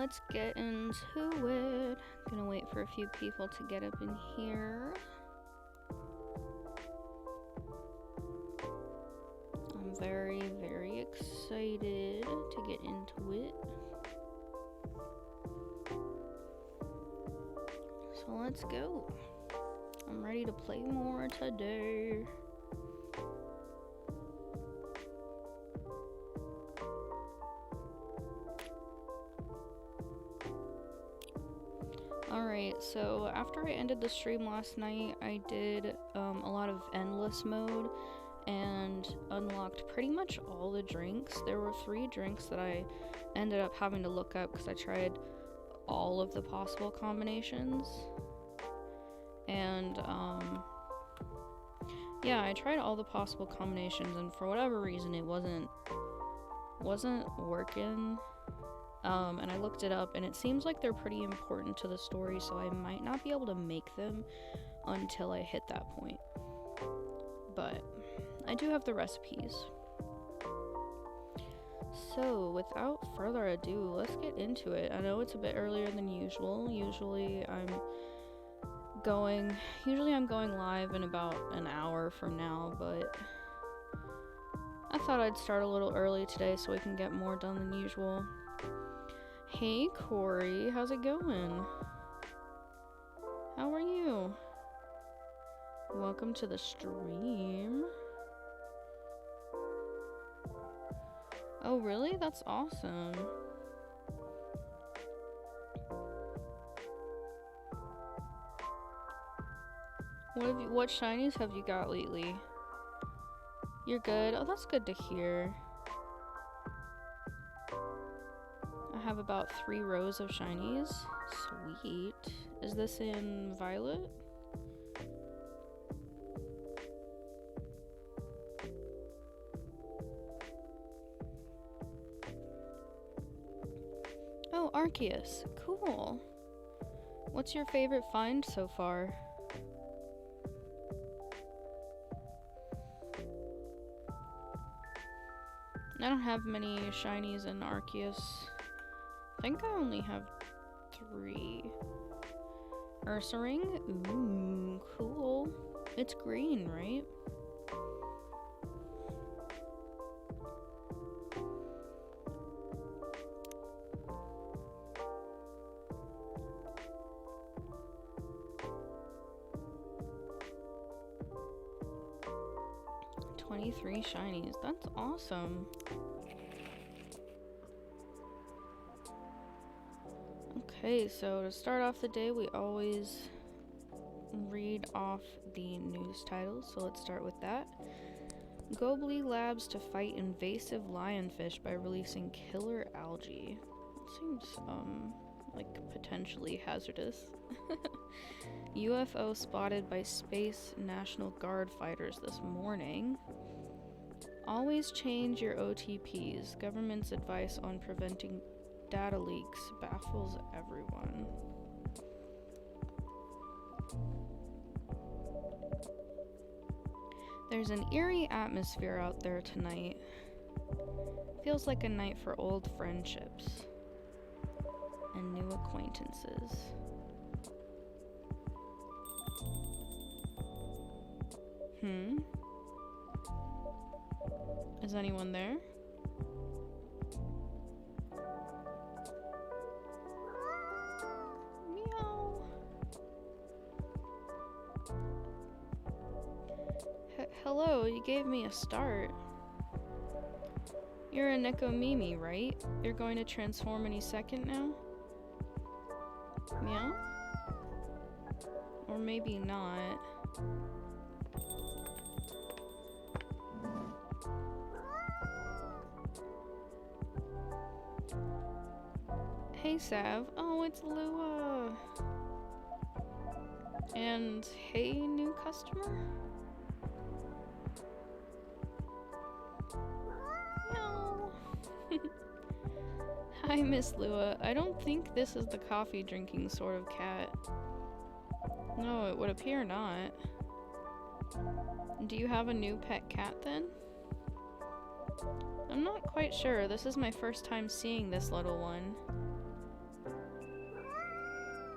let's get into it. Gonna wait for a few people to get up in here. I'm very, very excited to get into it. So let's go. I'm ready to play more today. Alright, so after I ended the stream last night, I did a lot of endless mode and unlocked pretty much all the drinks. There were 3 drinks that I ended up having to look up because I tried all of the possible combinations. And yeah, I tried all the possible combinations, and for whatever reason it wasn't working. And I looked it up, and it seems like they're pretty important to the story, so I might not be able to make them until I hit that point. But I do have the recipes. So without further ado, let's get into it. I know it's a bit earlier than usual. Usually I'm going live in about an hour from now, but I thought I'd start a little early today so we can get more done than usual. Hey Corey, how's it going? How are you? Welcome to the stream. Oh really? That's awesome. What shinies have you got lately? You're good? Oh, that's good to hear. I have about 3 rows of shinies. Sweet. Is this in Violet? Oh, Arceus. Cool. What's your favorite find so far? I don't have many shinies in Arceus. I think I only have 3. Ursaring? Ooh, cool. It's green, right? Three shinies. That's awesome. Okay, so to start off the day, we always read off the news titles, so let's start with that. Gobly Labs to fight invasive lionfish by releasing killer algae. That seems, like potentially hazardous. UFO spotted by Space National Guard fighters this morning. Always change your OTPs. Government's advice on preventing data leaks baffles everyone. There's an eerie atmosphere out there tonight. Feels like a night for old friendships and new acquaintances. Is anyone there? Meow. Hello, you gave me a start. You're a Nekomimi, right? You're going to transform any second now? Meow? Or maybe not. Hey Sav. Oh, it's Lua. And hey, new customer? Meow. Hi, Miss Lua. I don't think this is the coffee drinking sort of cat. No, it would appear not. Do you have a new pet cat then? I'm not quite sure. This is my first time seeing this little one.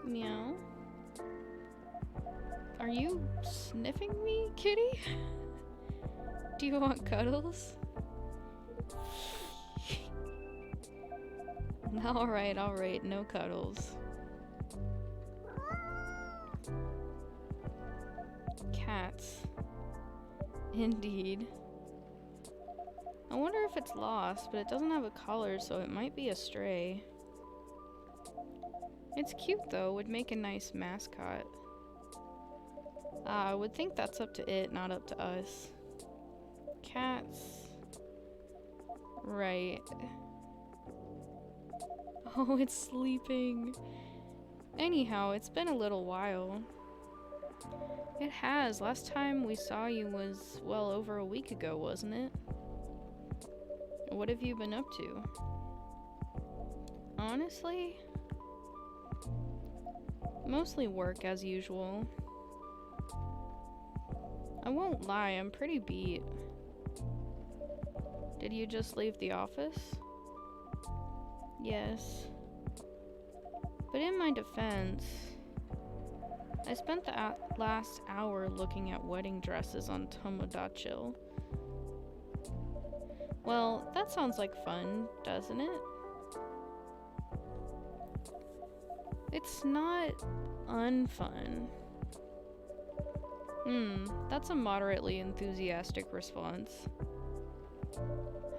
Meow. Are you sniffing me, kitty? Do you want cuddles? Alright, no cuddles. Cats. Indeed. I wonder if it's lost, but it doesn't have a collar, so it might be a stray. It's cute though, would make a nice mascot. I would think that's up to it, not up to us. Cats. Right. Oh, it's sleeping. Anyhow, it's been a little while. It has. Last time we saw you was, well, over a week ago, wasn't it? What have you been up to? Honestly? Mostly work as usual. I won't lie, I'm pretty beat. Did you just leave the office? Yes. But in my defense, I spent the last hour looking at wedding dresses on Tomodachi. Well, that sounds like fun, doesn't it? It's not unfun. That's a moderately enthusiastic response.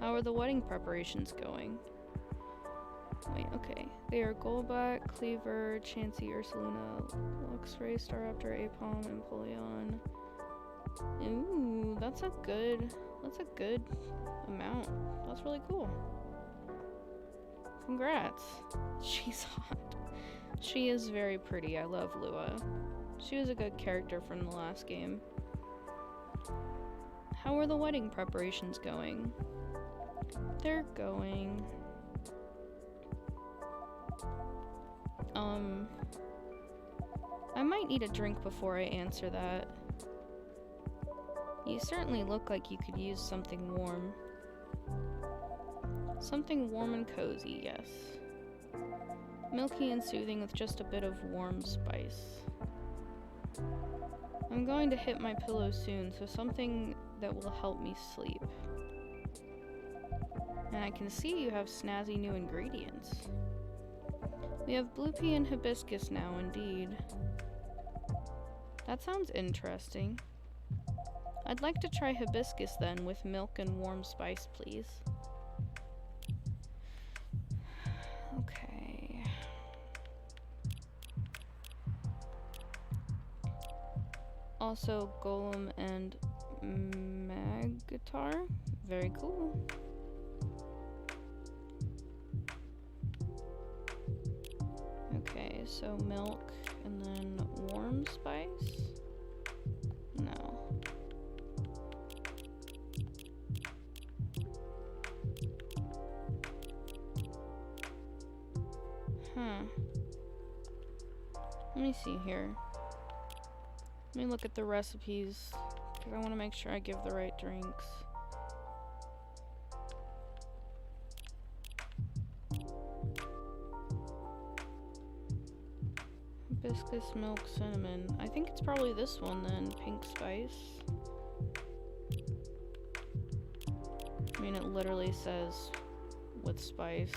How are the wedding preparations going? Wait, okay. They are Golbat, Cleaver, Chansey, Ursaluna, Luxray, Staraptor, Aipom, and Empoleon. Ooh, that's a good amount. That's really cool. Congrats. She's hot. She is very pretty. I love Lua. She was a good character from the last game. How are the wedding preparations going? They're going. I might need a drink before I answer that. You certainly look like you could use something warm. Something warm and cozy, yes. Milky and soothing with just a bit of warm spice. I'm going to hit my pillow soon, so something that will help me sleep. And I can see you have snazzy new ingredients. We have blue pea and hibiscus now, indeed. That sounds interesting. I'd like to try hibiscus then, with milk and warm spice, please. Okay. Also, Golem and Magatar. Very cool. Okay, so milk and then warm spice? No. Let me see here. Let me look at the recipes, because I want to make sure I give the right drinks. Hibiscus, milk, cinnamon. I think it's probably this one then, pink spice. I mean, it literally says with spice.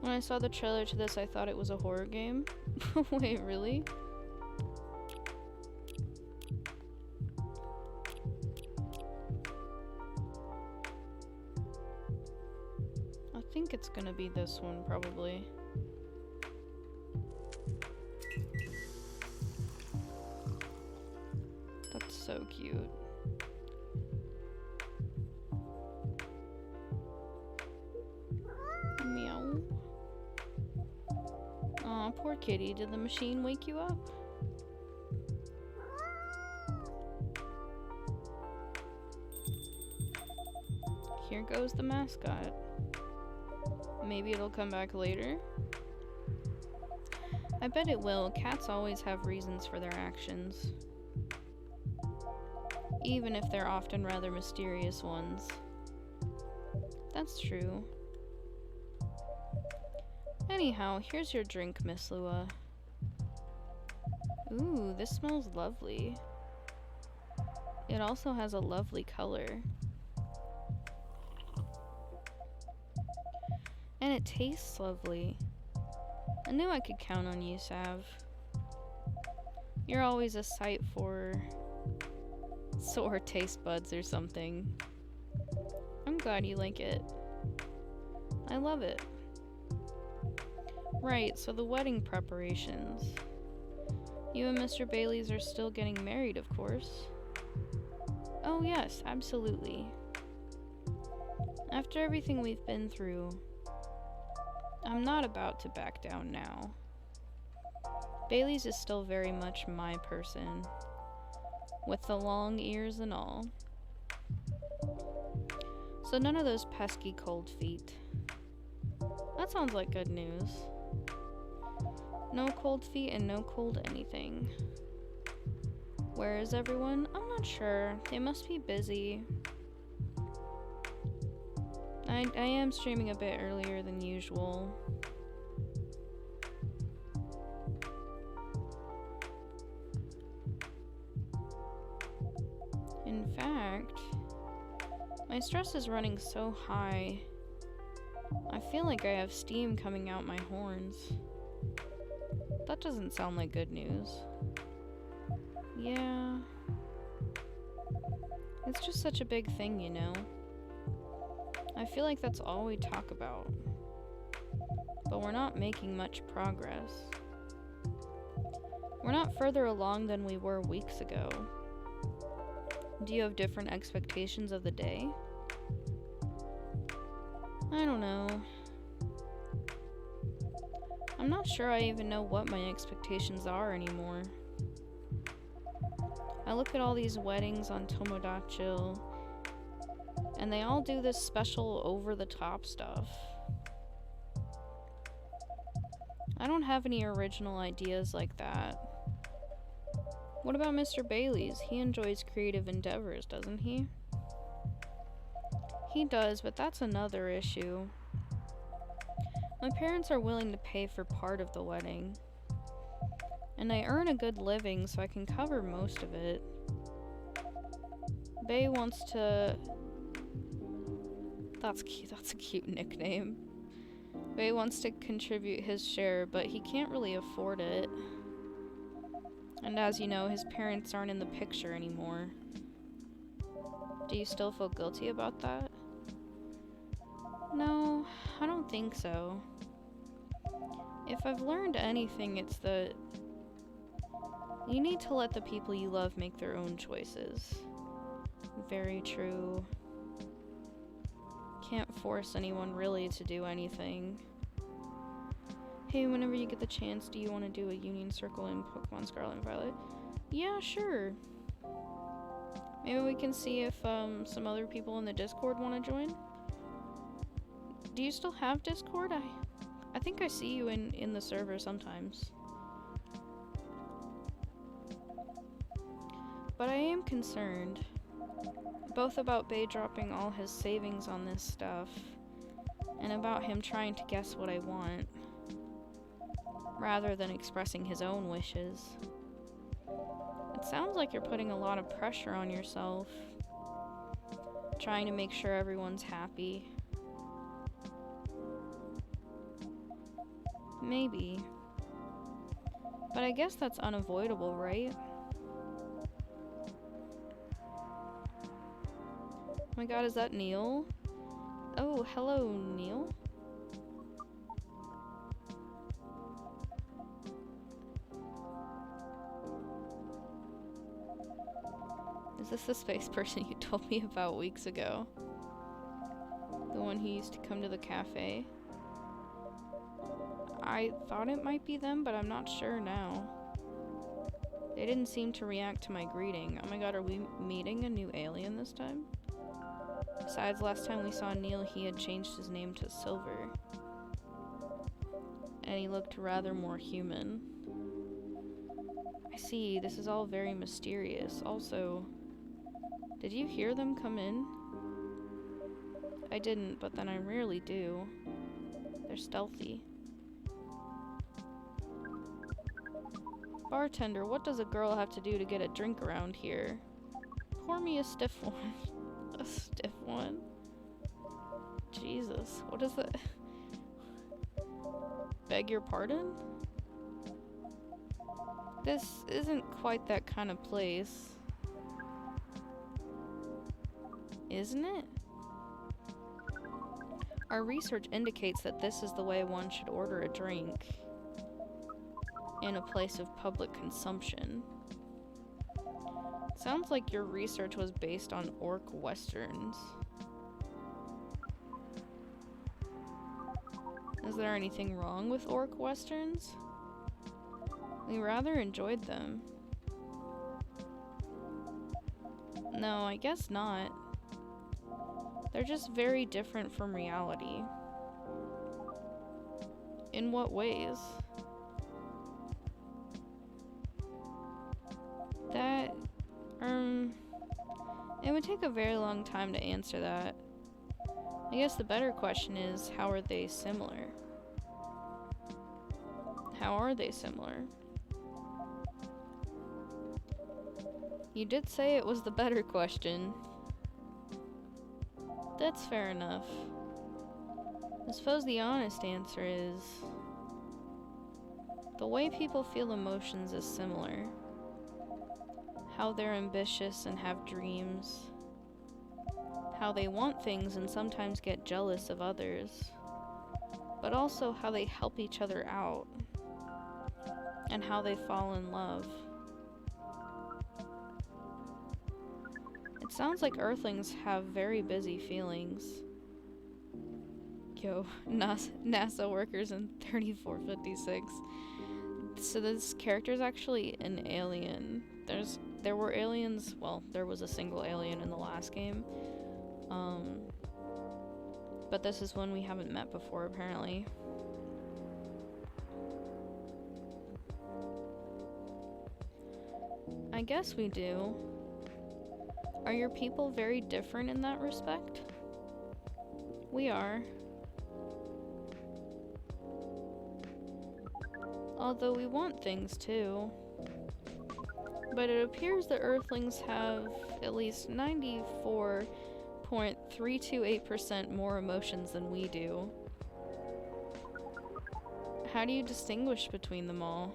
When I saw the trailer to this, I thought it was a horror game. Wait, really? I think it's gonna be this one, probably. That's so cute. Meow. Aw, poor kitty. Did the machine wake you up? Here goes the mascot. Maybe it'll come back later? I bet it will. Cats always have reasons for their actions. Even if they're often rather mysterious ones. That's true. Anyhow, here's your drink, Miss Lua. Ooh, this smells lovely. It also has a lovely color. And it tastes lovely. I knew I could count on you, Sav. You're always a sight for sore taste buds or something. I'm glad you like it. I love it. Right, so the wedding preparations. You and Mr. Bailey's are still getting married, of course. Oh yes, absolutely. After everything we've been through, I'm not about to back down now. Bailey's is still very much my person, with the long ears and all. So none of those pesky cold feet. That sounds like good news. No cold feet and no cold anything. Where is everyone? I'm not sure. They must be busy. I am streaming a bit earlier than usual. In fact, my stress is running so high. I feel like I have steam coming out my horns. That doesn't sound like good news. Yeah. It's just such a big thing, you know? I feel like that's all we talk about. But we're not making much progress. We're not further along than we were weeks ago. Do you have different expectations of the day? I don't know. I'm not sure I even know what my expectations are anymore. I look at all these weddings on Tomodachi, and they all do this special over-the-top stuff. I don't have any original ideas like that. What about Mr. Bailey's? He enjoys creative endeavors, doesn't he? He does, but that's another issue. My parents are willing to pay for part of the wedding, and I earn a good living so I can cover most of it. Bay wants to... That's cute. That's a cute nickname. Bay wants to contribute his share, but he can't really afford it. And as you know, his parents aren't in the picture anymore. Do you still feel guilty about that? No, I don't think so. If I've learned anything, it's that you need to let the people you love make their own choices. Very true. Can't force anyone really to do anything. Hey, whenever you get the chance, do you want to do a Union Circle in Pokemon Scarlet and Violet? Yeah, sure. Maybe we can see if some other people in the Discord want to join. Do you still have Discord? I think I see you in the server sometimes. But I am concerned, both about Bay dropping all his savings on this stuff, and about him trying to guess what I want, rather than expressing his own wishes. It sounds like you're putting a lot of pressure on yourself, trying to make sure everyone's happy. Maybe. But I guess that's unavoidable, right? Oh my god, is that Neil? Oh, hello, Neil. Is this the space person you told me about weeks ago? The one who used to come to the cafe? I thought it might be them, but I'm not sure now. They didn't seem to react to my greeting. Oh my god, are we meeting a new alien this time? Besides, last time we saw Neil, he had changed his name to Silver. And he looked rather more human. I see, this is all very mysterious. Also, did you hear them come in? I didn't, but then I rarely do. They're stealthy. Bartender, what does a girl have to do to get a drink around here? Pour me a stiff one. A stiff one? Jesus, what is that? Beg your pardon? This isn't quite that kind of place. Isn't it? Our research indicates that this is the way one should order a drink in a place of public consumption. Sounds like your research was based on orc westerns. Is there anything wrong with orc westerns? We rather enjoyed them. No, I guess not. They're just very different from reality. In what ways? That, it would take a very long time to answer that. I guess the better question is, how are they similar? How are they similar? You did say it was the better question. That's fair enough. I suppose the honest answer is, the way people feel emotions is similar. How they're ambitious and have dreams. How they want things and sometimes get jealous of others. But also how they help each other out. And how they fall in love. It sounds like Earthlings have very busy feelings. Yo, NASA workers in 3456. So this character is actually an alien. There were aliens, well, there was a single alien in the last game. But this is one we haven't met before, apparently. I guess we do. Are your people very different in that respect? We are. Although we want things too. But it appears the Earthlings have at least 94.328% more emotions than we do. How do you distinguish between them all?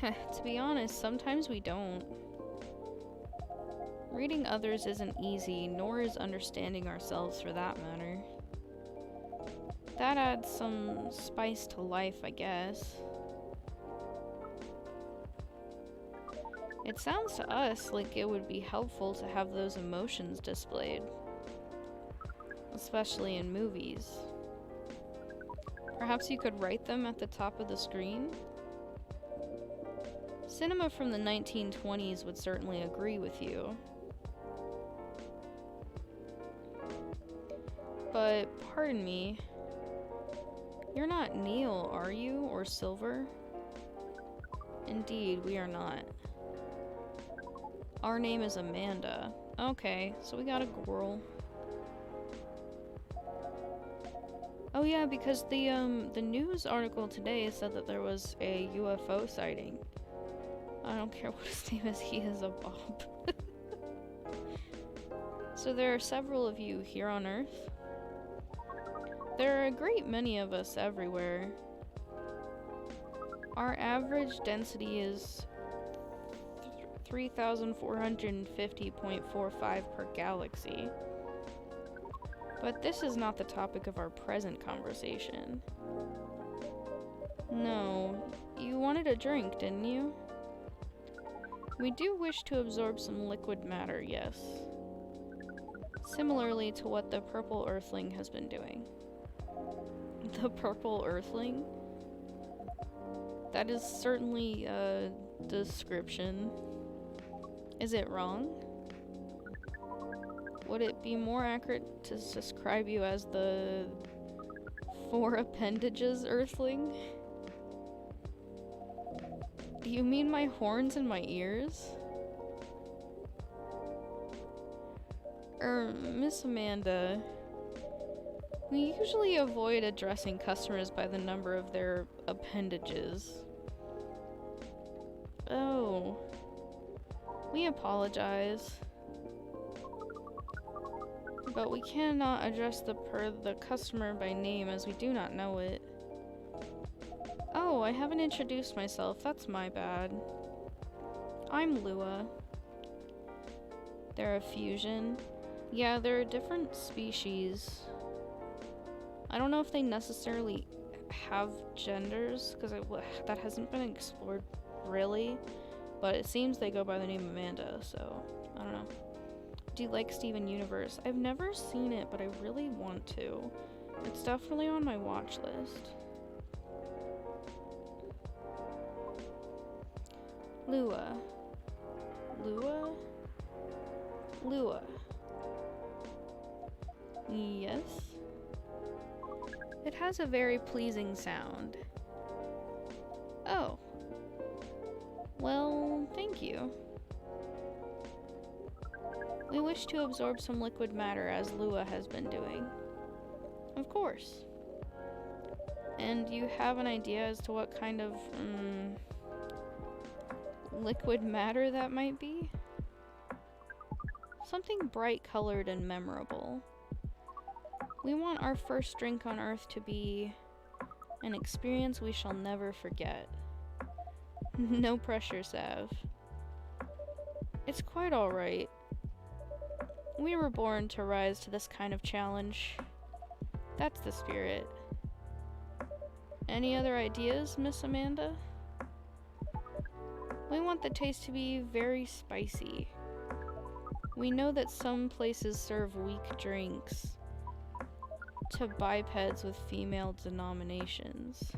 To be honest, sometimes we don't. Reading others isn't easy, nor is understanding ourselves for that matter. That adds some spice to life, I guess. It sounds to us like it would be helpful to have those emotions displayed. Especially in movies. Perhaps you could write them at the top of the screen? Cinema from the 1920s would certainly agree with you. But, pardon me, you're not Neil, are you? Or Silver? Indeed, we are not. Our name is Amanda. Okay, so we got a girl. Oh yeah, because the news article today said that there was a UFO sighting. I don't care what his name is, he is a Bob. So there are several of you here on Earth. There are a great many of us everywhere. Our average density is 3,450.45 per galaxy. But this is not the topic of our present conversation. No, you wanted a drink, didn't you? We do wish to absorb some liquid matter, yes. Similarly to what the purple earthling has been doing. The purple earthling? That is certainly a description. Is it wrong? Would it be more accurate to describe you as the four appendages earthling? Do you mean my horns and my ears? Miss Amanda, We usually avoid addressing customers by the number of their appendages. Oh. We apologize. But we cannot address the customer by name as we do not know it. Oh, I haven't introduced myself. That's my bad. I'm Lua. They're a fusion. Yeah, they're a different species. I don't know if they necessarily have genders, because that hasn't been explored really. But it seems they go by the name Amanda, so I don't know. Do you like Steven Universe? I've never seen it, but I really want to. It's definitely on my watch list. Lua. Lua? Lua. Yes? It has a very pleasing sound. Oh. Well, thank you. We wish to absorb some liquid matter as Lua has been doing. Of course. And you have an idea as to what kind of liquid matter that might be? Something bright colored and memorable. We want our first drink on Earth to be an experience we shall never forget. No pressure, Sav. It's quite alright. We were born to rise to this kind of challenge. That's the spirit. Any other ideas, Miss Amanda? We want the taste to be very spicy. We know that some places serve weak drinks to bipeds with female denominations.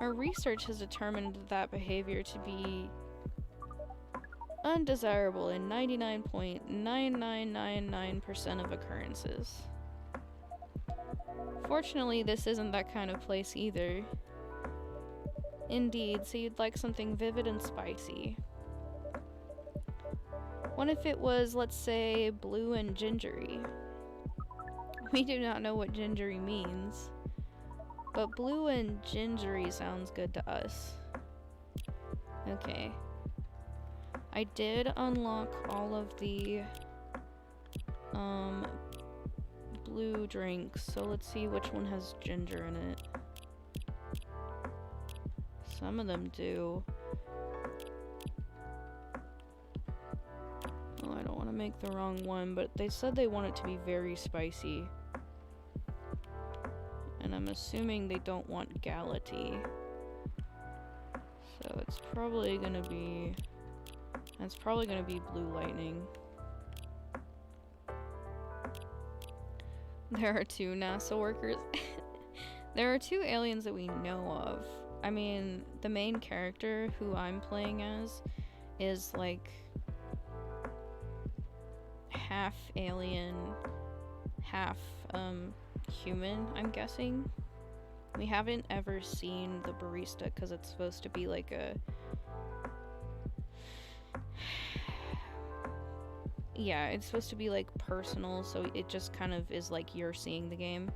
Our research has determined that behavior to be undesirable in 99.9999% of occurrences. Fortunately, this isn't that kind of place either. Indeed, so you'd like something vivid and spicy. What if it was, let's say, blue and gingery? We do not know what gingery means, but blue and gingery sounds good to us. Okay. I did unlock all of the blue drinks, so let's see which one has ginger in it. Some of them do. Oh, I don't want to make the wrong one, but they said they want it to be very spicy. And I'm assuming they don't want Gality. So it's probably gonna be... It's probably gonna be Blue Lightning. There are 2 NASA workers. There are 2 aliens that we know of. I mean, the main character who I'm playing as is like half alien, half human, I'm guessing. We haven't ever seen the barista because it's supposed to be like a... Yeah, it's supposed to be like personal, so it just kind of is like you're seeing the game.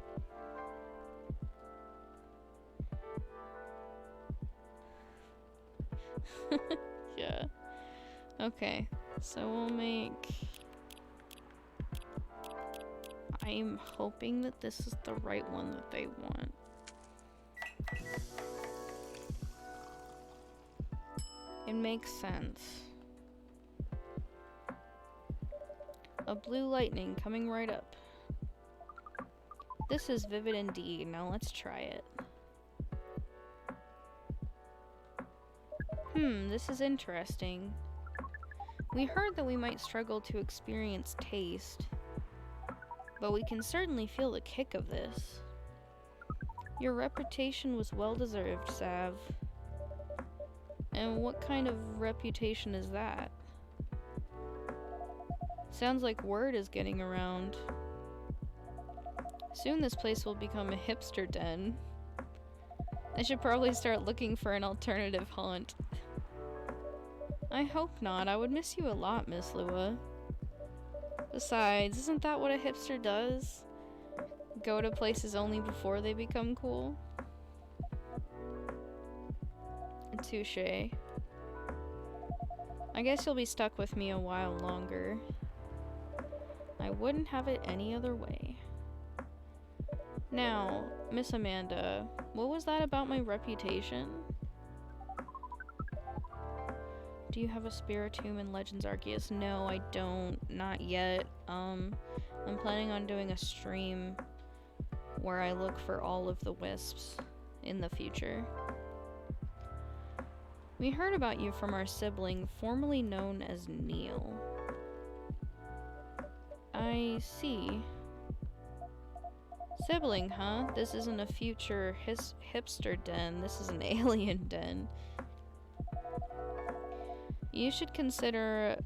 Yeah. Okay, so we'll make... I'm hoping that this is the right one that they want. It makes sense. A blue lightning coming right up. This is vivid indeed. Now let's try it. This is interesting. We heard that we might struggle to experience taste, but we can certainly feel the kick of this. Your reputation was well deserved, Sav. And what kind of reputation is that? Sounds like word is getting around. Soon this place will become a hipster den. I should probably start looking for an alternative haunt. I hope not. I would miss you a lot, Miss Lua. Besides, isn't that what a hipster does? go to places only before they become cool. Touché. I guess you'll be stuck with me a while longer. I wouldn't have it any other way. Now, Miss Amanda, what was that about my reputation? Do you have a Spiritomb in Legends Arceus? No, I don't. Not yet. I'm planning on doing a stream where I look for all of the wisps in the future. We heard about you from our sibling, formerly known as Neil. I see. Sibling, huh? This isn't a future hipster den. This is an alien den. You should consider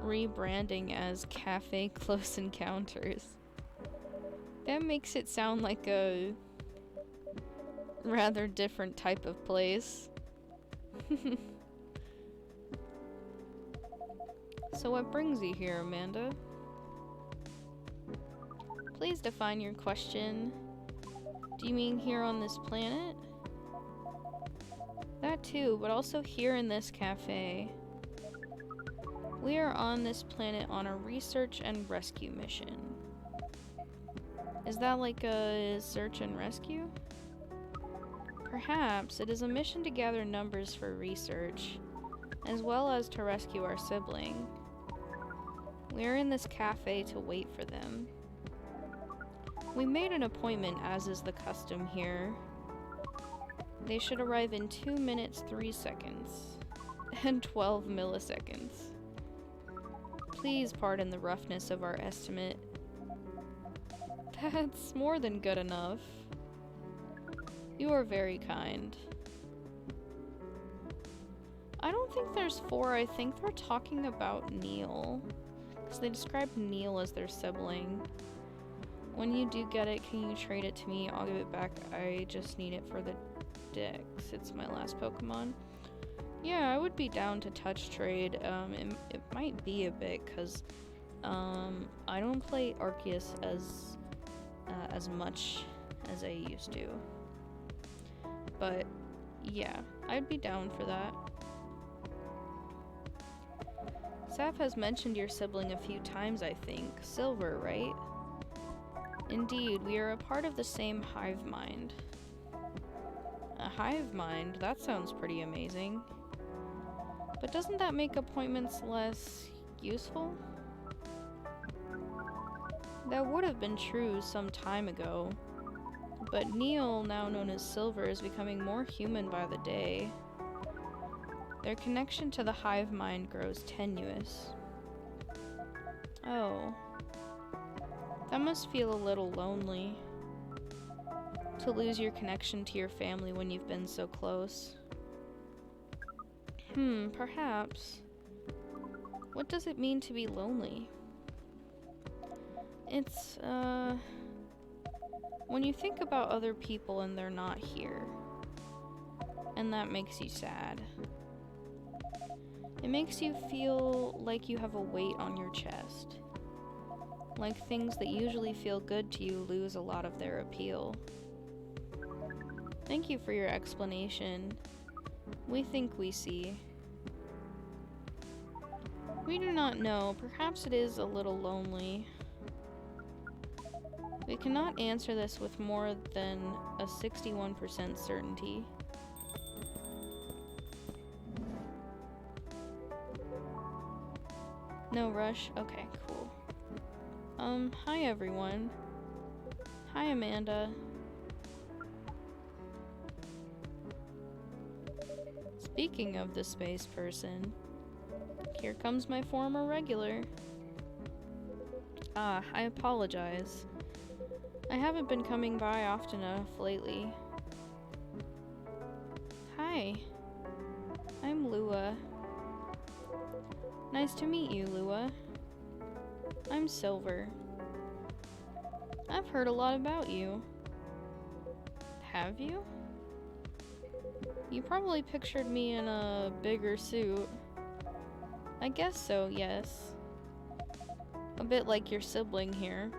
rebranding as Cafe Close Encounters. That makes it sound like a rather different type of place. So what brings you here, Amanda? Please define your question. Do you mean here on this planet? That too, but also here in this cafe. We are on this planet on a research and rescue mission. Is that like a search and rescue? Perhaps it is a mission to gather numbers for research, as well as to rescue our sibling. We are in this cafe to wait for them. We made an appointment, as is the custom here. They should arrive in 2 minutes, 3 seconds, and 12 milliseconds. Please pardon the roughness of our estimate. That's more than good enough. You are very kind. I don't think there's 4, I think they're talking about Neil. Because they described Neil as their sibling. When you do get it, can you trade it to me? I'll give it back. I just need it for the Dex. It's my last Pokemon. Yeah, I would be down to touch trade. It might be a bit, because I don't play Arceus as much as I used to. But yeah, I'd be down for that. Saf has mentioned your sibling a few times, I think. Silver, right? Indeed, we are a part of the same hive mind. A hive mind? That sounds pretty amazing. But doesn't that make appointments less useful? That would have been true some time ago. But Neil, now known as Silver, is becoming more human by the day. Their connection to the hive mind grows tenuous. Oh. That must feel a little lonely. To lose your connection to your family when you've been so close. Perhaps. What does it mean to be lonely? It's, when you think about other people and they're not here. And that makes you sad. It makes you feel like you have a weight on your chest. Like things that usually feel good to you lose a lot of their appeal. Thank you for your explanation. We think we see. We do not know. Perhaps it is a little lonely. We cannot answer this with more than a 61% certainty. No rush? Okay, cool. Hi everyone. Hi Amanda. Speaking of the space person, here comes my former regular. I apologize. I haven't been coming by often enough lately. Hi. I'm Lua. Nice to meet you, Lua. I'm Silver. I've heard a lot about you. Have you? You probably pictured me in a bigger suit. I guess so, yes. A bit like your sibling here.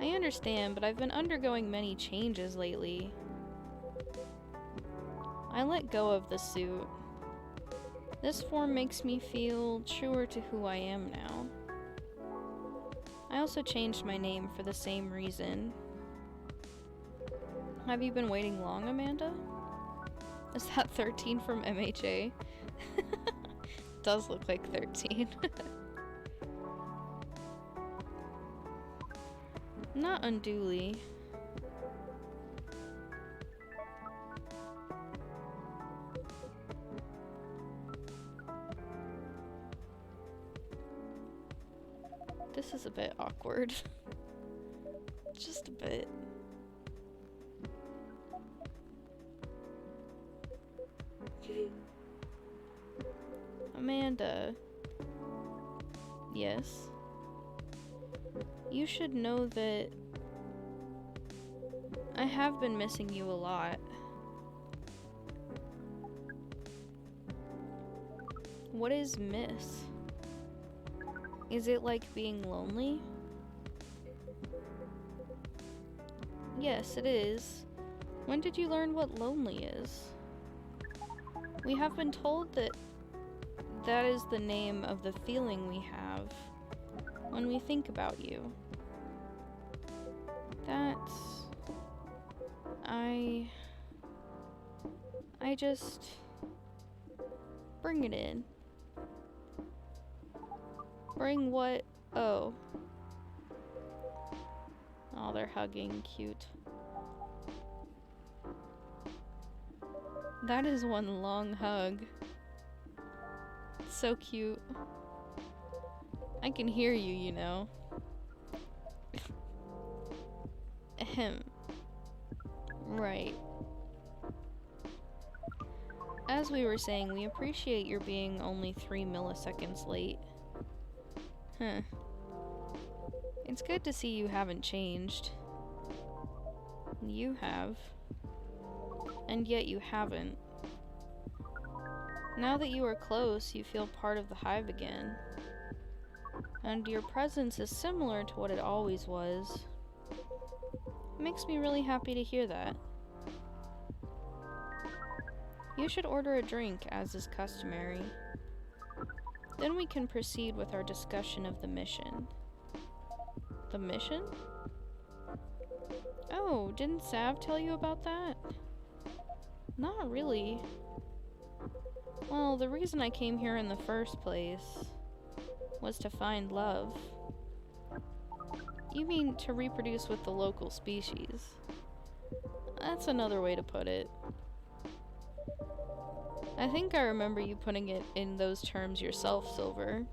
I understand, but I've been undergoing many changes lately. I let go of the suit. This form makes me feel truer to who I am now. I also changed my name for the same reason. Have you been waiting long, Amanda? Is that 13 from MHA? Does look like 13. Not unduly. This is a bit awkward. Just a bit. Amanda. Yes. You should know that I have been missing you a lot. What is miss? Is it like being lonely? Yes, it is. When did you learn what lonely is? We have been told that that is the name of the feeling we have when we think about you. That's... I just... bring it in. Bring what? Oh. Oh, they're hugging. Cute. That is one long hug. So cute. I can hear you, you know. Ahem. Right. As we were saying, we appreciate your being only 3 milliseconds late. Huh. It's good to see you haven't changed. You have. And yet you haven't. Now that you are close, you feel part of the hive again. And your presence is similar to what it always was. It makes me really happy to hear that. You should order a drink, as is customary. Then we can proceed with our discussion of the mission. The mission? Oh, didn't Sav tell you about that? Not really. Well, the reason I came here in the first place was to find love. You mean to reproduce with the local species? That's another way to put it. I think I remember you putting it in those terms yourself, Silver.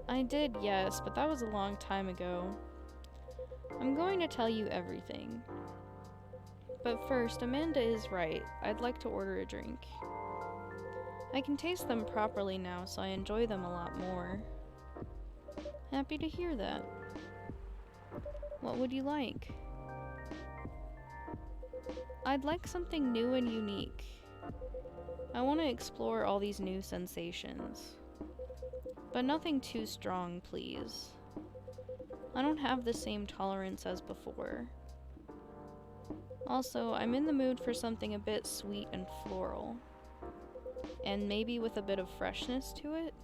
I did, yes, but that was a long time ago. I'm going to tell you everything. But first, Amanda is right. I'd like to order a drink. I can taste them properly now, so I enjoy them a lot more. Happy to hear that. What would you like? I'd like something new and unique. I want to explore all these new sensations. But nothing too strong, please. I don't have the same tolerance as before. Also, I'm in the mood for something a bit sweet and floral. And maybe with a bit of freshness to it?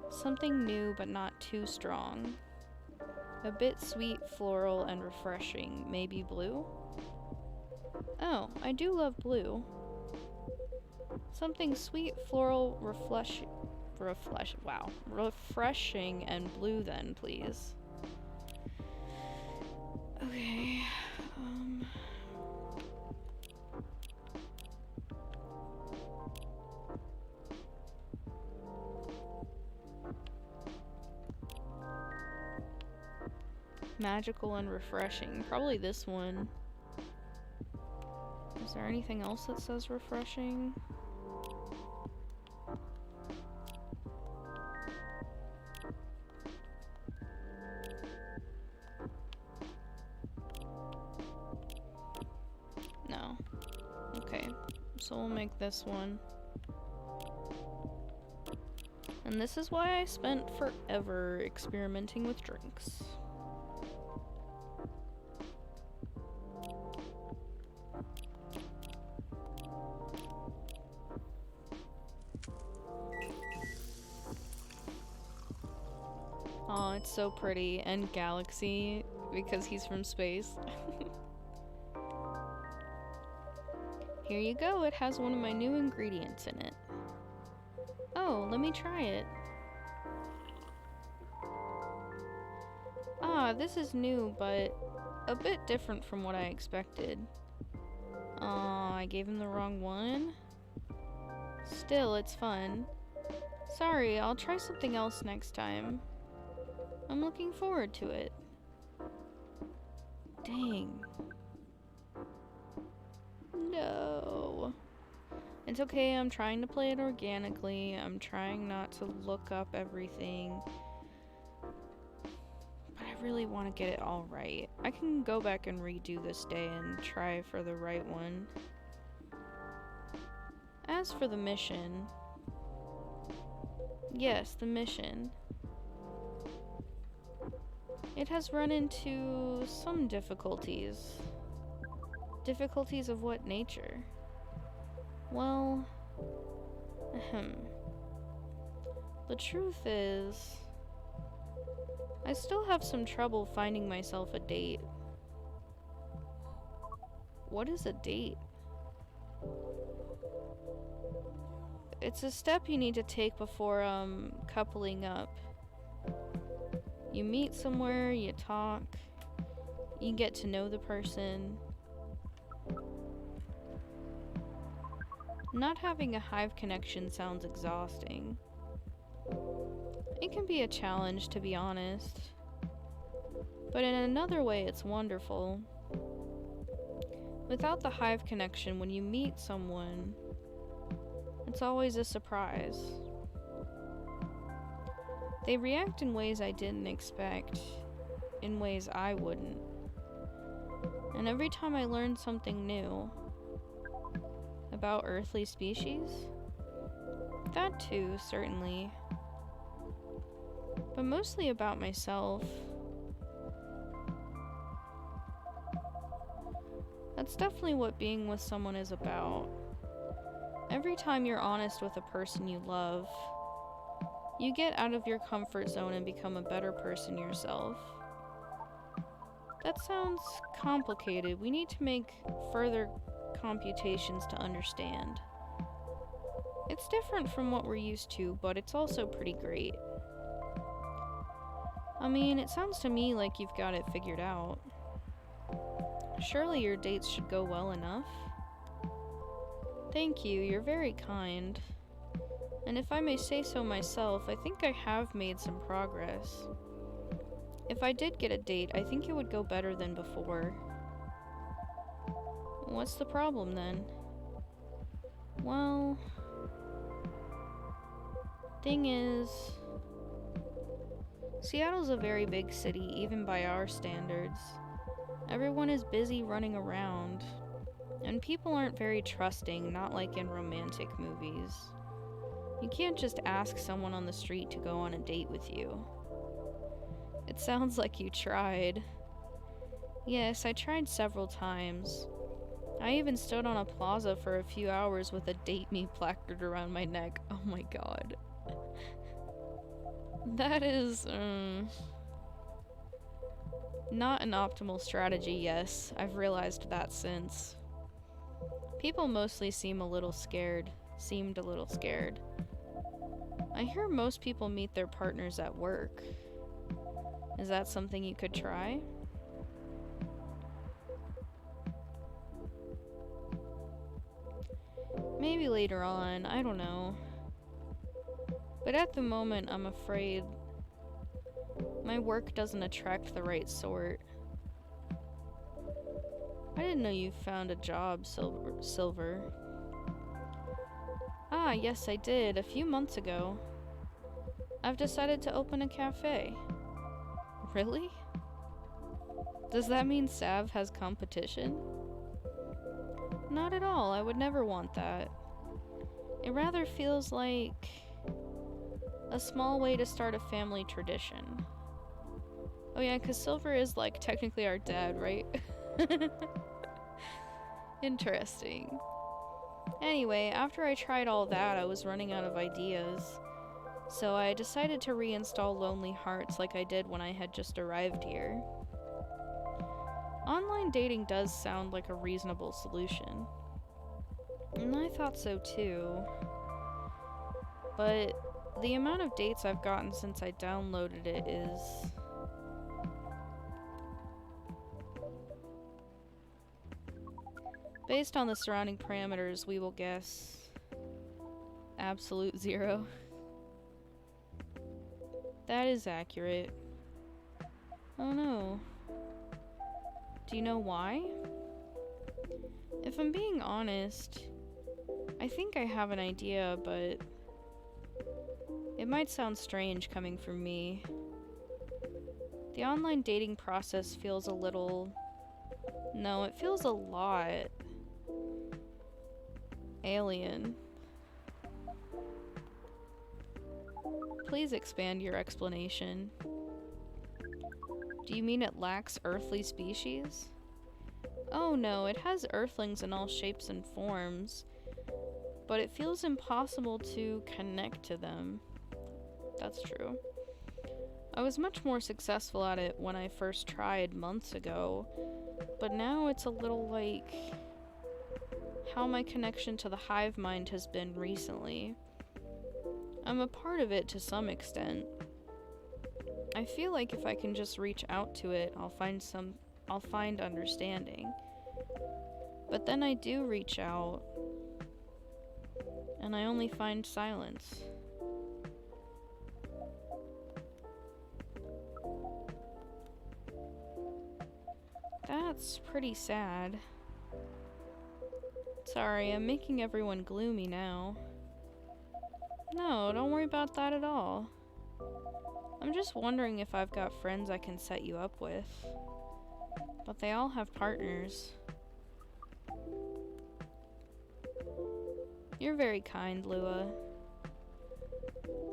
Something new but not too strong. A bit sweet, floral, and refreshing. Maybe blue? Oh, I do love blue. Something sweet, floral, refreshing and blue then, please. Okay, magical and refreshing. Probably this one. Is there anything else that says refreshing? No. Okay, so we'll make this one. And this is why I spent forever experimenting with drinks. It's so pretty. And galaxy, because he's from space. Here you go, it has one of my new ingredients in it. Oh, let me try it. Ah, this is new, but a bit different from what I expected. I gave him the wrong one. Still, it's fun. Sorry, I'll try something else next time. I'm looking forward to it. Dang. No. It's okay, I'm trying to play it organically. I'm trying not to look up everything. But I really want to get it all right. I can go back and redo this day and try for the right one. As for the mission... Yes, the mission. It has run into some difficulties. Difficulties of what nature? Well, the truth is, I still have some trouble finding myself a date. What is a date? It's a step you need to take before, coupling up. You meet somewhere, you talk, you get to know the person. Not having a hive connection sounds exhausting. It can be a challenge, to be honest. But in another way, it's wonderful. Without the hive connection, when you meet someone, it's always a surprise. They react in ways I didn't expect, in ways I wouldn't. And every time I learn something new about earthly species, that too, certainly, but mostly about myself. That's definitely what being with someone is about. Every time you're honest with a person you love, you get out of your comfort zone and become a better person yourself. That sounds complicated. We need to make further computations to understand. It's different from what we're used to, but it's also pretty great. I mean, it sounds to me like you've got it figured out. Surely your dates should go well enough. Thank you, you're very kind. And if I may say so myself, I think I have made some progress. If I did get a date, I think it would go better than before. What's the problem then? Well... Thing is... Seattle's a very big city, even by our standards. Everyone is busy running around. And people aren't very trusting, not like in romantic movies. You can't just ask someone on the street to go on a date with you. It sounds like you tried. Yes, I tried several times. I even stood on a plaza for a few hours with a "Date Me" placard around my neck. Oh my god. That is, not an optimal strategy, yes. I've realized that since. People mostly seemed a little scared. I hear most people meet their partners at work. Is that something you could try? Maybe later on, I don't know. But at the moment, I'm afraid my work doesn't attract the right sort. I didn't know you found a job, Silver. Ah, yes, I did, a few months ago. I've decided to open a cafe. Really? Does that mean Sav has competition? Not at all, I would never want that. It rather feels like a small way to start a family tradition. Oh yeah, because Silver is, like, technically our dad, right? Interesting. Anyway, after I tried all that, I was running out of ideas. So I decided to reinstall Lonely Hearts like I did when I had just arrived here. Online dating does sound like a reasonable solution. And I thought so too. But the amount of dates I've gotten since I downloaded it is... based on the surrounding parameters, we will guess absolute 0. That is accurate. Oh no. Do you know why? If I'm being honest, I think I have an idea, but it might sound strange coming from me. The online dating process feels a little... no, it feels a lot alien. Please expand your explanation. Do you mean it lacks earthly species? Oh no, it has earthlings in all shapes and forms, but it feels impossible to connect to them. That's true. I was much more successful at it when I first tried months ago, but now it's a little like how my connection to the hive mind has been recently. I'm a part of it to some extent. I feel like if I can just reach out to it, I'll find understanding. But then I do reach out, and I only find silence. That's pretty sad. Sorry, I'm making everyone gloomy now. No, don't worry about that at all. I'm just wondering if I've got friends I can set you up with. But they all have partners. You're very kind, Lua.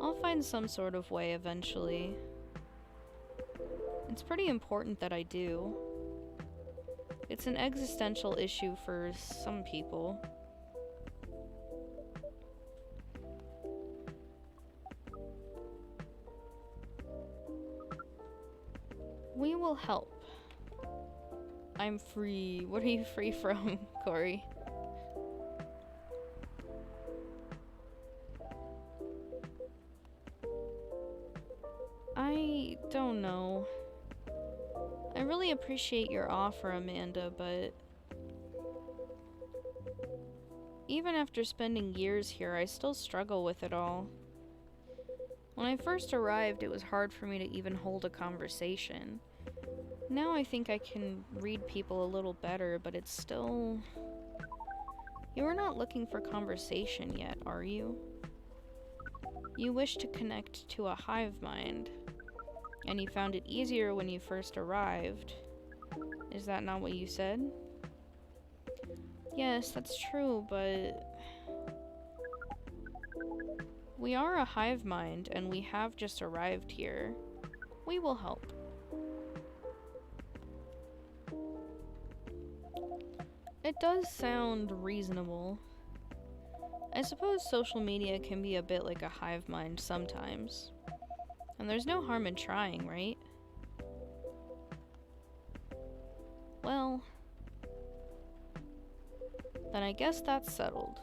I'll find some sort of way eventually. It's pretty important that I do. It's an existential issue for some people. We will help. I'm free. What are you free from, Corey? I don't know. I really appreciate your offer, Amanda, but even after spending years here, I still struggle with it all. When I first arrived, it was hard for me to even hold a conversation. Now I think I can read people a little better, but it's still... You are not looking for conversation yet, are you? You wish to connect to a hive mind, and you found it easier when you first arrived. Is that not what you said? Yes, that's true, but... We are a hive mind, and we have just arrived here. We will help. It does sound reasonable. I suppose social media can be a bit like a hive mind sometimes. And there's no harm in trying, right? Well, then I guess that's settled.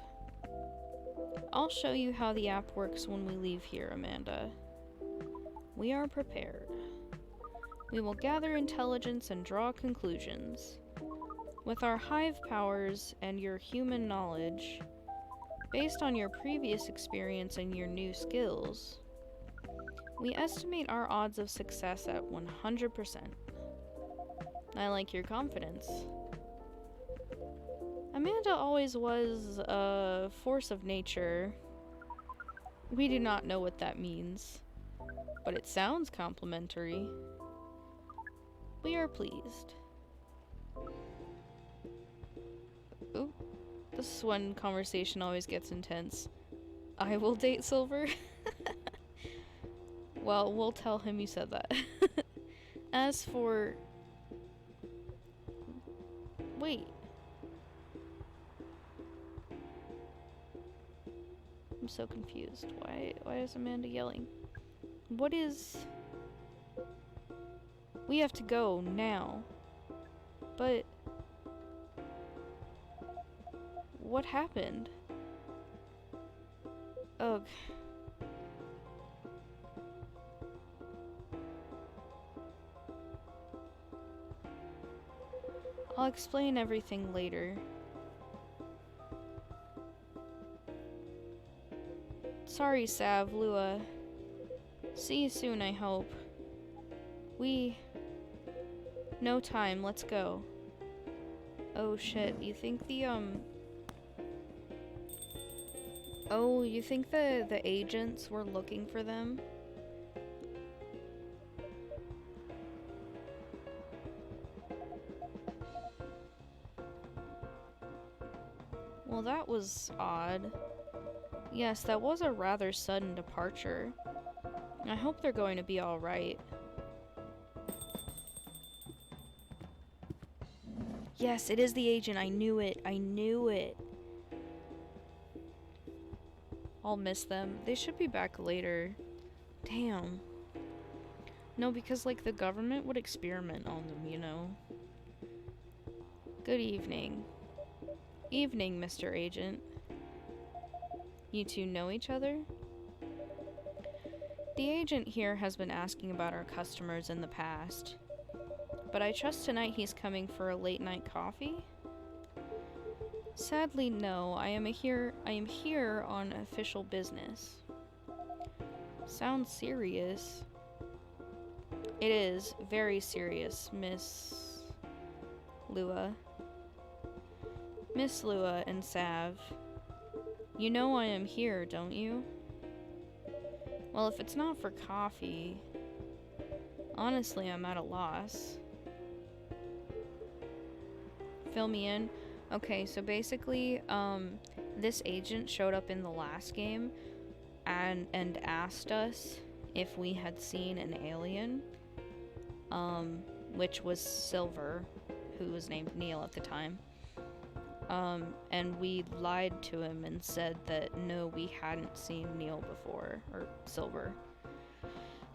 I'll show you how the app works when we leave here, Amanda. We are prepared. We will gather intelligence and draw conclusions. With our hive powers and your human knowledge, based on your previous experience and your new skills, we estimate our odds of success at 100%. I like your confidence. Amanda always was a force of nature. We do not know what that means, but it sounds complimentary. We are pleased. Ooh, this is when conversation always gets intense. I will date Silver. Well, we'll tell him you said that. As for... Wait. so confused. Why is Amanda yelling? What is... We have to go now. But... What happened? Ugh. I'll explain everything later. Sorry, Sav, Lua. See you soon, I hope. No time, let's go. Oh shit, you think the, Oh, you think the agents were looking for them? Well, that was odd. Yes, that was a rather sudden departure. I hope they're going to be alright. Yes, it is the agent. I knew it. I knew it. I'll miss them. They should be back later. Damn. No, because, like, the government would experiment on them, you know? Good evening. Evening, Mr. Agent. You two know each other? The agent here has been asking about our customers in the past. But I trust tonight he's coming for a late-night coffee? Sadly, no. I am here on official business. Sounds serious. It is very serious, Miss Lua. Miss Lua and Sav. You know I am here, don't you? Well, if it's not for coffee... Honestly, I'm at a loss. Fill me in. Okay, so basically, this agent showed up in the last game and asked us if we had seen an alien, which was Silver, who was named Neil at the time. And we lied to him and said that no, we hadn't seen Neil before, or Silver.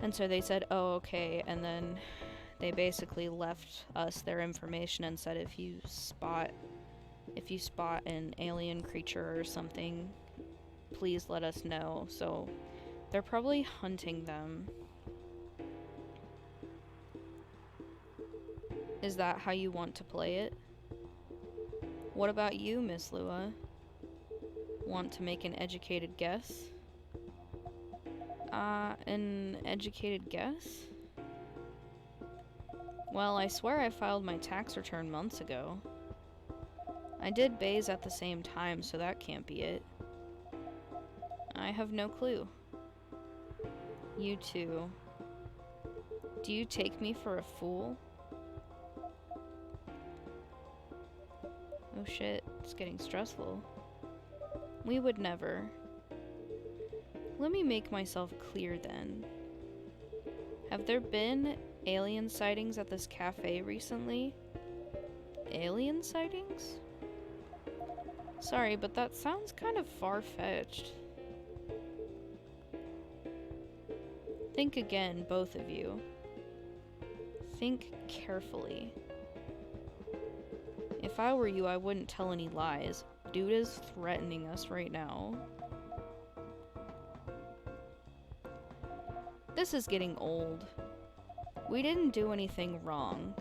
And so they said, oh, okay, and then they basically left us their information and said if you spot an alien creature or something, please let us know. So they're probably hunting them. Is that how you want to play it? What about you, Miss Lua? Want to make an educated guess? An educated guess? Well, I swear I filed my tax return months ago. I did Bays at the same time, so that can't be it. I have no clue. You two. Do you take me for a fool? Oh shit, it's getting stressful. We would never. Let me make myself clear then. Have there been alien sightings at this cafe recently? Alien sightings? Sorry, but that sounds kind of far-fetched. Think again, both of you. Think carefully. If I were you, I wouldn't tell any lies. Dude is threatening us right now. This is getting old. We didn't do anything wrong,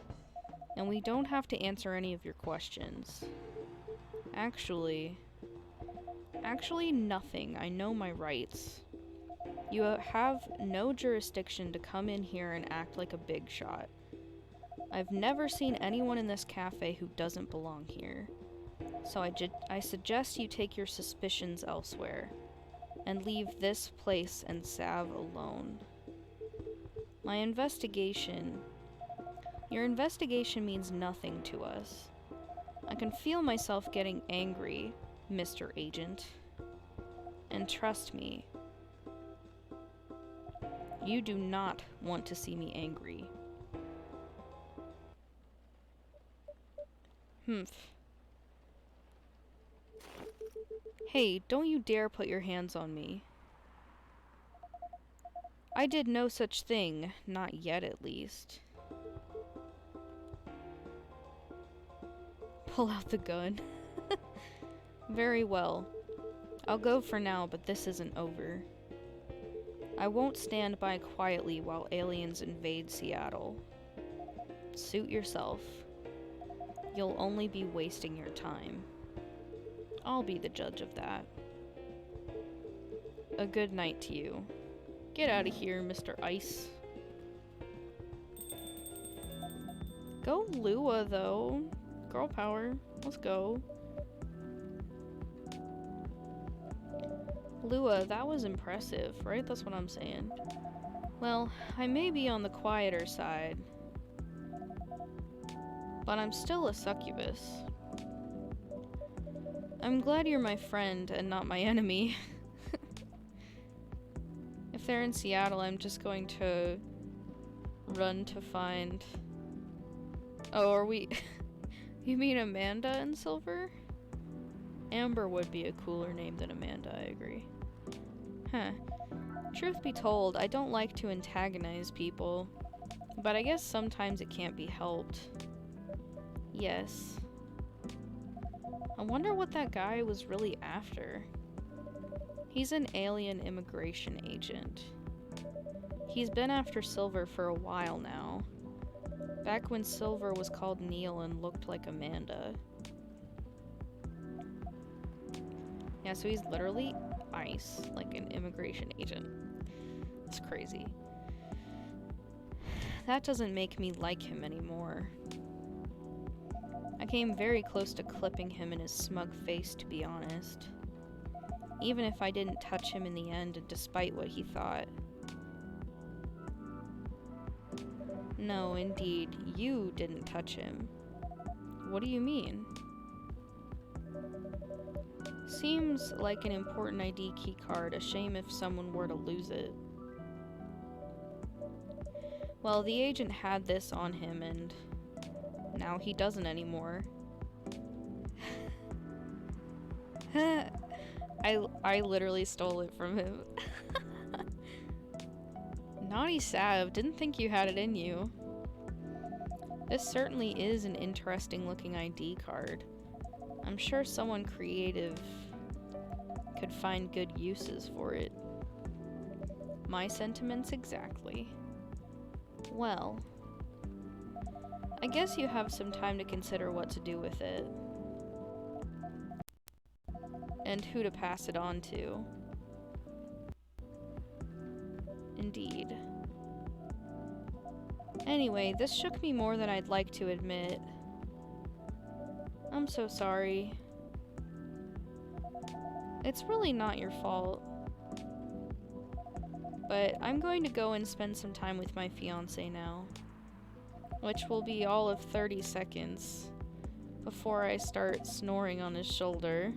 and we don't have to answer any of your questions. Actually, nothing. I know my rights. You have no jurisdiction to come in here and act like a big shot. I've never seen anyone in this cafe who doesn't belong here. So I suggest you take your suspicions elsewhere, and leave this place and Sav alone. Your investigation means nothing to us. I can feel myself getting angry, Mr. Agent. And trust me, you do not want to see me angry. Hey, don't you dare put your hands on me. I did no such thing, not yet at least. Pull out the gun. Very well. I'll go for now, but this isn't over. I won't stand by quietly while aliens invade Seattle. Suit yourself. You'll only be wasting your time. I'll be the judge of that. A good night to you. Get out of here, Mr. Ice. Go Lua, though. Girl power. Let's go. Lua, that was impressive, right? That's what I'm saying. Well, I may be on the quieter side, but I'm still a succubus. I'm glad you're my friend and not my enemy. If they're in Seattle, I'm just going to run to find... Oh, are we... You mean Amanda and Silver? Amber would be a cooler name than Amanda, I agree. Huh. Truth be told, I don't like to antagonize people, but I guess sometimes it can't be helped. Yes. I wonder what that guy was really after. He's an alien immigration agent. He's been after Silver for a while now. Back when Silver was called Neil and looked like Amanda. Yeah, so he's literally ICE, like an immigration agent. It's crazy. That doesn't make me like him anymore. I came very close to clipping him in his smug face, to be honest. Even if I didn't touch him in the end, despite what he thought. No, indeed, you didn't touch him. What do you mean? Seems like an important ID key card. A shame if someone were to lose it. Well, the agent had this on him, and now he doesn't anymore. I literally stole it from him. Naughty Sav, didn't think you had it in you. This certainly is an interesting looking ID card. I'm sure someone creative could find good uses for it. My sentiments exactly. Well, I guess you have some time to consider what to do with it. And who to pass it on to. Indeed. Anyway, this shook me more than I'd like to admit. I'm so sorry. It's really not your fault. But I'm going to go and spend some time with my fiancé now. Which will be all of 30 seconds before I start snoring on his shoulder.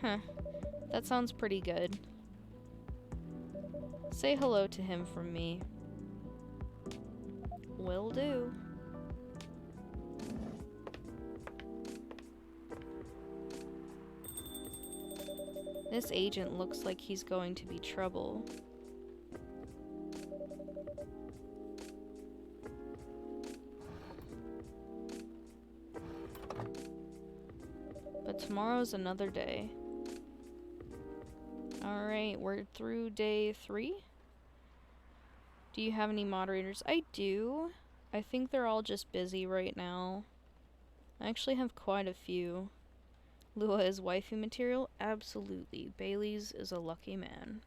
Huh. That sounds pretty good. Say hello to him from me. Will do. This agent looks like he's going to be trouble. But tomorrow's another day. Alright, we're through day 3. Do you have any moderators? I do. I think they're all just busy right now. I actually have quite a few. Lua is waifu material? Absolutely. Bailey's is a lucky man.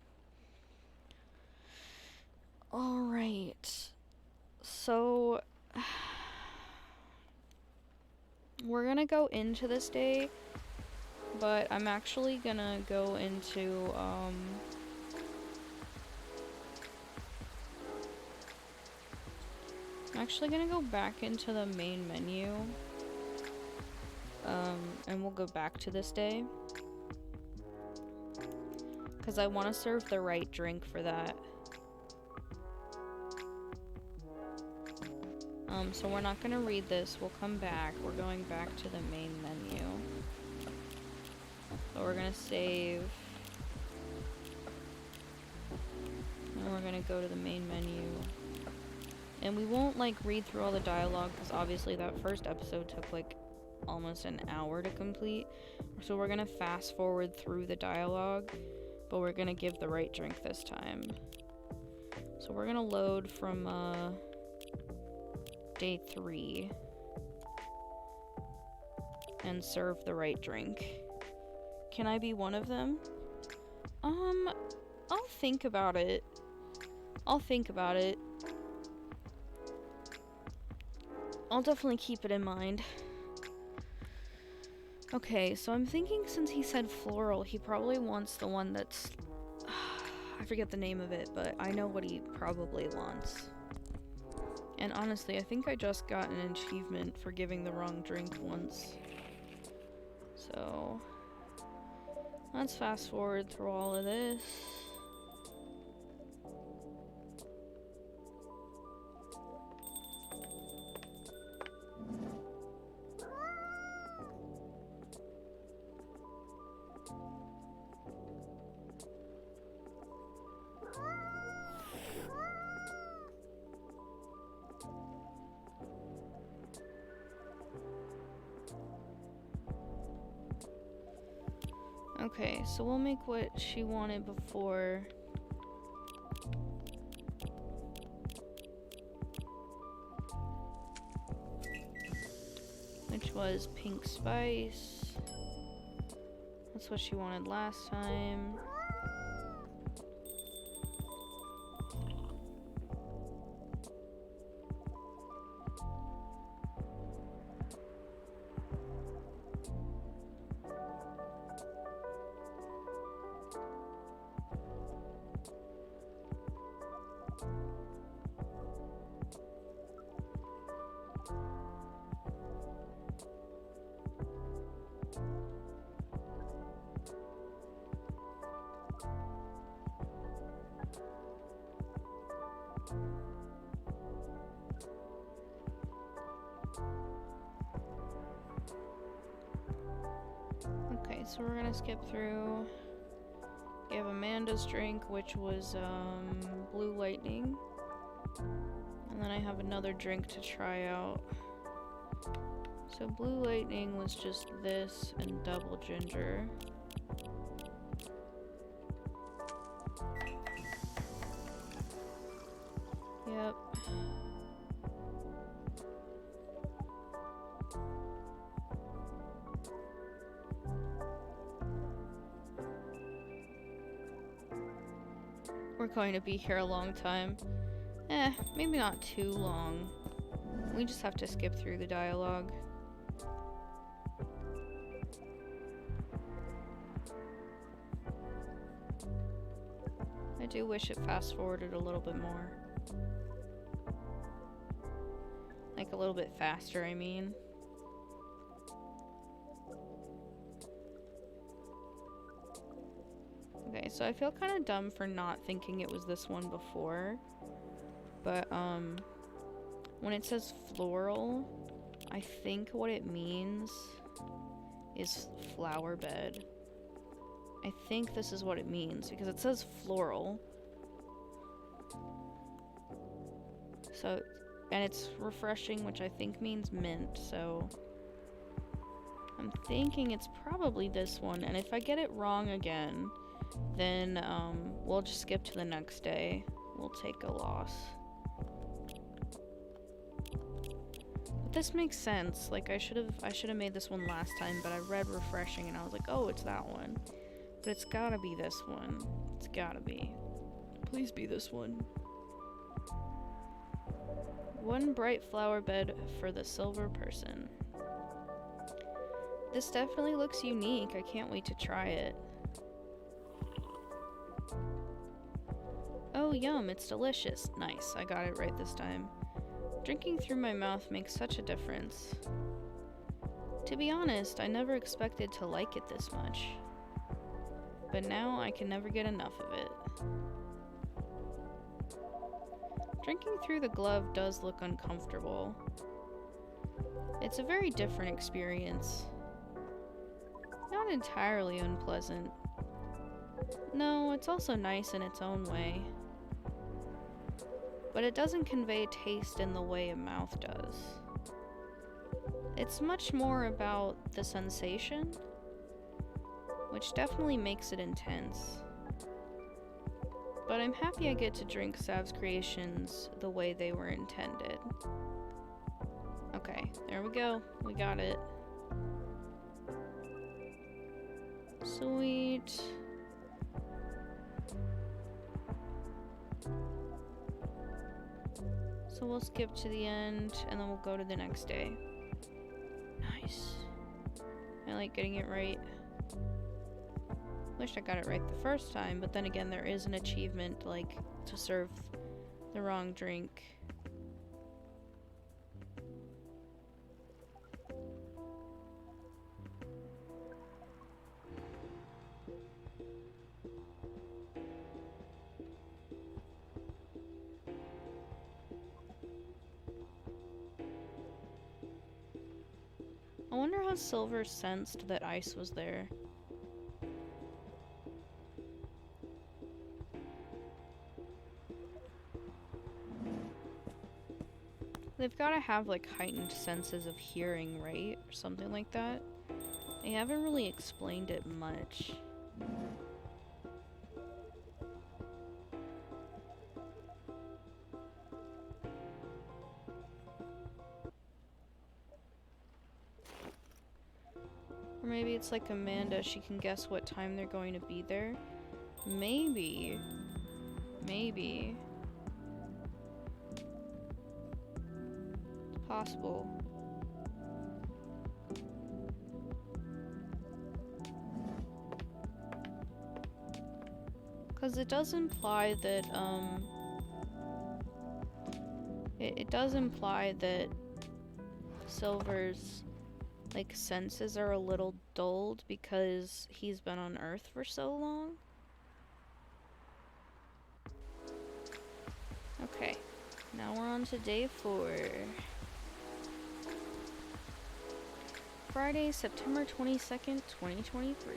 Alright. So, we're gonna go into this day, but I'm actually gonna go into, I'm actually gonna go back into the main menu, and we'll go back to this day, because I want to serve the right drink for that. So we're not gonna read this, we'll come back, we're going back to the main menu. we're gonna save. And we're gonna go to the main menu. And we won't like read through all the dialogue because obviously that first episode took like almost an hour to complete. So we're gonna fast forward through the dialogue, but we're gonna give the right drink this time. So we're gonna load from day 3 and serve the right drink. Can I be one of them? I'll think about it. I'll definitely keep it in mind. Okay, so I'm thinking since he said floral, he probably wants the one that's... I forget the name of it, but I know what he probably wants. And honestly, I think I just got an achievement for giving the wrong drink once. So... let's fast forward through all of this. Okay, so we'll make what she wanted before. Which was pink spice. That's what she wanted last time. Okay, so we're gonna skip through. Give Amanda's drink, which was Blue Lightning. And then I have another drink to try out. So Blue Lightning was just this and double ginger. Yep. We're going to be here a long time. Maybe not too long. We just have to skip through the dialogue. I do wish it fast forwarded a little bit more. Like a little bit faster, I mean. Okay, so I feel kind of dumb for not thinking it was this one before. But, when it says floral, I think what it means is flower bed. I think this is what it means, because it says floral. So, and it's refreshing, which I think means mint, so... I'm thinking it's probably this one, and if I get it wrong again, then, we'll just skip to the next day. We'll take a loss. But this makes sense. Like, I should have made this one last time, but I read refreshing, and I was like, oh, it's that one. But it's gotta be this one. It's gotta be. Please be this one. One bright flower bed for the silver person. This definitely looks unique. I can't wait to try it. Oh, yum, it's delicious. Nice, I got it right this time. Drinking through my mouth makes such a difference. To be honest, I never expected to like it this much. But now I can never get enough of it. Drinking through the glove does look uncomfortable. It's a very different experience. Not entirely unpleasant. No, it's also nice in its own way. But it doesn't convey taste in the way a mouth does. It's much more about the sensation, which definitely makes it intense. But I'm happy I get to drink Sav's creations the way they were intended. Okay, there we go. We got it. Sweet. So we'll skip to the end, and then we'll go to the next day. Nice. I like getting it right. Wish I got it right the first time, but then again, there is an achievement, like, to serve the wrong drink. I wonder how Silver sensed that ice was there. They've got to have, like, heightened senses of hearing, right? Or something like that. They haven't really explained it much. Or maybe it's like Amanda, she can guess what time they're going to be there. Maybe. Maybe. It's possible. Because it does imply that, it does imply that Silver's, like, senses are a little dulled because he's been on Earth for so long. Okay, now we're on to day 4. Friday, September 22nd, 2023.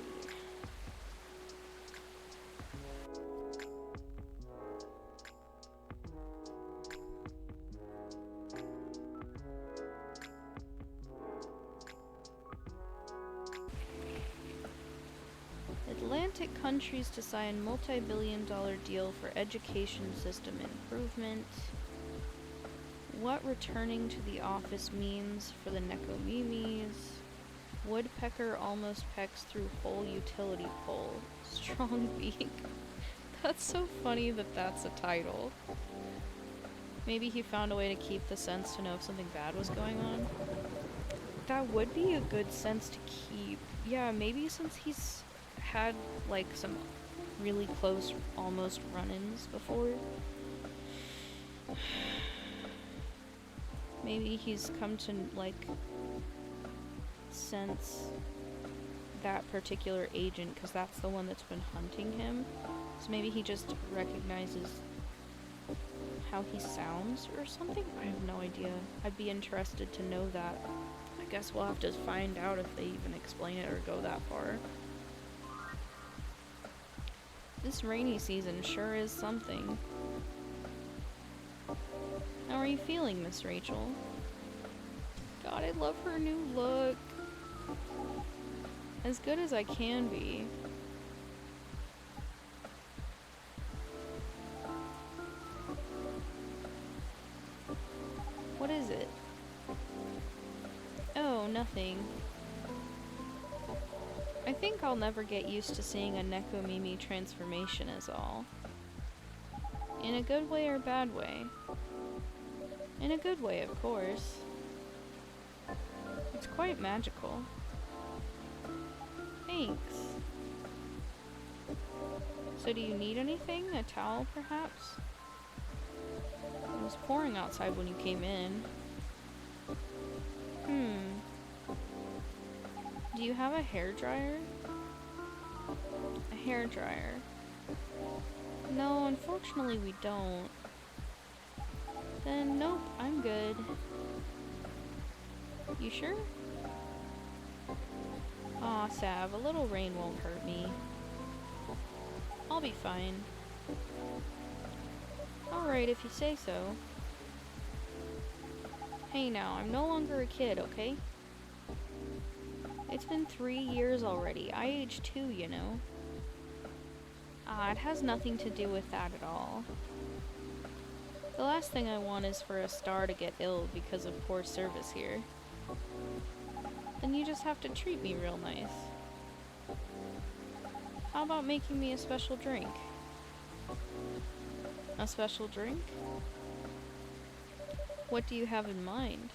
Atlantic countries to sign multi-billion-dollar deal for education system improvement. What returning to the office means for the Nekomimis. Woodpecker almost pecks through whole utility pole. Strong beak. That's so funny that that's a title. Maybe he found a way to keep the sense to know if something bad was going on. That would be a good sense to keep. Yeah, maybe since he's had, like, some really close, almost run-ins before. Maybe he's come to, like, sense that particular agent, because that's the one that's been hunting him. So maybe he just recognizes how he sounds or something? I have no idea. I'd be interested to know that. I guess we'll have to find out if they even explain it or go that far. This rainy season sure is something. How are you feeling, Miss Rachel? God, I love her new look. As good as I can be. What is it? Oh, nothing. I think I'll never get used to seeing a Nekomimi transformation is all. In a good way or bad way? In a good way, of course. It's quite magical. Thanks. So do you need anything? A towel, perhaps? It was pouring outside when you came in. Do you have a hairdryer? A hairdryer. No, unfortunately we don't. Then nope, I'm good. You sure? Aw, Sav, a little rain won't hurt me. I'll be fine. Alright, if you say so. Hey now, I'm no longer a kid, okay? It's been 3 years already. I aged too, you know. Ah, it has nothing to do with that at all. The last thing I want is for a star to get ill because of poor service here. Then you just have to treat me real nice. How about making me a special drink? A special drink? What do you have in mind?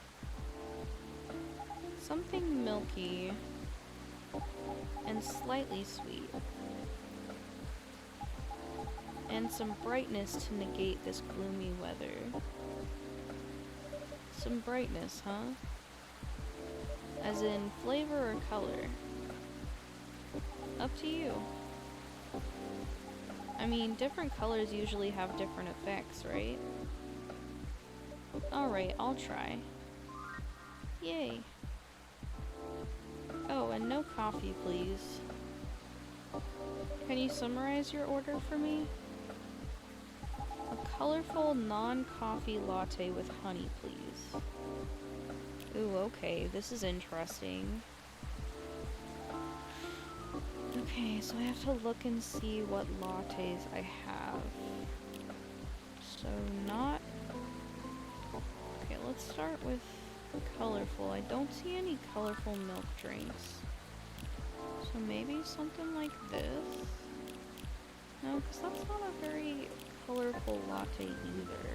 Something milky and slightly sweet. And some brightness to negate this gloomy weather. Some brightness, huh? As in flavor or color? Up to you. I mean, different colors usually have different effects, right? Alright, I'll try. Yay. Oh, and no coffee, please. Can you summarize your order for me? A colorful, non-coffee latte with honey, please. Ooh, okay, this is interesting. Okay, so I have to look and see what lattes I have. So not... Okay, let's start with colorful. I don't see any colorful milk drinks. So maybe something like this? No, because that's not a very colorful latte either.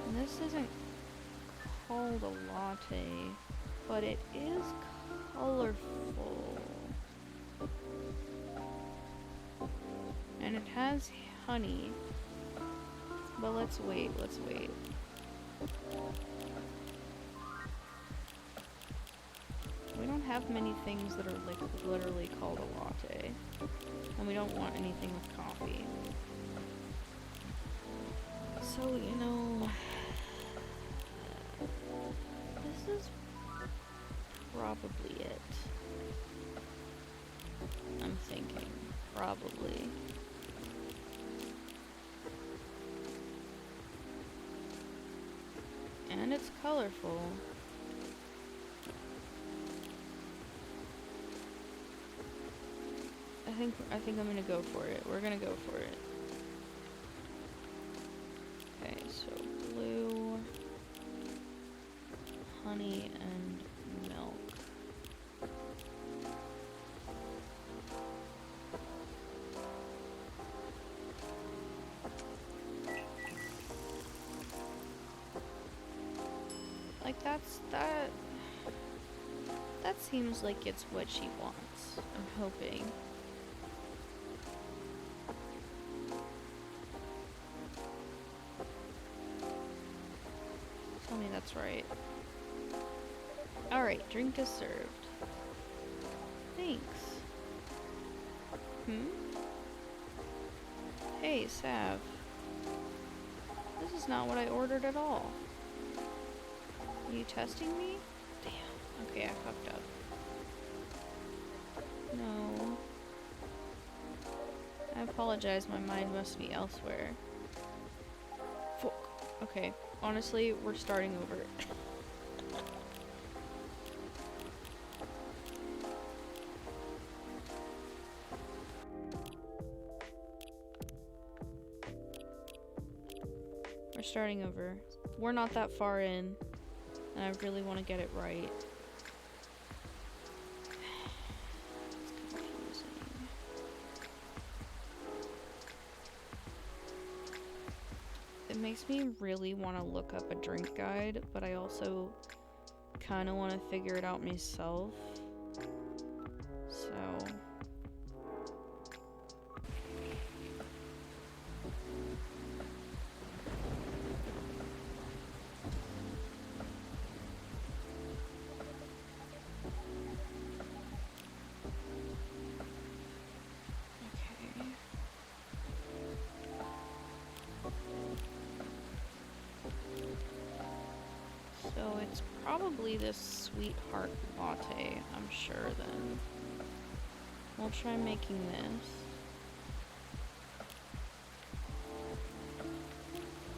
And this isn't called a latte, but it is colorful. And it has honey. But let's wait, let's wait. We don't have many things that are like literally called a latte. And we don't want anything with coffee. So, you know, this is probably it. I'm thinking, probably. And it's colorful. I think I'm gonna go for it. We're gonna go for it. Okay, so blue, honey, and milk. Like that seems like it's what she wants. I'm hoping. Tell me that's right. Alright, drink is served. Thanks. Hey, Sav. This is not what I ordered at all. Are you testing me? Damn. Okay, I fucked up. No. I apologize, my mind must be elsewhere. Fuck. Okay, honestly, we're starting over. We're starting over. We're not that far in, and I really want to get it right. It's confusing. It makes me really want to look up a drink guide, but I also kind of want to figure it out myself. So... probably this sweetheart latte, I'm sure then. We'll try making this.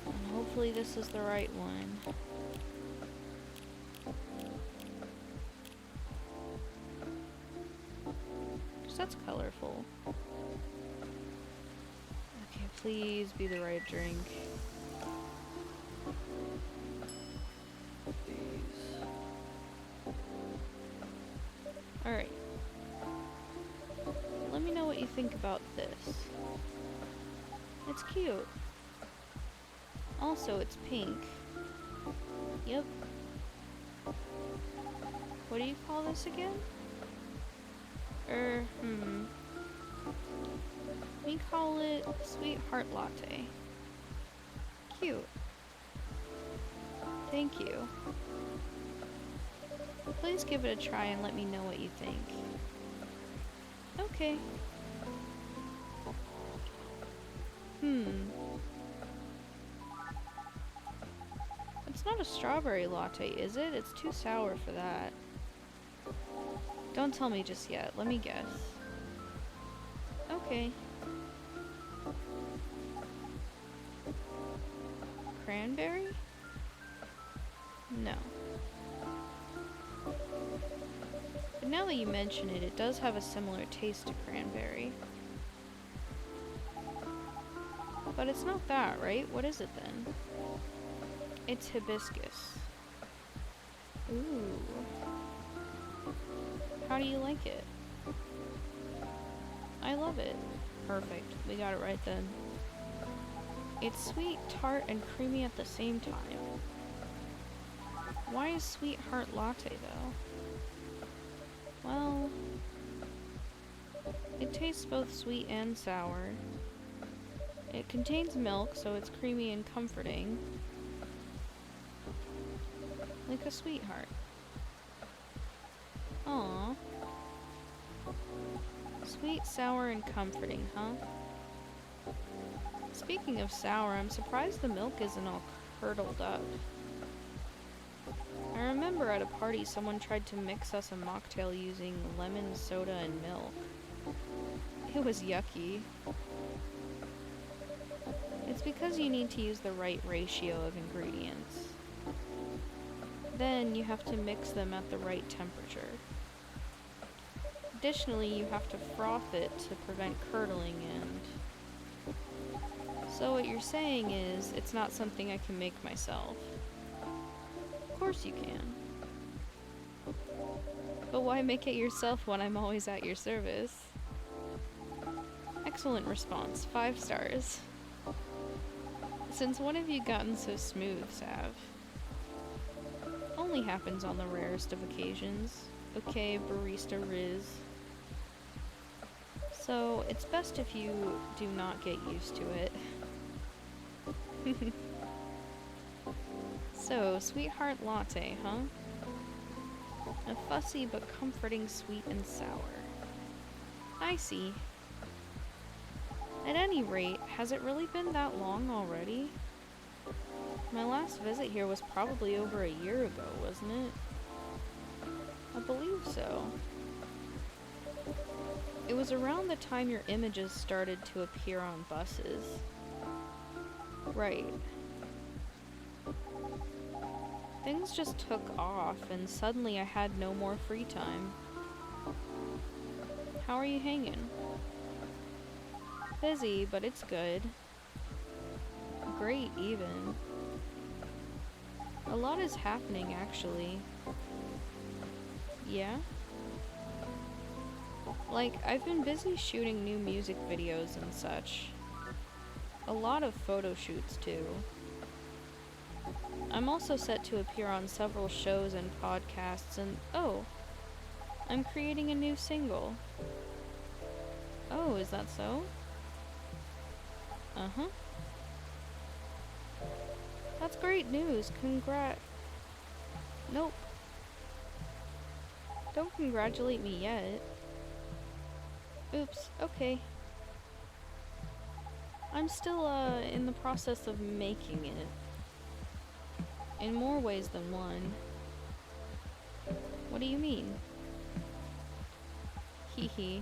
And hopefully this is the right one. Because that's colorful. Okay, please be the right drink. Alright. Let me know what you think about this. It's cute. Also, it's pink. Yep. What do you call this again? We call it Sweetheart Latte. Cute. Thank you. Please give it a try and let me know what you think. Okay. It's not a strawberry latte, is it? It's too sour for that. Don't tell me just yet. Let me guess. Okay. Cranberry? No. But now that you mention it, it does have a similar taste to cranberry. But it's not that, right? What is it then? It's hibiscus. Ooh. How do you like it? I love it. Perfect. We got it right then. It's sweet, tart, and creamy at the same time. Why is Sweetheart Latte, though? Well, it tastes both sweet and sour. It contains milk, so it's creamy and comforting. Like a sweetheart. Aww. Sweet, sour, and comforting, huh? Speaking of sour, I'm surprised the milk isn't all curdled up. I remember at a party someone tried to mix us a mocktail using lemon, soda, and milk. It was yucky. It's because you need to use the right ratio of ingredients. Then you have to mix them at the right temperature. Additionally, you have to froth it to prevent curdling and... So what you're saying is, it's not something I can make myself. Of course you can. But why make it yourself when I'm always at your service? Excellent response. 5 stars. Since when have you gotten so smooth, Sav? Only happens on the rarest of occasions. Okay, Barista Riz. So, it's best if you do not get used to it. So, Sweetheart Latte, huh? A fussy but comforting sweet and sour. I see. At any rate, has it really been that long already? My last visit here was probably over a year ago, wasn't it? I believe so. It was around the time your images started to appear on buses. Right. Things just took off, and suddenly I had no more free time. How are you hanging? Busy, but it's good. Great, even. A lot is happening, actually. Yeah? Like, I've been busy shooting new music videos and such. A lot of photo shoots, too. I'm also set to appear on several shows and podcasts, and oh, I'm creating a new single. Oh, is that so? Uh-huh. That's great news. Nope. Don't congratulate me yet. Oops, okay. I'm still, in the process of making it. In more ways than one. What do you mean? Hee hee.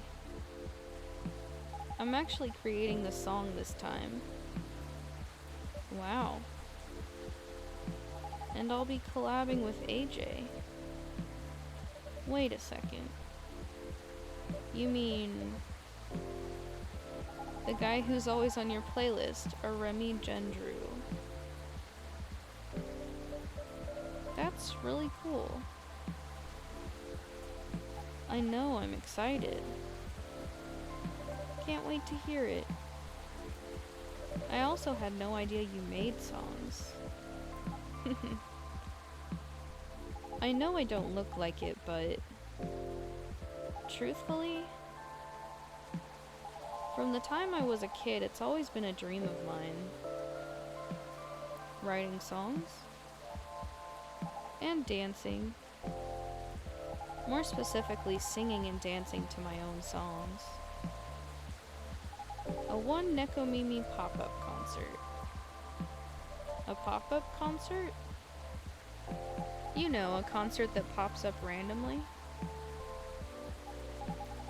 I'm actually creating the song this time. Wow. And I'll be collabing with AJ. Wait a second. You mean the guy who's always on your playlist, or Remy Gendrew? That's really cool. I know, I'm excited. Can't wait to hear it. I also had no idea you made songs. I know I don't look like it, but truthfully, from the time I was a kid, it's always been a dream of mine. Writing songs and dancing. More specifically, singing and dancing to my own songs. A one Nekomimi pop-up concert. A pop-up concert? You know, a concert that pops up randomly.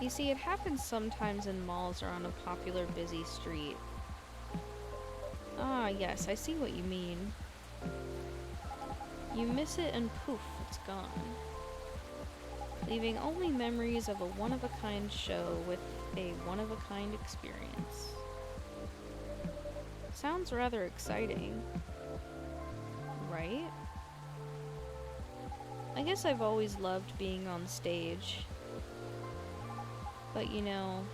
You see, it happens sometimes in malls or on a popular busy street. Ah, yes, I see what you mean. You miss it and poof, it's gone. Leaving only memories of a one-of-a-kind show with a one-of-a-kind experience. Sounds rather exciting. Right? I guess I've always loved being on stage. But you know,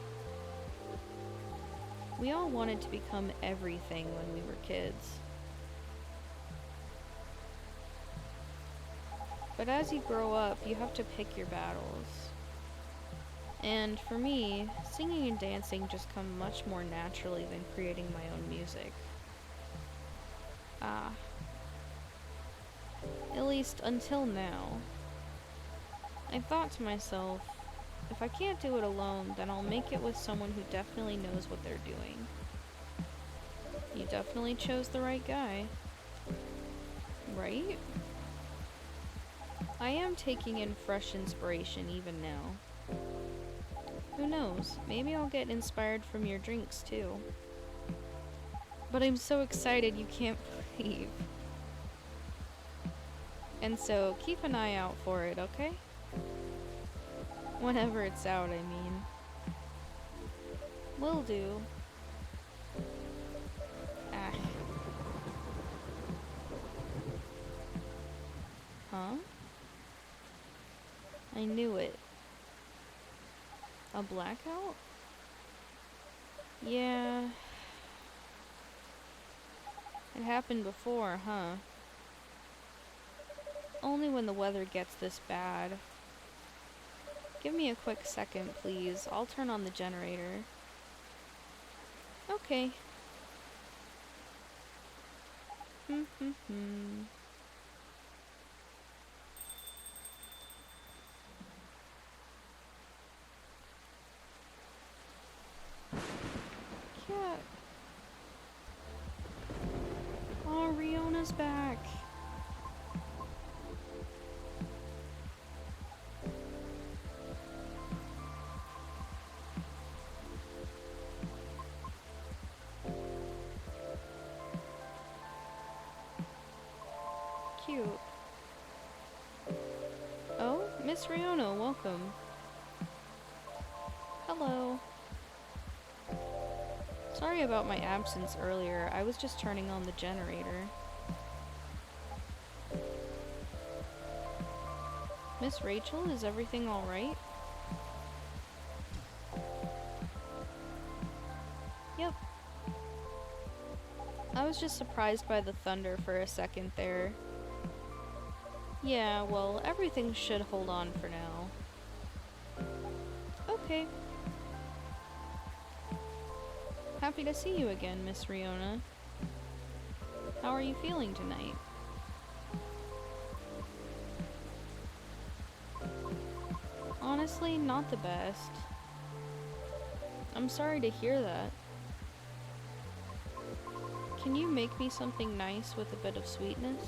we all wanted to become everything when we were kids. But as you grow up, you have to pick your battles. And for me, singing and dancing just come much more naturally than creating my own music. At least until now. I thought to myself, if I can't do it alone, then I'll make it with someone who definitely knows what they're doing. You definitely chose the right guy. Right? I am taking in fresh inspiration even now. Who knows, maybe I'll get inspired from your drinks too. But I'm so excited you can't believe. And so, keep an eye out for it, okay? Whenever it's out, I mean. Will do. Ah. Huh? I knew it. A blackout? Yeah. It happened before, huh? Only when the weather gets this bad. Give me a quick second, please. I'll turn on the generator. Okay. Cat. Oh, Riona's back. Cute. Oh, Miss Riona, welcome. Hello. Sorry about my absence earlier. I was just turning on the generator. Miss Rachel, is everything alright? Yep. I was just surprised by the thunder for a second there. Yeah, well, everything should hold on for now. Okay. Happy to see you again, Miss Riona. How are you feeling tonight? Honestly, not the best. I'm sorry to hear that. Can you make me something nice with a bit of sweetness?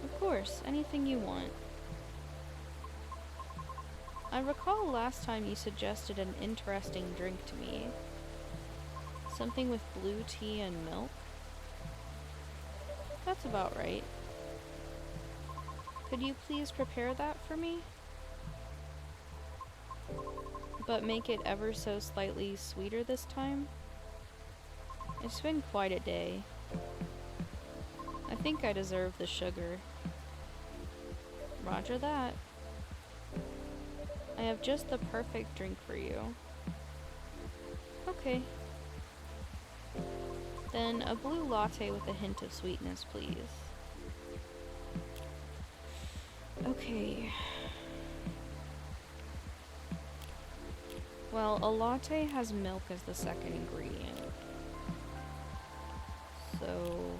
Of course, anything you want. I recall last time you suggested an interesting drink to me. Something with blue tea and milk? That's about right. Could you please prepare that for me? But make it ever so slightly sweeter this time? It's been quite a day. I think I deserve the sugar. Roger that. I have just the perfect drink for you. Okay. Then a blue latte with a hint of sweetness, please. Okay. Well, a latte has milk as the second ingredient. So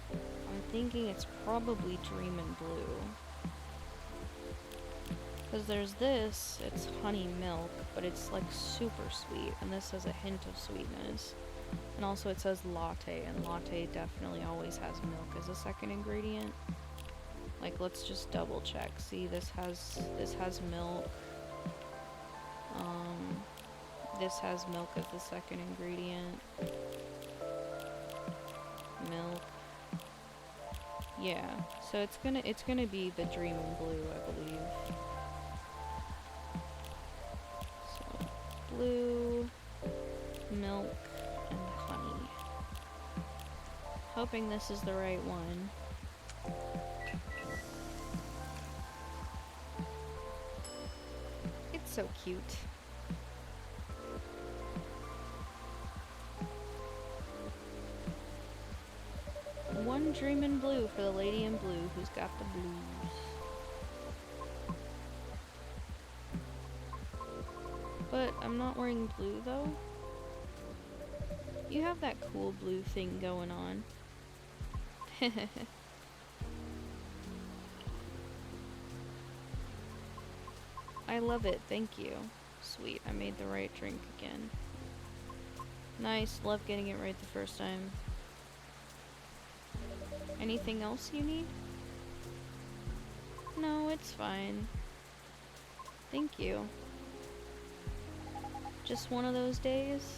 I'm thinking it's probably Dreamin' Blue. Because there's this, it's honey milk, but it's like super sweet, and this has a hint of sweetness. And also it says latte, and latte definitely always has milk as a second ingredient. Like, let's just double check. See, this has milk. This has milk as the second ingredient. Milk. Yeah, so it's gonna be the Dreamin' Blue, I believe. So, blue, milk, and honey. Hoping this is the right one. It's so cute. One Dreamin' Blue for the lady in blue who's got the blues. But I'm not wearing blue though. You have that cool blue thing going on. I love it, thank you. Sweet, I made the right drink again. Nice, love getting it right the first time. Anything else you need? No, it's fine. Thank you. Just one of those days?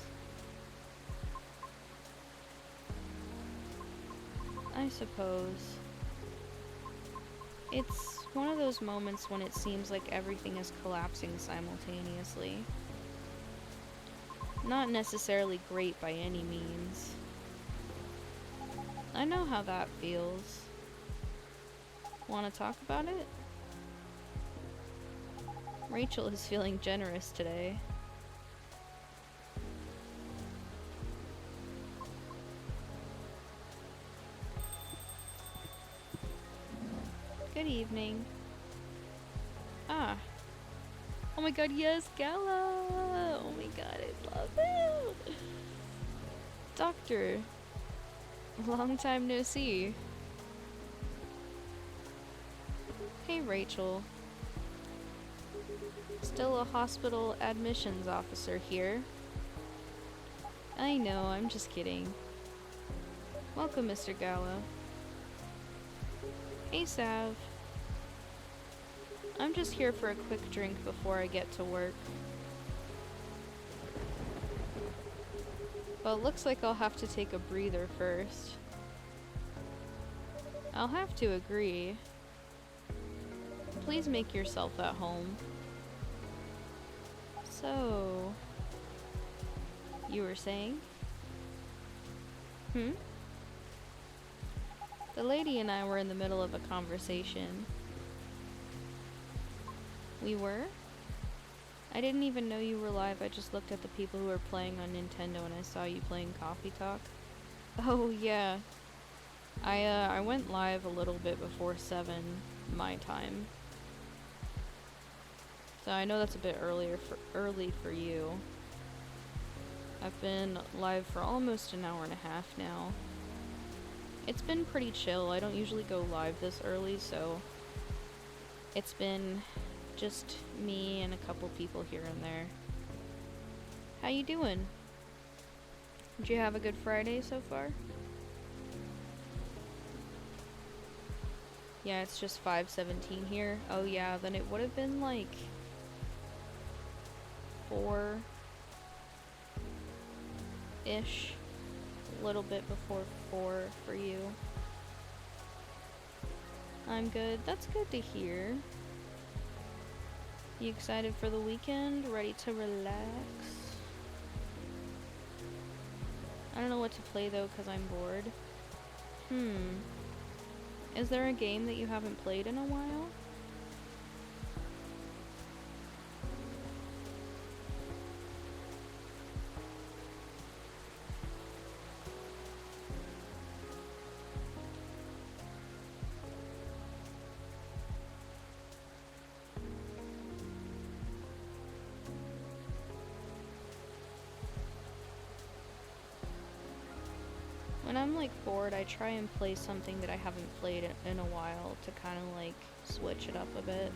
I suppose. It's one of those moments when it seems like everything is collapsing simultaneously. Not necessarily great by any means. I know how that feels. Want to talk about it? Rachel is feeling generous today. Good evening. Ah. Oh my god, yes, Gala! Oh my god, I love it! Doctor. Long time no see. Hey, Rachel. Still a hospital admissions officer here. I know, I'm just kidding. Welcome, Mr. Gala. Hey, Sav. I'm just here for a quick drink before I get to work. Well, it looks like I'll have to take a breather first. I'll have to agree. Please make yourself at home. So, you were saying? The lady and I were in the middle of a conversation. We were? I didn't even know you were live. I just looked at the people who were playing on Nintendo and I saw you playing Coffee Talk. Oh, yeah. I went live a little bit before 7 my time. So I know that's a bit early for you. I've been live for almost an hour and a half now. It's been pretty chill. I don't usually go live this early, so it's been just me and a couple people here and there. How you doing? Did you have a good Friday so far? Yeah, it's just 5:17 here. Oh yeah, then it would have been like 4-ish. A little bit before 4 for you. I'm good. That's good to hear. You excited for the weekend? Ready to relax? I don't know what to play though because I'm bored. Is there a game that you haven't played in a while? When I'm like bored, I try and play something that I haven't played in a while to kind of like switch it up a bit.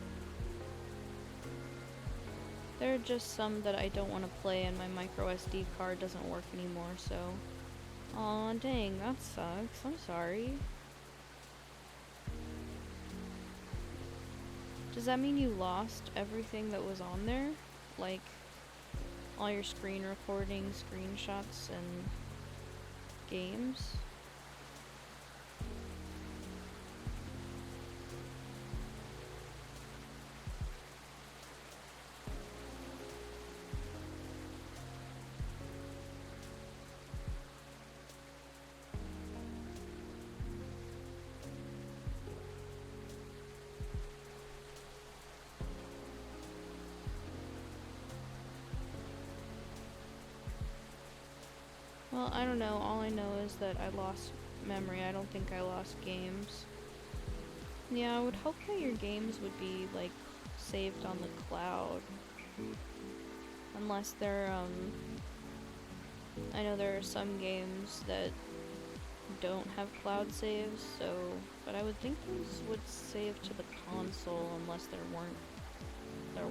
There are just some that I don't want to play and my micro SD card doesn't work anymore, so... Aw, dang, that sucks. I'm sorry. Does that mean you lost everything that was on there? Like, all your screen recordings, screenshots, and games? Well, I don't know. All I know is that I lost memory. I don't think I lost games. Yeah, I would hope that your games would be, like, saved on the cloud. Unless they're, I know there are some games that don't have cloud saves, so... But I would think those would save to the console unless there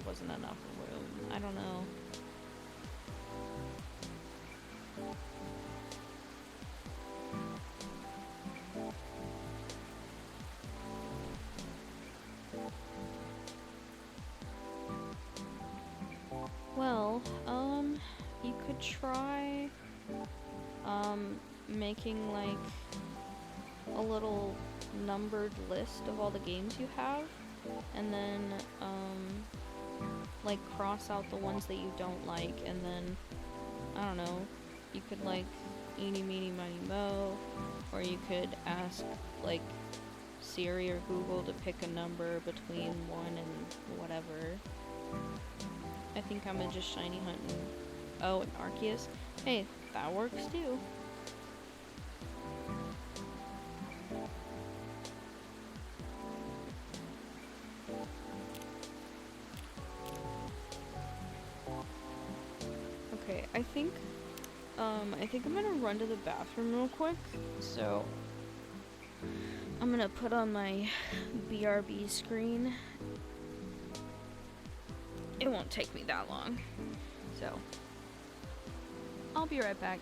wasn't enough room. I don't know. Well, you could try, making, like, a little numbered list of all the games you have, and then, like, cross out the ones that you don't like, and then, I don't know, you could, like, eeny, meeny, miny, mo, or you could ask, like, Siri or Google to pick a number between 1 and whatever. I think I'm just shiny hunting. Oh, and Arceus. Hey, that works too. Okay, I think I'm gonna run to the bathroom real quick. So, I'm gonna put on my BRB screen. It won't take me that long. So, I'll be right back.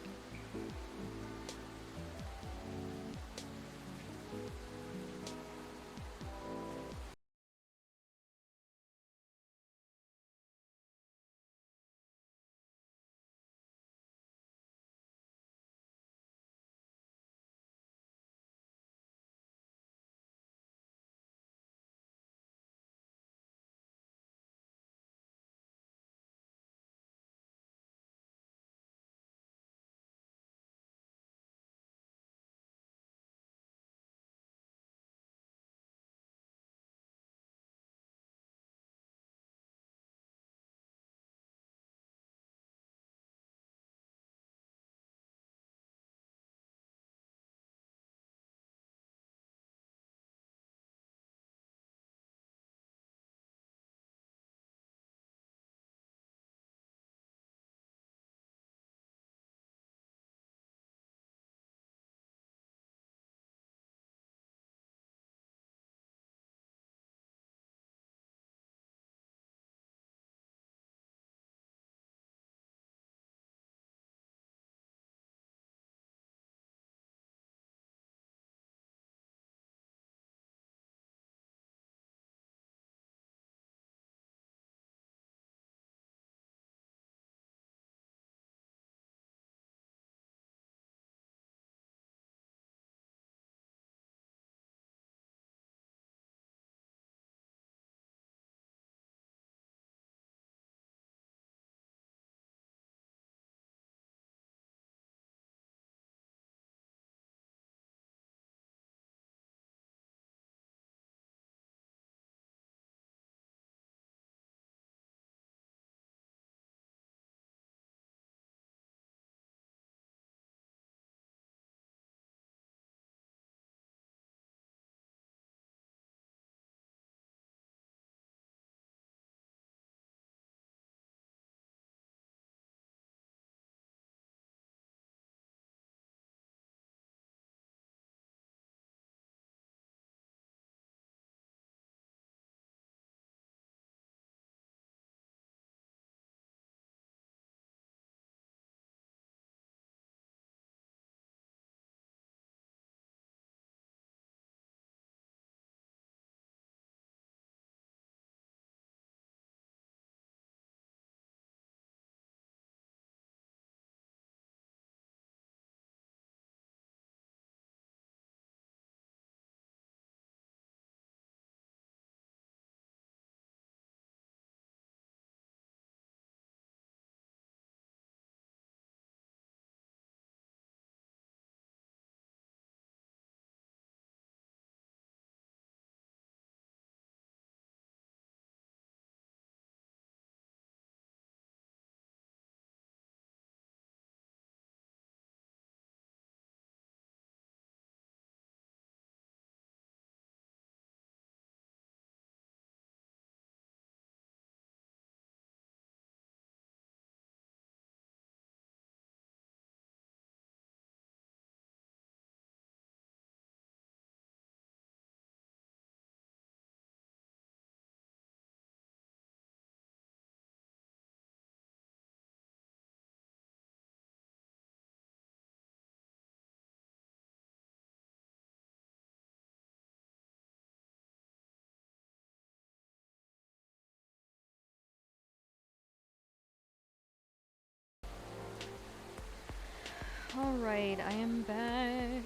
Alright, I am back.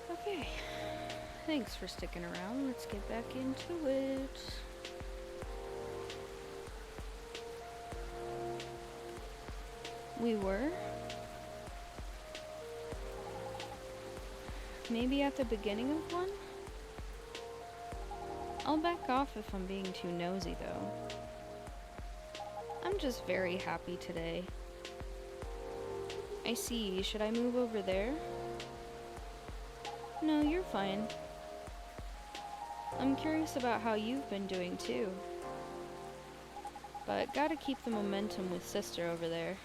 Okay. Thanks for sticking around. Let's get back into it. We were? Maybe at the beginning of one? I'll back off if I'm being too nosy, though. I'm just very happy today. I see. Should I move over there? No, you're fine. I'm curious about how you've been doing, too. But gotta keep the momentum with sister over there.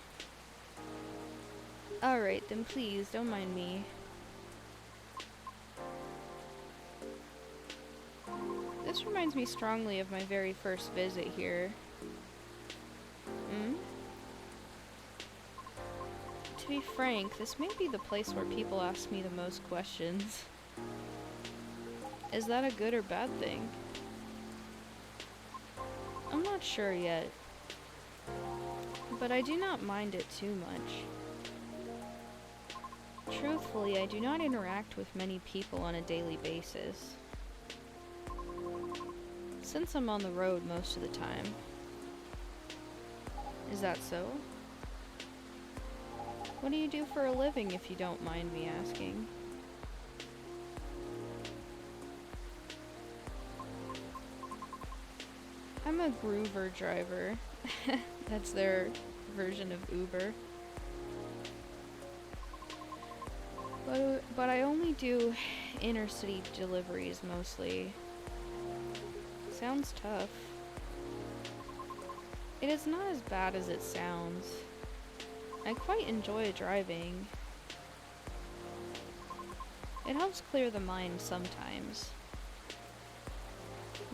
Alright, then please, don't mind me. This reminds me strongly of my very first visit here. To be frank, this may be the place where people ask me the most questions. Is that a good or bad thing? I'm not sure yet. But I do not mind it too much. Truthfully, I do not interact with many people on a daily basis, since I'm on the road most of the time. Is that so? What do you do for a living, if you don't mind me asking? I'm a groover driver. That's their version of Uber. But I only do inner city deliveries mostly. Sounds tough. It is not as bad as it sounds. I quite enjoy driving. It helps clear the mind sometimes.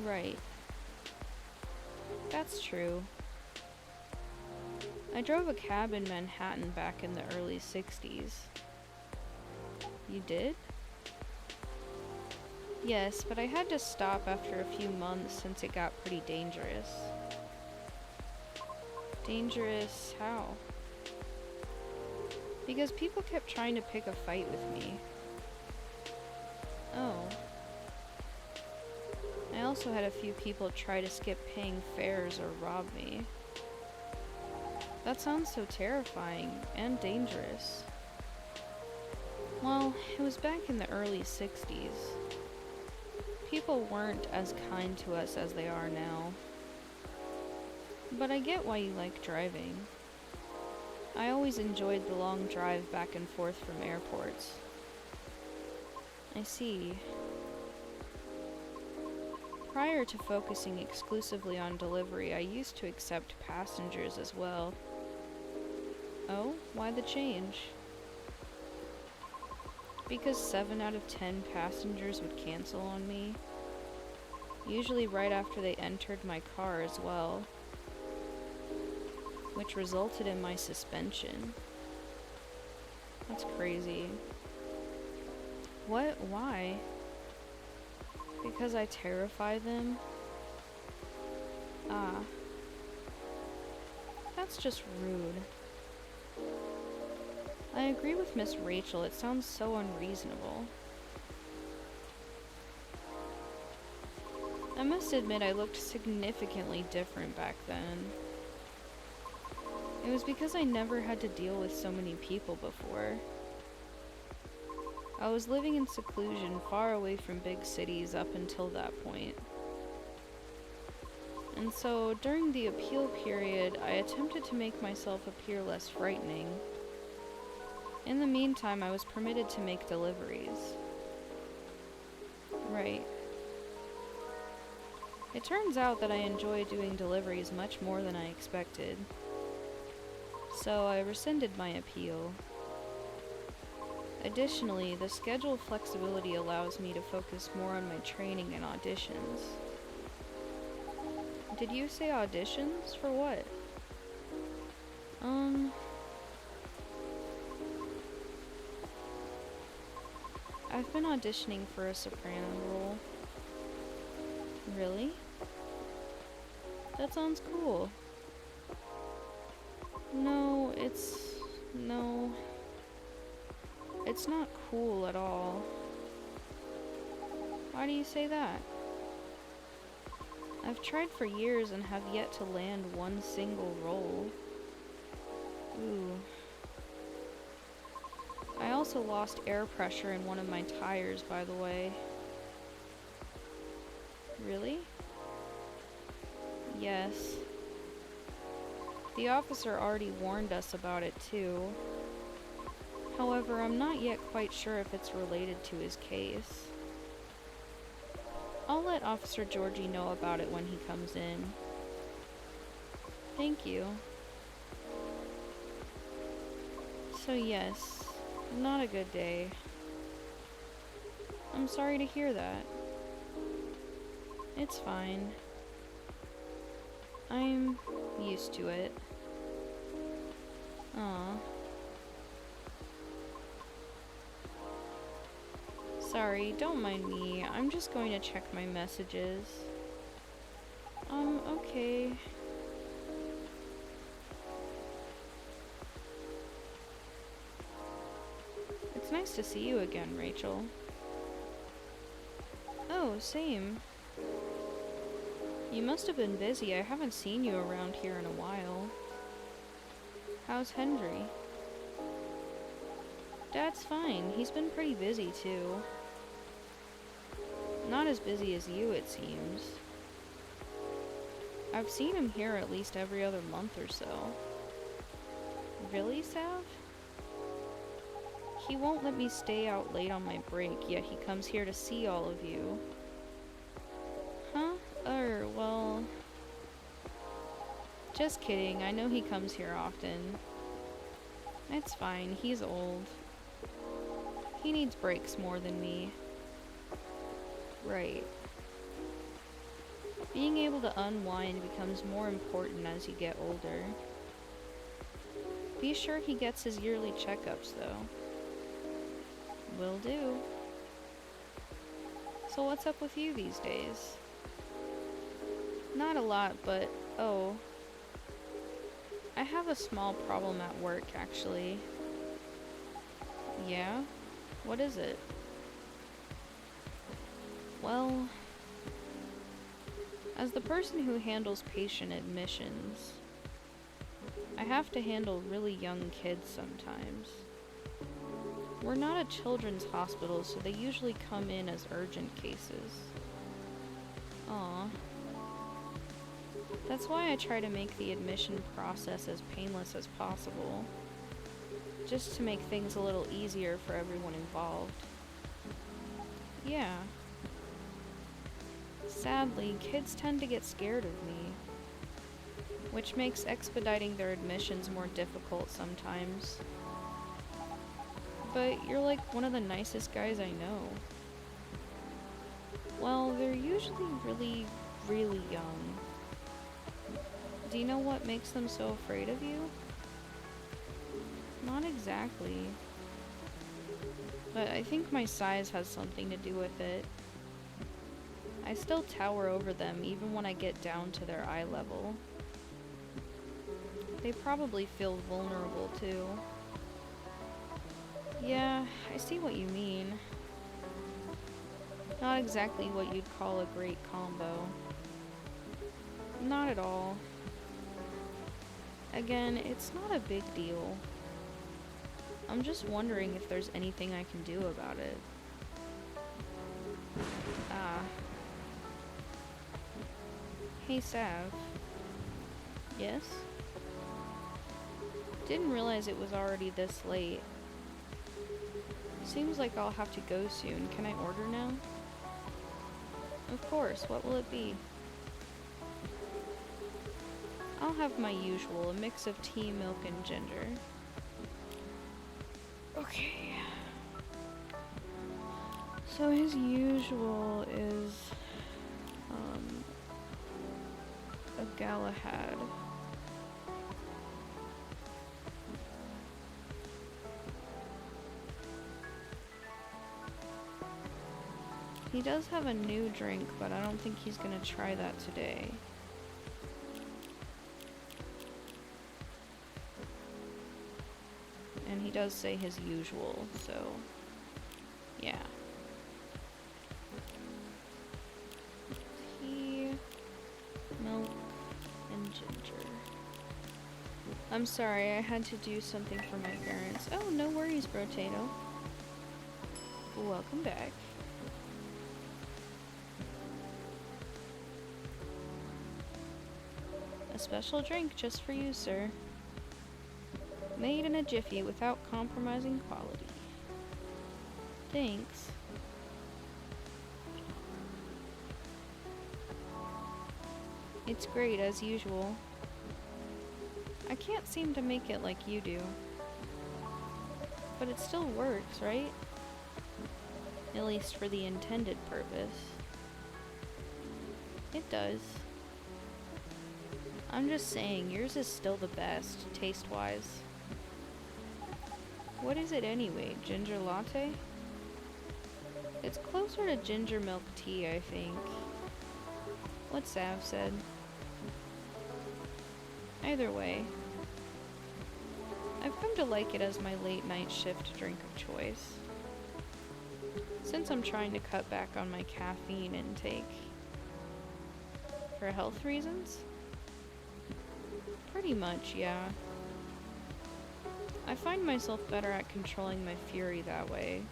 Right. That's true. I drove a cab in Manhattan back in the early 60s. You did? Yes, but I had to stop after a few months since it got pretty dangerous. Dangerous how? Because people kept trying to pick a fight with me. Oh. I also had a few people try to skip paying fares or rob me. That sounds so terrifying and dangerous. Well, it was back in the early 60s. People weren't as kind to us as they are now. But I get why you like driving. I always enjoyed the long drive back and forth from airports. I see. Prior to focusing exclusively on delivery, I used to accept passengers as well. Oh, why the change? Because 7 out of 10 passengers would cancel on me. Usually right after they entered my car as well. Which resulted in my suspension. That's crazy. What? Why? Because I terrify them? Ah. That's just rude. I agree with Miss Rachel, it sounds so unreasonable. I must admit I looked significantly different back then. It was because I never had to deal with so many people before. I was living in seclusion far away from big cities up until that point. And so, during the appeal period, I attempted to make myself appear less frightening. In the meantime, I was permitted to make deliveries. Right. It turns out that I enjoy doing deliveries much more than I expected. So I rescinded my appeal. Additionally, the schedule flexibility allows me to focus more on my training and auditions. Did you say auditions? For what? I've been auditioning for a soprano role. Really? That sounds cool. No, it's No. It's not cool at all. Why do you say that? I've tried for years and have yet to land one single roll. Ooh. I also lost air pressure in one of my tires, by the way. Really? Yes. The officer already warned us about it too. However, I'm not yet quite sure if it's related to his case. I'll let Officer Georgie know about it when he comes in. Thank you. So yes, not a good day. I'm sorry to hear that. It's fine. I'm used to it. Aw. Sorry, don't mind me. I'm just going to check my messages. Okay. It's nice to see you again, Rachel. Oh, same. You must have been busy. I haven't seen you around here in a while. How's Henry? Dad's fine. He's been pretty busy, too. Not as busy as you, it seems. I've seen him here at least every other month or so. Really, Sav? He won't let me stay out late on my break, yet he comes here to see all of you. Huh? Well... Just kidding, I know he comes here often. It's fine, he's old. He needs breaks more than me. Right. Being able to unwind becomes more important as you get older. Be sure he gets his yearly checkups, though. Will do. So what's up with you these days? Not a lot, but, oh. I have a small problem at work, actually. Yeah? What is it? Well, as the person who handles patient admissions, I have to handle really young kids sometimes. We're not a children's hospital, so they usually come in as urgent cases. Aw. That's why I try to make the admission process as painless as possible, just to make things a little easier for everyone involved. Yeah. Sadly, kids tend to get scared of me, which makes expediting their admissions more difficult sometimes. But you're like one of the nicest guys I know. Well, they're usually really, really young. Do you know what makes them so afraid of you? Not exactly. But I think my size has something to do with it. I still tower over them even when I get down to their eye level. They probably feel vulnerable too. Yeah, I see what you mean. Not exactly what you'd call a great combo. Not at all. Again, it's not a big deal. I'm just wondering if there's anything I can do about it. Ah. Hey, Sav. Yes? Didn't realize it was already this late. Seems like I'll have to go soon. Can I order now? Of course. What will it be? I'll have my usual, a mix of tea, milk, and ginger. Okay. So his usual is a Galahad. He does have a new drink, but I don't think he's gonna try that today. And he does say his usual, so yeah. Tea, milk, and ginger. I'm sorry, I had to do something for my parents. Oh, no worries, Brotato. Welcome back. A special drink just for you, sir. Made in a jiffy without compromising quality. Thanks. It's great as usual. I can't seem to make it like you do. But it still works, right? At least for the intended purpose. It does. I'm just saying, yours is still the best, taste-wise. What is it anyway? Ginger latte? It's closer to ginger milk tea, I think. What Sav said. Either way, I've come to like it as my late night shift drink of choice. Since I'm trying to cut back on my caffeine intake. For health reasons? Pretty much, yeah. I find myself better at controlling my fury that way.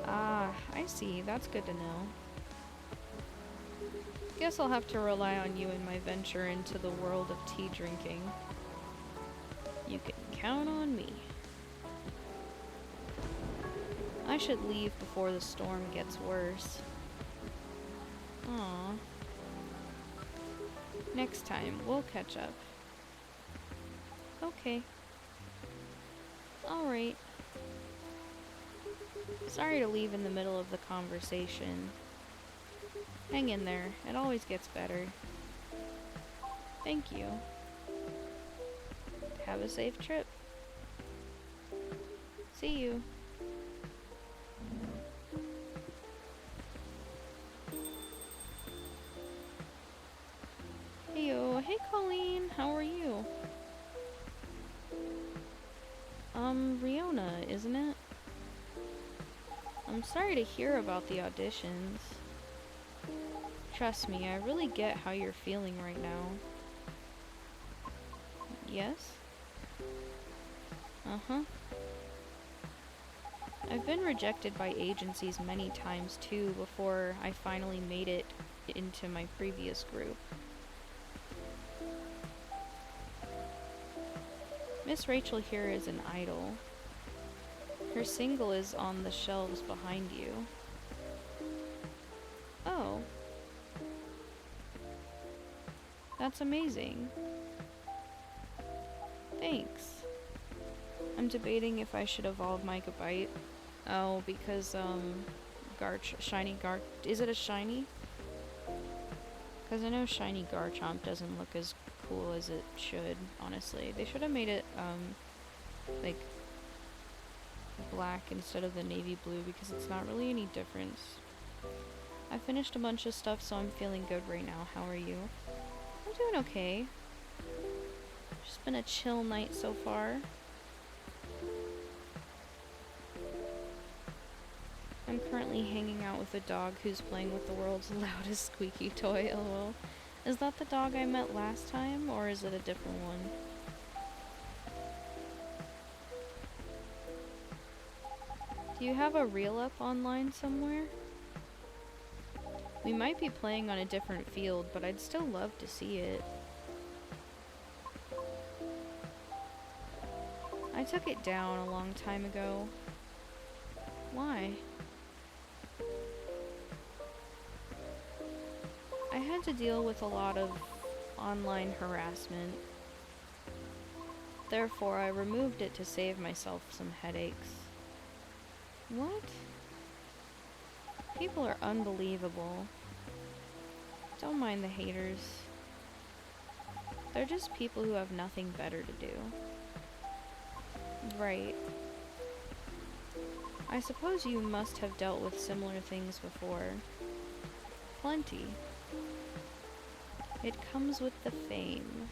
Ah, I see. That's good to know. Guess I'll have to rely on you in my venture into the world of tea drinking. You can count on me. I should leave before the storm gets worse. Aww. Next time, we'll catch up. Okay. Alright. Sorry to leave in the middle of the conversation. Hang in there. It always gets better. Thank you. Have a safe trip. See you. Heyo. Hey, Colleen. How are you? Riona, isn't it? I'm sorry to hear about the auditions. Trust me, I really get how you're feeling right now. Yes? Uh-huh. I've been rejected by agencies many times too before I finally made it into my previous group. Miss Rachel here is an idol. Her single is on the shelves behind you. Oh. That's amazing. Thanks. I'm debating if I should evolve my Gabite. Oh, because, shiny is it a shiny? Because I know shiny Garchomp doesn't look as cool as it should, honestly. They should have made it, like, black instead of the navy blue, because it's not really any difference. I finished a bunch of stuff, so I'm feeling good right now. How are you? I'm doing okay. Just been a chill night so far. I'm currently hanging out with a dog who's playing with the world's loudest squeaky toy, lol. Is that the dog I met last time, or is it a different one? Do you have a reel up online somewhere? We might be playing on a different field, but I'd still love to see it. I took it down a long time ago. Why? I had to deal with a lot of online harassment. Therefore, I removed it to save myself some headaches. What? People are unbelievable. Don't mind the haters. They're just people who have nothing better to do. Right. I suppose you must have dealt with similar things before. Plenty. It comes with the fame.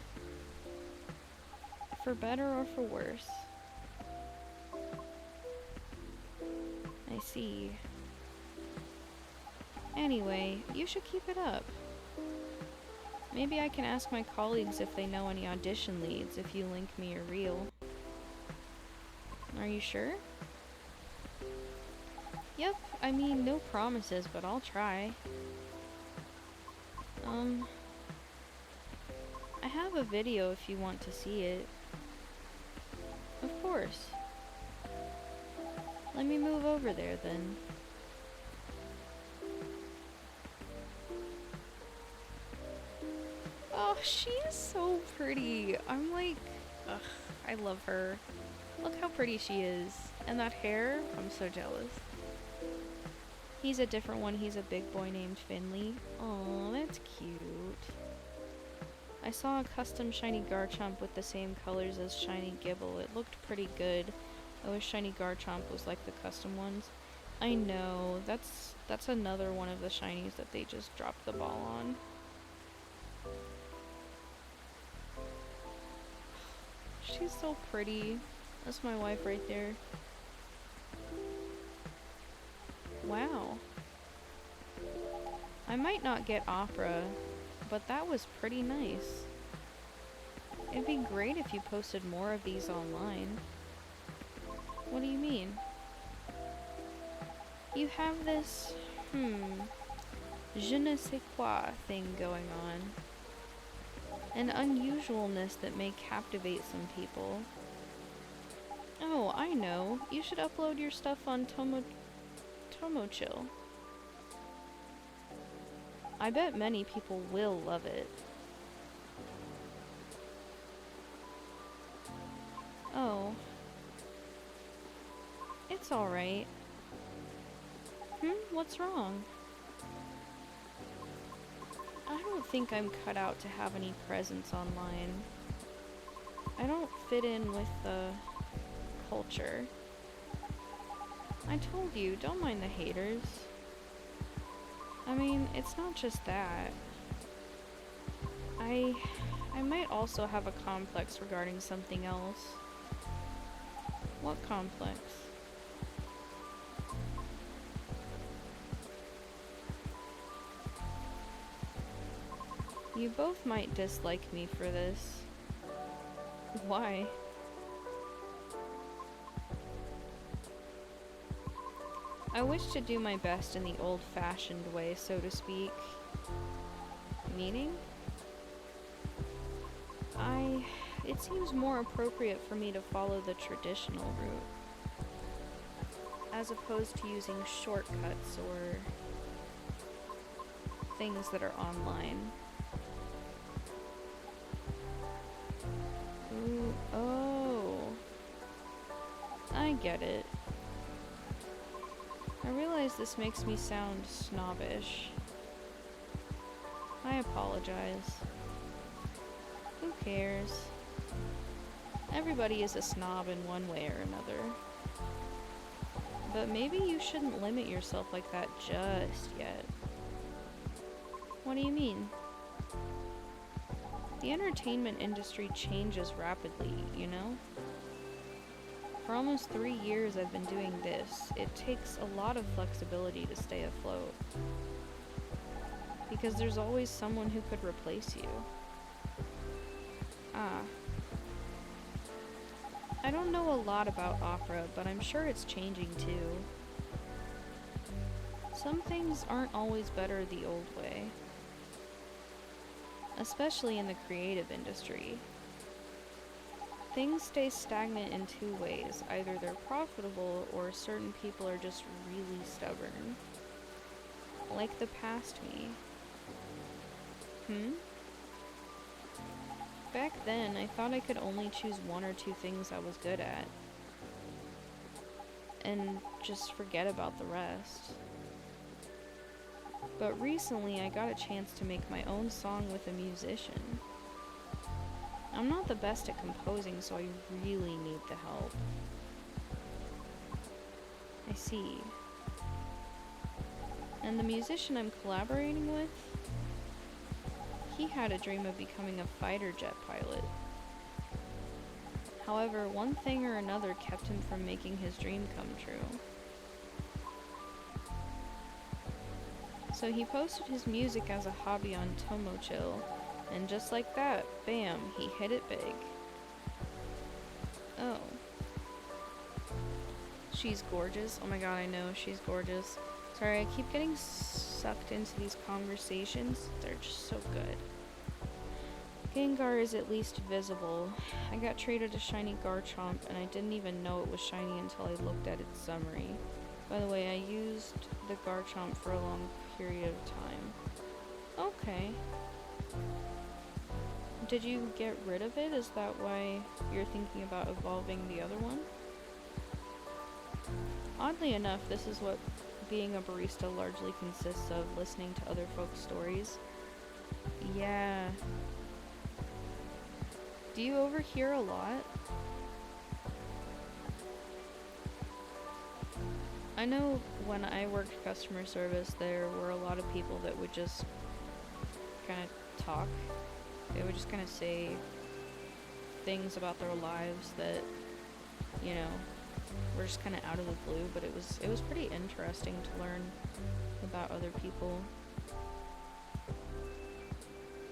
For better or for worse. I see. Anyway, you should keep it up. Maybe I can ask my colleagues if they know any audition leads if you link me your reel. Are you sure? Yep, I mean, no promises, but I'll try. I have a video if you want to see it. Of course. Let me move over there then. Oh, she is so pretty. I'm like, ugh, I love her. Look how pretty she is. And that hair, I'm so jealous. He's a different one. He's a big boy named Finley. Aw, that's cute. I saw a custom shiny Garchomp with the same colors as shiny Gibble. It looked pretty good. I wish shiny Garchomp was like the custom ones. I know, that's another one of the shinies that they just dropped the ball on. She's so pretty. That's my wife right there. Wow. I might not get Opera, but that was pretty nice. It'd be great if you posted more of these online. What do you mean? You have this, je ne sais quoi thing going on. An unusualness that may captivate some people. Oh, I know. You should upload your stuff on Tomochill. I bet many people will love it. Oh. It's alright. What's wrong? I don't think I'm cut out to have any presence online. I don't fit in with the culture. I told you, don't mind the haters. I mean, it's not just that. I might also have a complex regarding something else. What complex? You both might dislike me for this. Why? I wish to do my best in the old-fashioned way, so to speak. Meaning? It seems more appropriate for me to follow the traditional route, as opposed to using shortcuts or things that are online. Ooh, oh. I get it. I realize this makes me sound snobbish. I apologize. Who cares? Everybody is a snob in one way or another. But maybe you shouldn't limit yourself like that just yet. What do you mean? The entertainment industry changes rapidly, you know? For almost 3 years I've been doing this. It takes a lot of flexibility to stay afloat. Because there's always someone who could replace you. I don't know a lot about opera, but I'm sure it's changing too. Some things aren't always better the old way. Especially in the creative industry. Things stay stagnant in two ways. Either they're profitable or certain people are just really stubborn. Like the past me. Back then, I thought I could only choose one or two things I was good at. And just forget about the rest. But recently, I got a chance to make my own song with a musician. I'm not the best at composing, so I really need the help. I see. And the musician I'm collaborating with, he had a dream of becoming a fighter jet pilot. However, one thing or another kept him from making his dream come true. So he posted his music as a hobby on Tomochill, and just like that, bam, he hit it big. Oh. She's gorgeous. Oh my god, I know, she's gorgeous. Sorry, I keep getting sucked into these conversations. They're just so good. Gengar is at least visible. I got traded a shiny Garchomp, and I didn't even know it was shiny until I looked at its summary. By the way, I used the Garchomp for a long period of time. Okay. Did you get rid of it? Is that why you're thinking about evolving the other one? Oddly enough, this is what being a barista largely consists of, listening to other folks' stories. Yeah. Do you overhear a lot? I know when I worked customer service, there were a lot of people that would just kind of talk. They would just kind of say things about their lives that, you know, were just kind of out of the blue, but it was pretty interesting to learn about other people.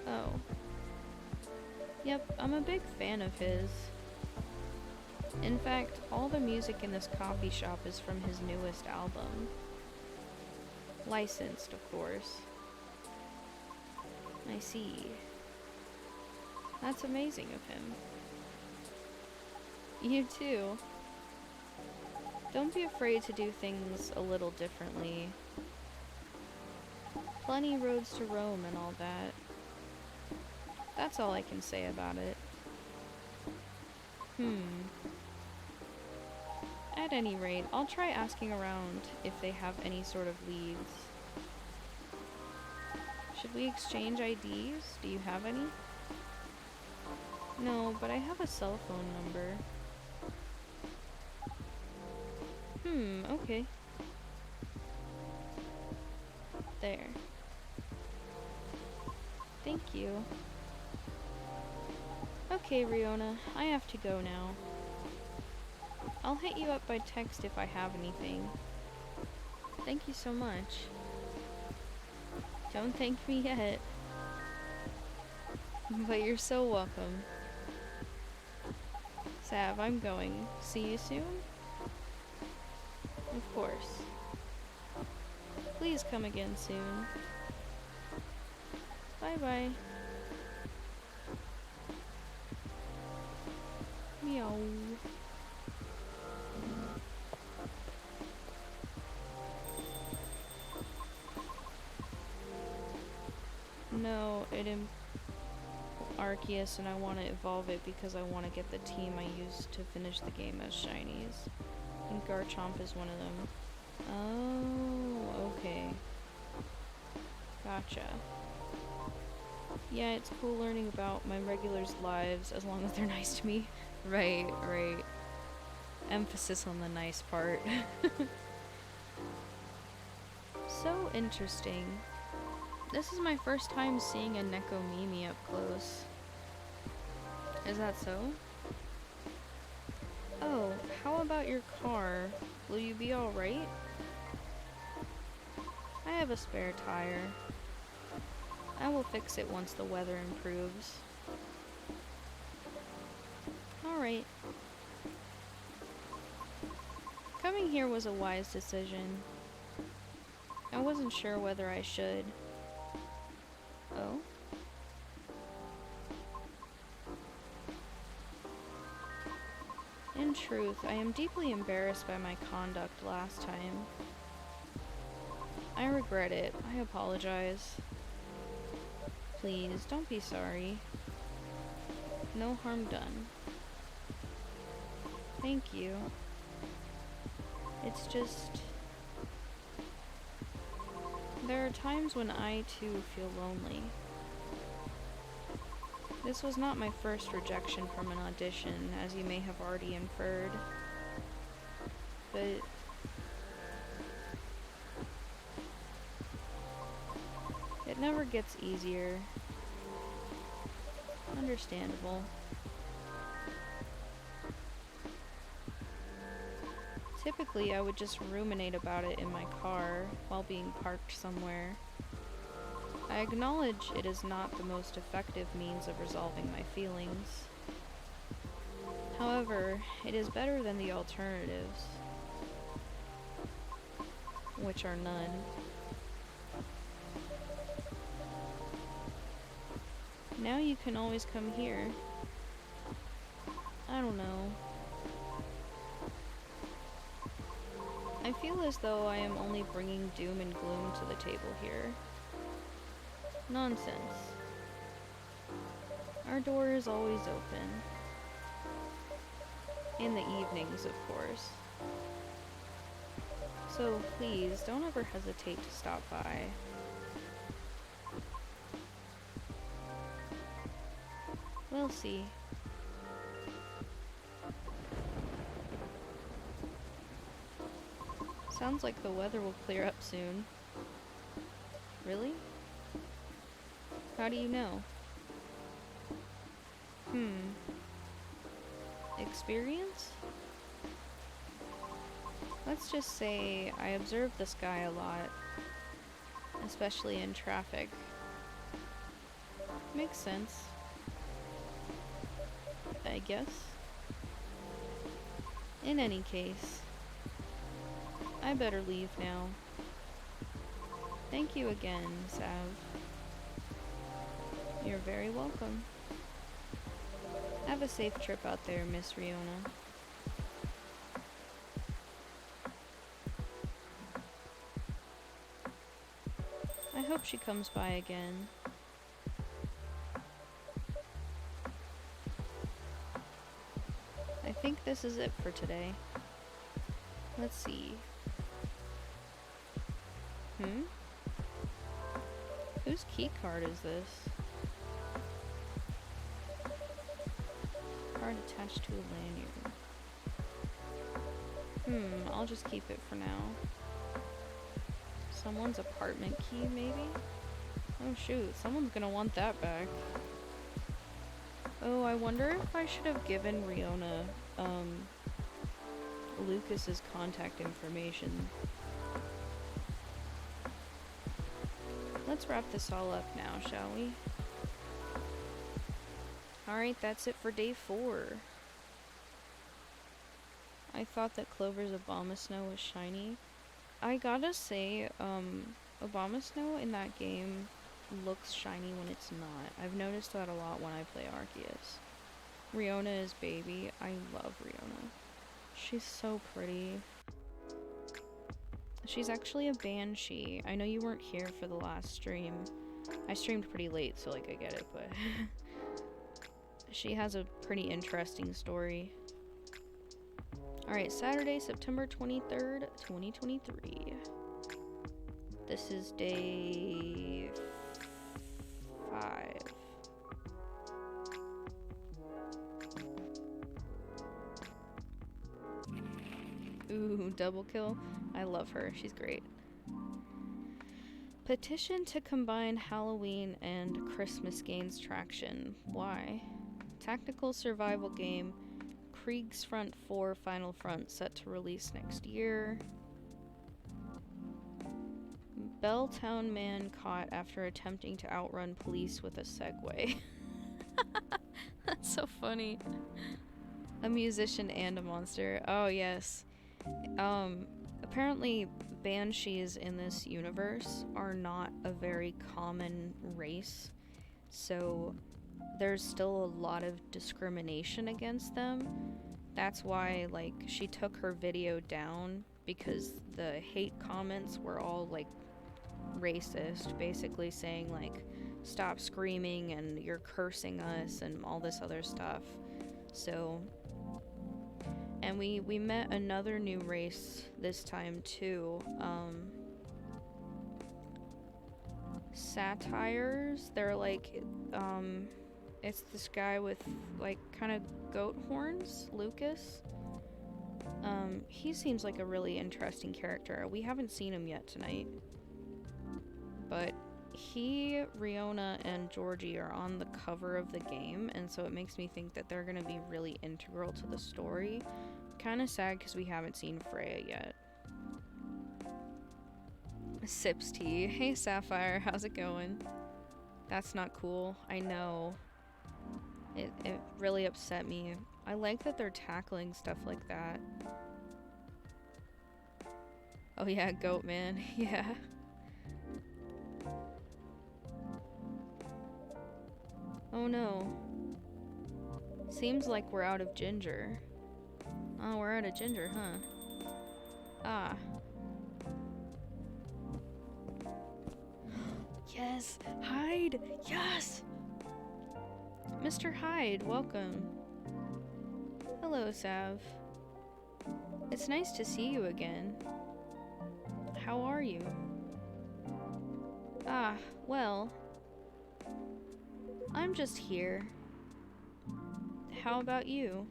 Oh. Yep, I'm a big fan of his. In fact, all the music in this coffee shop is from his newest album. Licensed, of course. I see. That's amazing of him. You too. Don't be afraid to do things a little differently. Plenty roads to roam and all that. That's all I can say about it. At any rate, I'll try asking around if they have any sort of leads. Should we exchange IDs? Do you have any? No, but I have a cell phone number. Okay. There. Thank you. Okay, Riona, I have to go now. I'll hit you up by text if I have anything. Thank you so much. Don't thank me yet. But you're so welcome. Sav, I'm going. See you soon? Of course. Please come again soon. Bye-bye. Meow. No, Arceus, and I want to evolve it because I want to get the team I used to finish the game as shinies. And Garchomp is one of them. Oh, okay. Gotcha. Yeah, it's cool learning about my regulars' lives as long as they're nice to me. Right. Emphasis on the nice part. So interesting. This is my first time seeing a Nekomimi up close. Is that so? Oh, how about your car? Will you be alright? I have a spare tire. I will fix it once the weather improves. Alright. Coming here was a wise decision. I wasn't sure whether I should. Oh? In truth, I am deeply embarrassed by my conduct last time. I regret it. I apologize. Please, don't be sorry. No harm done. Thank you. It's just... there are times when I, too, feel lonely. This was not my first rejection from an audition, as you may have already inferred. But... it never gets easier. Typically, I would just ruminate about it in my car while being parked somewhere. I acknowledge it is not the most effective means of resolving my feelings. However, it is better than the alternatives, which are none. Now you can always come here. I don't know. I feel as though I am only bringing doom and gloom to the table here. Nonsense. Our door is always open. In the evenings, of course. So please, don't ever hesitate to stop by. We'll see. Sounds like the weather will clear up soon. Really? How do you know? Experience? Let's just say I observe the sky a lot, especially in traffic. Makes sense, I guess. In any case, I better leave now. Thank you again, Sav. You're very welcome. Have a safe trip out there, Miss Riona. I hope she comes by again. I think this is it for today. Let's see. Whose keycard is this? Card attached to a lanyard. I'll just keep it for now. Someone's apartment key, maybe? Oh shoot, someone's gonna want that back. Oh, I wonder if I should have given Riona, Lucas's contact information. Let's wrap this all up now, shall we? Alright, that's it for day 4. I thought that Clover's Abomasnow was shiny. I gotta say, Abomasnow in that game looks shiny when it's not. I've noticed that a lot when I play Arceus. Riona is baby. I love Riona. She's so pretty. She's actually a banshee. I know you weren't here for the last stream. I streamed pretty late, so like I get it, but she has a pretty interesting story. Alright, Saturday, September 23rd, 2023. This is day 5. Ooh, double kill. I love her. She's great. Petition to combine Halloween and Christmas gains traction. Why? Tactical survival game. Kriegsfront 4 Final Front set to release next year. Belltown man caught after attempting to outrun police with a Segway. That's so funny. A musician and a monster. Oh, yes. Apparently banshees in this universe are not a very common race, so there's still a lot of discrimination against them. That's why, like, she took her video down, because the hate comments were all, like, racist, basically saying, like, stop screaming and you're cursing us and all this other stuff. So, and we met another new race this time too. Satires. They're like, it's this guy with like kind of goat horns, Lucas. He seems like a really interesting character. We haven't seen him yet tonight, but he, Riona, and Georgie are on the cover of the game, and so it makes me think that they're gonna be really integral to the story. kind of sad because we haven't seen Freya yet. Sips tea. Hey Sapphire, how's it going? That's not cool. I know. It really upset me. I like that they're tackling stuff like that. Oh yeah, goat man. Yeah. Oh no. Seems like we're out of ginger. Oh, we're out of ginger, huh? Ah. Yes! Hyde! Yes! Mr. Hyde, welcome. Hello, Sav. It's nice to see you again. How are you? Ah, well. I'm just here. How about you?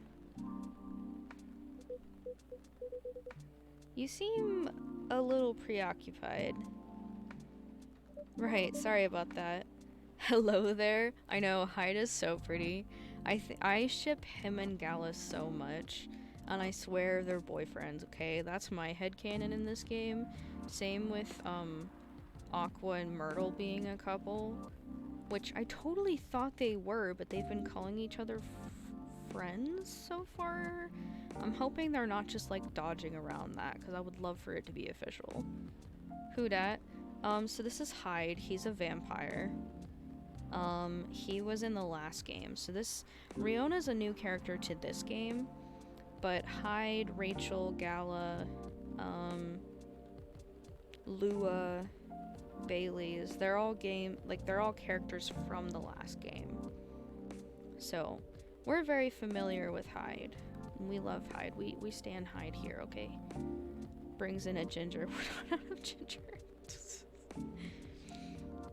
You seem a little preoccupied. Right, sorry about that. Hello there. I know, Hyde is so pretty. I ship him and Gallus so much. And I swear they're boyfriends, okay? That's my headcanon in this game. Same with, Aqua and Myrtle being a couple. Which I totally thought they were, but they've been calling each other friends so far. I'm hoping they're not just, like, dodging around that, because I would love for it to be official. Who dat? So this is Hyde. He's a vampire. He was in the last game. So Riona's a new character to this game. But Hyde, Rachel, Gala, Lua, Bailey's, they're all characters from the last game. So, we're very familiar with Hyde. We love Hyde. We stand Hyde here, okay? Brings in a ginger. We're not out of ginger.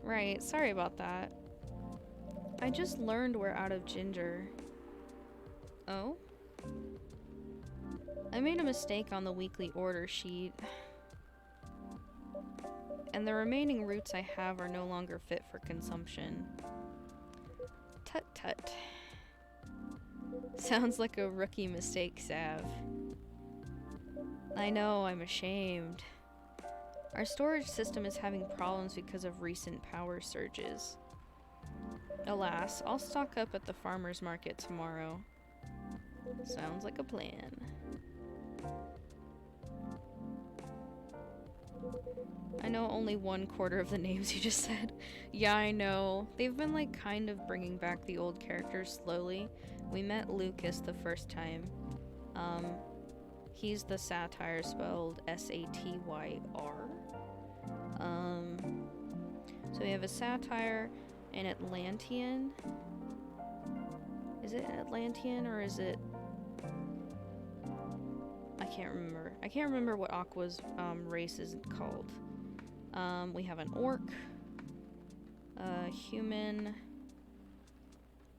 Right, sorry about that. I just learned we're out of ginger. Oh? I made a mistake on the weekly order sheet. And the remaining roots I have are no longer fit for consumption. Tut tut. Sounds like a rookie mistake, Sav. I know, I'm ashamed. Our storage system is having problems because of recent power surges. Alas, I'll stock up at the farmer's market tomorrow. Sounds like a plan. I know only 1/4 of the names you just said. Yeah, I know. They've been like kind of bringing back the old characters slowly. We met Lucas the first time. He's the satyr spelled S-A-T-Y-R. So we have a satyr, an Atlantean. Is it an Atlantean or is it... I can't remember. I can't remember what Aqua's race is called. We have an orc, a human,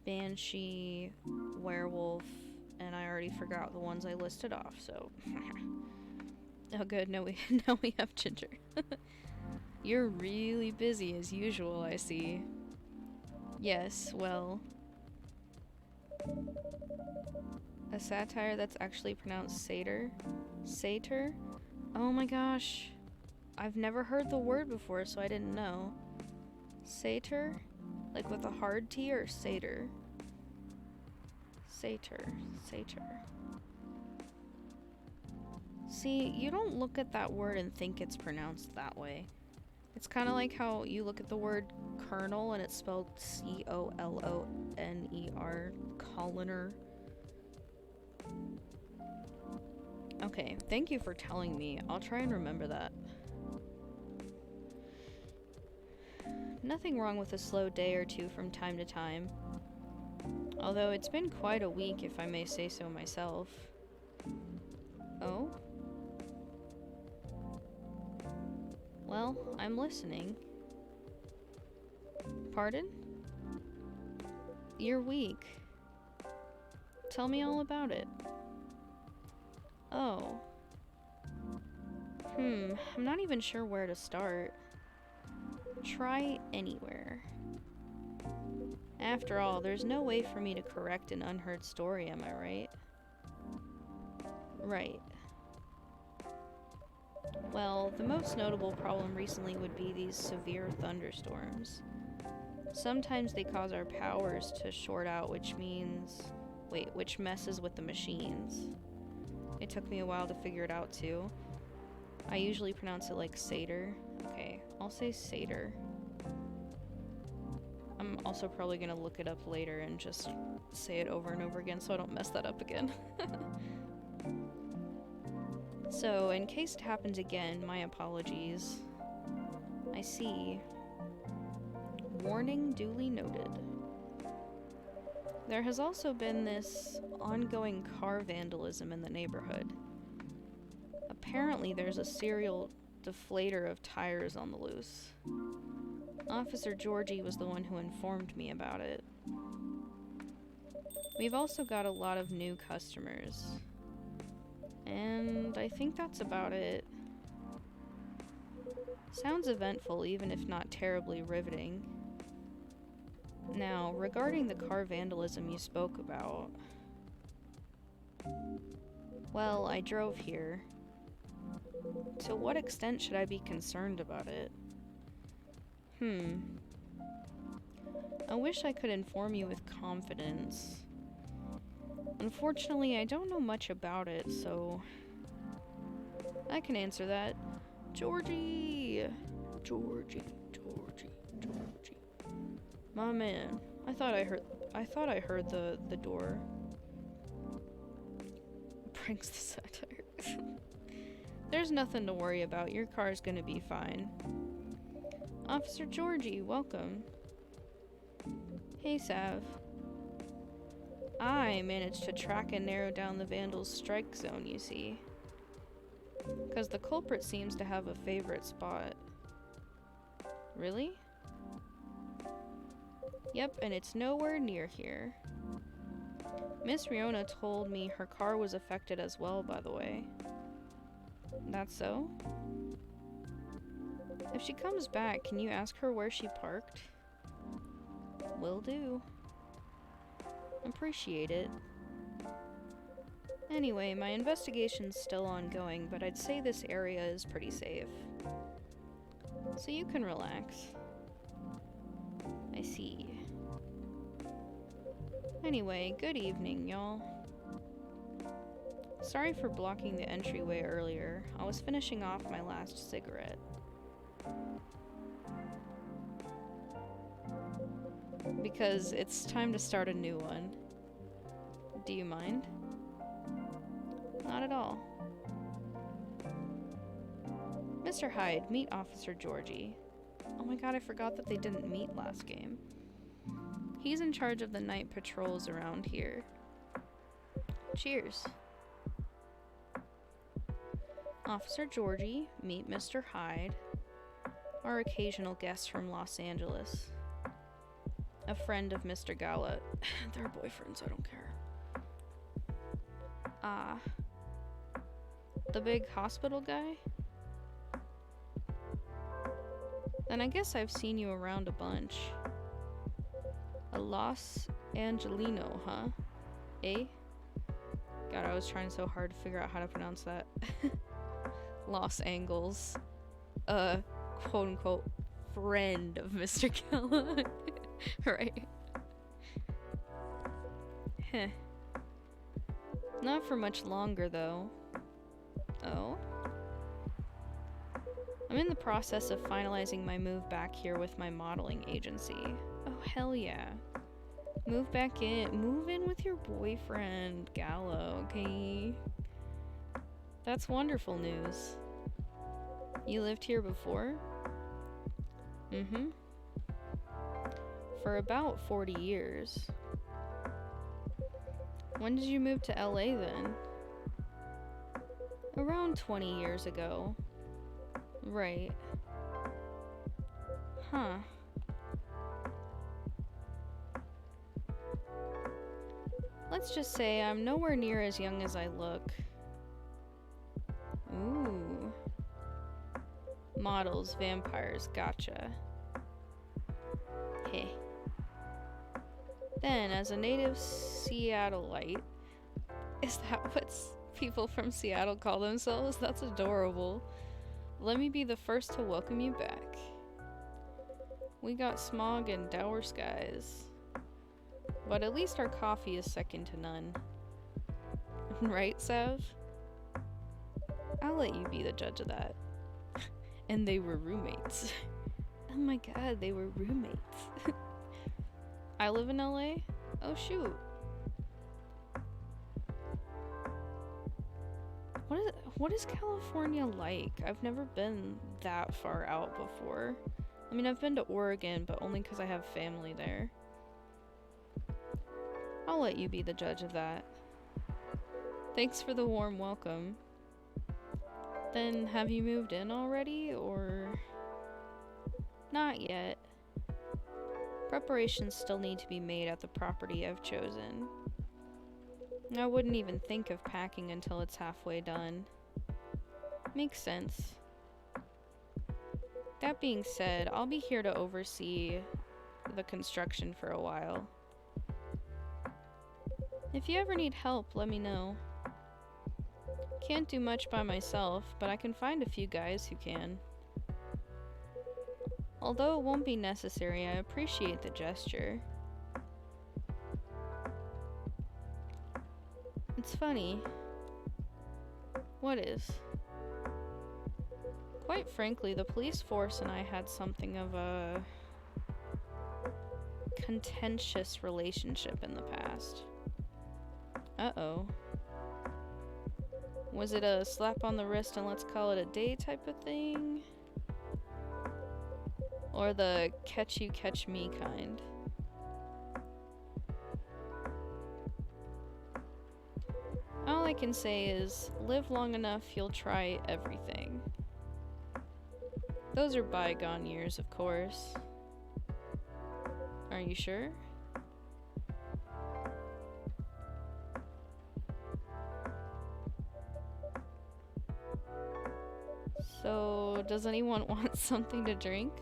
banshee, werewolf, and I already forgot the ones I listed off, so... Oh good, now we have Ginger. You're really busy as usual, I see. Yes, well... A satire that's actually pronounced satyr? Satyr? Oh my gosh. I've never heard the word before, so I didn't know. Satyr? Like with a hard T or satyr? Satyr. Satyr. See, you don't look at that word and think it's pronounced that way. It's kind of like how you look at the word colonel and it's spelled C-O-L-O-N-E-R. Coloner. Okay, thank you for telling me. I'll try and remember that. Nothing wrong with a slow day or two from time to time. Although it's been quite a week, if I may say so myself. Oh? Well, I'm listening. Pardon? You're weak. Tell me all about it. Oh. I'm not even sure where to start. Try anywhere. After all, there's no way for me to correct an unheard story, am I right? Right. Well, the most notable problem recently would be these severe thunderstorms. Sometimes they cause our powers to short out, which messes with the machines. It took me a while to figure it out too. I usually pronounce it like Seder. Okay, I'll say Seder. I'm also probably gonna look it up later and just say it over and over again so I don't mess that up again. So, in case it happens again, my apologies. I see. Warning duly noted. There has also been this ongoing car vandalism in the neighborhood. Apparently there's a serial deflator of tires on the loose. Officer Georgie was the one who informed me about it. We've also got a lot of new customers. And I think that's about it. Sounds eventful, even if not terribly riveting. Now, regarding the car vandalism you spoke about... Well, I drove here. To what extent should I be concerned about it? I wish I could inform you with confidence. Unfortunately, I don't know much about it, so... I can answer that. Georgie! Georgie. My man, I thought I heard the door. Brings the satire. There's nothing to worry about. Your car's gonna be fine. Officer Georgie, welcome. Hey, Sav. I managed to track and narrow down the vandal's strike zone, you see. Because the culprit seems to have a favorite spot. Really? Yep, and it's nowhere near here. Miss Riona told me her car was affected as well, by the way. That's so? If she comes back, can you ask her where she parked? Will do. Appreciate it. Anyway, my investigation's still ongoing, but I'd say this area is pretty safe. So you can relax. I see. Anyway, good evening, y'all. Sorry for blocking the entryway earlier. I was finishing off my last cigarette. Because it's time to start a new one. Do you mind? Not at all. Mr. Hyde, meet Officer Georgie. Oh my god, I forgot that they didn't meet last game. He's in charge of the night patrols around here. Cheers. Officer Georgie, meet Mr. Hyde, our occasional guest from Los Angeles. A friend of Mr. Gala. They're boyfriends, I don't care. Ah. The big hospital guy? Then I guess I've seen you around a bunch. A Los Angelino, huh? Eh? God, I was trying so hard to figure out how to pronounce that. Los Angles. Quote-unquote friend of Mr. Gala. Right. Heh. Not for much longer, though. Oh? I'm in the process of finalizing my move back here with my modeling agency. Oh, hell yeah. Move back in. Move in with your boyfriend, Gallo, okay? That's wonderful news. You lived here before? Mm-hmm. For about 40 years. When did you move to LA then? Around 20 years ago. Right. Huh. Let's just say I'm nowhere near as young as I look. Ooh. Models, vampires, gotcha. Heh. Then, as a native Seattleite, is that what's people from Seattle call themselves. That's adorable. Let me be the first to welcome you back. We got smog and dour skies, but at least our coffee is second to none. Right, Sav? I'll let you be the judge of that. And they were roommates. Oh my god, they were roommates. I live in LA? Oh shoot. What is California like? I've never been that far out before. I mean, I've been to Oregon, but only because I have family there. I'll let you be the judge of that. Thanks for the warm welcome. Then, have you moved in already, or... Not yet. Preparations still need to be made at the property I've chosen. I wouldn't even think of packing until it's halfway done. Makes sense. That being said, I'll be here to oversee the construction for a while. If you ever need help, let me know. Can't do much by myself, but I can find a few guys who can. Although it won't be necessary, I appreciate the gesture. It's funny. What is? Quite frankly, the police force and I had something of a contentious relationship in the past. Uh-oh. Was it a slap on the wrist and let's call it a day type of thing? Or the catch you, catch me kind? All I can say is, live long enough, you'll try everything. Those are bygone years, of course. Are you sure? So, does anyone want something to drink?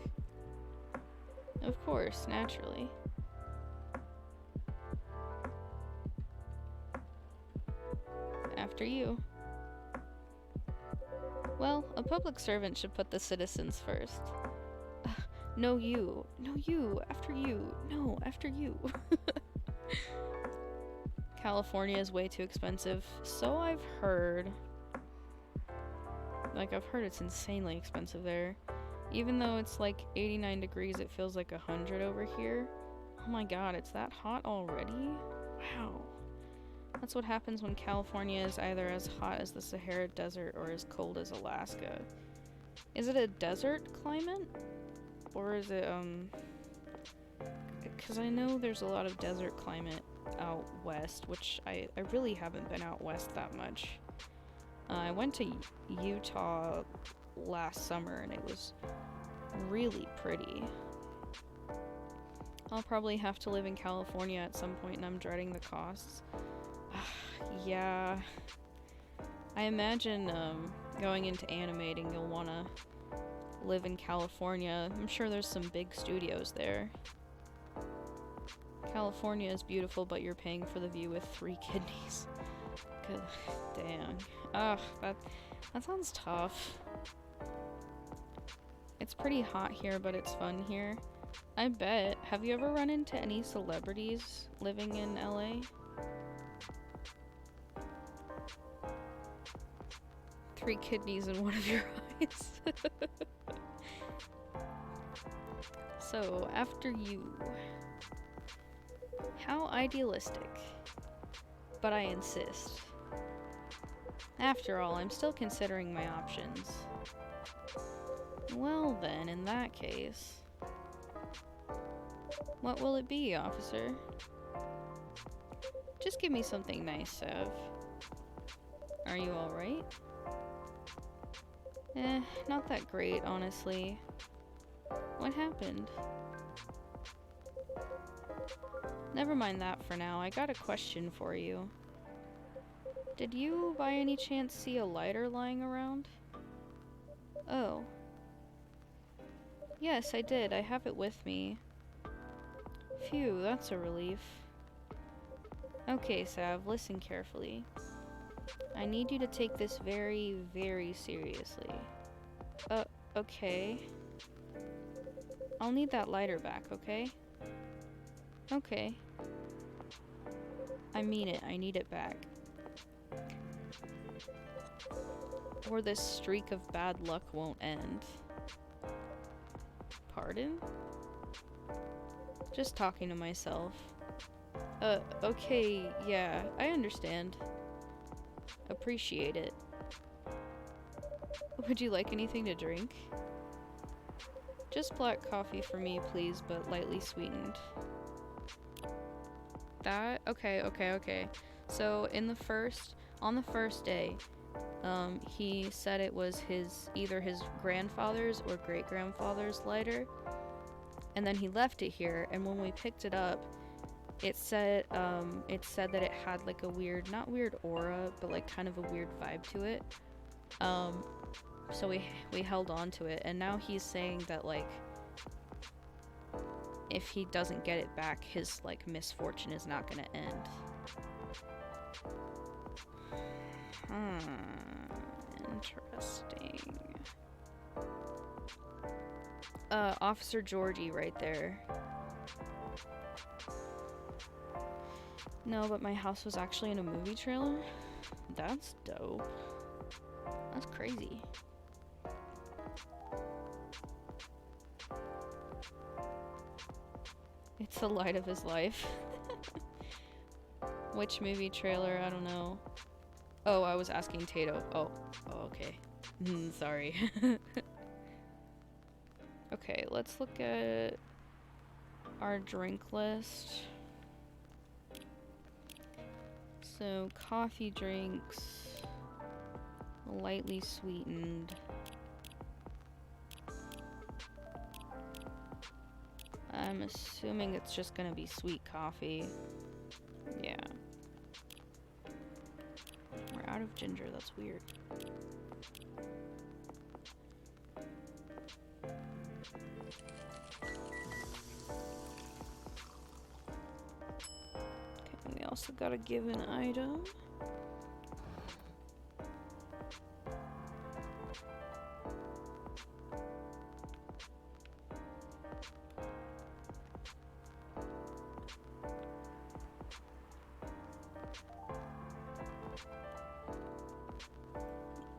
Of course, naturally. After you. Well, a public servant should put the citizens first. No you. No you. After you. No, after you. California is way too expensive. So I've heard. Like, I've heard it's insanely expensive there. Even though it's like 89 degrees, it feels like 100 over here. Oh my god, it's that hot already? Wow. That's what happens when California is either as hot as the Sahara Desert or as cold as Alaska. Is it a desert climate? Or is it, because I know there's a lot of desert climate out west, which I really haven't been out west that much. I went to Utah last summer and it was really pretty. I'll probably have to live in California at some point and I'm dreading the costs. Yeah. I imagine going into animating you'll want to live in California. I'm sure there's some big studios there. California is beautiful, but you're paying for the view with 3 kidneys. Good. Damn. Ugh, that sounds tough. It's pretty hot here, but it's fun here. I bet. Have you ever run into any celebrities living in LA? Three kidneys in one of your eyes. So, after you. How idealistic. But I insist. After all, I'm still considering my options. Well then, in that case... What will it be, officer? Just give me something nice, Sav. Are you alright? Not that great, honestly. What happened? Never mind that for now. I got a question for you. Did you, by any chance, see a lighter lying around? Oh. Yes, I did. I have it with me. Phew, that's a relief. Okay, Sav, listen carefully. I need you to take this very, very seriously. Okay. I'll need that lighter back, okay? Okay. I mean it. I need it back. Or this streak of bad luck won't end. Pardon? Just talking to myself. Okay, yeah, I understand. Appreciate it. Would you like anything to drink? Just black coffee for me, please, but lightly sweetened. That? Okay. So, on the first day, he said it was either his grandfather's or great-grandfather's lighter. And then he left it here, and when we picked it up, it said that it had like a weird, not weird aura, but like kind of a weird vibe to it. So we held on to it, and now he's saying that like if he doesn't get it back, his like misfortune is not gonna end. Interesting. Officer Georgie right there. No, but my house was actually in a movie trailer? That's dope. That's crazy. It's the light of his life. Which movie trailer? I don't know. Oh, I was asking Tato. Oh, okay. Sorry. Okay, let's look at our drink list. So, coffee drinks, lightly sweetened. I'm assuming it's just gonna be sweet coffee. Yeah. We're out of ginger, that's weird. Okay, we also got a given item.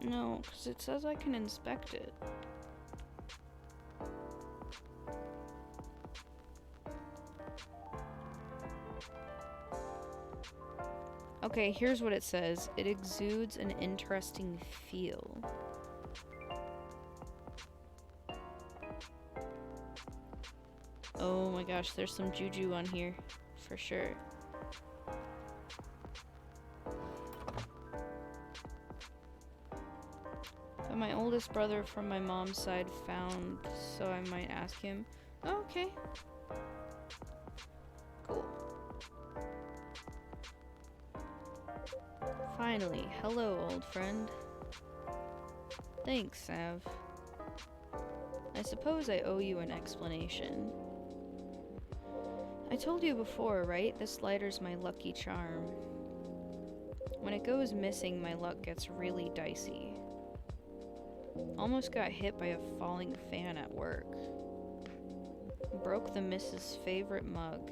No, because it says I can inspect it. Okay, here's what it says. It exudes an interesting feel. Oh my gosh, there's some juju on here, for sure. But my oldest brother from my mom's side found, so I might ask him. Oh, okay. Cool. Finally, hello, old friend. Thanks, Sav. I suppose I owe you an explanation. I told you before, right? This lighter's my lucky charm. When it goes missing, my luck gets really dicey. Almost got hit by a falling fan at work. Broke the missus' favorite mug.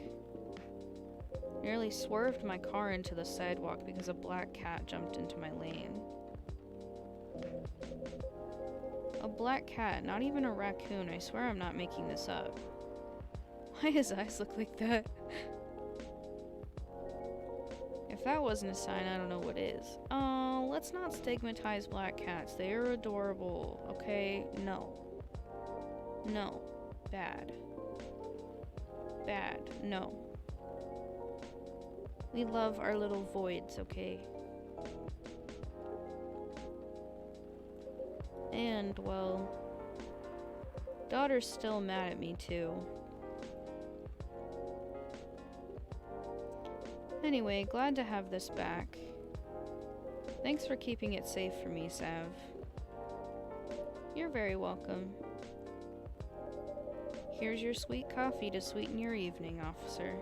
Nearly swerved my car into the sidewalk because a black cat jumped into my lane. A black cat, not even a raccoon. I swear I'm not making this up. Why his eyes look like that? If that wasn't a sign, I don't know what is. Oh, let's not stigmatize black cats. They are adorable, okay? No. No. Bad. Bad. No. We love our little voids, okay? And, well, daughter's still mad at me, too. Anyway, glad to have this back. Thanks for keeping it safe for me, Sav. You're very welcome. Here's your sweet coffee to sweeten your evening, officer.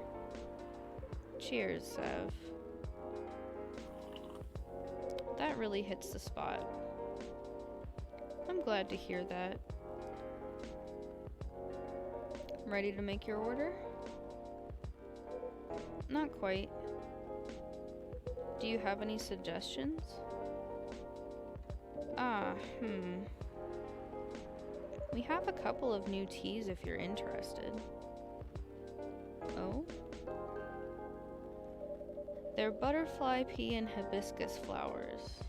Cheers, Sav. That really hits the spot. I'm glad to hear that. Ready to make your order? Not quite. Do you have any suggestions? We have a couple of new teas if you're interested. Oh? They're butterfly pea and hibiscus flowers.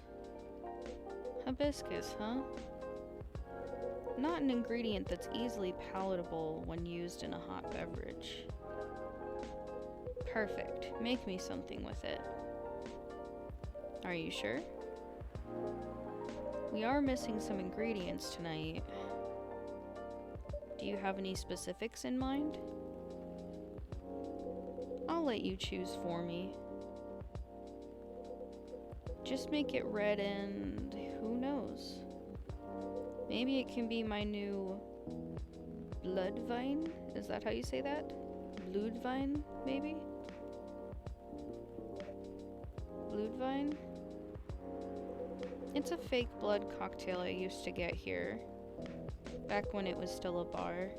Hibiscus, huh? Not an ingredient that's easily palatable when used in a hot beverage. Perfect. Make me something with it. Are you sure? We are missing some ingredients tonight. Do you have any specifics in mind? I'll let you choose for me. Just make it red and who knows? Maybe it can be my new blood vine? Is that how you say that? Blood vine, maybe? Blood vine? It's a fake blood cocktail I used to get here. Back when it was still a bar.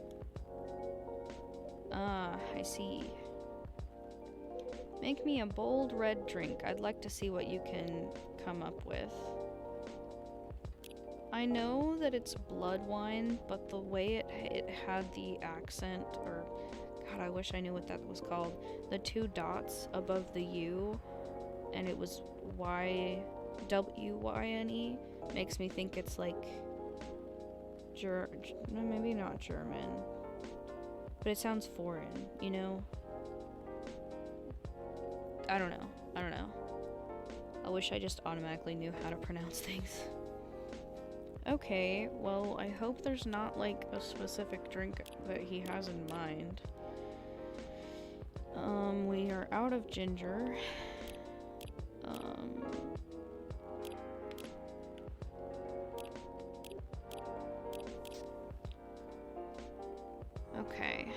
Ah, I see. Make me a bold red drink. I'd like to see what you can come up with. I know that it's blood wine, but the way it had the accent, or God, I wish I knew what that was called. The two dots above the U, and it was Y-W-Y-N-E, makes me think it's like maybe not German, but it sounds foreign, you know? I don't know. I wish I just automatically knew how to pronounce things. Okay, well, I hope there's not like a specific drink that he has in mind. We are out of ginger. Okay,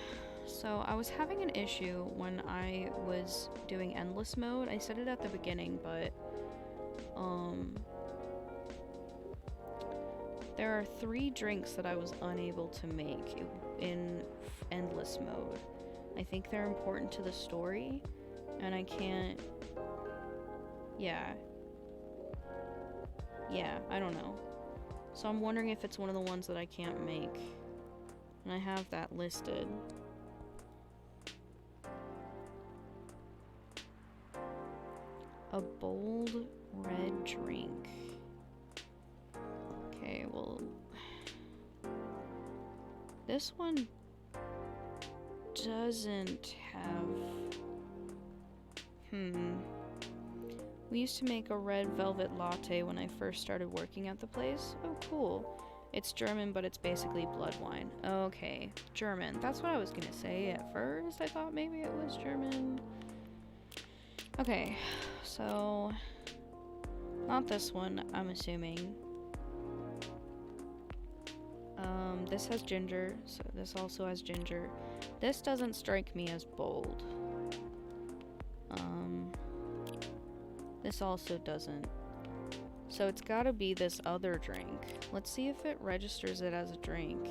so I was having an issue when I was doing endless mode. I said it at the beginning, but there are 3 drinks that I was unable to make in endless mode. I think they're important to the story, and I can't... Yeah, I don't know. So I'm wondering if it's one of the ones that I can't make. And I have that listed. A bold red drink. Okay, well... This one doesn't have... We used to make a red velvet latte when I first started working at the place. Oh, cool. It's German, but it's basically blood wine. Okay, German. That's what I was gonna say at first. I thought maybe it was German. Okay, so... Not this one, I'm assuming. This has ginger, so this also has ginger. This doesn't strike me as bold. This also doesn't. So it's gotta be this other drink. Let's see if it registers it as a drink.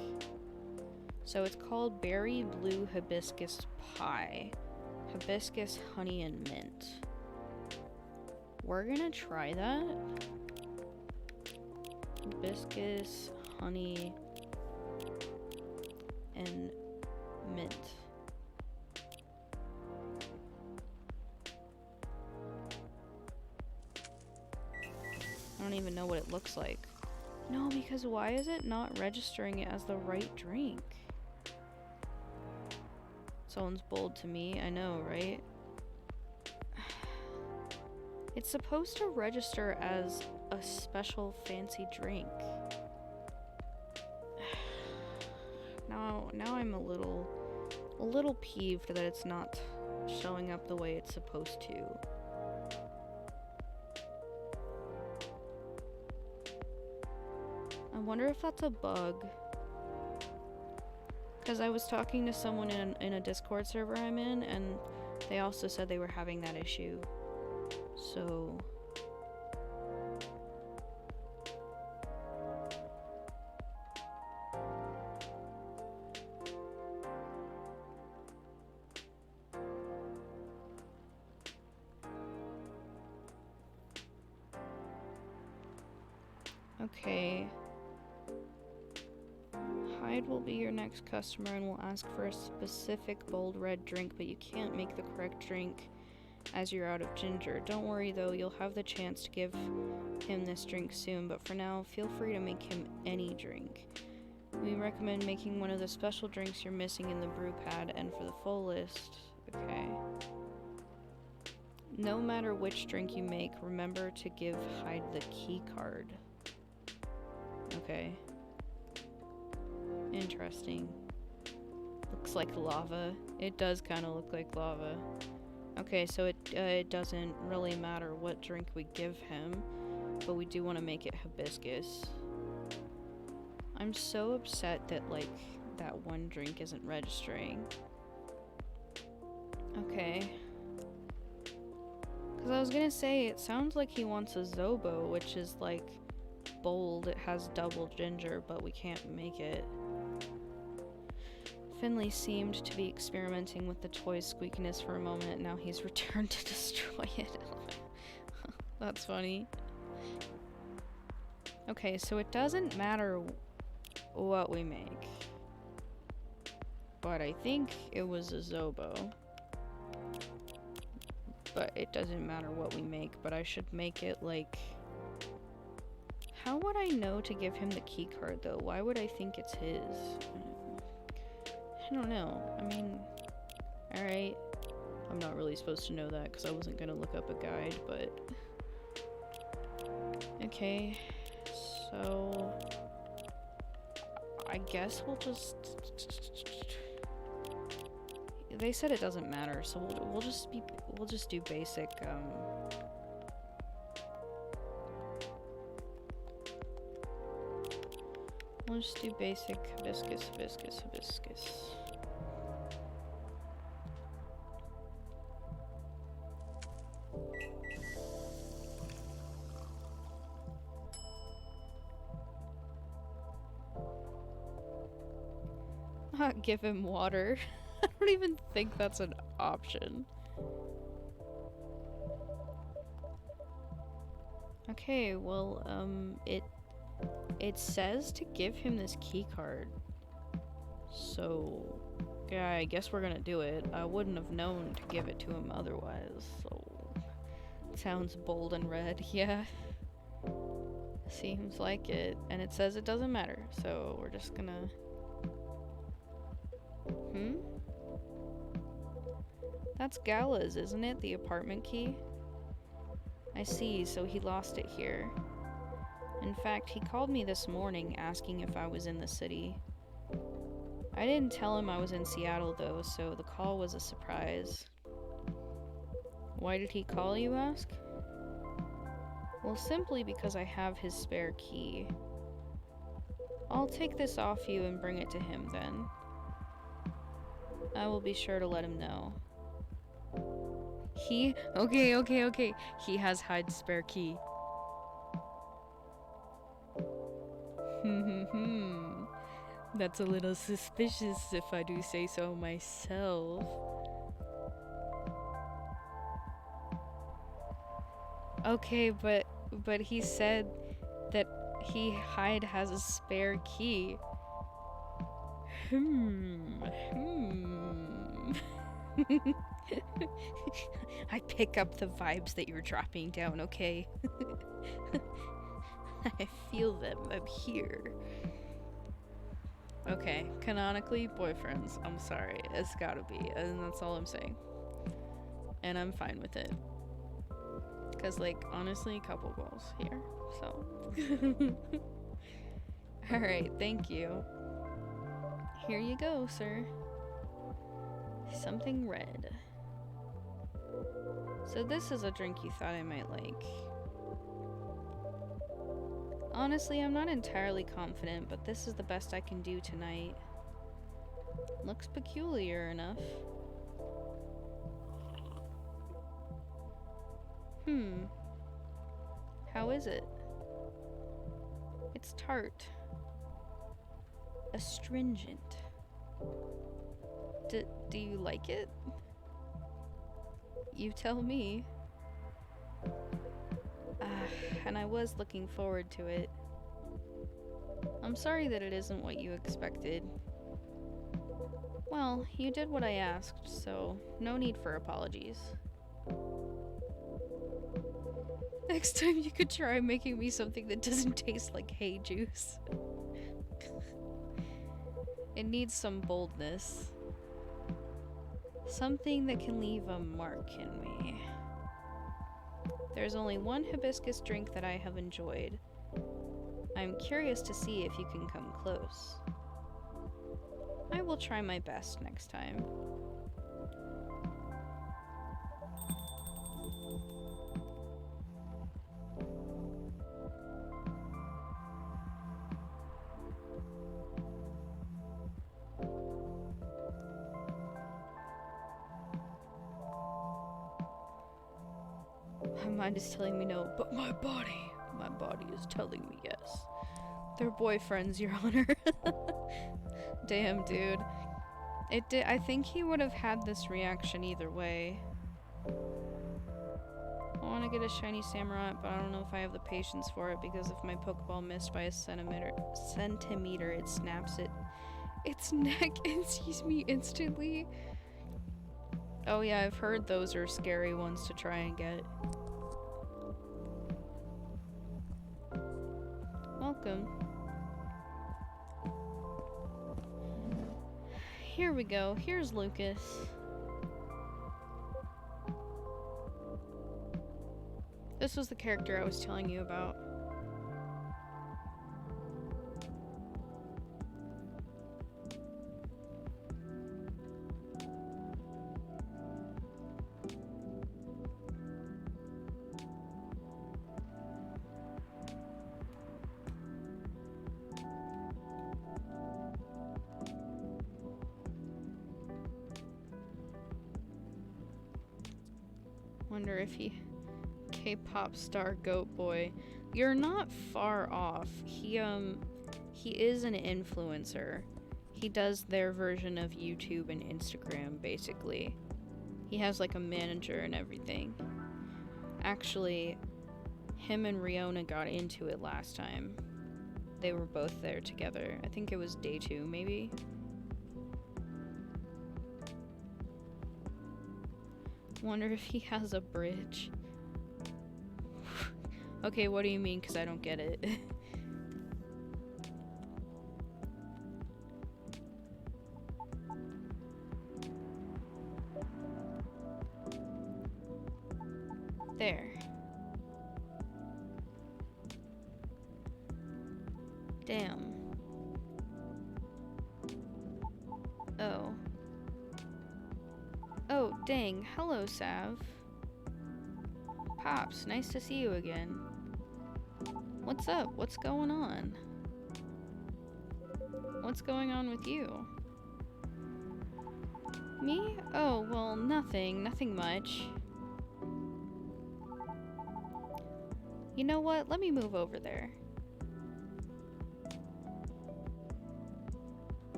So it's called Berry Blue Hibiscus Pie. Hibiscus, honey, and mint. We're gonna try that. Hibiscus, honey, and mint. I don't even know what it looks like. No, because why is it not registering it as the right drink? Sounds bold to me, I know, right? It's supposed to register as a special fancy drink. Now I'm a little peeved that it's not showing up the way it's supposed to. I wonder if that's a bug. Because I was talking to someone in a Discord server I'm in, and they also said they were having that issue. So... Okay. Hyde will be your next customer and will ask for a specific bold red drink, but you can't make the correct drink as you're out of ginger. Don't worry though, you'll have the chance to give him this drink soon, but for now, feel free to make him any drink. We recommend making one of the special drinks you're missing in the brew pad, and for the full list, okay. No matter which drink you make, remember to give Hyde the key card. Okay. Interesting. Looks like lava. It does kind of look like lava. Okay, so it doesn't really matter what drink we give him, but we do want to make it hibiscus. I'm so upset that, like, that one drink isn't registering. Okay. Because I was gonna say, it sounds like he wants a Zobo, which is, like, bold. It has double ginger, but we can't make it. Finley seemed to be experimenting with the toy's squeakiness for a moment, and now he's returned to destroy it. That's funny. Okay, so it doesn't matter what we make. But I think it was a Zobo. But it doesn't matter what we make, but I should make it like... How would I know to give him the key card though? Why would I think it's his? I don't know. I mean, alright. I'm not really supposed to know that because I wasn't gonna look up a guide, but... Okay, so... I guess we'll just... They said it doesn't matter, so we'll just do basic, we'll just do basic hibiscus. Not give him water. I don't even think that's an option. Okay, well, it says to give him this key card. So, yeah, I guess we're gonna do it. I wouldn't have known to give it to him otherwise, so... Sounds bold and red, yeah. Seems like it. And it says it doesn't matter, so we're just gonna... That's Gala's, isn't it? The apartment key? I see, so he lost it here. In fact, he called me this morning asking if I was in the city. I didn't tell him I was in Seattle though, so the call was a surprise. Why did he call, you ask? Well, simply because I have his spare key. I'll take this off you and bring it to him then. I will be sure to let him know. Okay. He has Hyde's spare key. That's a little suspicious if I do say so myself. Okay, but he said that Hyde has a spare key. I pick up the vibes that you're dropping down, okay? I feel them. I'm here. Okay, canonically, boyfriends. I'm sorry. It's gotta be. And that's all I'm saying. And I'm fine with it. Because, like, honestly, couple goals here. So. Alright, thank you. Here you go, sir. Something red. So this is a drink you thought I might like. Honestly, I'm not entirely confident, but this is the best I can do tonight. Looks peculiar enough. How is it? It's tart. Astringent. Do you like it? You tell me. And I was looking forward to it. I'm sorry that it isn't what you expected. Well, you did what I asked, so no need for apologies. Next time you could try making me something that doesn't taste like hay juice. It needs some boldness. Something that can leave a mark in me. There's only one hibiscus drink that I have enjoyed. I'm curious to see if you can come close. I will try my best next time. My mind is telling me no, but my body is telling me yes. They're boyfriends, Your Honor. Damn, dude. I think he would have had this reaction either way. I want to get a shiny samurai, but I don't know if I have the patience for it because if my Pokeball missed by a centimeter, it snaps its neck and sees me instantly. Oh yeah, I've heard those are scary ones to try and get. Welcome. Here we go. Here's Lucas. This was the character I was telling you about. Wonder if he... K-pop star goat boy. You're not far off. He is an influencer. He does their version of YouTube and Instagram, basically. He has like a manager and everything. Actually, him and Riona got into it last time. They were both there together. I think it was day 2, maybe? Wonder if he has a bridge. Okay, what do you mean? Because I don't get it. There. Damn. Oh. Oh, dang. Hello, Sav. Pops, nice to see you again. What's up? What's going on? What's going on with you? Me? Oh, well, nothing. Nothing much. You know what? Let me move over there.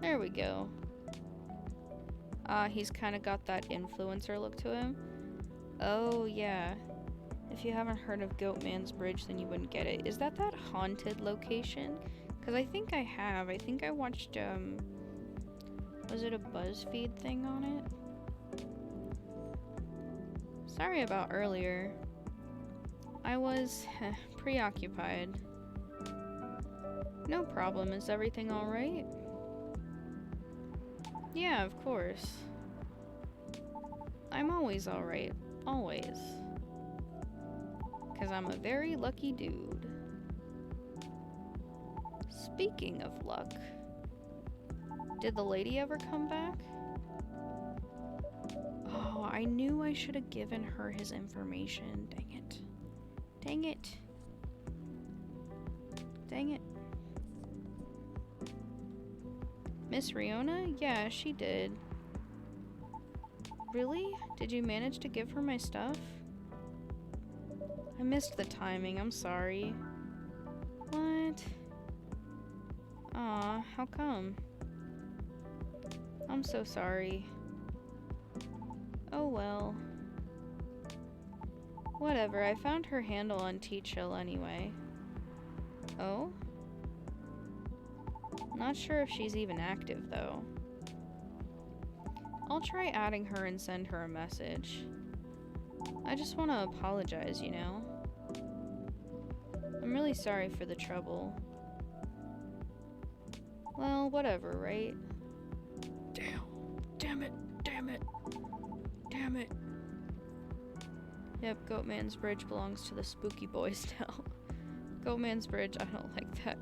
There we go. He's kind of got that influencer look to him. Oh, yeah. If you haven't heard of Goatman's Bridge, then you wouldn't get it. Is that haunted location? Because I think I have. I think I watched, was it a BuzzFeed thing on it? Sorry about earlier. I was preoccupied. No problem. Is everything alright? Yeah, of course. I'm always alright. Always. Because I'm a very lucky dude. Speaking of luck, did the lady ever come back? Oh, I knew I should have given her his information. Dang it. Dang it. Dang it. Miss Riona? Yeah, she did. Really? Did you manage to give her my stuff? I missed the timing, I'm sorry. What? Aw, how come? I'm so sorry. Oh well. Whatever, I found her handle on T-Chill anyway. Oh? Not sure if she's even active, though. I'll try adding her and send her a message. I just want to apologize, you know? I'm really sorry for the trouble. Well, whatever, right? Damn it. Yep, Goatman's Bridge belongs to the Spooky Boys now. Goatman's Bridge, I don't like that.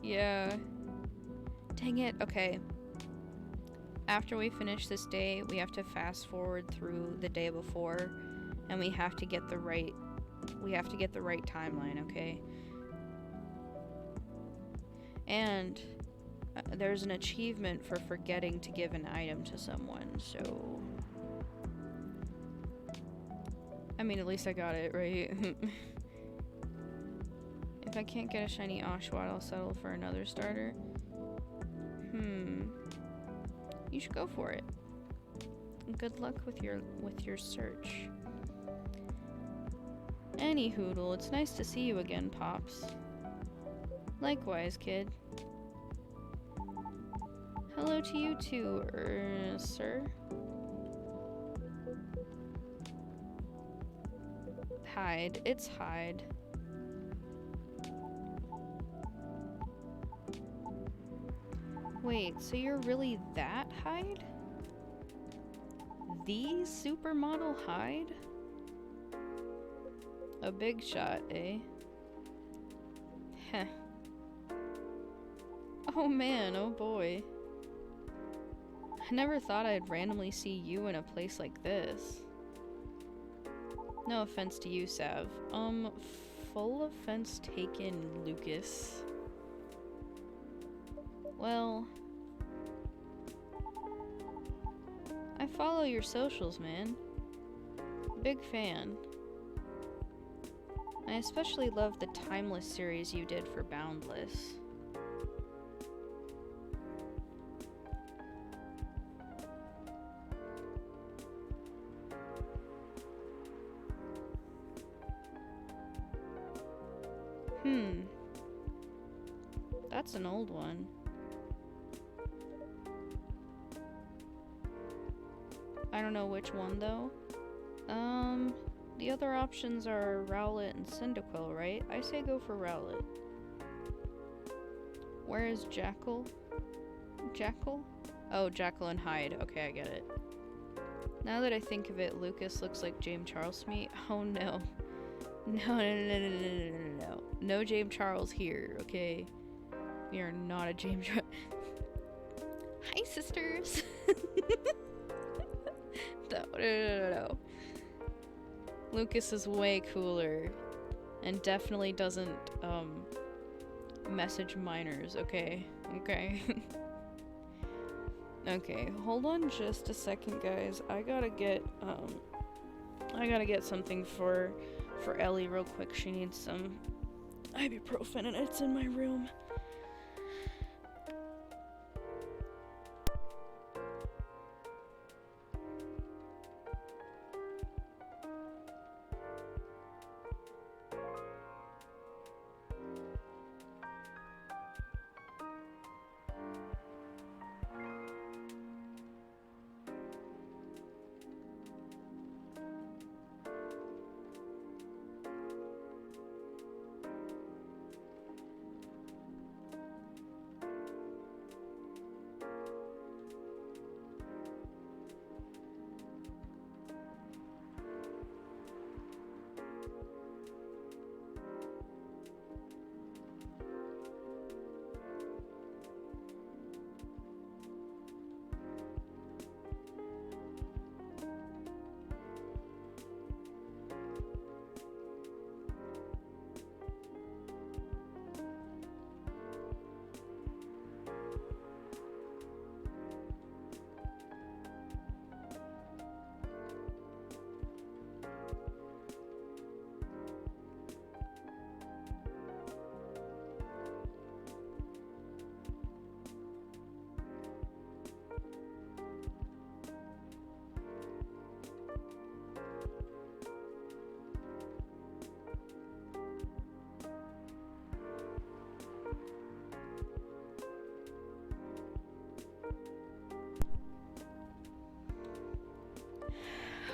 Yeah. Dang it, okay. After we finish this day, we have to fast forward through the day before, and we have to get the right timeline, okay? And there's an achievement for forgetting to give an item to someone, so... I mean, at least I got it, right? If I can't get a shiny Oshawott, I'll settle for another starter. You should go for it. Good luck with your search. Any hoodle, it's nice to see you again, Pops. Likewise, kid. Hello to you too, sir. Hyde. It's Hyde. Wait, so you're really that Hyde? The supermodel Hyde? A big shot, eh? Heh. Oh man, oh boy. I never thought I'd randomly see you in a place like this. No offense to you, Sav. Full offense taken, Lucas. Well, I follow your socials, man. Big fan. I especially love the Timeless series you did for Boundless. That's an old one. I don't know which one, though. The other options are Rowlet and Cyndaquil, right? I say go for Rowlet. Where is Jackal? Jackal? Oh, Jackal and Hyde. Okay, I get it. Now that I think of it, Lucas looks like James Charles to me. Oh, no. No. No James Charles here, okay? We are not a James Charles. Hi, sisters! No. Lucas is way cooler. And definitely doesn't, message minors, okay? Okay. Okay, hold on just a second, guys. I gotta get something for Ellie real quick. She needs some ibuprofen and it's in my room.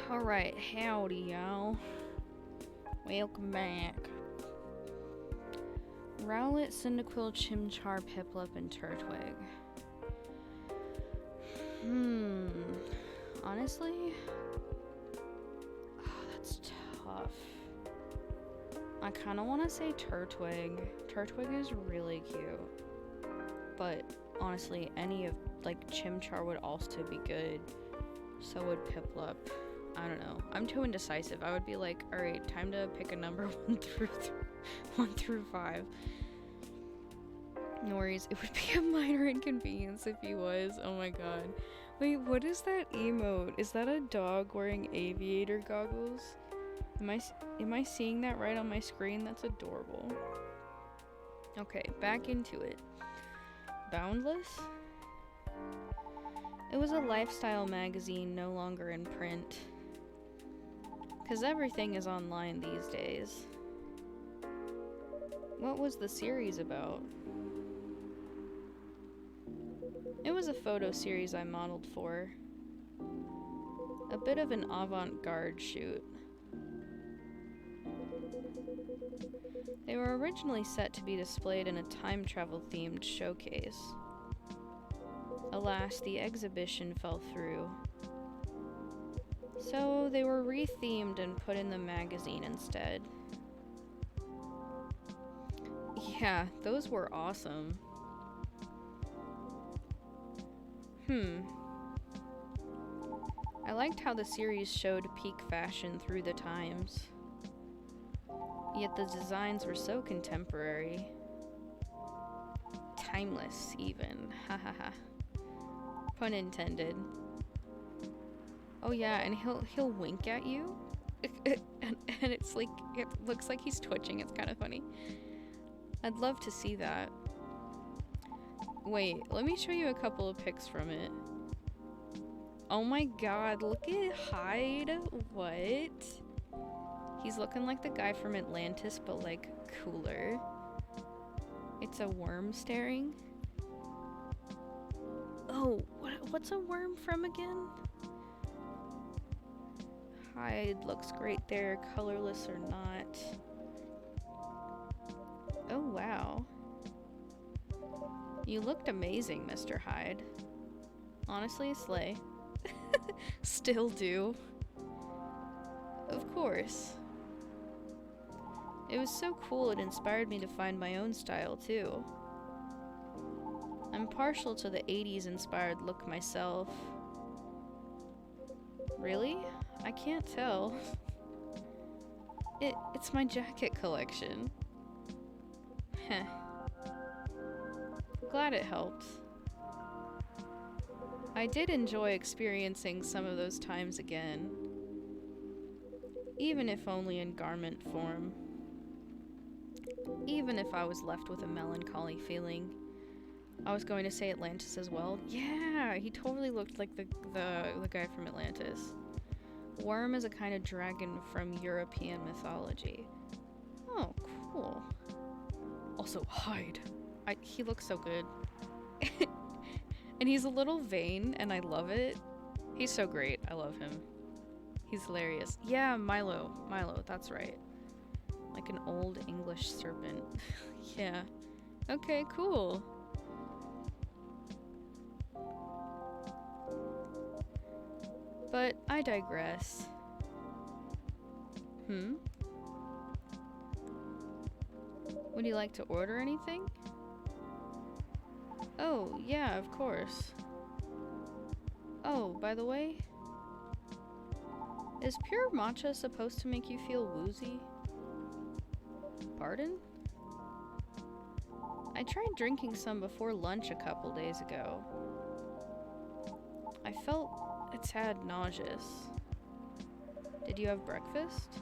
Alright, howdy y'all. Welcome back. Rowlet, Cyndaquil, Chimchar, Piplup, and Turtwig. Honestly? Oh, that's tough. I kind of want to say Turtwig. Turtwig is really cute. But honestly, any of, like, Chimchar would also be good. So would Piplup. I don't know. I'm too indecisive. I would be like, alright, time to pick a number 1 through 5. No worries. It would be a minor inconvenience if he was. Oh my god. Wait, what is that emote? Is that a dog wearing aviator goggles? Am I seeing that right on my screen? That's adorable. Okay, back into it. Boundless? It was a lifestyle magazine, no longer in print. 'Cause everything is online these days. What was the series about? It was a photo series I modeled for. A bit of an avant-garde shoot. They were originally set to be displayed in a time travel-themed showcase. Alas, the exhibition fell through. So they were rethemed and put in the magazine instead. Yeah, those were awesome. I liked how the series showed peak fashion through the times. Yet the designs were so contemporary. Timeless, even. Hahaha. Pun intended. Oh yeah, and he'll wink at you. and it's like, it looks like he's twitching. It's kind of funny. I'd love to see that. Wait, let me show you a couple of pics from it. Oh my god, look at Hyde. What? He's looking like the guy from Atlantis, but like cooler. It's a worm staring. Oh, what's a worm from again? Hyde looks great there, colorless or not. Oh wow. You looked amazing, Mr. Hyde. Honestly, slay. Still do. Of course. It was so cool it inspired me to find my own style too. I'm partial to the 80s inspired look myself. Really? I can't tell. It's my jacket collection. Heh. Glad it helped. I did enjoy experiencing some of those times again. Even if only in garment form. Even if I was left with a melancholy feeling. I was going to say Atlantis as well. Yeah, he totally looked like the guy from Atlantis. Worm is a kind of dragon from European mythology. Oh, cool. Also, Hyde. He looks so good. And he's a little vain, and I love it. He's so great. I love him. He's hilarious. Yeah, Milo. Milo, that's right. Like an old English serpent. Yeah. Okay, cool. But I digress. Would you like to order anything? Oh, yeah, of course. Oh, by the way, is pure matcha supposed to make you feel woozy? Pardon? I tried drinking some before lunch a couple days ago. I felt a tad nauseous. Did you have breakfast?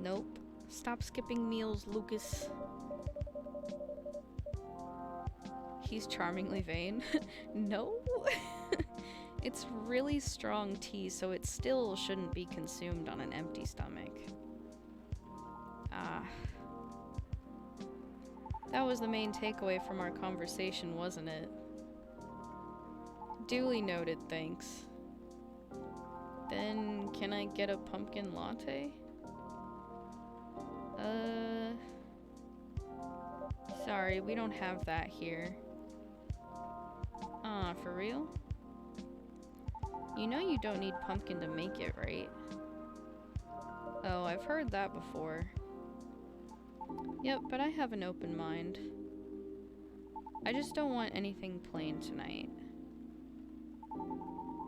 Nope. Stop skipping meals, Lucas. He's charmingly vain. No? It's really strong tea, so it still shouldn't be consumed on an empty stomach. Ah. That was the main takeaway from our conversation, wasn't it? Duly noted, thanks. Then can I get a pumpkin latte? Sorry, we don't have that here. For real? You know you don't need pumpkin to make it, right? Oh, I've heard that before. Yep, but I have an open mind. I just don't want anything plain tonight.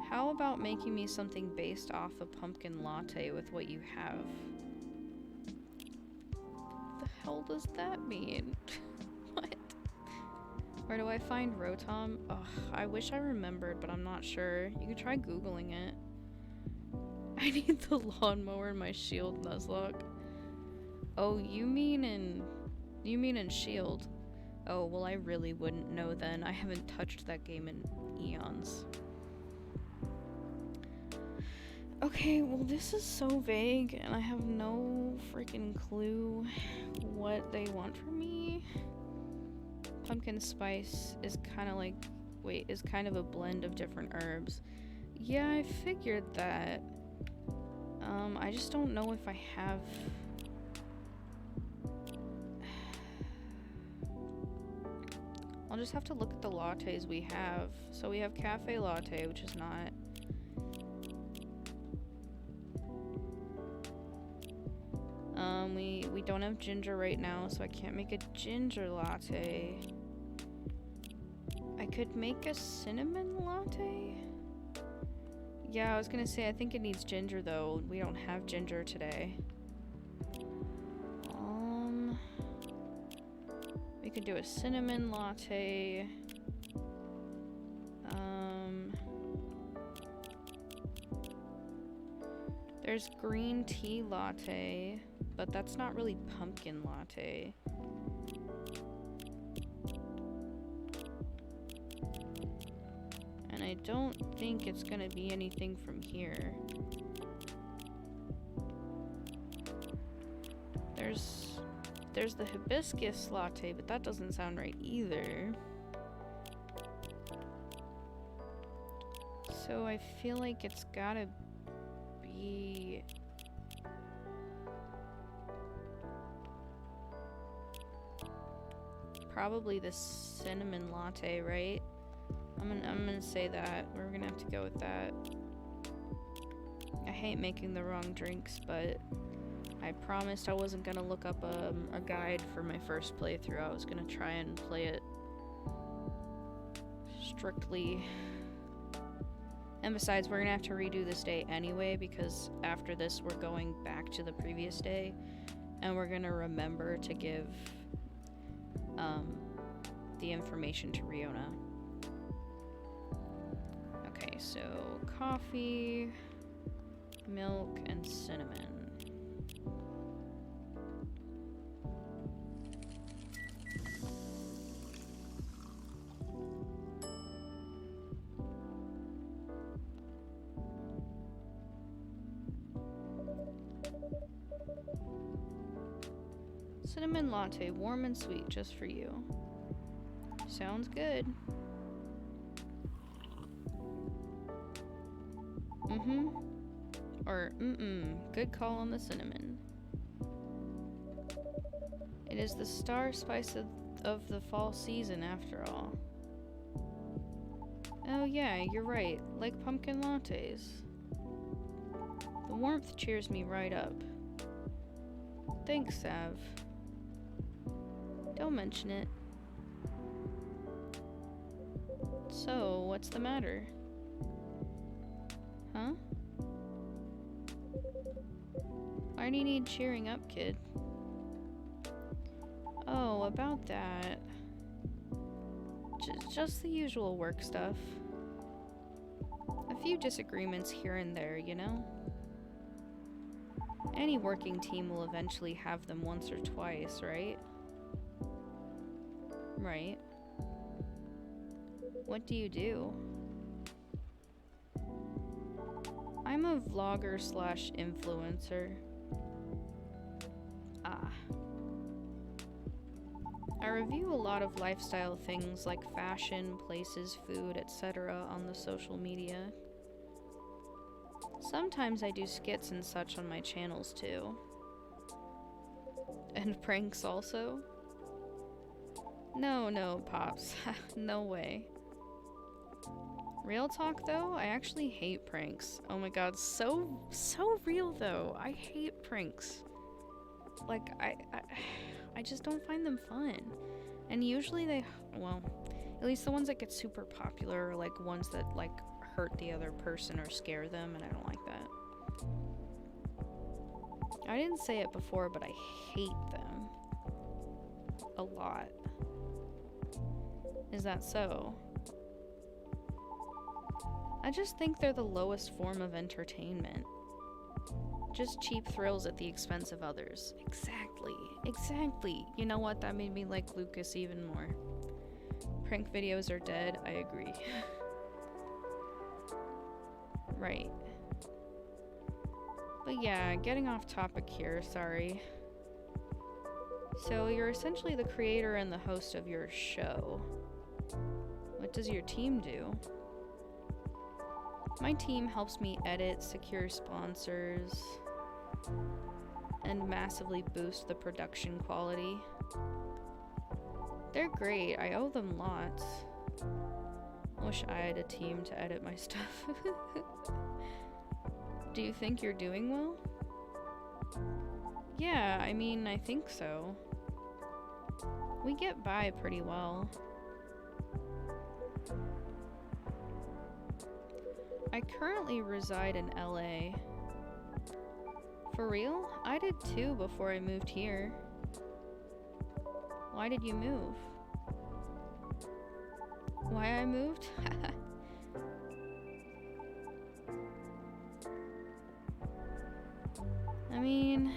How about making me something based off a pumpkin latte with what you have? The hell does that mean? What? Where do I find Rotom? Ugh, I wish I remembered, but I'm not sure. You could try Googling it. I need the lawnmower in my Shield Nuzlocke. Oh, you mean in Shield? Oh, well, I really wouldn't know then. I haven't touched that game in eons. Okay, well, this is so vague, and I have no freaking clue what they want from me. Pumpkin spice is kind of like, is kind of a blend of different herbs. Yeah, I figured that. I just don't know if I have... I'll just have to look at the lattes we have. So we have cafe latte, which is not... We don't have ginger right now, so I can't make a ginger latte. I could make a cinnamon latte? Yeah, I was gonna say, I think it needs ginger though. We don't have ginger today. We could do a cinnamon latte. There's green tea latte, but that's not really pumpkin latte. And I don't think it's gonna be anything from here. There's the hibiscus latte, but that doesn't sound right either. So I feel like it's gotta be... probably the cinnamon latte, right? I'm gonna say that. We're gonna have to go with that. I hate making the wrong drinks, but I promised I wasn't gonna look up a guide for my first playthrough. I was gonna try and play it strictly. And besides, we're gonna have to redo this day anyway, because after this we're going back to the previous day, and we're gonna remember to give the information to Riona. Okay, so coffee, milk, and cinnamon. Cinnamon latte, warm and sweet, just for you. Sounds good. Or good call on the cinnamon. It is the star spice of the fall season, after all. Oh yeah, you're right. Like pumpkin lattes. The warmth cheers me right up. Thanks, Sav. Don't mention it. So, what's the matter? Huh? Why do you need cheering up, kid? Oh, about that. Just the usual work stuff. A few disagreements here and there, you know? Any working team will eventually have them once or twice, right? Right. What do you do? I'm a vlogger slash influencer. Ah. I review a lot of lifestyle things like fashion, places, food, etc. on the social media. Sometimes I do skits and such on my channels too. And pranks also? No, Pops. No way. Real talk though, I actually hate pranks. Oh my god, so real though. I hate pranks. Like, I just don't find them fun. And usually they, well, at least the ones that get super popular are like ones that like hurt the other person or scare them, and I don't like that. I didn't say it before, but I hate them. A lot. Is that so? I just think they're the lowest form of entertainment. Just cheap thrills at the expense of others. Exactly. You know what? That made me like Lucas even more. Prank videos are dead. I agree. Right. But yeah, getting off topic here, sorry. So you're essentially the creator and the host of your show. What does your team do? My team helps me edit, secure sponsors, and massively boost the production quality. They're great. I owe them lots. Wish I had a team to edit my stuff. Do you think you're doing well? Yeah, I mean, I think so. We get by pretty well. I currently reside in LA. For real? I did too before I moved here. Why did you move? Why I moved? I mean,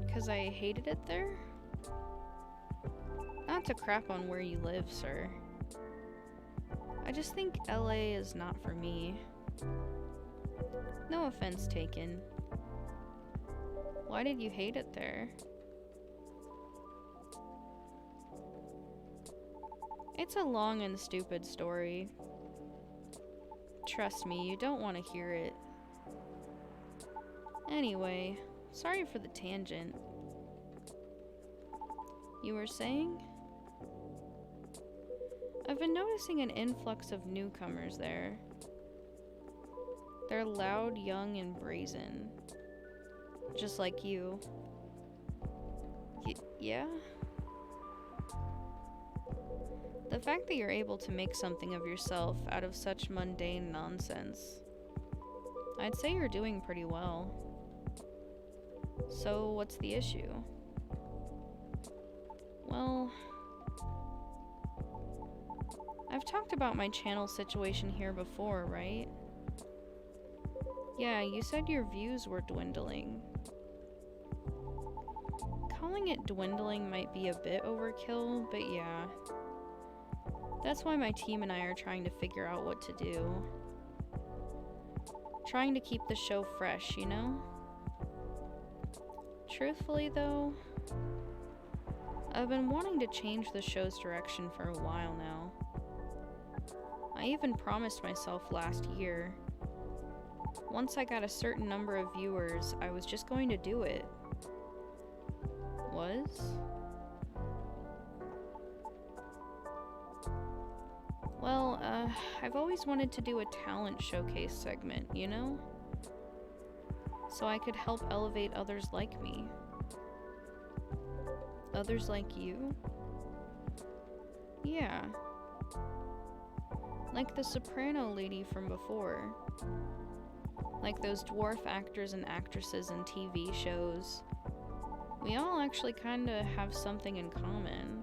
because I hated it there? Not to crap on where you live, sir. I just think LA is not for me. No offense taken. Why did you hate it there? It's a long and stupid story. Trust me, you don't want to hear it. Anyway, sorry for the tangent. You were saying? I've been noticing an influx of newcomers there. They're loud, young, and brazen. Just like you. Yeah? The fact that you're able to make something of yourself out of such mundane nonsense. I'd say you're doing pretty well. So, what's the issue? Well, I've talked about my channel situation here before, right? Yeah, you said your views were dwindling. Calling it dwindling might be a bit overkill, but yeah. That's why my team and I are trying to figure out what to do. Trying to keep the show fresh, you know? Truthfully though, I've been wanting to change the show's direction for a while now. I even promised myself last year. Once I got a certain number of viewers, I was just going to do it. Well, I've always wanted to do a talent showcase segment, you know? So I could help elevate others like me. Others like you? Yeah. Like the soprano lady from before. Like those dwarf actors and actresses in TV shows. We all actually kinda have something in common.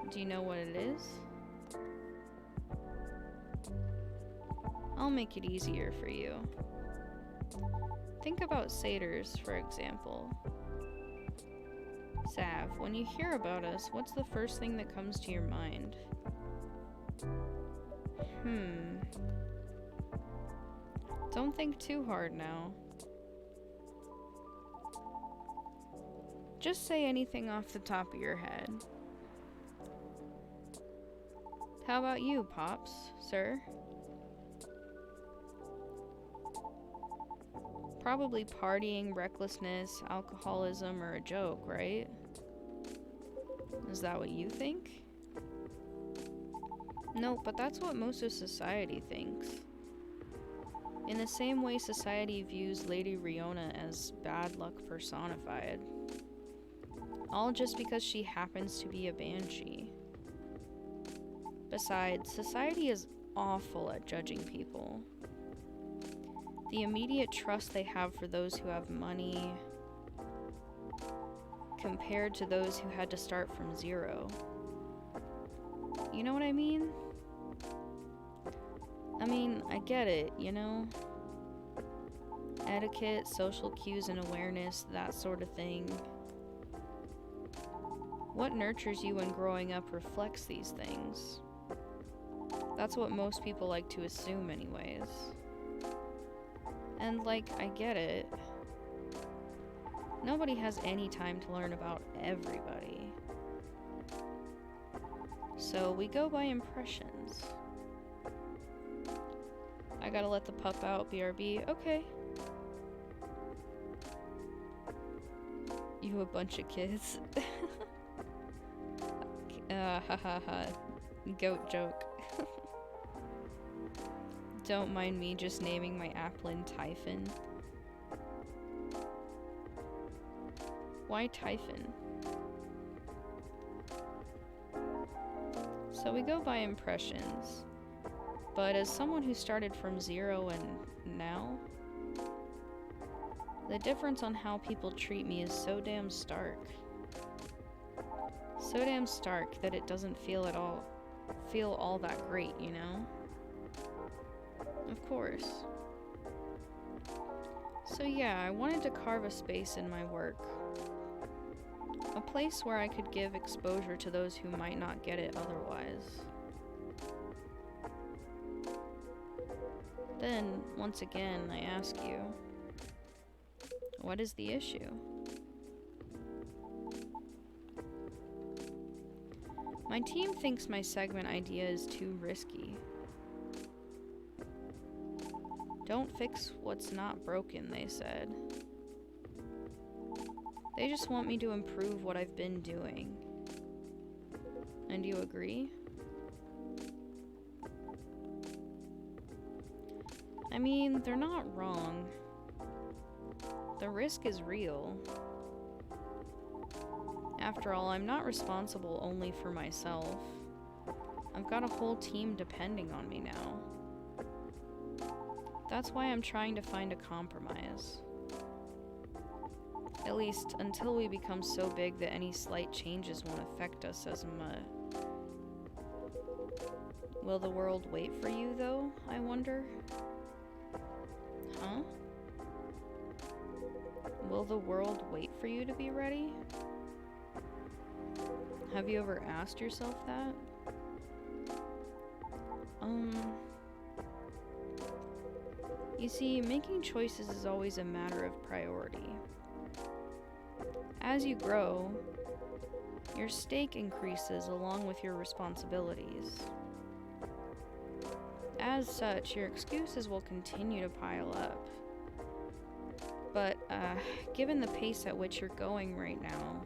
Do you know what it is? I'll make it easier for you. Think about satyrs, for example. Sav, when you hear about us, what's the first thing that comes to your mind? Don't think too hard now. Just say anything off the top of your head. How about you, Pops, sir? Probably partying, recklessness, alcoholism, or a joke, right? Is that what you think? No, but that's what most of society thinks. In the same way society views Lady Riona as bad luck personified. All just because she happens to be a banshee. Besides, society is awful at judging people. The immediate trust they have for those who have money compared to those who had to start from zero. You know what I mean? I get it, you know? Etiquette, social cues and awareness, that sort of thing. What nurtures you when growing up reflects these things. That's what most people like to assume anyways. And I get it. Nobody has any time to learn about everybody. So we go by impressions. I gotta let the pup out, BRB. Okay. You a bunch of kids. Ha ha ha. Goat joke. Don't mind me just naming my applin Typhon. Why Typhon? So we go by impressions. But as someone who started from zero and now, the difference on how people treat me is so damn stark. So damn stark that it doesn't feel all that great, you know? Of course. So yeah, I wanted to carve a space in my work. A place where I could give exposure to those who might not get it otherwise. Then, once again, I ask you, what is the issue? My team thinks my segment idea is too risky. Don't fix what's not broken, they said. They just want me to improve what I've been doing. And you agree? They're not wrong. The risk is real. After all, I'm not responsible only for myself. I've got a whole team depending on me now. That's why I'm trying to find a compromise. At least until we become so big that any slight changes won't affect us as much. Will the world wait for you, though, I wonder? Huh? Will the world wait for you to be ready? Have you ever asked yourself that? You see, making choices is always a matter of priority. As you grow, your stake increases along with your responsibilities. As such, your excuses will continue to pile up. But, given the pace at which you're going right now,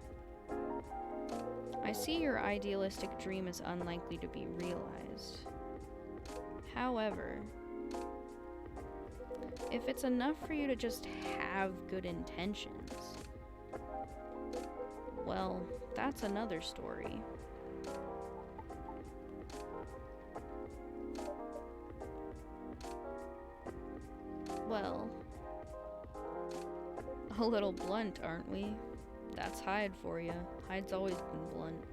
I see your idealistic dream as unlikely to be realized. However, if it's enough for you to just have good intentions, well, that's another story. Well, a little blunt, aren't we? That's Hyde for you. Hyde's always been blunt.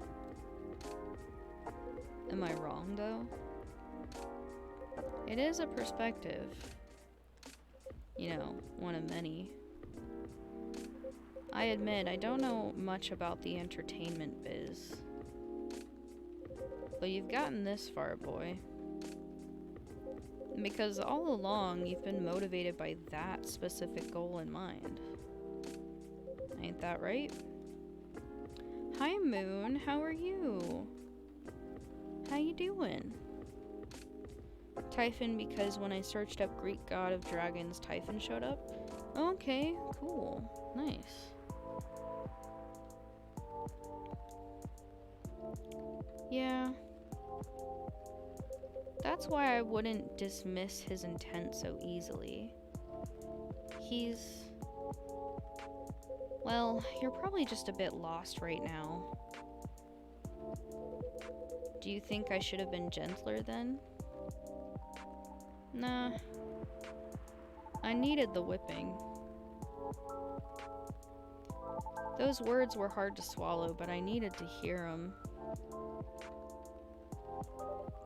Am I wrong, though? It is a perspective. You know, one of many. I admit, I don't know much about the entertainment biz. But you've gotten this far, boy. Because all along, you've been motivated by that specific goal in mind. Ain't that right? Hi, Moon. How are you? How you doing? Typhon, because when I searched up Greek god of dragons, Typhon showed up. Okay, cool. Nice. Yeah. That's why I wouldn't dismiss his intent so easily. Well, you're probably just a bit lost right now. Do you think I should have been gentler then? Nah. I needed the whipping. Those words were hard to swallow, but I needed to hear them.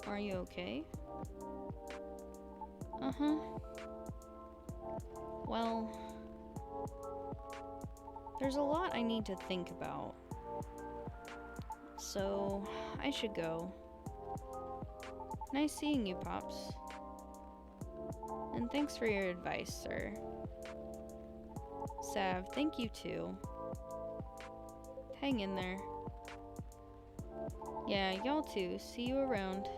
Are you okay? Uh-huh. Well, there's a lot I need to think about. So, I should go. Nice seeing you, Pops. And thanks for your advice, sir. Sav, thank you too. Hang in there. Yeah, y'all too. See you around.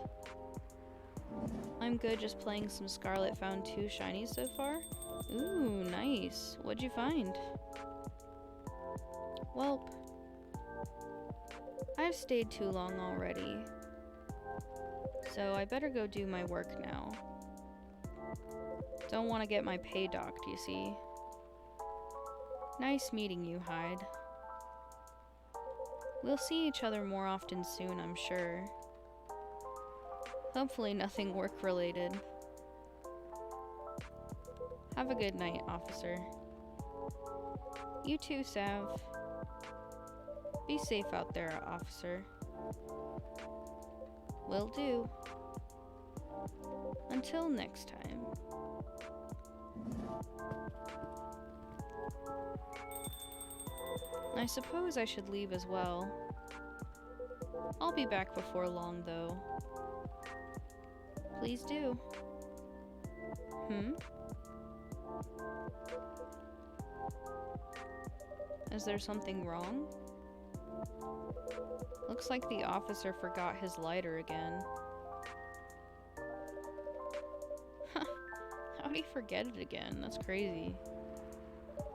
I'm good, just playing some Scarlet. Found 2 shinies so far. Ooh, nice. What'd you find? Welp. I've stayed too long already. So I better go do my work now. Don't want to get my pay docked, you see. Nice meeting you, Hyde. We'll see each other more often soon, I'm sure. Hopefully nothing work-related. Have a good night, officer. You too, Sav. Be safe out there, officer. Will do. Until next time. I suppose I should leave as well. I'll be back before long, though. Please do. Is there something wrong? Looks like the officer forgot his lighter again. How'd he forget it again? That's crazy.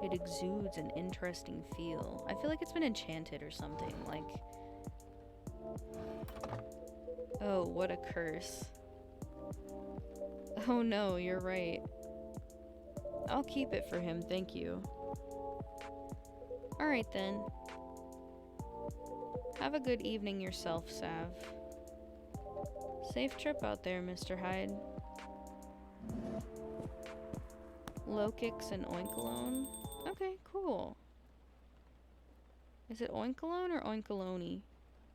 It exudes an interesting feel. I feel like it's been enchanted or something, like... Oh, what a curse. Oh no, you're right. I'll keep it for him, thank you. Alright then. Have a good evening yourself, Sav. Safe trip out there, Mr. Hyde. Lokix and Oinkalone? Okay, cool. Is it Oinkalone or Oinkalone?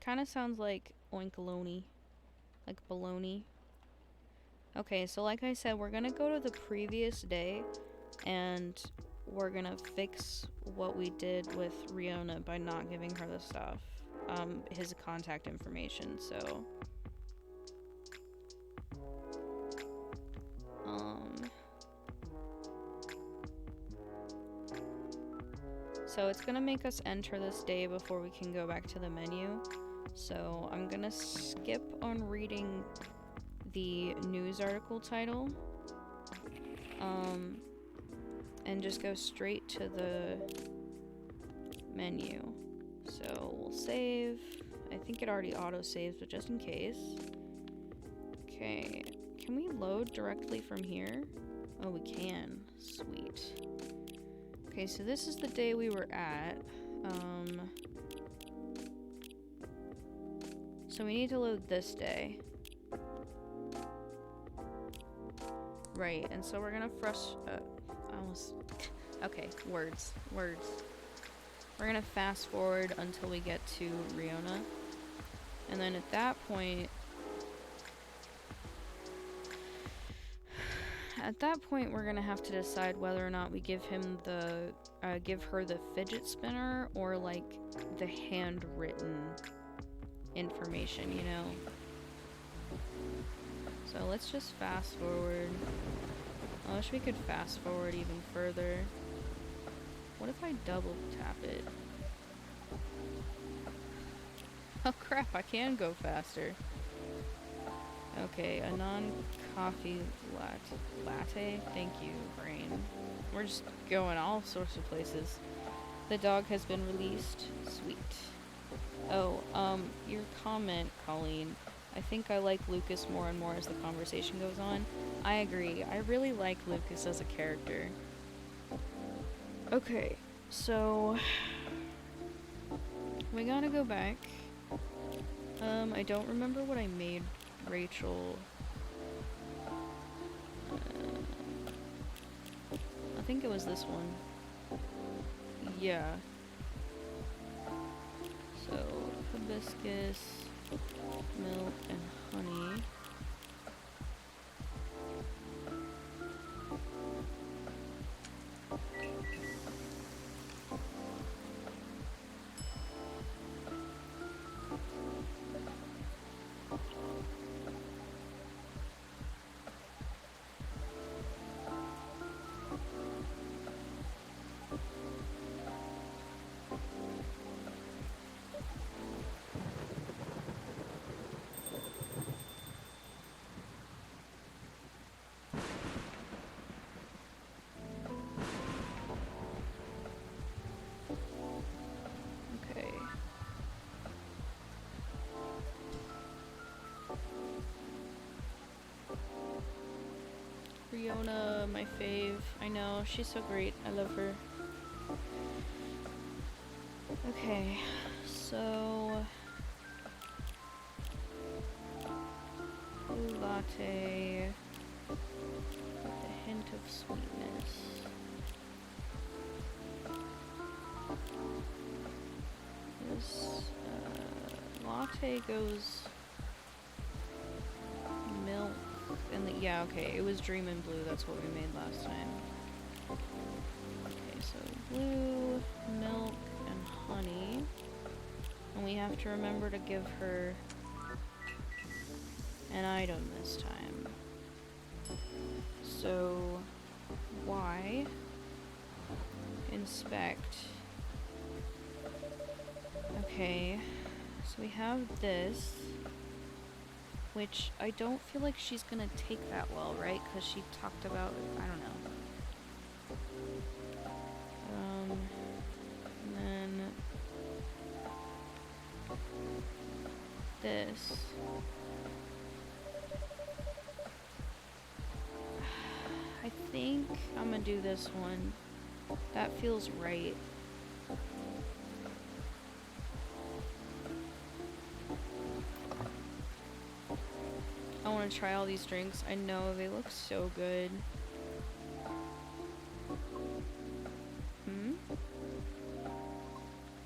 Kinda sounds like Oinkalone. Like baloney. Okay, so like I said, we're gonna go to the previous day and we're gonna fix what we did with Riona by not giving her the stuff. His contact information, so... So it's gonna make us enter this day before we can go back to the menu. So I'm gonna skip on reading the news article title. And just go straight to the menu. So we'll save. I think it already auto-saves, but just in case. Okay, can we load directly from here? Oh, we can. Sweet. Okay, so this is the day we were at. So we need to load this day. Right, and so we're gonna okay, words. We're gonna fast forward until we get to Riona. And then at that point... we're gonna have to decide whether or not we give him give her the fidget spinner or, like, the handwritten information, you know? So let's just fast forward. I wish we could fast forward even further. What if I double tap it? Oh crap, I can go faster. Okay, a non-coffee latte. Thank you, brain. We're just going all sorts of places. The dog has been released. Sweet. Oh, your comment, Colleen. I think I like Lucas more and more as the conversation goes on. I agree. I really like Lucas as a character. Okay, so we gotta go back. I don't remember what I made Rachel. I think it was this one. Yeah. So, hibiscus, milk, and honey. Okay. Riona, my fave. I know, she's so great. I love her. Okay, so blue latte with a hint of sweetness. This latte goes milk and yeah, okay, it was Dream in Blue. That's what we made last time. Okay, so blue, milk, and honey. And we have to remember to give her an item this time. So, Y, inspect. Okay, so we have this, which I don't feel like she's gonna take that well, right? Because she talked about, I don't know. And then this. I think I'm gonna do this one. That feels right. I want to try all these drinks. I know they look so good.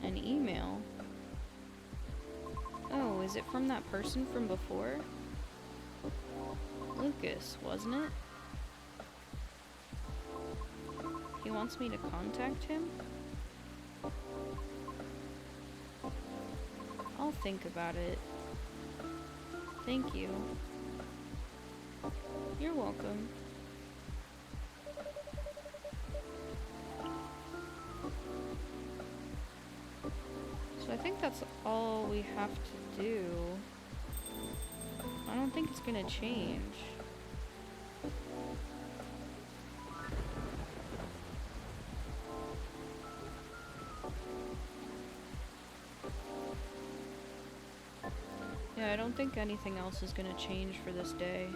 An email. Oh, is it from that person from before? Lucas, wasn't it? He wants me to contact him? I'll think about it. Thank you. You're welcome. So I think that's all we have to do. I don't think it's gonna change. Yeah, I don't think anything else is gonna change for this day.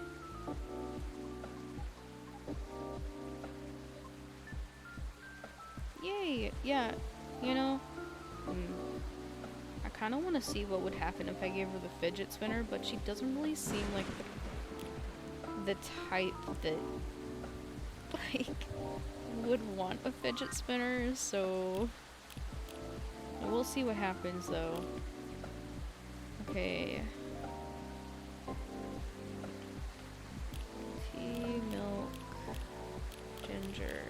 Yay! Yeah, you know, I kind of want to see what would happen if I gave her the fidget spinner, but she doesn't really seem like the type that, like, would want a fidget spinner, so we'll see what happens, though. Okay. Tea, milk, ginger.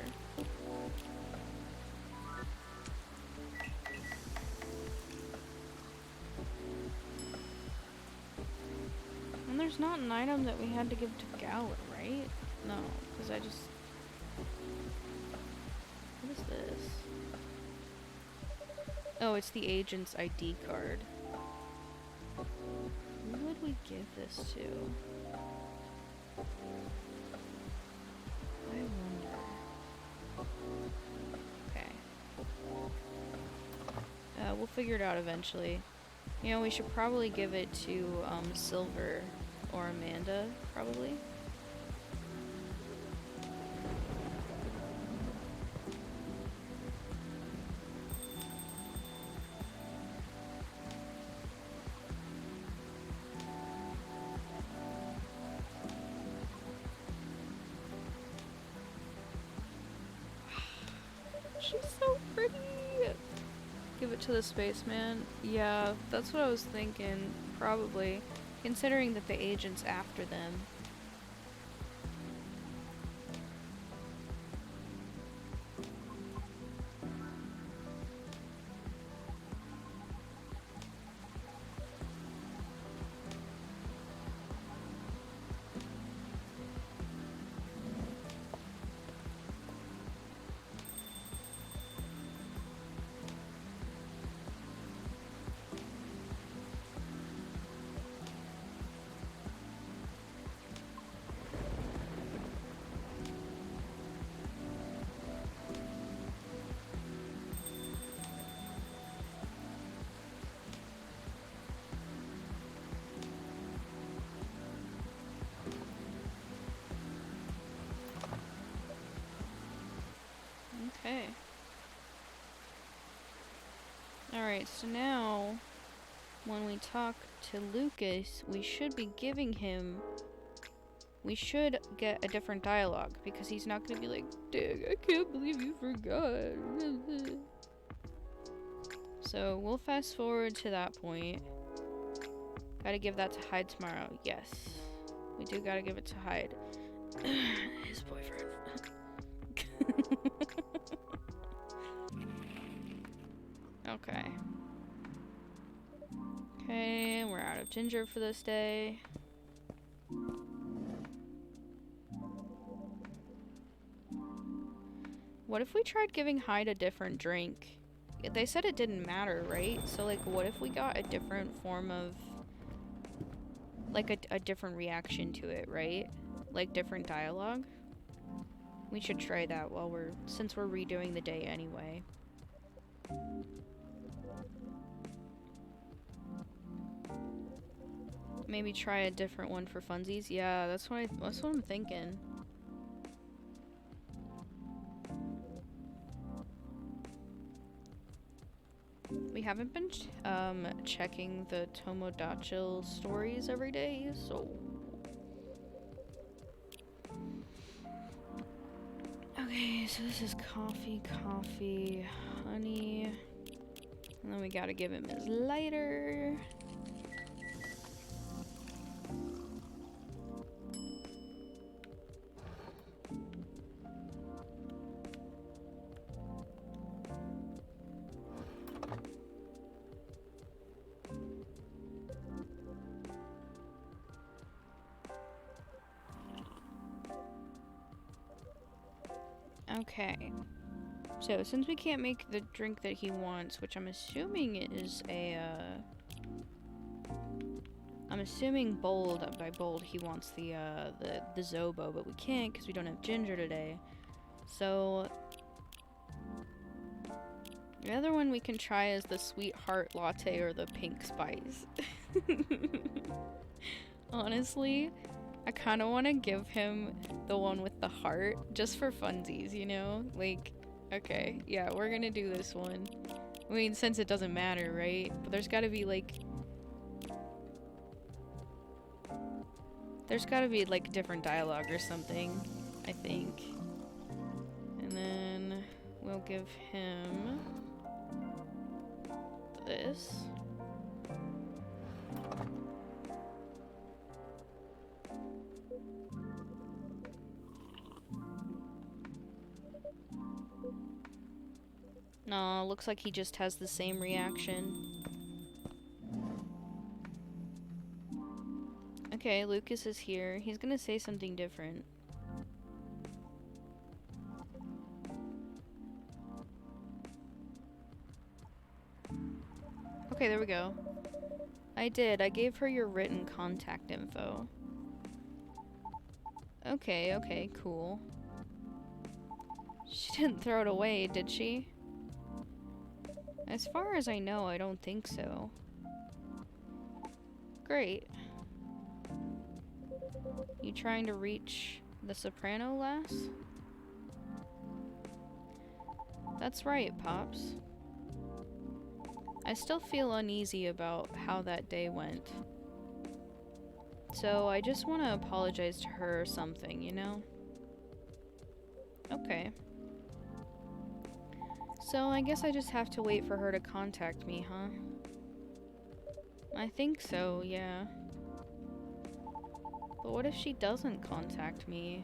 And there's not an item that we had to give to Gallet, right? No, because I just... What is this? Oh, it's the agent's ID card. Who would we give this to? we'll figure it out eventually. You know, we should probably give it to, Silver or Amanda, probably. She's so pretty! Give it to the spaceman. Yeah, that's what I was thinking, probably. Considering that the agent's after them. Okay. Alright, so now, when we talk to Lucas, we should be giving him... We should get a different dialogue, because he's not gonna be like, "Dig, I can't believe you forgot." So, we'll fast forward to that point. Gotta give that to Hyde tomorrow. Yes. We do gotta give it to Hyde. His boyfriend. Okay. Okay, we're out of ginger for this day. What if we tried giving Hyde a different drink? They said it didn't matter, right? So, like, what if we got a different form of... Like, a different reaction to it, right? Like, different dialogue? We should try that while since we're redoing the day anyway. Maybe try a different one for funsies. Yeah, that's what I'm thinking. We haven't been checking the Tomodachi stories every day, so... Okay, so this is coffee, honey. And then we gotta give him his lighter. Okay. So, since we can't make the drink that he wants, which I'm assuming is a, I'm assuming bold, by bold, he wants the Zobo, but we can't because we don't have ginger today. So, the other one we can try is the sweetheart latte or the pink spice. Honestly, I kind of want to give him the one with the heart, just for funsies, you know? Like, okay, yeah, we're gonna do this one. I mean, since it doesn't matter, right? But there's gotta be, like... There's gotta be, like, different dialogue or something, I think. And then we'll give him... this. No, looks like he just has the same reaction. Okay, Lucas is here. He's gonna say something different. Okay, there we go. I did. I gave her your written contact info. Okay, cool. She didn't throw it away, did she? As far as I know, I don't think so. Great. You trying to reach the soprano lass? That's right, Pops. I still feel uneasy about how that day went. So I just want to apologize to her or something, you know? Okay. So I guess I just have to wait for her to contact me, huh? I think so, yeah. But what if she doesn't contact me?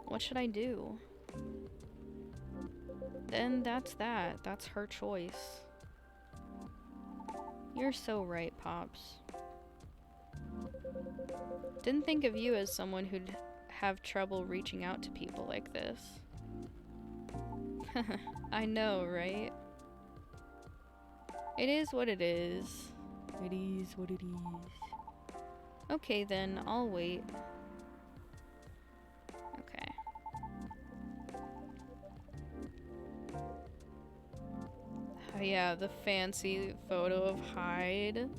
What should I do? Then that's that. That's her choice. You're so right, Pops. Didn't think of you as someone who'd have trouble reaching out to people like this. I know, right? It is what it is. It is what it is. Okay then, I'll wait. Okay. Oh yeah, the fancy photo of Hyde.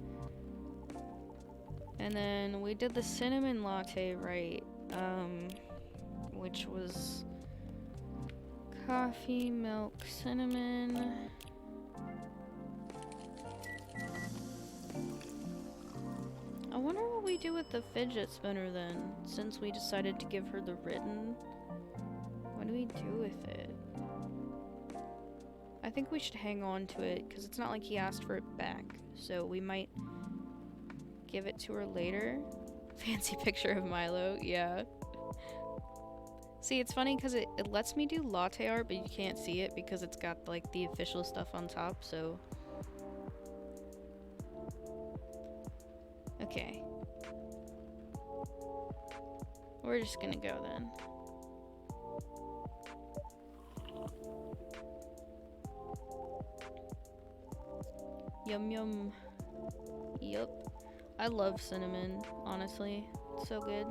And then we did the cinnamon latte right, which was coffee, milk, cinnamon. I wonder what we do with the fidget spinner then, since we decided to give her the written. What do we do with it? I think we should hang on to it, because it's not like he asked for it back, so we might give it to her later. Fancy picture of Milo, yeah. See, it's funny because it lets me do latte art, but you can't see it because it's got like the official stuff on top, so. Okay. We're just gonna go then. Yum yum. Yup. I love cinnamon, honestly. It's so good.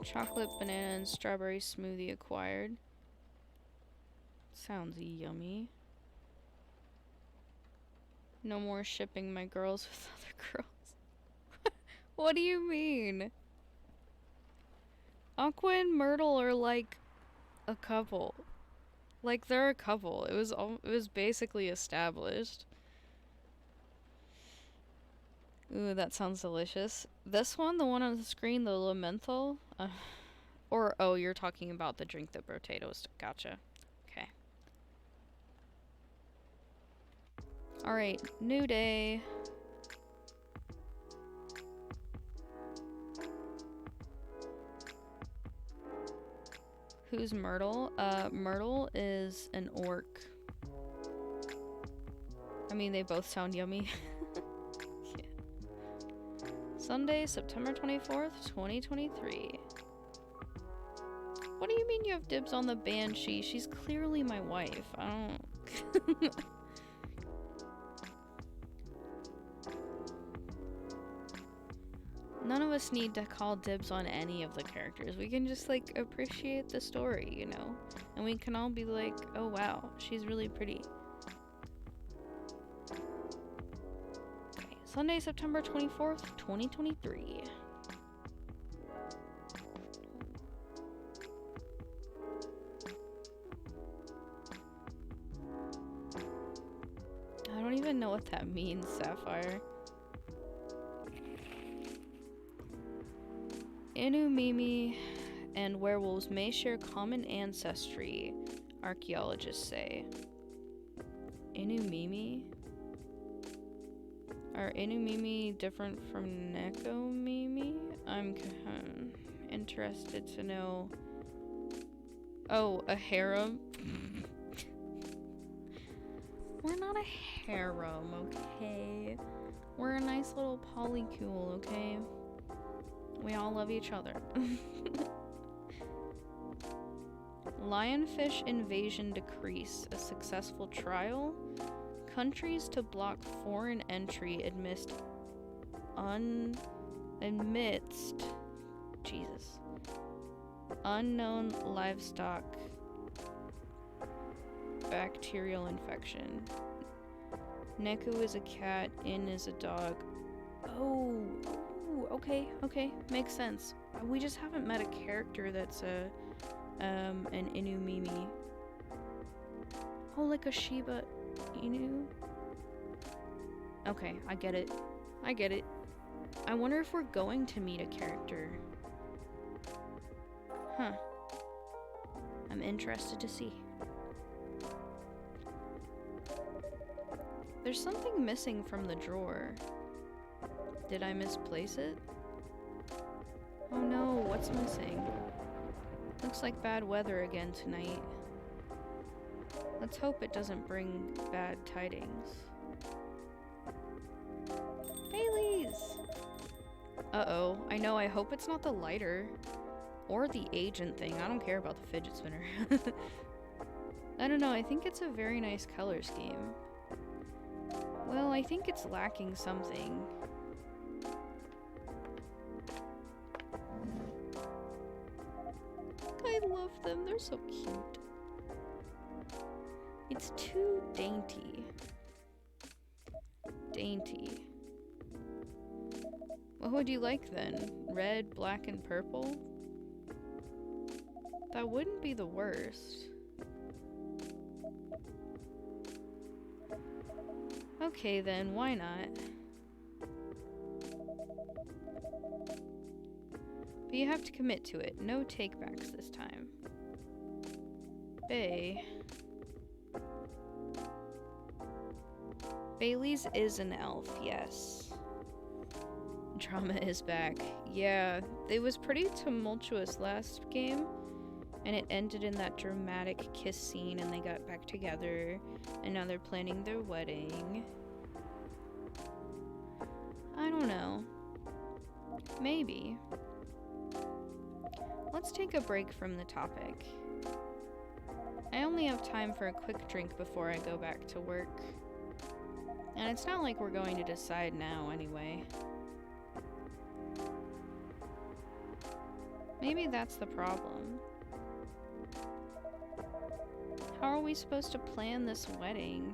Chocolate, banana, and strawberry smoothie acquired. Sounds yummy. No more shipping my girls with other girls. What do you mean? Aqua and Myrtle are like a couple. Like they're a couple. It was basically established. Ooh, that sounds delicious. This one, the one on the screen, the Lementhal, or oh, you're talking about the drink that potatoes. Gotcha. Okay. All right, new day. Who's Myrtle? Myrtle is an orc. I mean, they both sound yummy. Yeah. Sunday, September 24th, 2023. What do you mean you have dibs on the Banshee? She's clearly my wife. I don't... None of us need to call dibs on any of the characters. We can just, like, appreciate the story, you know? And we can all be like, oh wow, she's really pretty. Okay, Sunday, September 24th, 2023. I don't even know what that means, Sapphire. Inu, Mimi, and werewolves may share common ancestry, archaeologists say. Inu, Mimi? Are Inu, Mimi different from Neko, Mimi? I'm interested to know Oh, a harem? We're not a harem, okay? We're a nice little polycule, okay? We all love each other. Lionfish invasion decrease. A successful trial? Countries to block foreign entry amidst Jesus. Unknown livestock bacterial infection. Neku is a cat, In is a dog. Oh, okay, makes sense. We just haven't met a character that's an Inumimi. Oh, like a Shiba Inu? Okay, I get it. I wonder if we're going to meet a character. Huh. I'm interested to see. There's something missing from the drawer. Did I misplace it? Oh no, what's missing? Looks like bad weather again tonight. Let's hope it doesn't bring bad tidings. Baileys! Uh-oh. I know, I hope it's not the lighter. Or the agent thing. I don't care about the fidget spinner. I don't know, I think it's a very nice color scheme. Well, I think it's lacking something. I love them, they're so cute. It's too dainty. What would you like then? Red, black, and purple? That wouldn't be the worst. Okay then, why not? But you have to commit to it. No takebacks this time. Bailey's is an elf, yes. Drama is back. Yeah, it was pretty tumultuous last game. And it ended in that dramatic kiss scene and they got back together. And now they're planning their wedding. I don't know. Maybe. Let's take a break from the topic. I only have time for a quick drink before I go back to work. And it's not like we're going to decide now anyway. Maybe that's the problem. How are we supposed to plan this wedding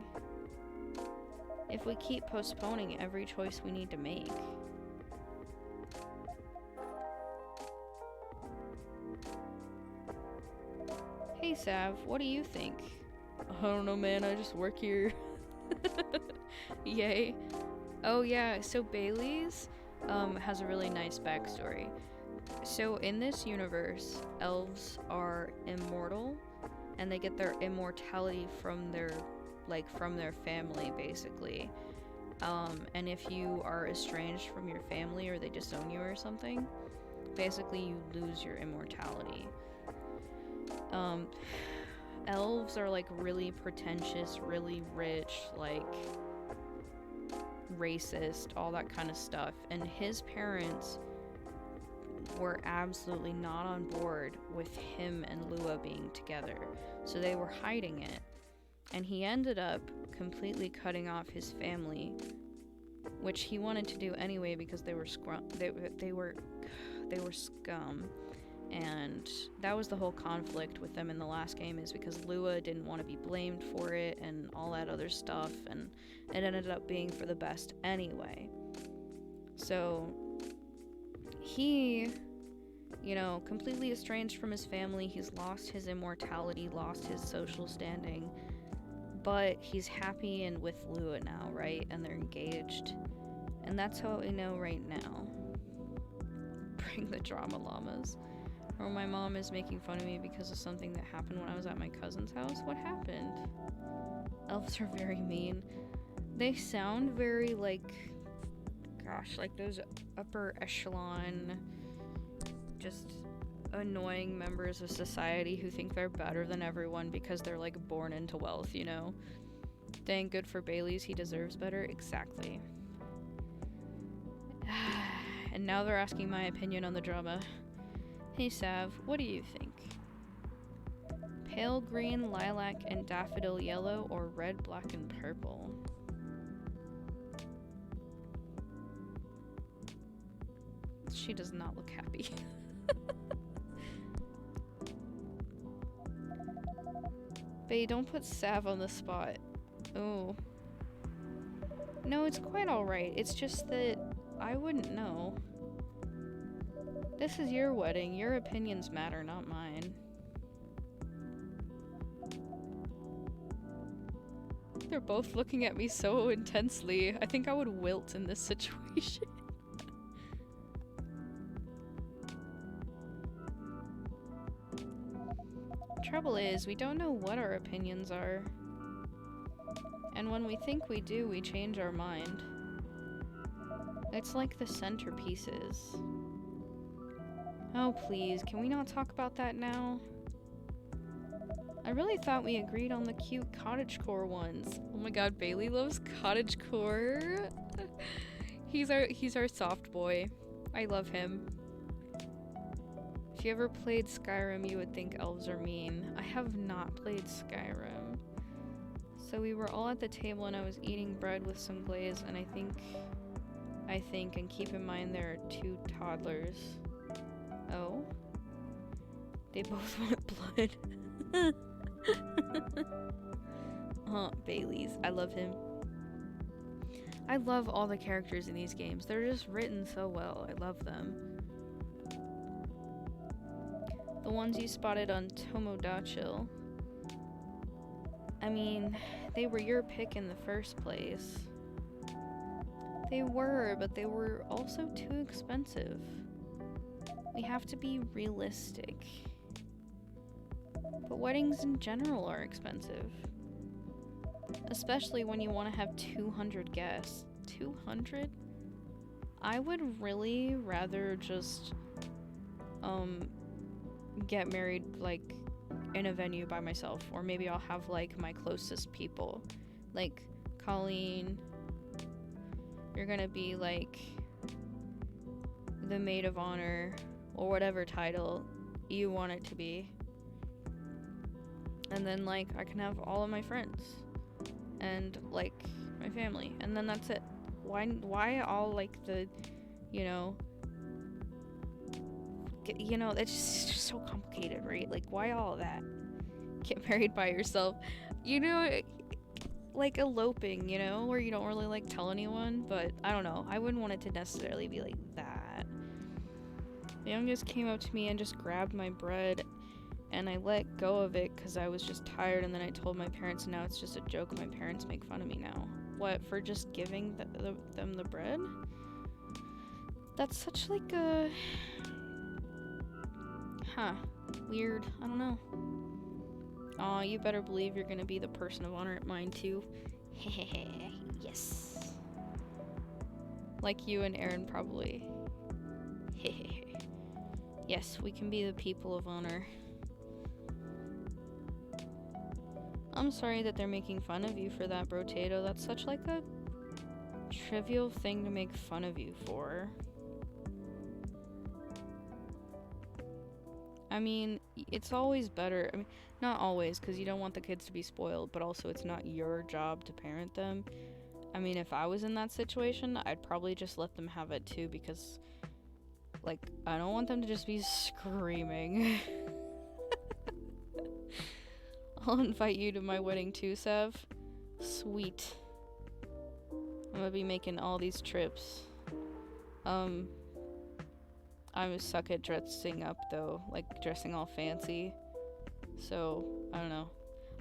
if we keep postponing every choice we need to make? Hey Sav, what do you think? I don't know, man, I just work here. Yay. Oh yeah, so Bailey's has a really nice backstory. So in this universe, elves are immortal and they get their immortality from their family, basically. And if you are estranged from your family or they disown you or something, basically you lose your immortality. Elves are like really pretentious, really rich, like racist, all that kind of stuff. And his parents were absolutely not on board with him and Lua being together. So they were hiding it. And he ended up completely cutting off his family, which he wanted to do anyway because they were scum. And that was the whole conflict with them in the last game, is because Lua didn't want to be blamed for it and all that other stuff, and it ended up being for the best anyway. So he, completely estranged from his family. He's lost his immortality, lost his social standing, but he's happy and with Lua now, right? And they're engaged. And that's what we know right now. Bring the drama llamas. Or my mom is making fun of me because of something that happened when I was at my cousin's house. What happened? Elves are very mean. They sound very like those upper echelon, just annoying members of society who think they're better than everyone because they're like born into wealth, you know? Dang, good for Bailey's, he deserves better. Exactly. And now they're asking my opinion on the drama. Hey Sav, what do you think? Pale green, lilac, and daffodil yellow, or red, black, and purple? She does not look happy. Bae, don't put Sav on the spot. Oh. No, it's quite alright. It's just that I wouldn't know. This is your wedding. Your opinions matter, not mine. They're both looking at me so intensely. I think I would wilt in this situation. Trouble is, we don't know what our opinions are. And when we think we do, we change our mind. It's like the centerpieces. Oh please, can we not talk about that now? I really thought we agreed on the cute cottagecore ones. Oh my god, Bailey loves cottagecore. He's our soft boy. I love him. If you ever played Skyrim, you would think elves are mean. I have not played Skyrim. So we were all at the table and I was eating bread with some glaze, and I think, and keep in mind there are 2 toddlers. Oh? They both want blood. Bailey's. I love him. I love all the characters in these games. They're just written so well. I love them. The ones you spotted on Tomodachi. I mean, they were your pick in the first place. They were, but they were also too expensive. We have to be realistic. But weddings in general are expensive. Especially when you want to have 200 guests. 200? I would really rather just, get married, like, in a venue by myself. Or maybe I'll have, like, my closest people. Like, Colleen, you're gonna be, like, the maid of honor, or whatever title you want it to be. And then, like, I can have all of my friends. And, like, my family. And then that's it. Why all, like, the, you know... it's just so complicated, right? Like, why all of that? Get married by yourself. You know, like eloping, you know? Where you don't really, like, tell anyone. But, I don't know. I wouldn't want it to necessarily be like that. The youngest came up to me and just grabbed my bread. And I let go of it because I was just tired, and then I told my parents, and now it's just a joke. My parents make fun of me now. What, for just giving them the bread? That's such like a... Huh. Weird. I don't know. Aw, you better believe you're gonna be the person of honor at mine too. Hehehe. Yes. Like you and Aaron probably. Hehehe. Yes, we can be the people of honor. I'm sorry that they're making fun of you for that, Brotato. That's such like a trivial thing to make fun of you for. I mean, it's always better. I mean, not always, because you don't want the kids to be spoiled, but also it's not your job to parent them. I mean, if I was in that situation, I'd probably just let them have it too, because, like, I don't want them to just be screaming. I'll invite you to my wedding too, Sev. Sweet. I'm gonna be making all these trips. I suck at dressing up though, like dressing all fancy. So, I don't know.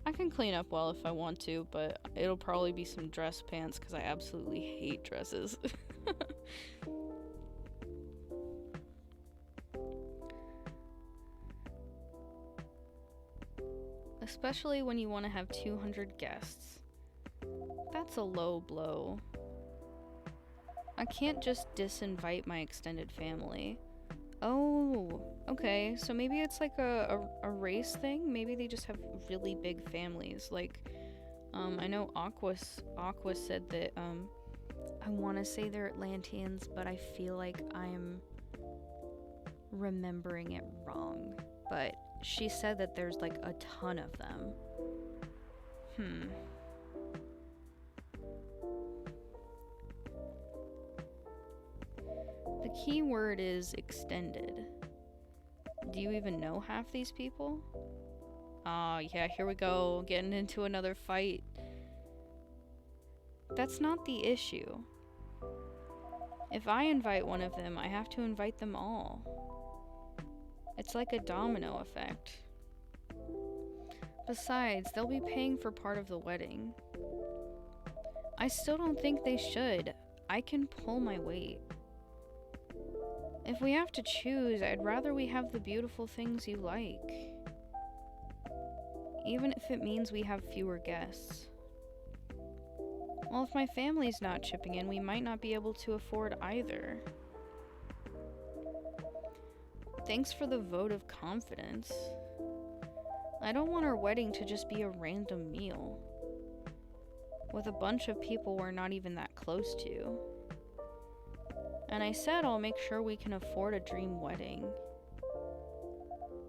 I can clean up well if I want to, but it'll probably be some dress pants because I absolutely hate dresses. Especially when you want to have 200 guests. That's a low blow. I can't just disinvite my extended family. Oh, okay. So maybe it's like a race thing. Maybe they just have really big families. Like, I know Aqua said that, I want to say they're Atlanteans, but I feel like I'm remembering it wrong. But she said that there's like a ton of them. The key word is extended. Do you even know half these people? Ah, yeah, here we go, getting into another fight. That's not the issue. If I invite one of them, I have to invite them all. It's like a domino effect. Besides, they'll be paying for part of the wedding. I still don't think they should. I can pull my weight. If we have to choose, I'd rather we have the beautiful things you like. Even if it means we have fewer guests. Well, if my family's not chipping in, we might not be able to afford either. Thanks for the vote of confidence. I don't want our wedding to just be a random meal. With a bunch of people we're not even that close to. And I said I'll make sure we can afford a dream wedding.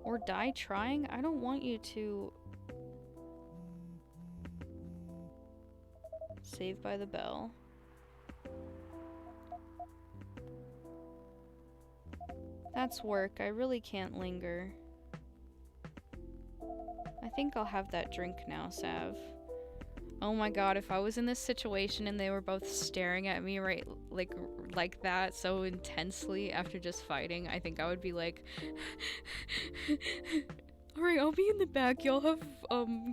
Or die trying? I don't want you to... Saved by the bell. That's work. I really can't linger. I think I'll have that drink now, Sav. Oh my god, if I was in this situation and they were both staring at me right like that so intensely after just fighting, I think I would be like alright, I'll be in the back. Y'all have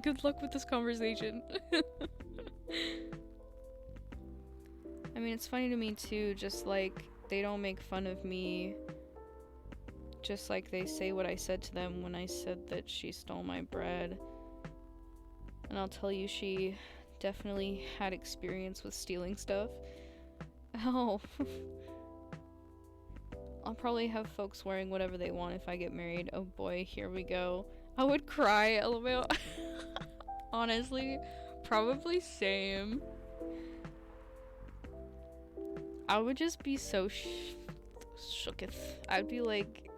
good luck with this conversation. I mean, it's funny to me too, just like they don't make fun of me, just like they say what I said to them when I said that she stole my bread. And I'll tell you, she definitely had experience with stealing stuff. Oh. I'll probably have folks wearing whatever they want if I get married. Oh boy, here we go. I would cry, LMAO. Honestly, probably same. I would just be so shooketh. I'd be like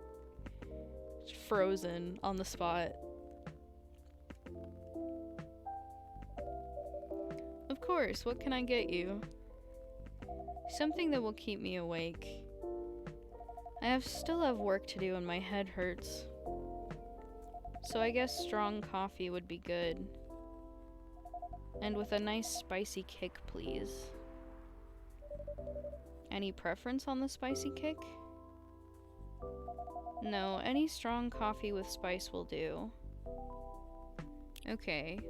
frozen on the spot. Of course, what can I get you? Something that will keep me awake. I still have work to do and my head hurts. So I guess strong coffee would be good. And with a nice spicy kick, please. Any preference on the spicy kick? No, any strong coffee with spice will do. Okay.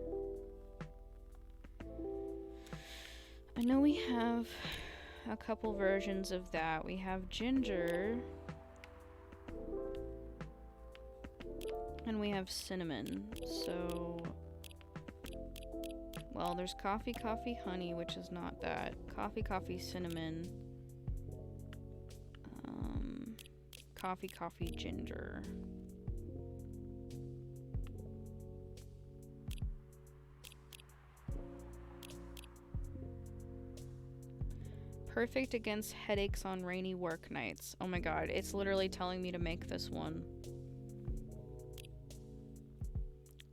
I know we have a couple versions of that. We have ginger. And we have cinnamon. So... well, there's coffee, coffee, honey, which is not that. Coffee, coffee, cinnamon. Coffee, coffee, ginger. Perfect against headaches on rainy work nights. Oh my god, it's literally telling me to make this one.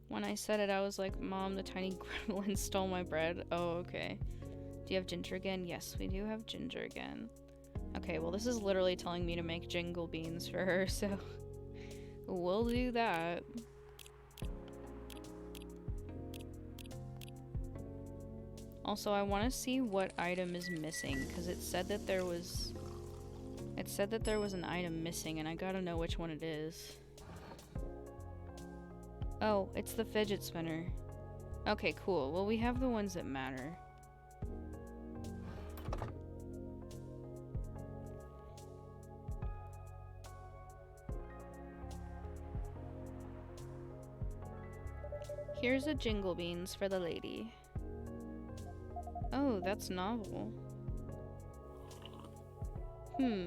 When I said it, I was like, Mom, the tiny gremlin stole my bread. Oh, okay. Do you have ginger again? Yes, we do have ginger again. Okay, well, this is literally telling me to make jingle beans for her, so we'll do that. Also, I want to see what item is missing, because it said that there was an item missing, and I gotta know which one it is. Oh, it's the fidget spinner. Okay, cool. Well, we have the ones that matter. Here's a jingle beans for the lady. Oh, that's novel.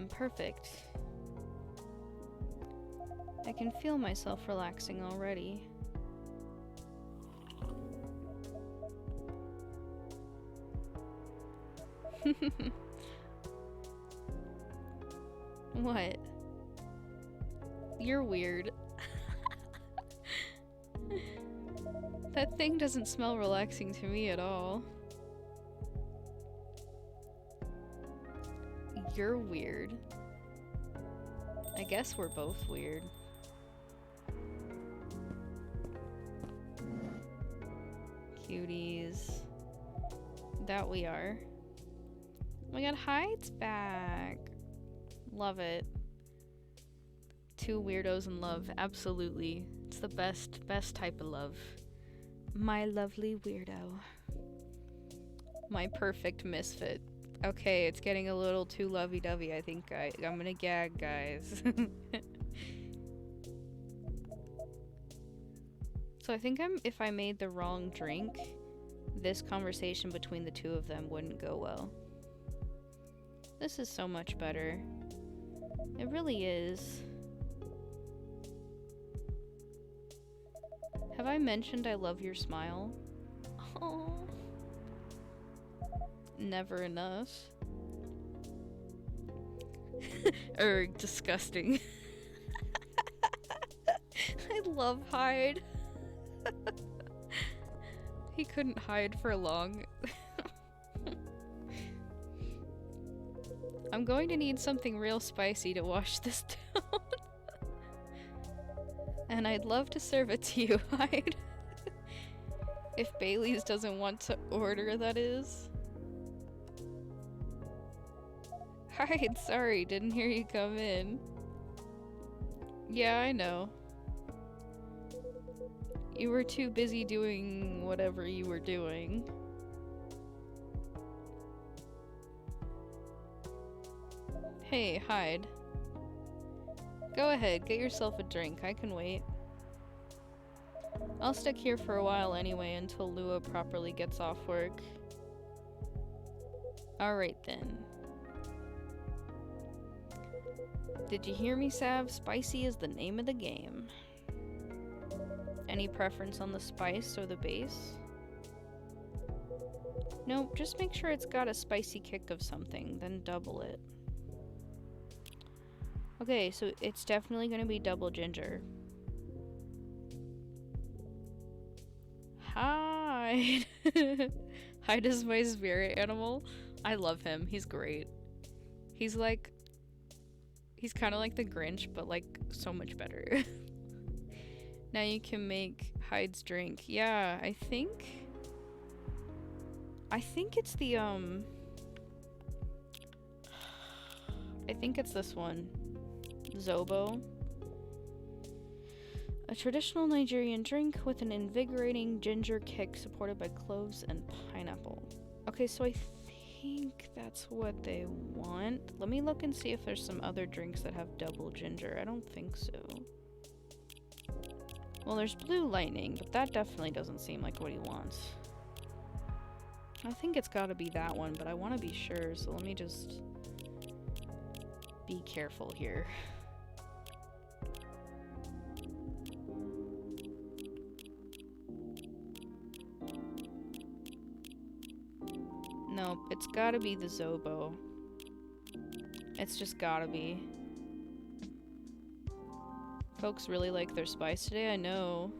Perfect. I can feel myself relaxing already. What? You're weird. That thing doesn't smell relaxing to me at all. You're weird. I guess we're both weird. Cuties. That we are. Oh my god, Hyde's back. Love it. Two weirdos in love, absolutely. It's the best type of love. My lovely weirdo. My perfect misfit. Okay, it's getting a little too lovey-dovey. I think I'm gonna gag, guys. So I think if I made the wrong drink, this conversation between the two of them wouldn't go well. This is so much better. It really is. Have I mentioned I love your smile? Oh. Never enough. Disgusting. I love Hyde. He couldn't hide for long. I'm going to need something real spicy to wash this down. And I'd love to serve it to you, Hyde. If Bailey's doesn't want to order, that is. Hyde, sorry, didn't hear you come in. Yeah, I know. You were too busy doing whatever you were doing. Hey, Hyde. Go ahead, get yourself a drink. I can wait. I'll stick here for a while anyway until Lua properly gets off work. Alright then. Did you hear me, Sav? Spicy is the name of the game. Any preference on the spice or the base? Nope, just make sure it's got a spicy kick of something, then double it. Okay, so it's definitely gonna be double ginger. Hyde! Hyde is my spirit animal. I love him. He's great. He's kind of like the Grinch, but like so much better. Now you can make Hyde's drink. Yeah, I think it's the I think it's this one. Zobo. A traditional Nigerian drink with an invigorating ginger kick supported by cloves and pineapple. Okay, so I think that's what they want. Let me look and see if there's some other drinks that have double ginger. I don't think so. Well, there's Blue Lightning, but that definitely doesn't seem like what he wants. I think it's gotta be that one, but I want to be sure, so let me just be careful here. Nope, it's gotta be the Zobo. It's just gotta be. Folks really like their spice today, I know.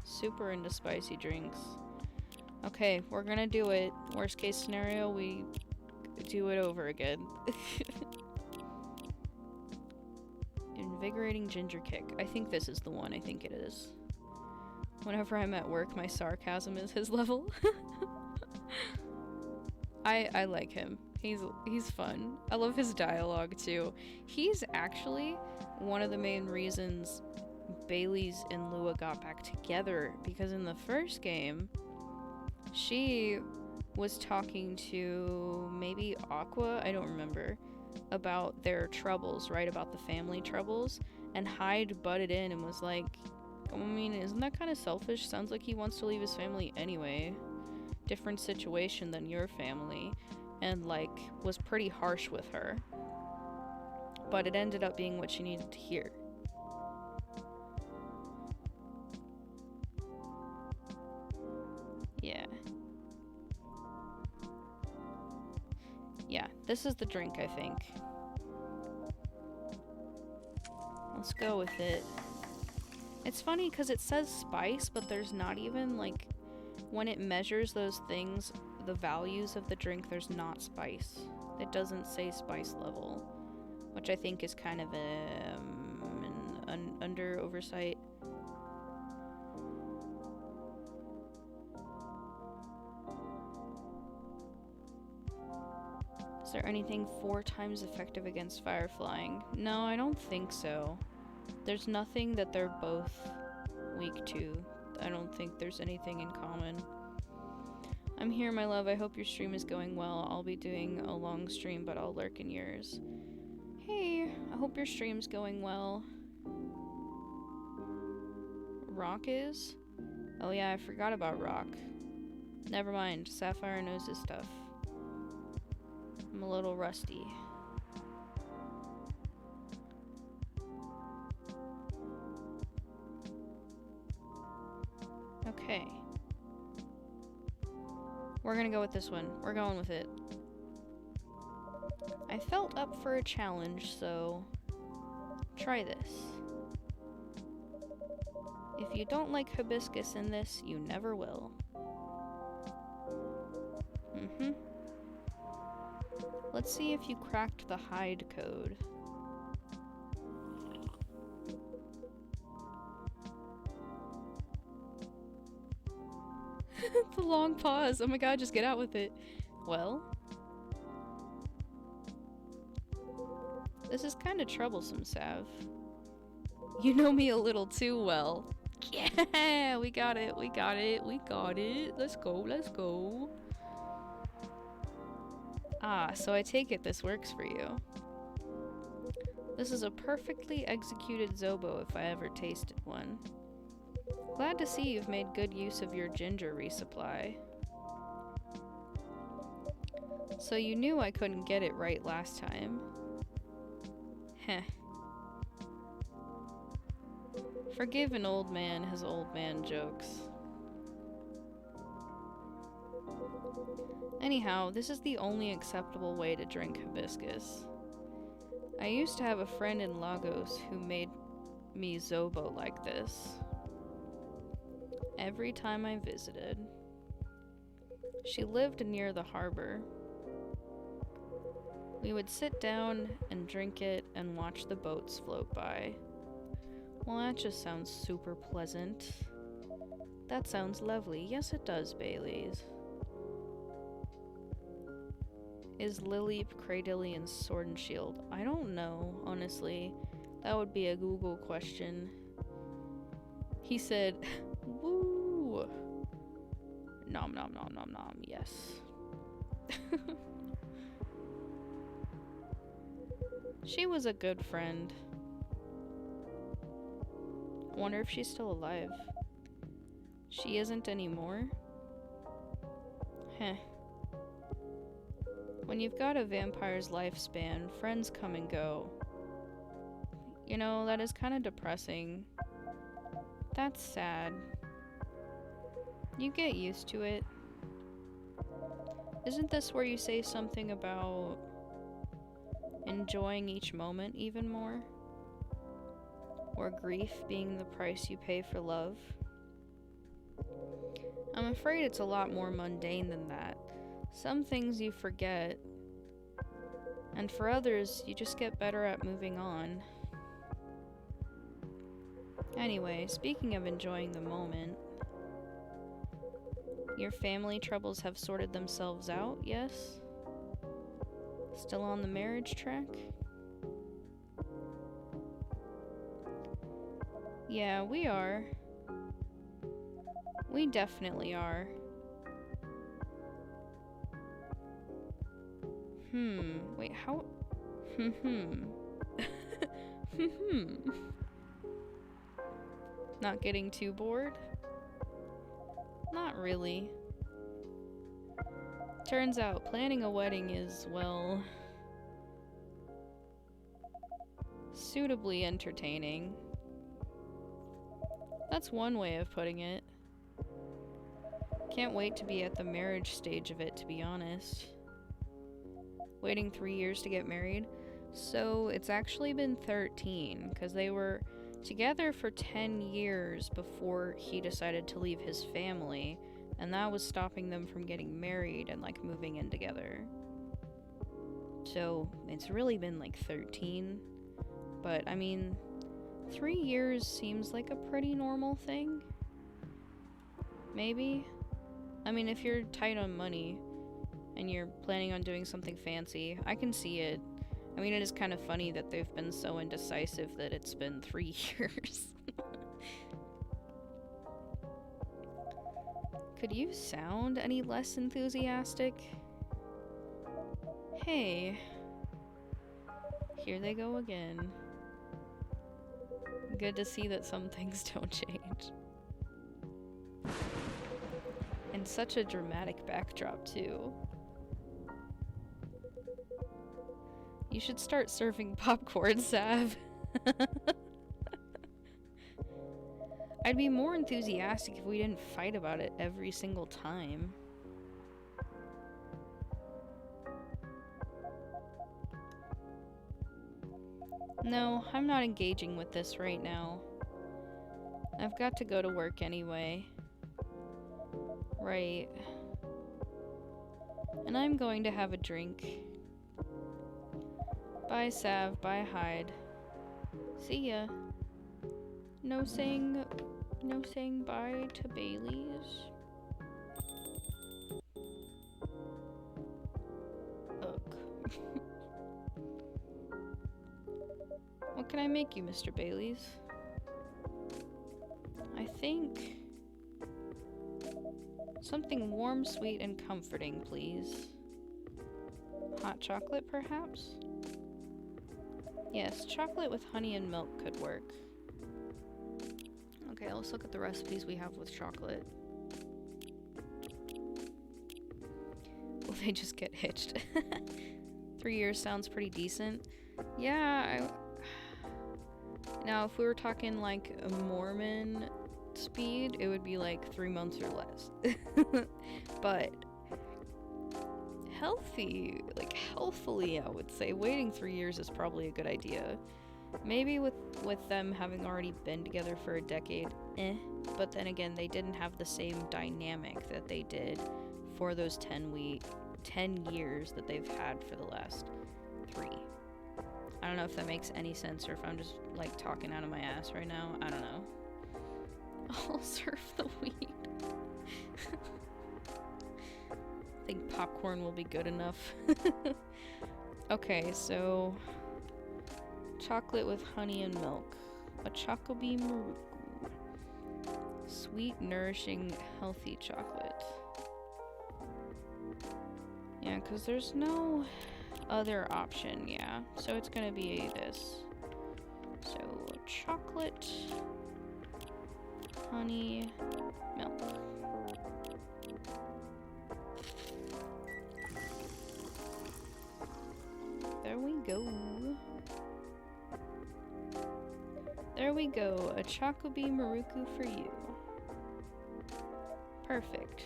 Super into spicy drinks. Okay, we're gonna do it. Worst case scenario, we do it over again. Invigorating ginger kick. I think this is the one, I think it is. Whenever I'm at work, my sarcasm is his level. I like him. He's fun. I love his dialogue too. He's actually one of the main reasons Bailey's and Lua got back together, because in the first game, she was talking to maybe Aqua, I don't remember, about their troubles, right? About the family troubles, and Hyde butted in and was like, I mean, isn't that kind of selfish? Sounds like he wants to leave his family anyway. Different situation than your family, and like was pretty harsh with her, but it ended up being what she needed to hear. This is the drink, I think. Let's go with it. It's funny because it says spice, but there's not even, like, when it measures those things, the values of the drink, there's not spice. It doesn't say spice level, which I think is kind of an under oversight. Is there anything 4 times effective against fire flying? No, I don't think so. There's nothing that they're both weak to. I don't think there's anything in common. I'm here, my love. I hope your stream is going well. I'll be doing a long stream, but I'll lurk in yours. Hey, I hope your stream's going well. Rock is? Oh yeah, I forgot about Rock. Never mind, Sapphire knows his stuff. I'm a little rusty. Okay. We're gonna go with this one. We're going with it. I felt up for a challenge, so try this. If you don't like hibiscus in this, you never will. Let's see if you cracked the hide code. The long pause. Oh my god, just get out with it. Well, this is kind of troublesome, Sav. You know me a little too well. Yeah, we got it, we got it, we got it. Let's go, let's go. Ah, so I take it this works for you. This is a perfectly executed Zobo if I ever tasted one. Glad to see you've made good use of your ginger resupply. So you knew I couldn't get it right last time. Heh. Forgive an old man his old man jokes. Anyhow, this is the only acceptable way to drink hibiscus. I used to have a friend in Lagos who made me Zobo like this. Every time I visited. She lived near the harbor. We would sit down and drink it and watch the boats float by. Well, that just sounds super pleasant. That sounds lovely. Yes, it does, Bailey's. Is Lily Cradillian's sword and shield? I don't know, honestly. That would be a Google question. He said, woo! Nom nom nom nom nom, yes. She was a good friend. I wonder if she's still alive. She isn't anymore? Heh. When you've got a vampire's lifespan, friends come and go. You know, that is kind of depressing. That's sad. You get used to it. Isn't this where you say something about enjoying each moment even more? Or grief being the price you pay for love? I'm afraid it's a lot more mundane than that. Some things you forget, and for others, you just get better at moving on. Anyway, speaking of enjoying the moment, your family troubles have sorted themselves out, yes? Still on the marriage track? Yeah, we are. We definitely are. Wait, how? Not getting too bored? Not really. Turns out planning a wedding is, well, suitably entertaining. That's one way of putting it. Can't wait to be at the marriage stage of it, to be honest. waiting 3 years to get married. So it's actually been 13, because they were together for 10 years before he decided to leave his family, and that was stopping them from getting married and like moving in together. So it's really been like 13, but I mean, 3 years seems like a pretty normal thing. Maybe. I mean, if you're tight on money and you're planning on doing something fancy, I can see it. I mean, it is kind of funny that they've been so indecisive that it's been 3 years. Could you sound any less enthusiastic? Hey. Here they go again. Good to see that some things don't change. And such a dramatic backdrop, too. You should start serving popcorn, Sav. I'd be more enthusiastic if we didn't fight about it every single time. No, I'm not engaging with this right now. I've got to go to work anyway. Right. And I'm going to have a drink. Bye, Sav. Bye, Hyde. See ya. No saying bye to Bailey's. Ugh. What can I make you, Mr. Bailey's? I think something warm, sweet, and comforting, please. Hot chocolate, perhaps? Yes, chocolate with honey and milk could work. Okay, let's look at the recipes we have with chocolate. Will they just get hitched? 3 years sounds pretty decent. Yeah, now if we were talking like a Mormon speed, it would be like 3 months or less. But healthily, I would say waiting 3 years is probably a good idea. Maybe with them having already been together for a decade, but then again, they didn't have the same dynamic that they did for those 10 years that they've had for the last 3. I don't know if that makes any sense or if I'm just like talking out of my ass right now. I don't know. I'll serve the weed. I think popcorn will be good enough. Okay, so chocolate with honey and milk. A Chocobee Maruku. Sweet, nourishing, healthy chocolate. Yeah, because there's no other option, yeah. So it's gonna be this. So chocolate, honey, milk. There we go. There we go. A Chocobee Maruku for you. Perfect.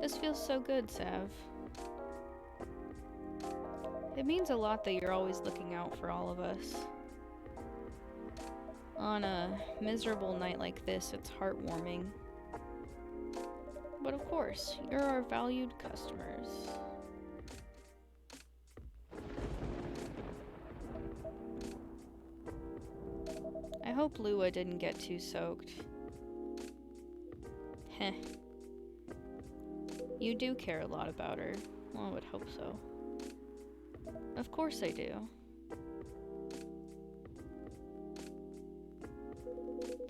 This feels so good, Sav. It means a lot that you're always looking out for all of us. On a miserable night like this, it's heartwarming. But of course, you're our valued customers. I hope Lua didn't get too soaked. Heh. You do care a lot about her. Well, I would hope so. Of course I do.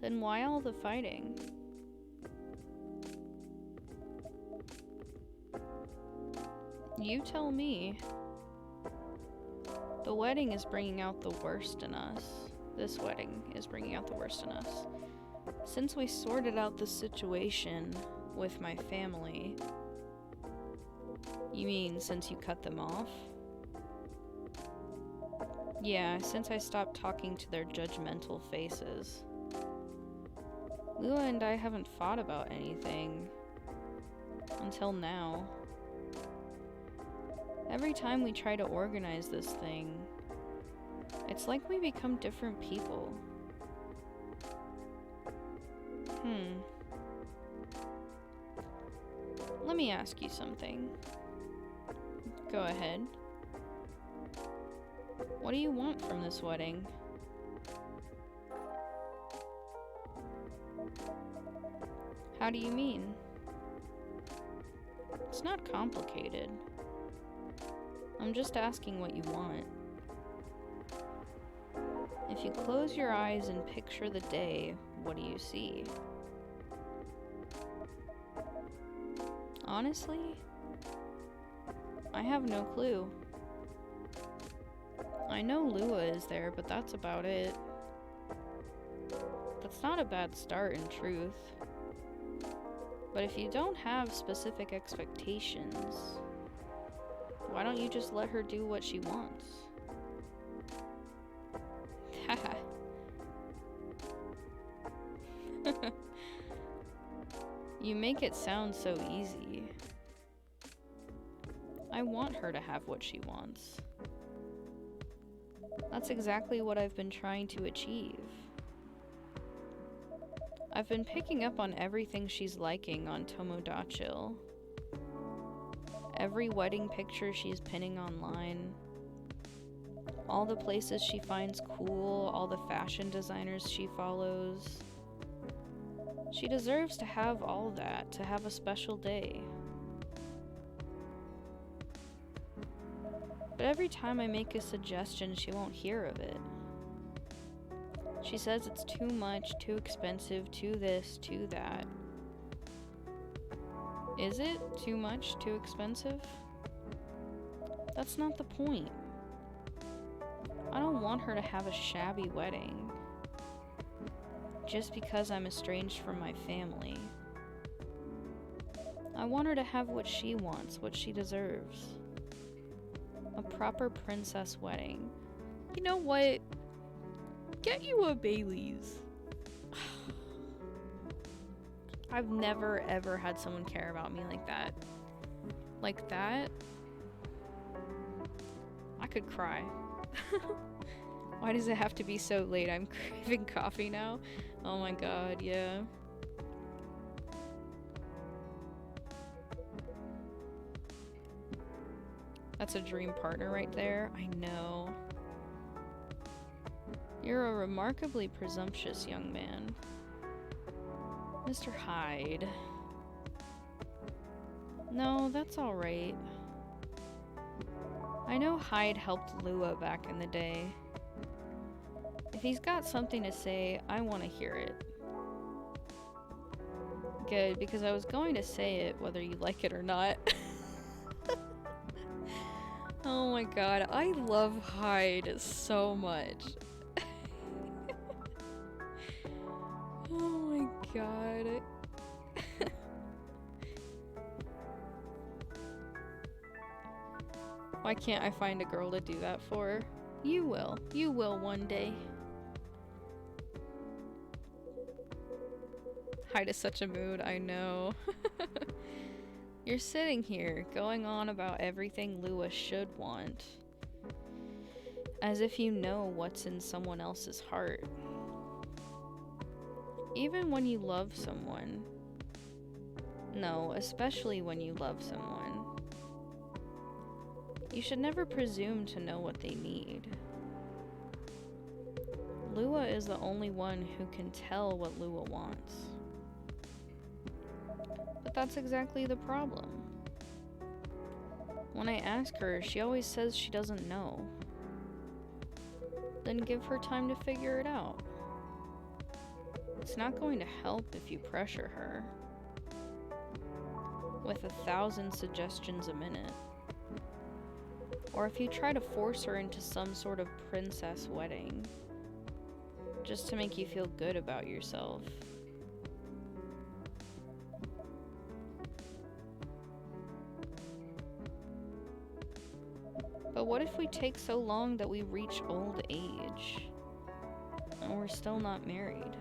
Then why all the fighting? You tell me. The wedding is bringing out the worst in us. This wedding is bringing out the worst in us. Since we sorted out the situation with my family... You mean since you cut them off? Yeah, since I stopped talking to their judgmental faces. Lua and I haven't fought about anything. Until now. Every time we try to organize this thing, it's like we become different people. Let me ask you something. Go ahead. What do you want from this wedding? How do you mean? It's not complicated. I'm just asking what you want. If you close your eyes and picture the day, what do you see? Honestly, I have no clue. I know Lua is there, but that's about it. That's not a bad start in truth. But if you don't have specific expectations, why don't you just let her do what she wants? Haha. You make it sound so easy. I want her to have what she wants. That's exactly what I've been trying to achieve. I've been picking up on everything she's liking on Tomodachi. Every wedding picture she's pinning online. All the places she finds cool, all the fashion designers she follows. She deserves to have all that, to have a special day. But every time I make a suggestion, she won't hear of it. She says it's too much, too expensive, too this, too that. Is it too much, too expensive? That's not the point. I don't want her to have a shabby wedding just because I'm estranged from my family. I want her to have what she wants, what she deserves. A proper princess wedding. You know what? Get you a Bailey's. I've never ever had someone care about me like that. Like that? I could cry. Why does it have to be so late? I'm craving coffee now. Oh my god, yeah. That's a dream partner right there. I know. You're a remarkably presumptuous young man. Mr. Hyde. No, that's alright. I know Hyde helped Lua back in the day. If he's got something to say, I want to hear it. Good, because I was going to say it whether you like it or not. Oh my god, I love Hyde so much. Oh my god. Why can't I find a girl to do that for? You will. You will one day. Hyde is such a mood, I know. You're sitting here, going on about everything Lua should want. As if you know what's in someone else's heart. Even when you love someone. No, especially when you love someone. You should never presume to know what they need. Lua is the only one who can tell what Lua wants. But that's exactly the problem. When I ask her, she always says she doesn't know. Then give her time to figure it out. It's not going to help if you pressure her with 1,000 suggestions a minute. Or if you try to force her into some sort of princess wedding just to make you feel good about yourself. But what if we take so long that we reach old age and we're still not married?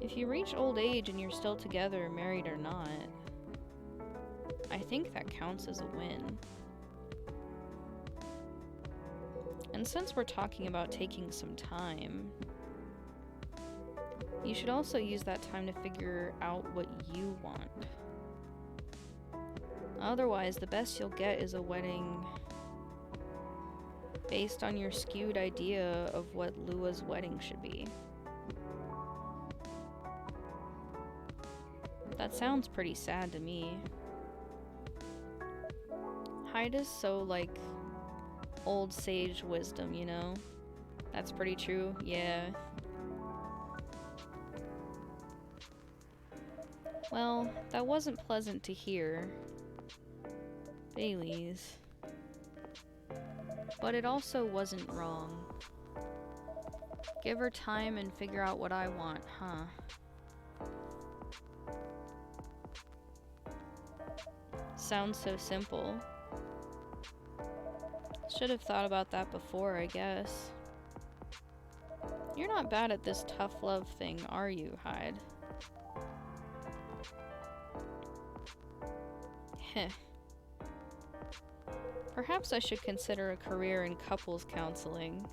If you reach old age and you're still together, married or not, I think that counts as a win. And since we're talking about taking some time, you should also use that time to figure out what you want. Otherwise, the best you'll get is a wedding based on your skewed idea of what Lua's wedding should be. That sounds pretty sad to me. Hyde is so, like, old sage wisdom, you know? That's pretty true, yeah. Well, that wasn't pleasant to hear. Bailey's. But it also wasn't wrong. Give her time and figure out what I want, huh? Sounds so simple. Should have thought about that before, I guess. You're not bad at this tough love thing, are you, Hyde? Heh. Perhaps I should consider a career in couples counseling.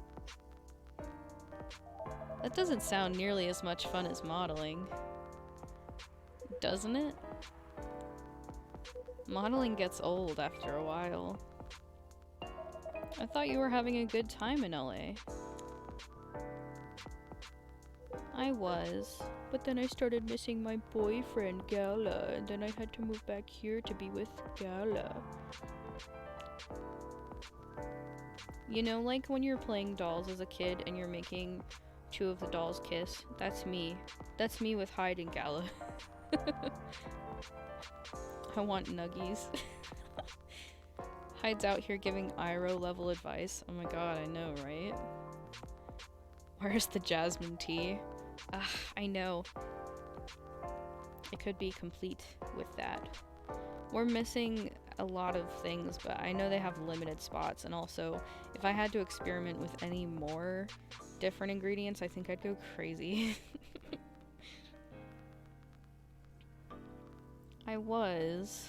That doesn't sound nearly as much fun as modeling. Doesn't it? Modeling gets old after a while. I thought you were having a good time in LA. I was, but then I started missing my boyfriend, Gala, and then I had to move back here to be with Gala. You know, like when you're playing dolls as a kid and you're making two of the dolls kiss? That's me. That's me with Hyde and Gala. I want nuggies. Hyde's out here giving Iroh level advice. Oh my god, I know, right? Where's the jasmine tea? I know. It could be complete with that. We're missing a lot of things, but I know they have limited spots, and also, if I had to experiment with any more different ingredients, I think I'd go crazy. I was,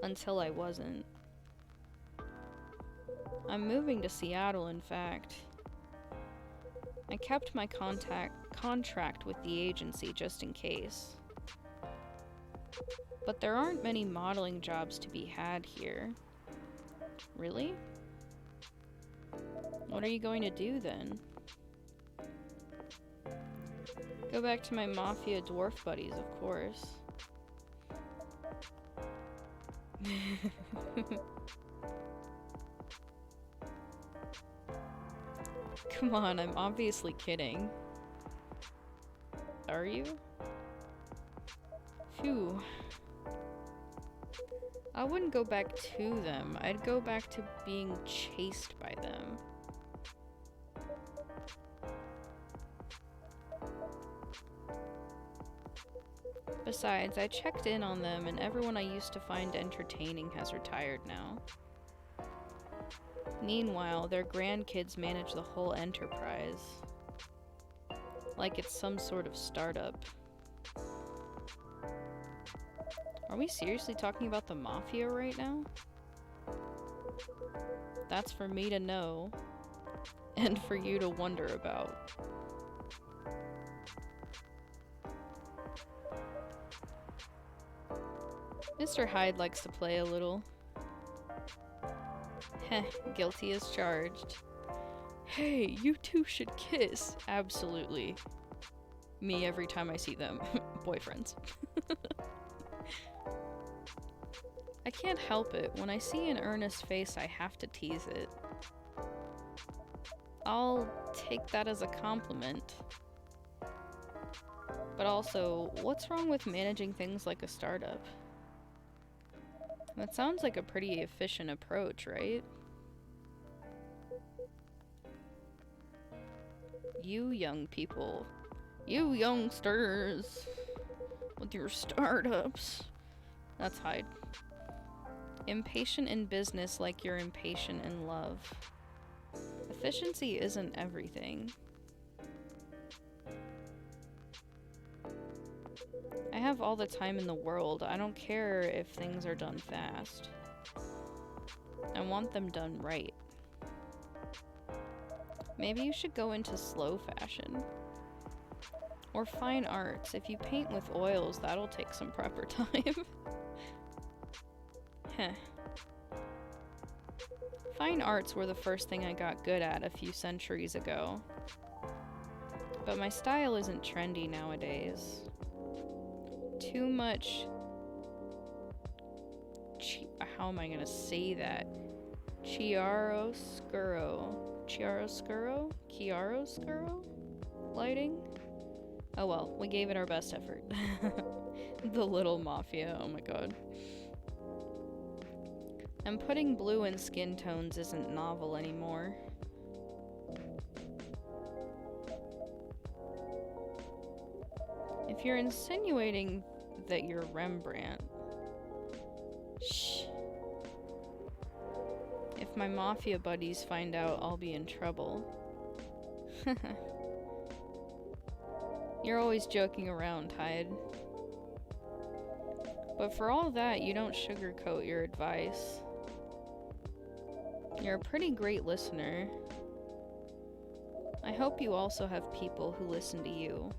until I wasn't. I'm moving to Seattle, in fact. I kept my contract with the agency just in case. But there aren't many modeling jobs to be had here. Really? What are you going to do then? Go back to my mafia dwarf buddies, of course. Come on, I'm obviously kidding. Are you? Phew. I wouldn't go back to them. I'd go back to being chased by them. Besides, I checked in on them and everyone I used to find entertaining has retired now. Meanwhile, their grandkids manage the whole enterprise. Like it's some sort of startup. Are we seriously talking about the mafia right now? That's for me to know, and for you to wonder about. Mr. Hyde likes to play a little. Heh, guilty as charged. Hey, you two should kiss. Absolutely. Me every time I see them. Boyfriends. I can't help it. When I see an earnest face, I have to tease it. I'll take that as a compliment. But also, what's wrong with managing things like a startup? That sounds like a pretty efficient approach, right? You young people. You youngsters. With your startups. That's Hyde. Impatient in business like you're impatient in love. Efficiency isn't everything. I have all the time in the world. I don't care if things are done fast. I want them done right. Maybe you should go into slow fashion. Or fine arts. If you paint with oils, that'll take some proper time. Heh. Fine arts were the first thing I got good at a few centuries ago. But my style isn't trendy nowadays. Too much... How am I gonna say that? Chiaroscuro lighting? Oh well, we gave it our best effort. The little mafia, oh my god. And putting blue in skin tones isn't novel anymore. If you're insinuating that you're Rembrandt... Shh. If my mafia buddies find out, I'll be in trouble. You're always joking around, Hyde. But for all that, you don't sugarcoat your advice. You're a pretty great listener. I hope you also have people who listen to you.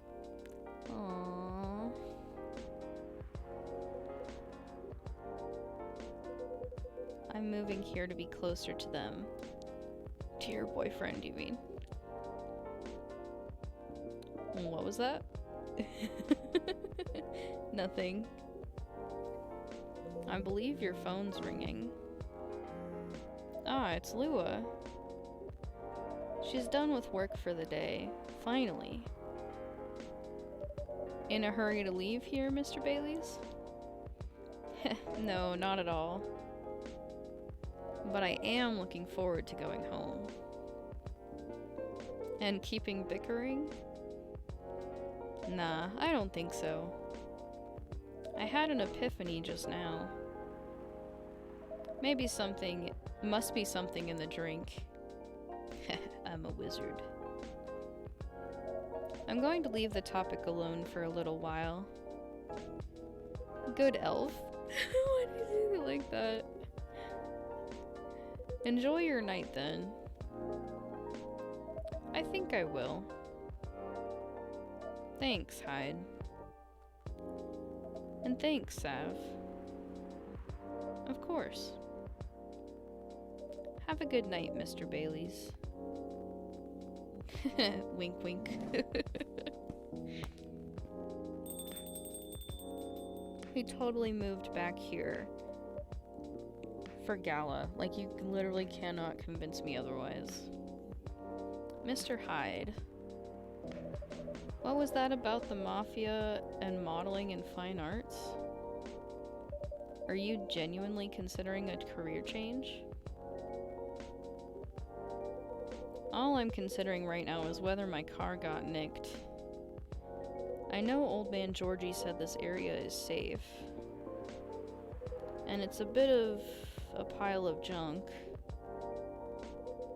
Aww. I'm moving here to be closer to them. To your boyfriend, you mean? What was that? Nothing. I believe your phone's ringing. Ah, it's Lua. She's done with work for the day. Finally. In a hurry to leave here, Mr. Bailey's? No, not at all. But I am looking forward to going home. And keeping bickering? Nah, I don't think so. I had an epiphany just now. Maybe must be something in the drink. I'm a wizard. I'm going to leave the topic alone for a little while. Good elf. Why do you say it like that? Enjoy your night then. I think I will. Thanks, Hyde. And thanks, Sav. Of course. Have a good night, Mr. Bailey's. Wink, wink. He totally moved back here for Gala. Like, you literally cannot convince me otherwise. Mr. Hyde. What was that about the mafia and modeling and fine arts? Are you genuinely considering a career change? All I'm considering right now is whether my car got nicked. I know Old Man Georgie said this area is safe. And it's a bit of a pile of junk.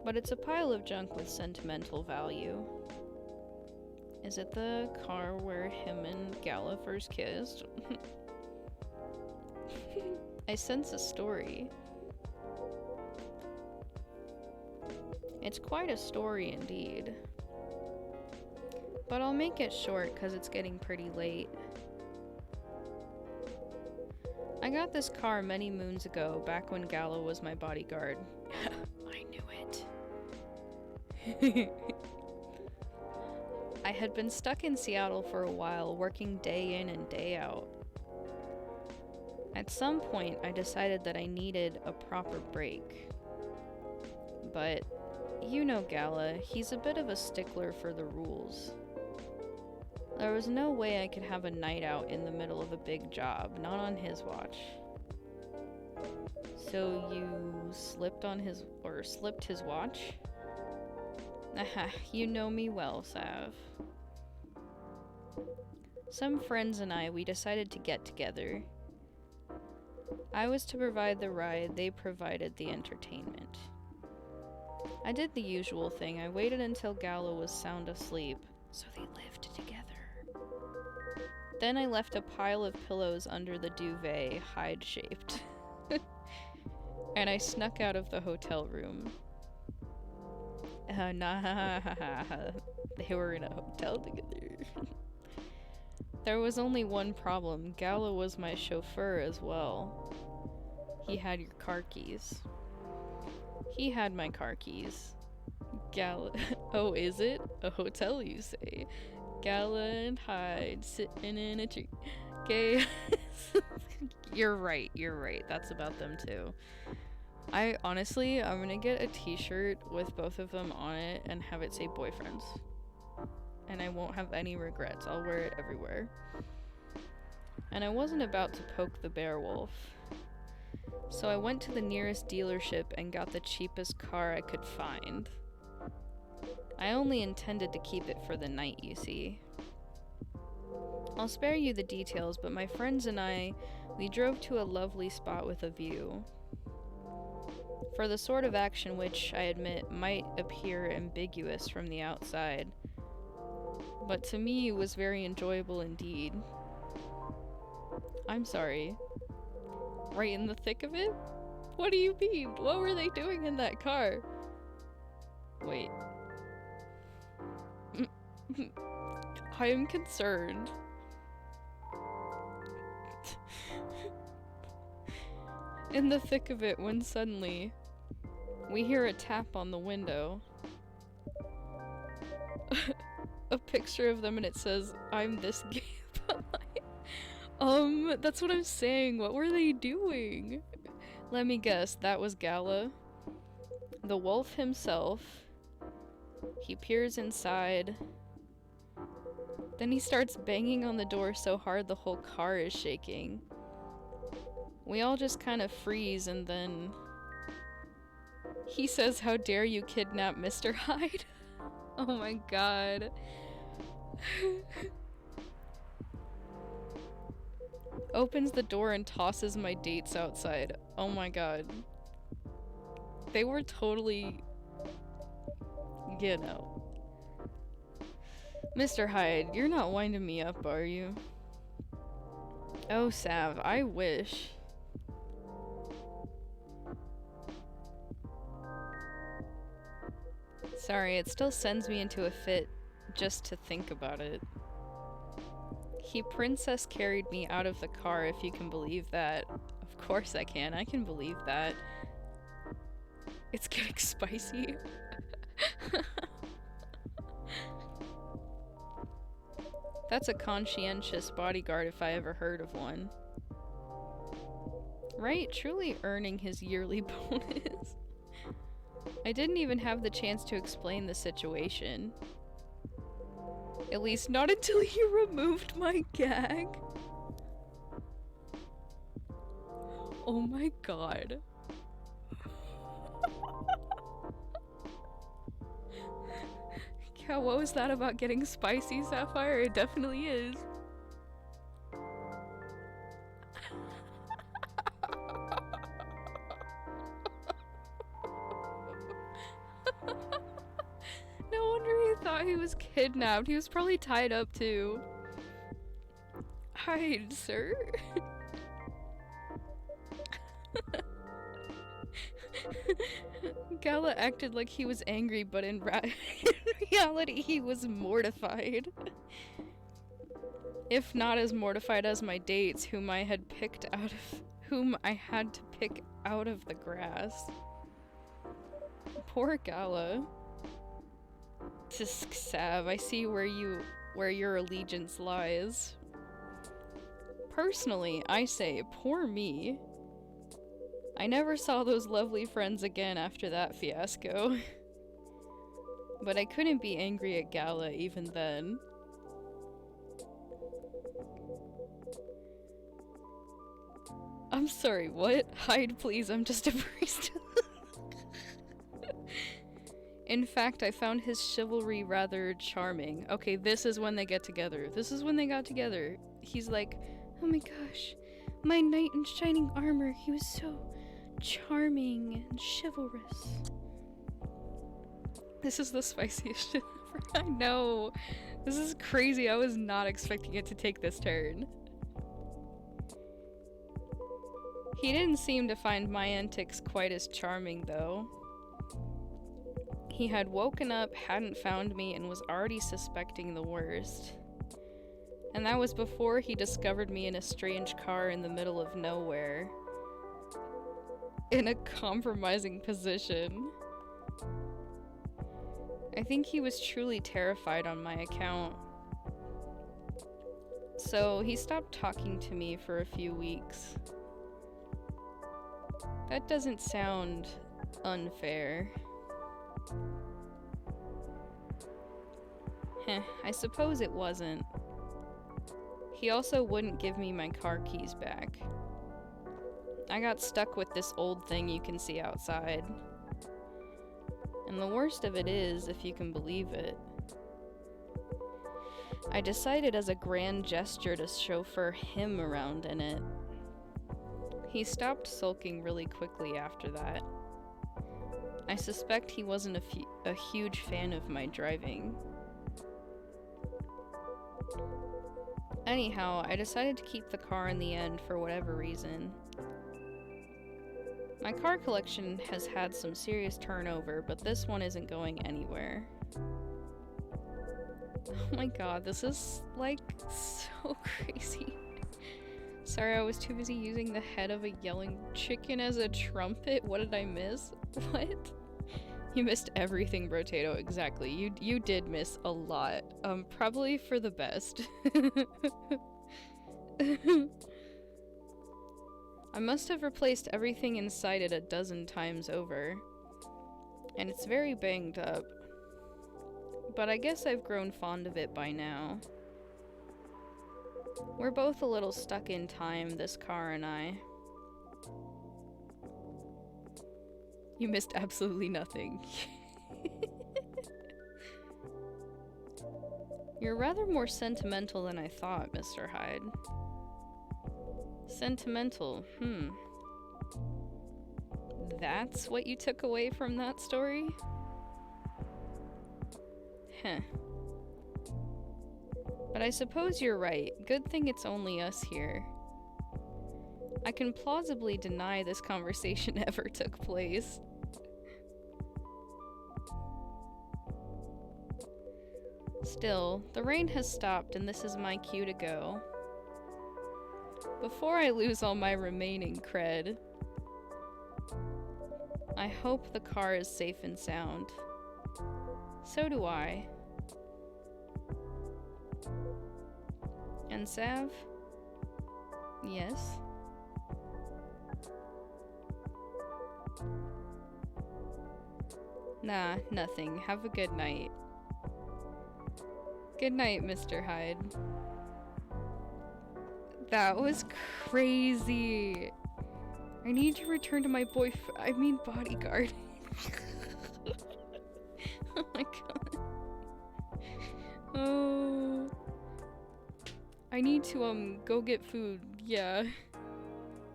But it's a pile of junk with sentimental value. Is it the car where him and Gala first kissed? I sense a story. It's quite a story indeed. But I'll make it short because it's getting pretty late. I got this car many moons ago, back when Gala was my bodyguard. I knew it. I had been stuck in Seattle for a while, working day in and day out. At some point, I decided that I needed a proper break. But, you know Gala, he's a bit of a stickler for the rules. There was no way I could have a night out in the middle of a big job, not on his watch. So you slipped his watch? Aha, you know me well, Sav. Some friends and we decided to get together. I was to provide the ride, they provided the entertainment. I did the usual thing. I waited until Gala was sound asleep, so they lived together. Then I left a pile of pillows under the duvet, hide-shaped. And I snuck out of the hotel room. Nah, they were in a hotel together. There was only one problem. Gala was my chauffeur as well. He had your car keys. He had my car keys. Gala. Oh, is it? A hotel, you say? Gala and Hyde sitting in a tree. Okay. You're right. That's about them too. I'm gonna get a t-shirt with both of them on it and have it say boyfriends. And I won't have any regrets. I'll wear it everywhere. And I wasn't about to poke the bear wolf. So I went to the nearest dealership and got the cheapest car I could find. I only intended to keep it for the night, you see. I'll spare you the details, but my friends and I, we drove to a lovely spot with a view. For the sort of action which, I admit, might appear ambiguous from the outside, but to me was very enjoyable indeed. I'm sorry. Right in the thick of it? What do you mean? What were they doing in that car? Wait. I am concerned. In the thick of it, when suddenly we hear a tap on the window. A picture of them, and it says, "I'm this gay." That's what I'm saying. What were they doing? Let me guess, that was Gala. The wolf himself. He peers inside. Then he starts banging on the door so hard the whole car is shaking. We all just kind of freeze, and then he says, "How dare you kidnap Mr. Hyde?" Oh my god. Opens the door and tosses my dates outside. Oh my god. They were totally, you know. Mr. Hyde, you're not winding me up, are you? Oh, Sav, I wish. Sorry, it still sends me into a fit just to think about it. He princess carried me out of the car, if you can believe that. Of course I can believe that. It's getting spicy. That's a conscientious bodyguard if I ever heard of one. Right? Truly earning his yearly bonus. I didn't even have the chance to explain the situation. At least not until he removed my gag. Oh my god. Yeah, what was that about getting spicy, Sapphire? It definitely is. No wonder he thought he was kidnapped. He was probably tied up too. Hide, sir. Gala acted like he was angry, but in reality he was mortified. If not as mortified as my dates, whom I had to pick out of the grass. Poor Gala. Tisk, Sav, I see where your allegiance lies. Personally, I say, poor me. I never saw those lovely friends again after that fiasco. But I couldn't be angry at Gala even then. I'm sorry, what? Hide, please, I'm just a priest. In fact, I found his chivalry rather charming. Okay, this is when they get together. This is when they got together. He's like, oh my gosh, my knight in shining armor, he was so charming and chivalrous. This is the spiciest shit ever. I know. This is crazy. I was not expecting it to take this turn. He didn't seem to find my antics quite as charming, though. He had woken up, hadn't found me, and was already suspecting the worst. And that was before he discovered me in a strange car in the middle of nowhere. In a compromising position. I think he was truly terrified on my account. So he stopped talking to me for a few weeks. That doesn't sound unfair. Heh, I suppose it wasn't. He also wouldn't give me my car keys back. I got stuck with this old thing you can see outside. And the worst of it is, if you can believe it, I decided as a grand gesture to chauffeur him around in it. He stopped sulking really quickly after that. I suspect he wasn't a huge fan of my driving. Anyhow, I decided to keep the car in the end for whatever reason. My car collection has had some serious turnover, but this one isn't going anywhere. Oh my god, this is, like, so crazy. Sorry, I was too busy using the head of a yelling chicken as a trumpet. What did I miss? What? You missed everything, Brotato. Exactly. You did miss a lot. Probably for the best. I must have replaced everything inside it a dozen times over. And it's very banged up. But I guess I've grown fond of it by now. We're both a little stuck in time, this car and I. You missed absolutely nothing. You're rather more sentimental than I thought, Mr. Hyde. Sentimental, That's what you took away from that story? Heh. But I suppose you're right. Good thing it's only us here. I can plausibly deny this conversation ever took place. Still, the rain has stopped and this is my cue to go. Before I lose all my remaining cred, I hope the car is safe and sound. So do I. And Sav? Yes? Nah, nothing. Have a good night. Good night, Mr. Hyde. That was crazy. I need to return to my bodyguard. Oh my god. Oh. I need to, go get food. Yeah.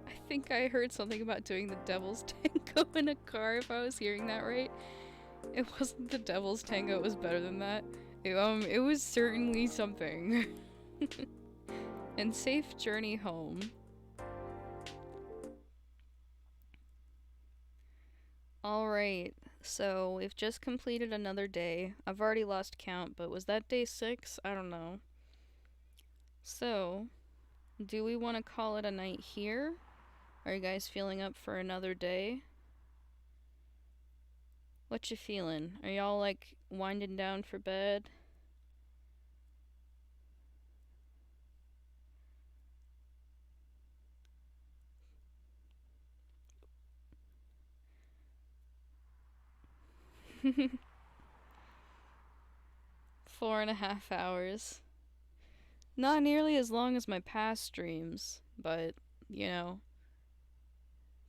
I think I heard something about doing the Devil's Tango in a car, if I was hearing that right. It wasn't the Devil's Tango, it was better than that. It was certainly something. And safe journey home. Alright, so we've just completed another day. I've already lost count, but was that day 6? I don't know. So, do we want to call it a night here? Are you guys feeling up for another day? What you feeling? Are y'all like winding down for bed? Four and a half hours. Not nearly as long as my past streams, but, you know,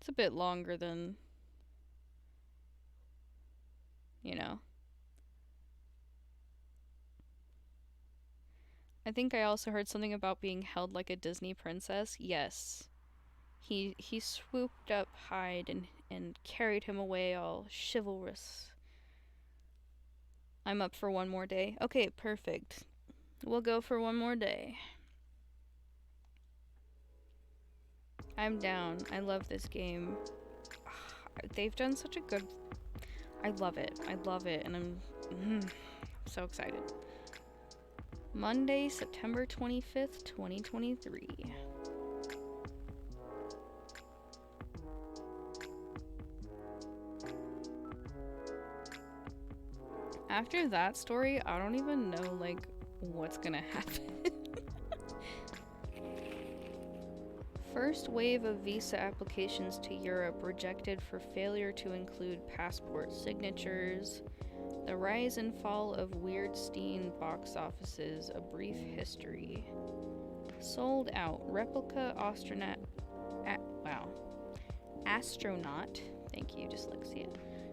it's a bit longer than, you know. I think I also heard something about being held like a Disney princess. Yes. He swooped up Hyde and carried him away all chivalrous. I'm up for one more day. Okay, perfect. We'll go for one more day. I'm down. I love this game. They've done such a good... I love it. I love it, and I'm so excited. Monday, September 25th, 2023. After that story, I don't even know, like, what's gonna happen. First wave of visa applications to Europe rejected for failure to include passport signatures. The rise and fall of Weirdstein box offices, a brief history. Sold out. Replica astronaut. Thank you, dyslexia.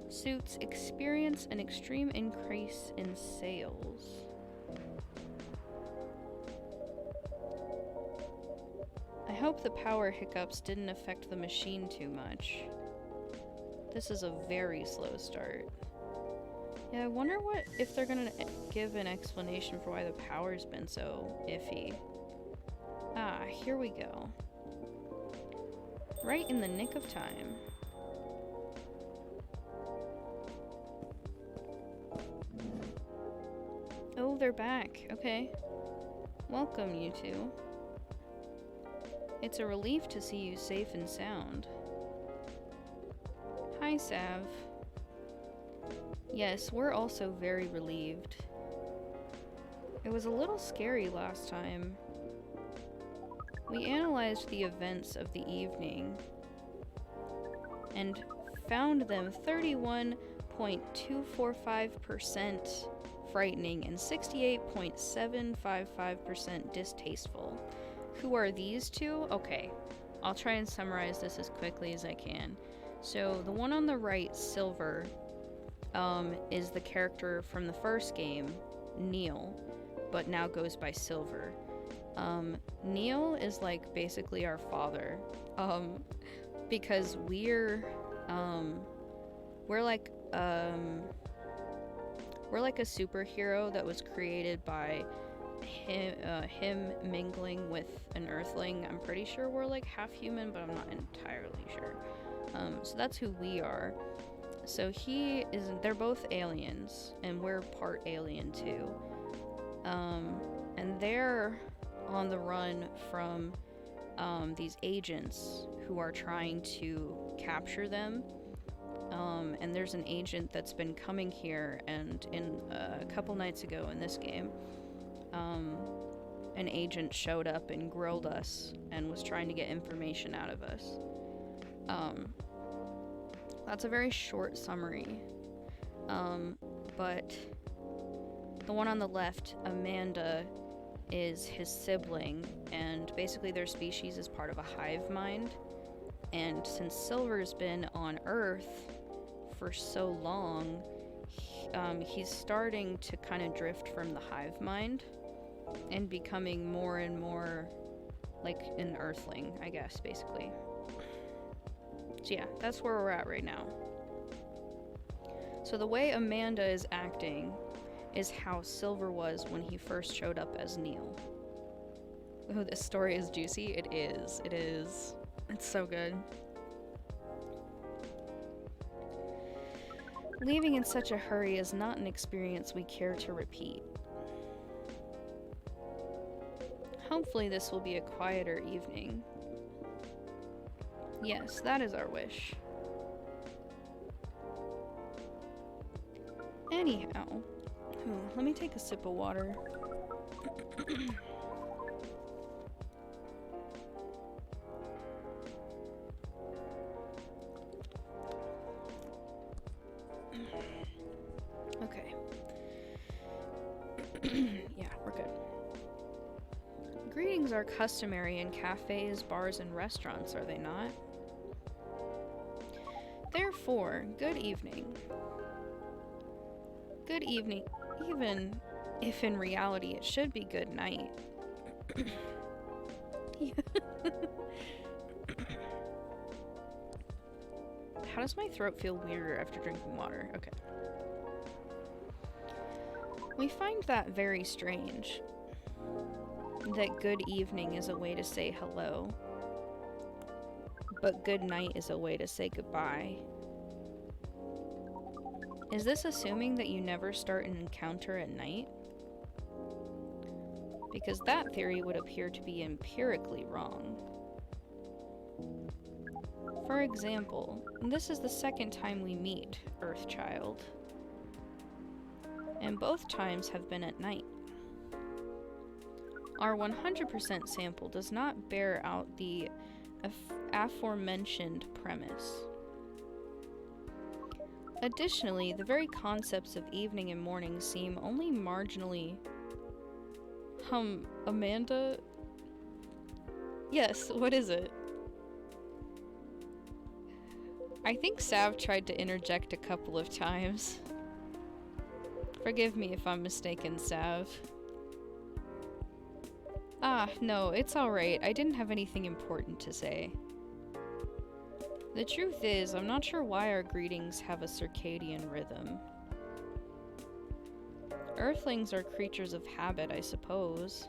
Suits experience an extreme increase in sales. I hope the power hiccups didn't affect the machine too much. This is a very slow start. Yeah, I wonder if they're gonna give an explanation for why the power's been so iffy. Ah, here we go. Right in the nick of time. Oh, they're back. Okay. Welcome, you two. It's a relief to see you safe and sound. Hi, Sav. Yes, we're also very relieved. It was a little scary last time. We analyzed the events of the evening and found them 31.245% frightening and 68.755% distasteful. Who are these two? Okay, I'll try and summarize this as quickly as I can. So the one on the right, Silver, is the character from the first game, Neil, but now goes by Silver. Neil is like basically our father, because we're like a superhero that was created by him mingling with an earthling. I'm pretty sure we're like half human, but I'm not entirely sure. So that's who we are. So they're both aliens, and we're part alien too. And they're on the run from these agents who are trying to capture them. And there's an agent that's been coming here, and a couple nights ago in this game, an agent showed up and grilled us and was trying to get information out of us. That's a very short summary. But the one on the left, Amanda, is his sibling, and basically their species is part of a hive mind. And since Silver's been on Earth for so long, he's starting to kind of drift from the hive mind and becoming more and more like an earthling, I guess, basically. So yeah, that's where we're at right now. So the way Amanda is acting is how Silver was when he first showed up as Neil. Oh, this story is juicy. It is. It is. It's so good. Leaving in such a hurry is not an experience we care to repeat. Hopefully this will be a quieter evening. Yes, that is our wish. Anyhow, let me take a sip of water. Okay. Yeah, we're good. Greetings are customary in cafes, bars, and restaurants, are they not? Therefore, good evening. Good evening, even if in reality it should be good night. How does my throat feel weirder after drinking water? Okay. We find that very strange. That good evening is a way to say hello, but good night is a way to say goodbye. Is this assuming that you never start an encounter at night? Because that theory would appear to be empirically wrong. For example, this is the second time we meet Earthchild, and both times have been at night. Our 100% sample does not bear out the aforementioned premise. Additionally, the very concepts of evening and morning seem only marginally... Amanda? Yes, what is it? I think Sav tried to interject a couple of times. Forgive me if I'm mistaken, Sav. Ah, no, it's alright. I didn't have anything important to say. The truth is, I'm not sure why our greetings have a circadian rhythm. Earthlings are creatures of habit, I suppose.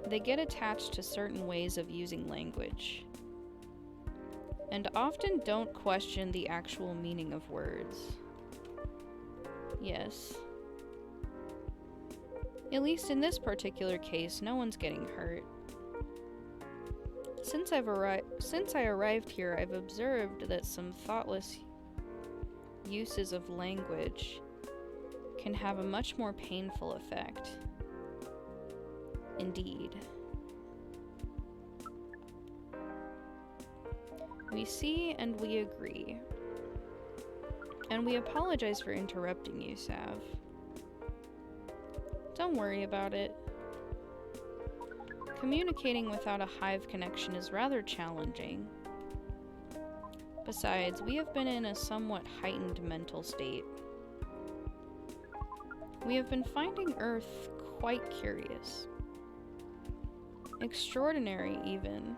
They get attached to certain ways of using language, and often don't question the actual meaning of words. Yes. At least in this particular case, no one's getting hurt. Since I arrived here, I've observed that some thoughtless uses of language can have a much more painful effect. Indeed. We see and we agree. And we apologize for interrupting you, Sav. Don't worry about it. Communicating without a hive connection is rather challenging. Besides, we have been in a somewhat heightened mental state. We have been finding Earth quite curious. Extraordinary, even.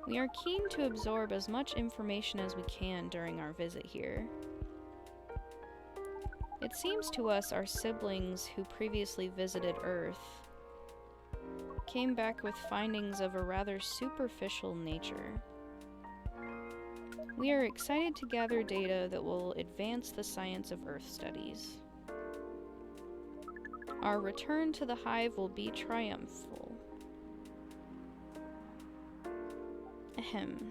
We are keen to absorb as much information as we can during our visit here. It seems to us our siblings who previously visited Earth came back with findings of a rather superficial nature. We are excited to gather data that will advance the science of Earth studies. Our return to the hive will be triumphal. Ahem.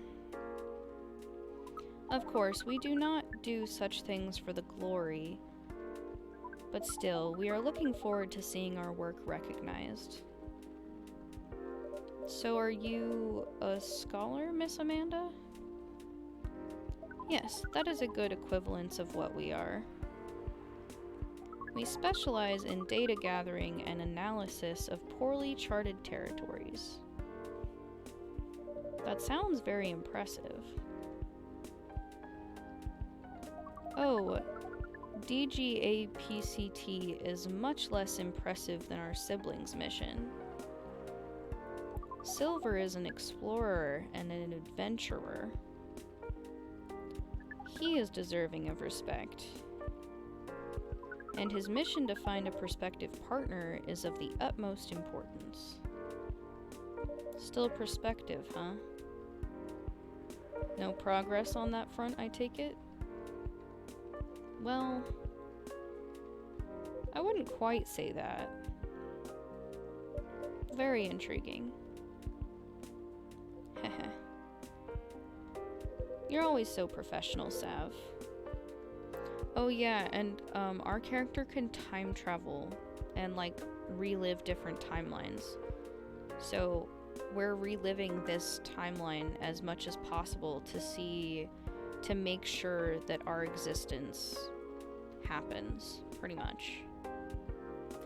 Of course, we do not do such things for the glory, but still, we are looking forward to seeing our work recognized. So are you a scholar, Miss Amanda? Yes, that is a good equivalence of what we are. We specialize in data gathering and analysis of poorly charted territories. That sounds very impressive. Oh, DGAPCT is much less impressive than our siblings' mission. Silver is an explorer and an adventurer. He is deserving of respect. And his mission to find a prospective partner is of the utmost importance. Still prospective, huh? No progress on that front, I take it? Well, I wouldn't quite say that. Very intriguing. Heh. You're always so professional, Sav. Oh yeah, and our character can time travel and like relive different timelines. So we're reliving this timeline as much as possible to make sure that our existence happens, pretty much.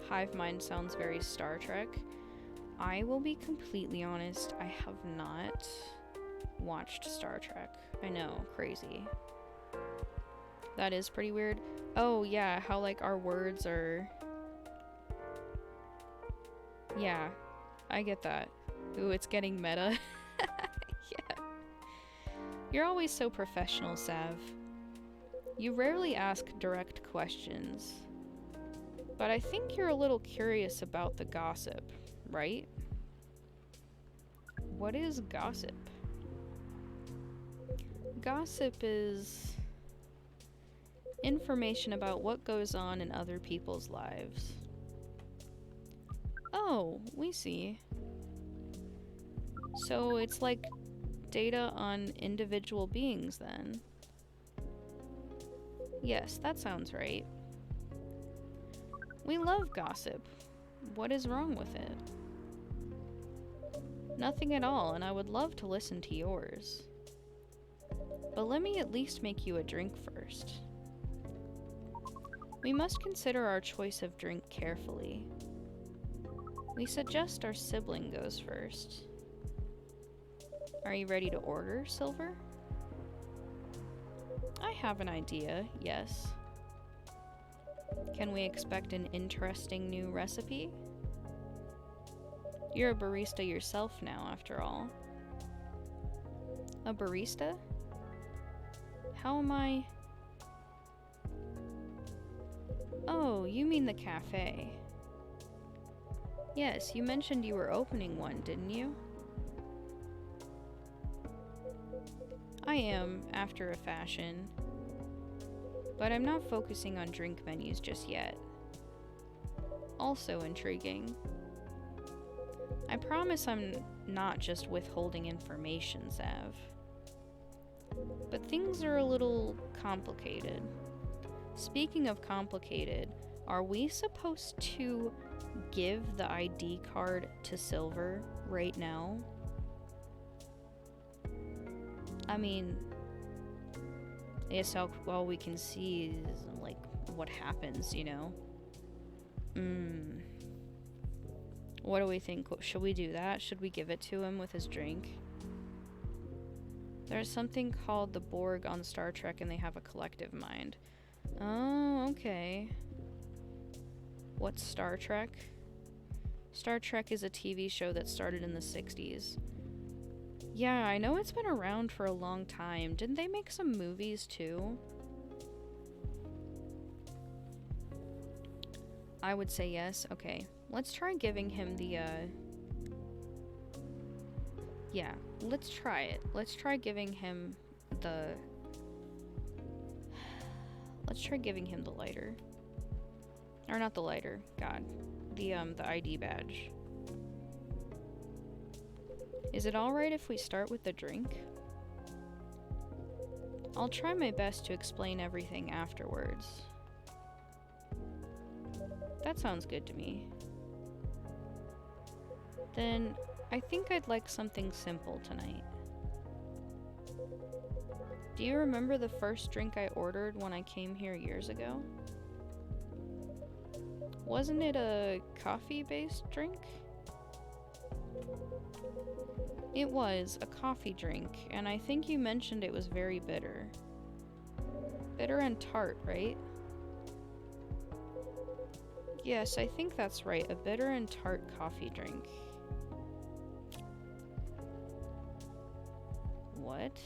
Hive mind sounds very Star Trek. I will be completely honest, I have not watched Star Trek. I know, crazy. That is pretty weird. Oh yeah, how like our words are... Yeah, I get that. Ooh, it's getting meta. Yeah. You're always so professional, Sav. You rarely ask direct questions, but I think you're a little curious about the gossip, right? What is gossip? Gossip is information about what goes on in other people's lives. Oh, we see. So it's like data on individual beings then. Yes, that sounds right. We love gossip. What is wrong with it? Nothing at all, and I would love to listen to yours. But let me at least make you a drink first. We must consider our choice of drink carefully. We suggest our sibling goes first. Are you ready to order, Silver? I have an idea, yes. Can we expect an interesting new recipe? You're a barista yourself now, after all. A barista? How am I? Oh, you mean the cafe. Yes, you mentioned you were opening one, didn't you? I am, after a fashion. But I'm not focusing on drink menus just yet. Also intriguing. I promise I'm not just withholding information, Zav. But things are a little complicated. Speaking of complicated, are we supposed to give the ID card to Silver right now? I mean, it's how well we can see, like, what happens, you know? What do we think? Should we do that? Should we give it to him with his drink? There's something called the Borg on Star Trek, and they have a collective mind. Oh, okay. What's Star Trek? Star Trek is a TV show that started in the 60s. Yeah, I know it's been around for a long time. Didn't they make some movies too? I would say yes. Okay, let's try giving him the, yeah, let's try it. Let's try giving him the... Let's try giving him the lighter. Or not the lighter, God. The ID badge. Is it alright if we start with the drink? I'll try my best to explain everything afterwards. That sounds good to me. Then, I think I'd like something simple tonight. Do you remember the first drink I ordered when I came here years ago? Wasn't it a coffee-based drink? It was a coffee drink, and I think you mentioned it was very bitter. Bitter and tart, right? Yes, I think that's right. A bitter and tart coffee drink. What?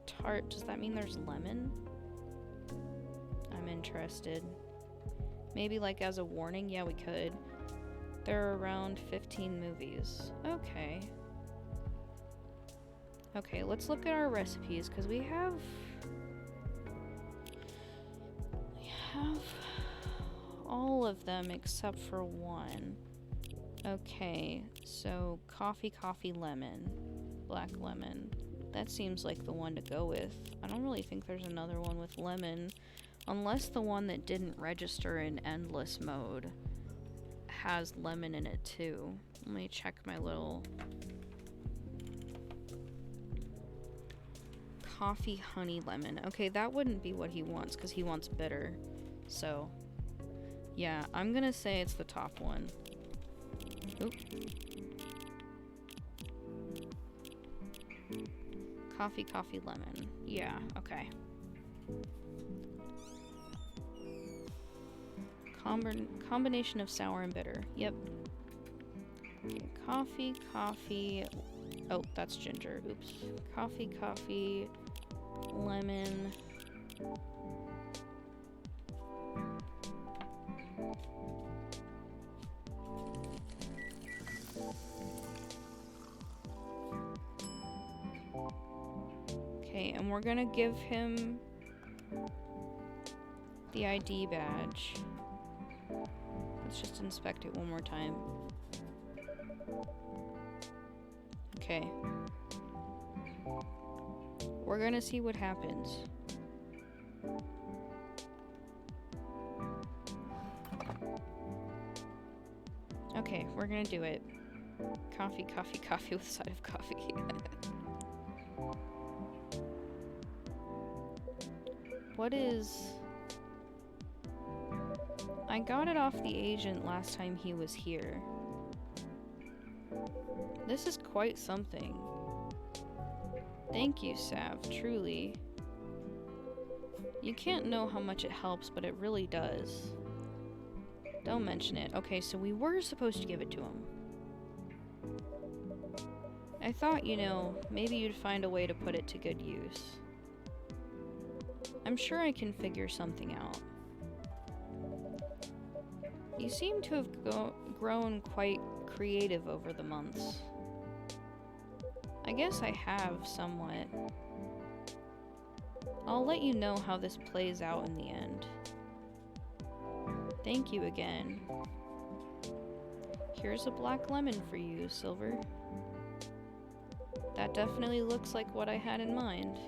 Tart? Does that mean there's lemon? I'm interested. Maybe like as a warning? Yeah, we could. There are around 15 movies. Okay. Okay, let's look at our recipes, because we have all of them except for one. Okay, so coffee, lemon, black lemon. That seems like the one to go with. I don't really think there's another one with lemon, unless the one that didn't register in endless mode has lemon in it too. Let me check my little... Coffee, honey, lemon. Okay, that wouldn't be what he wants, because he wants bitter. So, yeah, I'm gonna say it's the top one. Oop. Coffee, lemon. Yeah, okay. Combination of sour and bitter. Yep. Okay, coffee. Oh, that's ginger. Oops. Coffee, lemon. we're gonna give him the ID badge. Let's just inspect it one more time. Okay. We're gonna see what happens. Okay, we're gonna do it. Coffee, coffee, coffee with a side of coffee. What is... I got it off the agent last time he was here. This is quite something. Thank you, Sav, truly. You can't know how much it helps, but it really does. Don't mention it. Okay, so we were supposed to give it to him. I thought, you know, maybe you'd find a way to put it to good use. I'm sure I can figure something out. You seem to have grown quite creative over the months. I guess I have, somewhat. I'll let you know how this plays out in the end. Thank you again. Here's a black lemon for you, Silver. That definitely looks like what I had in mind.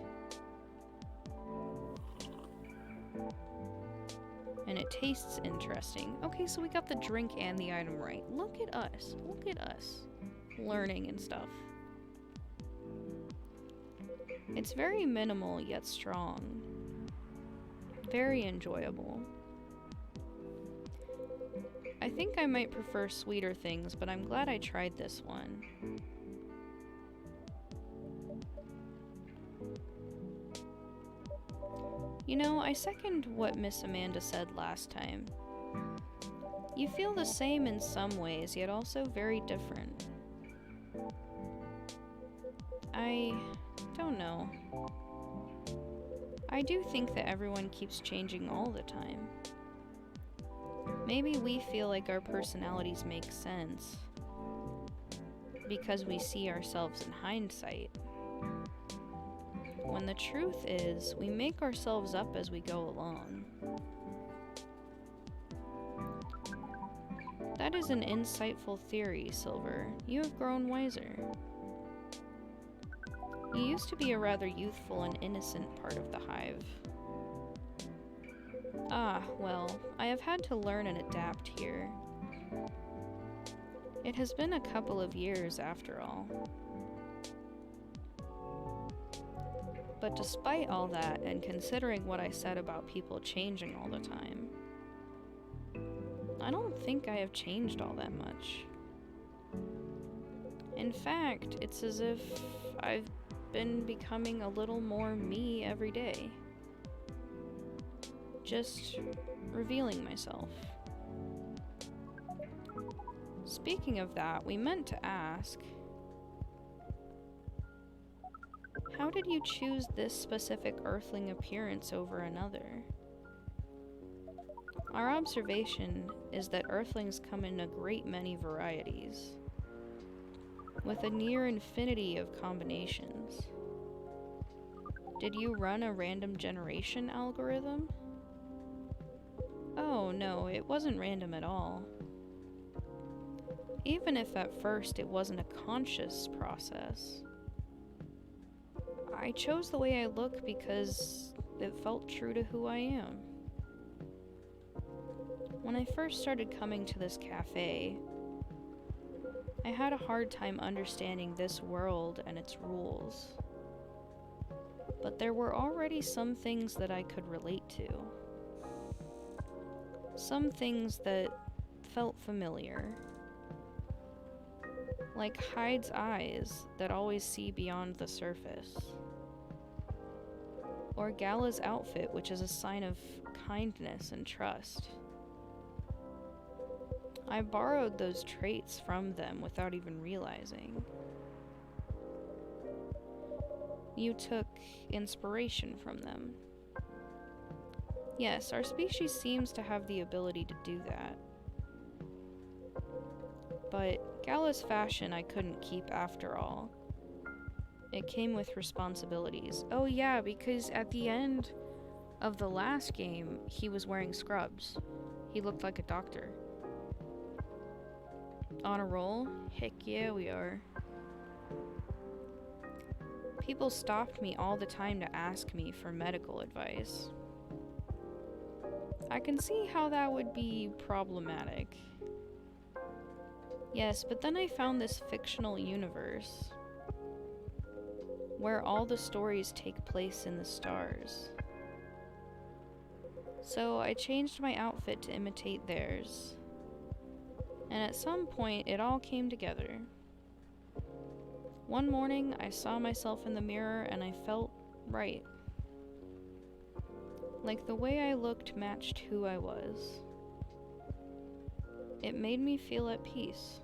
And it tastes interesting. Okay, so we got the drink and the item right. Look at us. Look at us. Learning and stuff. It's very minimal, yet strong. Very enjoyable. I think I might prefer sweeter things, but I'm glad I tried this one. You know, I second what Miss Amanda said last time. You feel the same in some ways, yet also very different. I don't know. I do think that everyone keeps changing all the time. Maybe we feel like our personalities make sense because we see ourselves in hindsight. When the truth is, we make ourselves up as we go along. That is an insightful theory, Silver. You have grown wiser. You used to be a rather youthful and innocent part of the hive. Ah, well, I have had to learn and adapt here. It has been a couple of years, after all. But despite all that, and considering what I said about people changing all the time, I don't think I have changed all that much. In fact, it's as if I've been becoming a little more me every day. Just revealing myself. Speaking of that, we meant to ask, how did you choose this specific Earthling appearance over another? Our observation is that Earthlings come in a great many varieties, with a near infinity of combinations. Did you run a random generation algorithm? Oh no, it wasn't random at all. Even if at first it wasn't a conscious process. I chose the way I look because it felt true to who I am. When I first started coming to this cafe, I had a hard time understanding this world and its rules. But there were already some things that I could relate to. Some things that felt familiar. Like Hyde's eyes that always see beyond the surface. Or Gala's outfit, which is a sign of kindness and trust. I borrowed those traits from them without even realizing. You took inspiration from them. Yes, our species seems to have the ability to do that. But Gala's fashion I couldn't keep after all. It came with responsibilities. Oh yeah, because at the end of the last game, he was wearing scrubs. He looked like a doctor. On a roll? Heck yeah, we are. People stopped me all the time to ask me for medical advice. I can see how that would be problematic. Yes, but then I found this fictional universe where all the stories take place in the stars. So I changed my outfit to imitate theirs. And at some point, it all came together. One morning, I saw myself in the mirror and I felt right. Like the way I looked matched who I was. It made me feel at peace.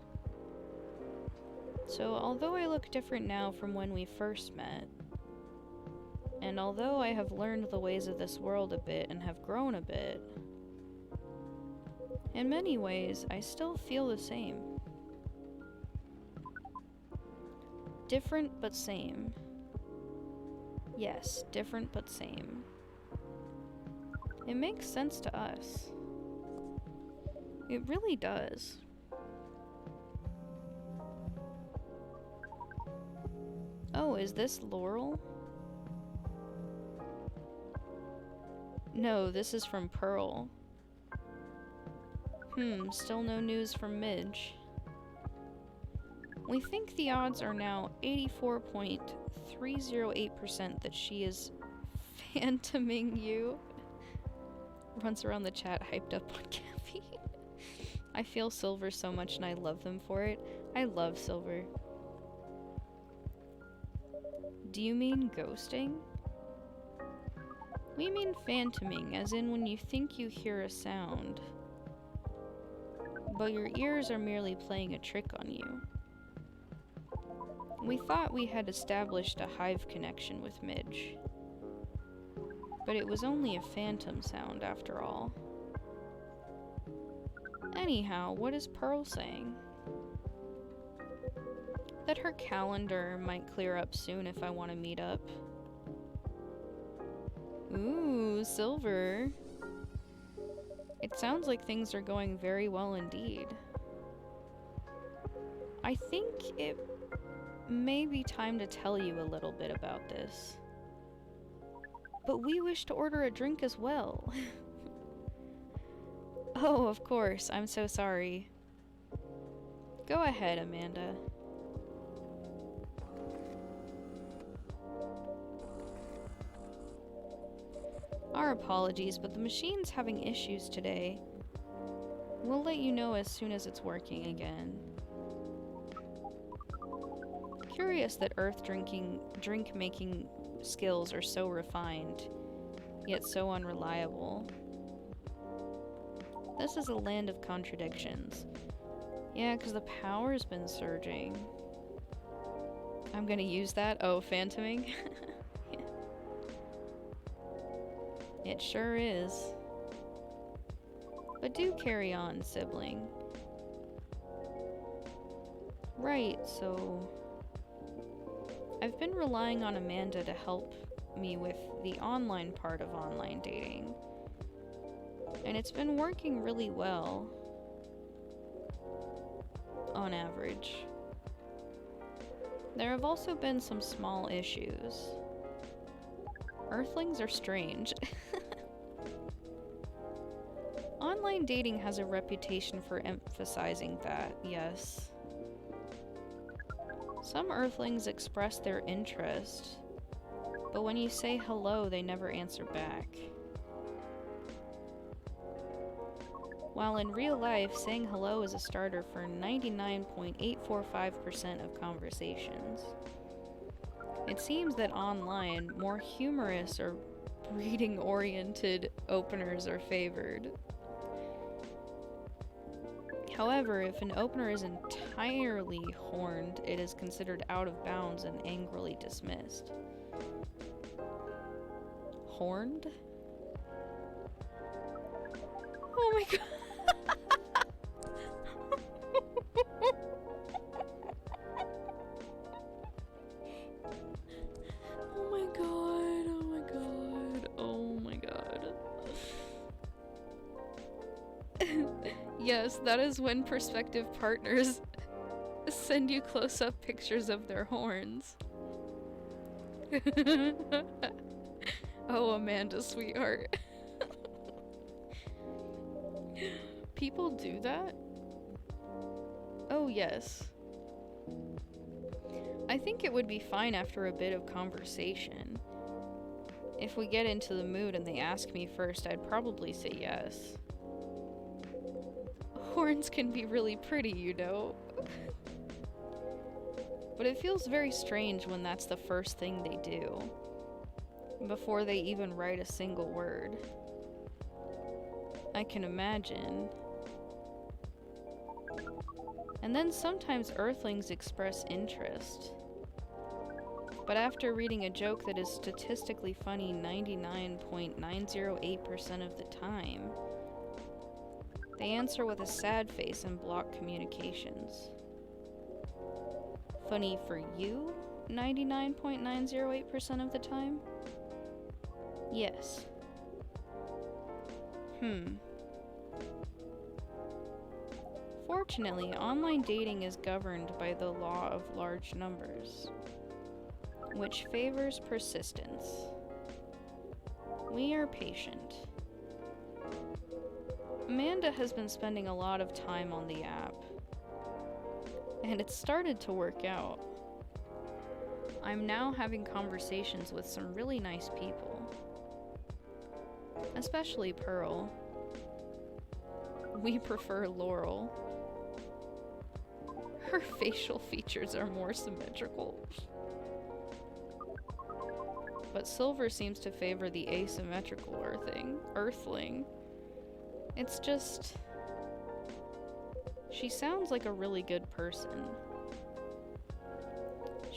So although I look different now from when we first met, and although I have learned the ways of this world a bit and have grown a bit, in many ways, I still feel the same. Different but same. Yes, different but same. It makes sense to us. It really does. Oh, is this Laurel? No, this is from Pearl. Still no news from Midge. We think the odds are now 84.308% that she is phantoming you. Runs around the chat hyped up on caffeine. I feel Silver so much and I love them for it. I love Silver. Do you mean ghosting? We mean phantoming, as in when you think you hear a sound, but your ears are merely playing a trick on you. We thought we had established a hive connection with Midge, but it was only a phantom sound after all. Anyhow, what is Pearl saying? That her calendar might clear up soon if I want to meet up. Ooh, Silver. It sounds like things are going very well indeed. I think it may be time to tell you a little bit about this. But we wish to order a drink as well. Oh, of course. I'm so sorry. Go ahead, Amanda. Our apologies, but the machine's having issues today. We'll let you know as soon as it's working again. Curious that Earth drink-making skills are so refined, yet so unreliable. This is a land of contradictions. Yeah, because the power's been surging. I'm gonna use that. Oh, phantoming? Yeah. It sure is. But do carry on, sibling. Right, so I've been relying on Amanda to help me with the online part of online dating. And it's been working really well. On average. There have also been some small issues. Earthlings are strange. Online dating has a reputation for emphasizing that, yes. Some Earthlings express their interest, but when you say hello, they never answer back. While in real life, saying hello is a starter for 99.845% of conversations. It seems that online, more humorous or breeding-oriented openers are favored. However, if an opener is entirely horned, it is considered out of bounds and angrily dismissed. Horned? Oh my god. Yes, that is when prospective partners send you close-up pictures of their horns. Oh, Amanda, sweetheart. People do that? Oh, yes. I think it would be fine after a bit of conversation. If we get into the mood and they ask me first, I'd probably say yes. Horns can be really pretty, you know. But it feels very strange when that's the first thing they do, before they even write a single word. I can imagine. And then sometimes Earthlings express interest. But after reading a joke that is statistically funny 99.908% of the time, they answer with a sad face and block communications. Funny for you 99.908% of the time? Yes. Fortunately, online dating is governed by the law of large numbers, which favors persistence. We are patient. Amanda has been spending a lot of time on the app, and it's started to work out. I'm now having conversations with some really nice people, especially Pearl. We prefer Laurel. Her facial features are more symmetrical. But Silver seems to favor the asymmetrical Earthling. It's just... she sounds like a really good person.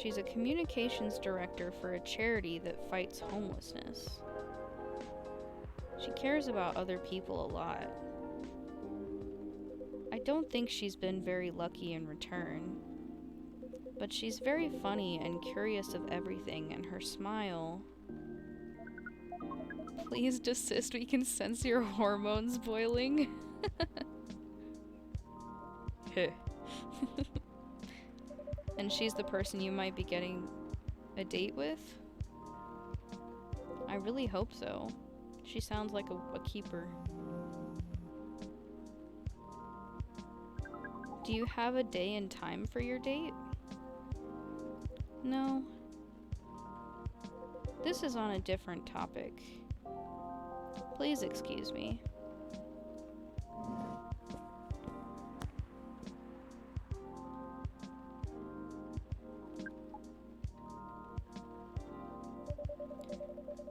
She's a communications director for a charity that fights homelessness. She cares about other people a lot. I don't think she's been very lucky in return, but she's very funny and curious of everything, and her smile... Please desist, we can sense your hormones boiling. And she's the person you might be getting a date with? I really hope so. She sounds like a keeper. Do you have a day and time for your date? No. This is on a different topic. Please excuse me.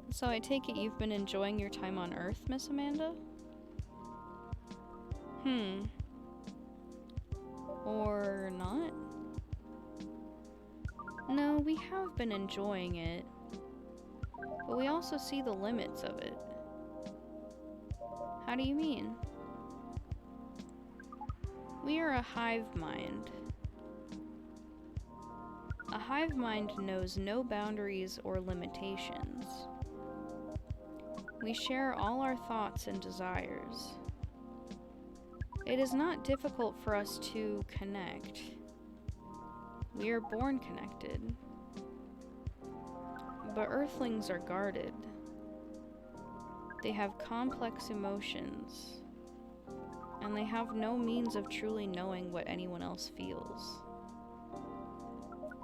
So I take it you've been enjoying your time on Earth, Miss Amanda? Or not? No, we have been enjoying it, but we also see the limits of it. How do you mean? We are a hive mind. A hive mind knows no boundaries or limitations. We share all our thoughts and desires. It is not difficult for us to connect. We are born connected. But Earthlings are guarded. They have complex emotions, and they have no means of truly knowing what anyone else feels.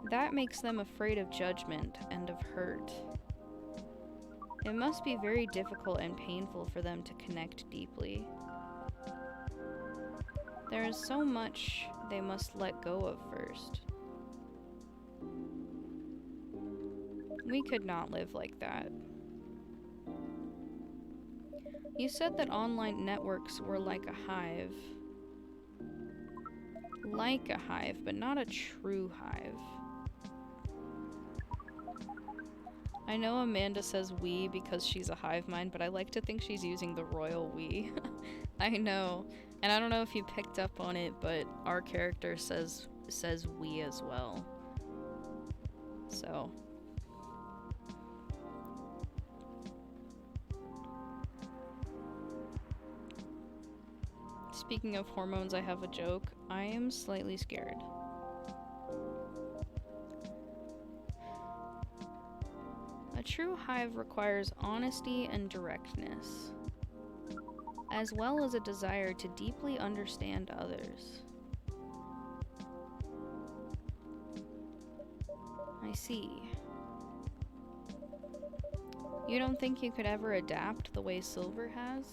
That makes them afraid of judgment and of hurt. It must be very difficult and painful for them to connect deeply. There is so much they must let go of first. We could not live like that. You said that online networks were like a hive. Like a hive, but not a true hive. I know Amanda says we because she's a hive mind, but I like to think she's using the royal we. I know. And I don't know if you picked up on it, but our character says we as well. So. Speaking of hormones, I have a joke. I am slightly scared. A true hive requires honesty and directness, as well as a desire to deeply understand others. I see. You don't think you could ever adapt the way Silver has?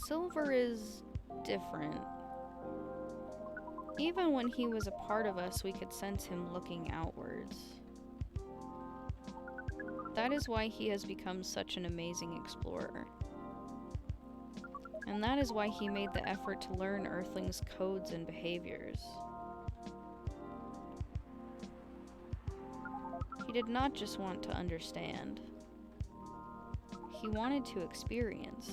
Silver is different. Even when he was a part of us, we could sense him looking outwards. That is why he has become such an amazing explorer. And that is why he made the effort to learn Earthlings' codes and behaviors. He did not just want to understand. He wanted to experience.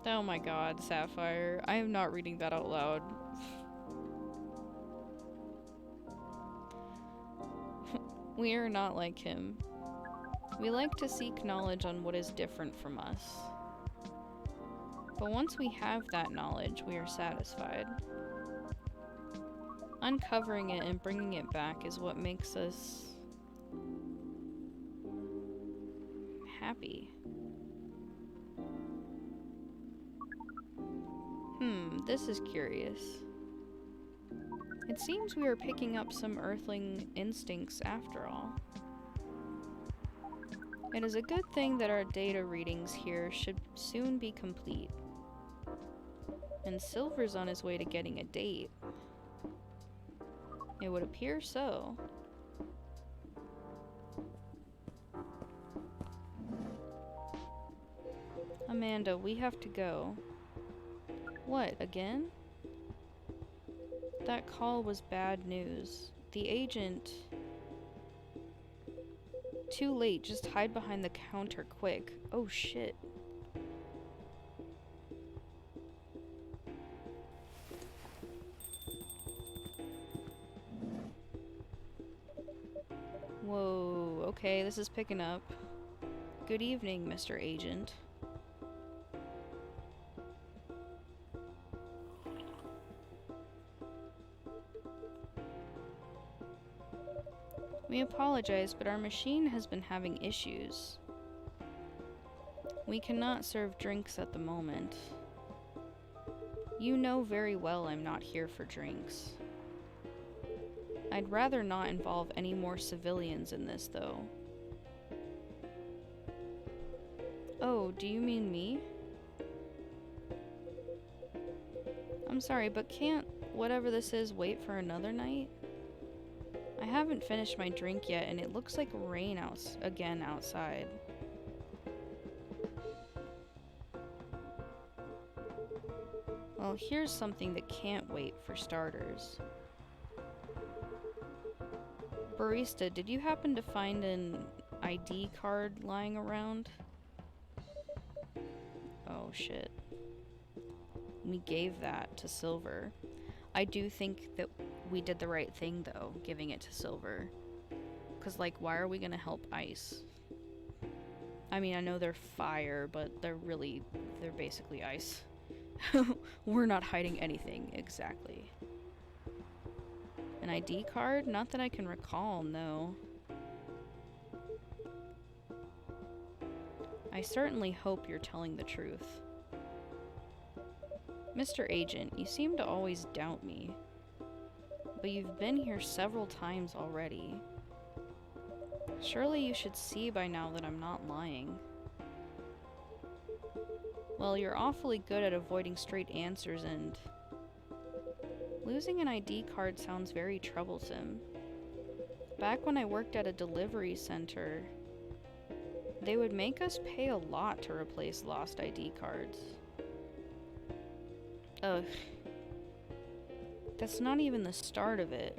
Oh my god, Sapphire. I am not reading that out loud. We are not like him. We like to seek knowledge on what is different from us. But once we have that knowledge, we are satisfied. Uncovering it and bringing it back is what makes us happy. This is curious. It seems we are picking up some Earthling instincts after all. It is a good thing that our data readings here should soon be complete. And Silver's on his way to getting a date. It would appear so. Amanda, we have to go. What, again? That call was bad news. The agent... Too late, just hide behind the counter quick. Oh shit. Whoa, okay, this is picking up. Good evening, Mr. Agent. We apologize, but our machine has been having issues. We cannot serve drinks at the moment. You know very well I'm not here for drinks. I'd rather not involve any more civilians in this, though. Oh, do you mean me? I'm sorry, but can't whatever this is wait for another night? I haven't finished my drink yet, and it looks like rain again outside. Well, here's something that can't wait for starters. Barista, did you happen to find an ID card lying around? Oh shit. We gave that to Silver. I do think that we did the right thing, though, giving it to Silver. Because, like, why are we gonna help Ice? I mean, I know they're fire, but they're basically ice. We're not hiding anything, exactly. An ID card? Not that I can recall, no. I certainly hope you're telling the truth. Mr. Agent, you seem to always doubt me. But you've been here several times already. Surely you should see by now that I'm not lying. Well, you're awfully good at avoiding straight answers, and losing an ID card sounds very troublesome. Back when I worked at a delivery center, they would make us pay a lot to replace lost ID cards. Ugh. That's not even the start of it.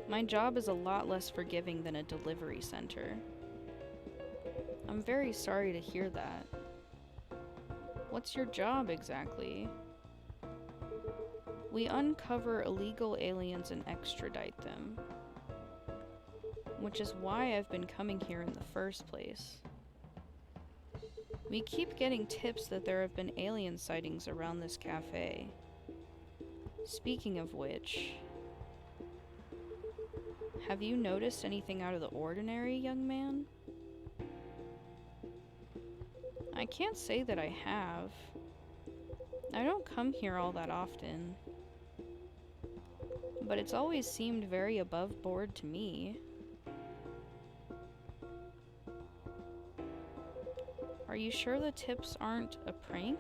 My job is a lot less forgiving than a delivery center. I'm very sorry to hear that. What's your job exactly? We uncover illegal aliens and extradite them. which is why I've been coming here in the first place. We keep getting tips that there have been alien sightings around this cafe. Speaking of which, have you noticed anything out of the ordinary, young man? I can't say that I have. I don't come here all that often. But it's always seemed very above board to me. Are you sure the tips aren't a prank?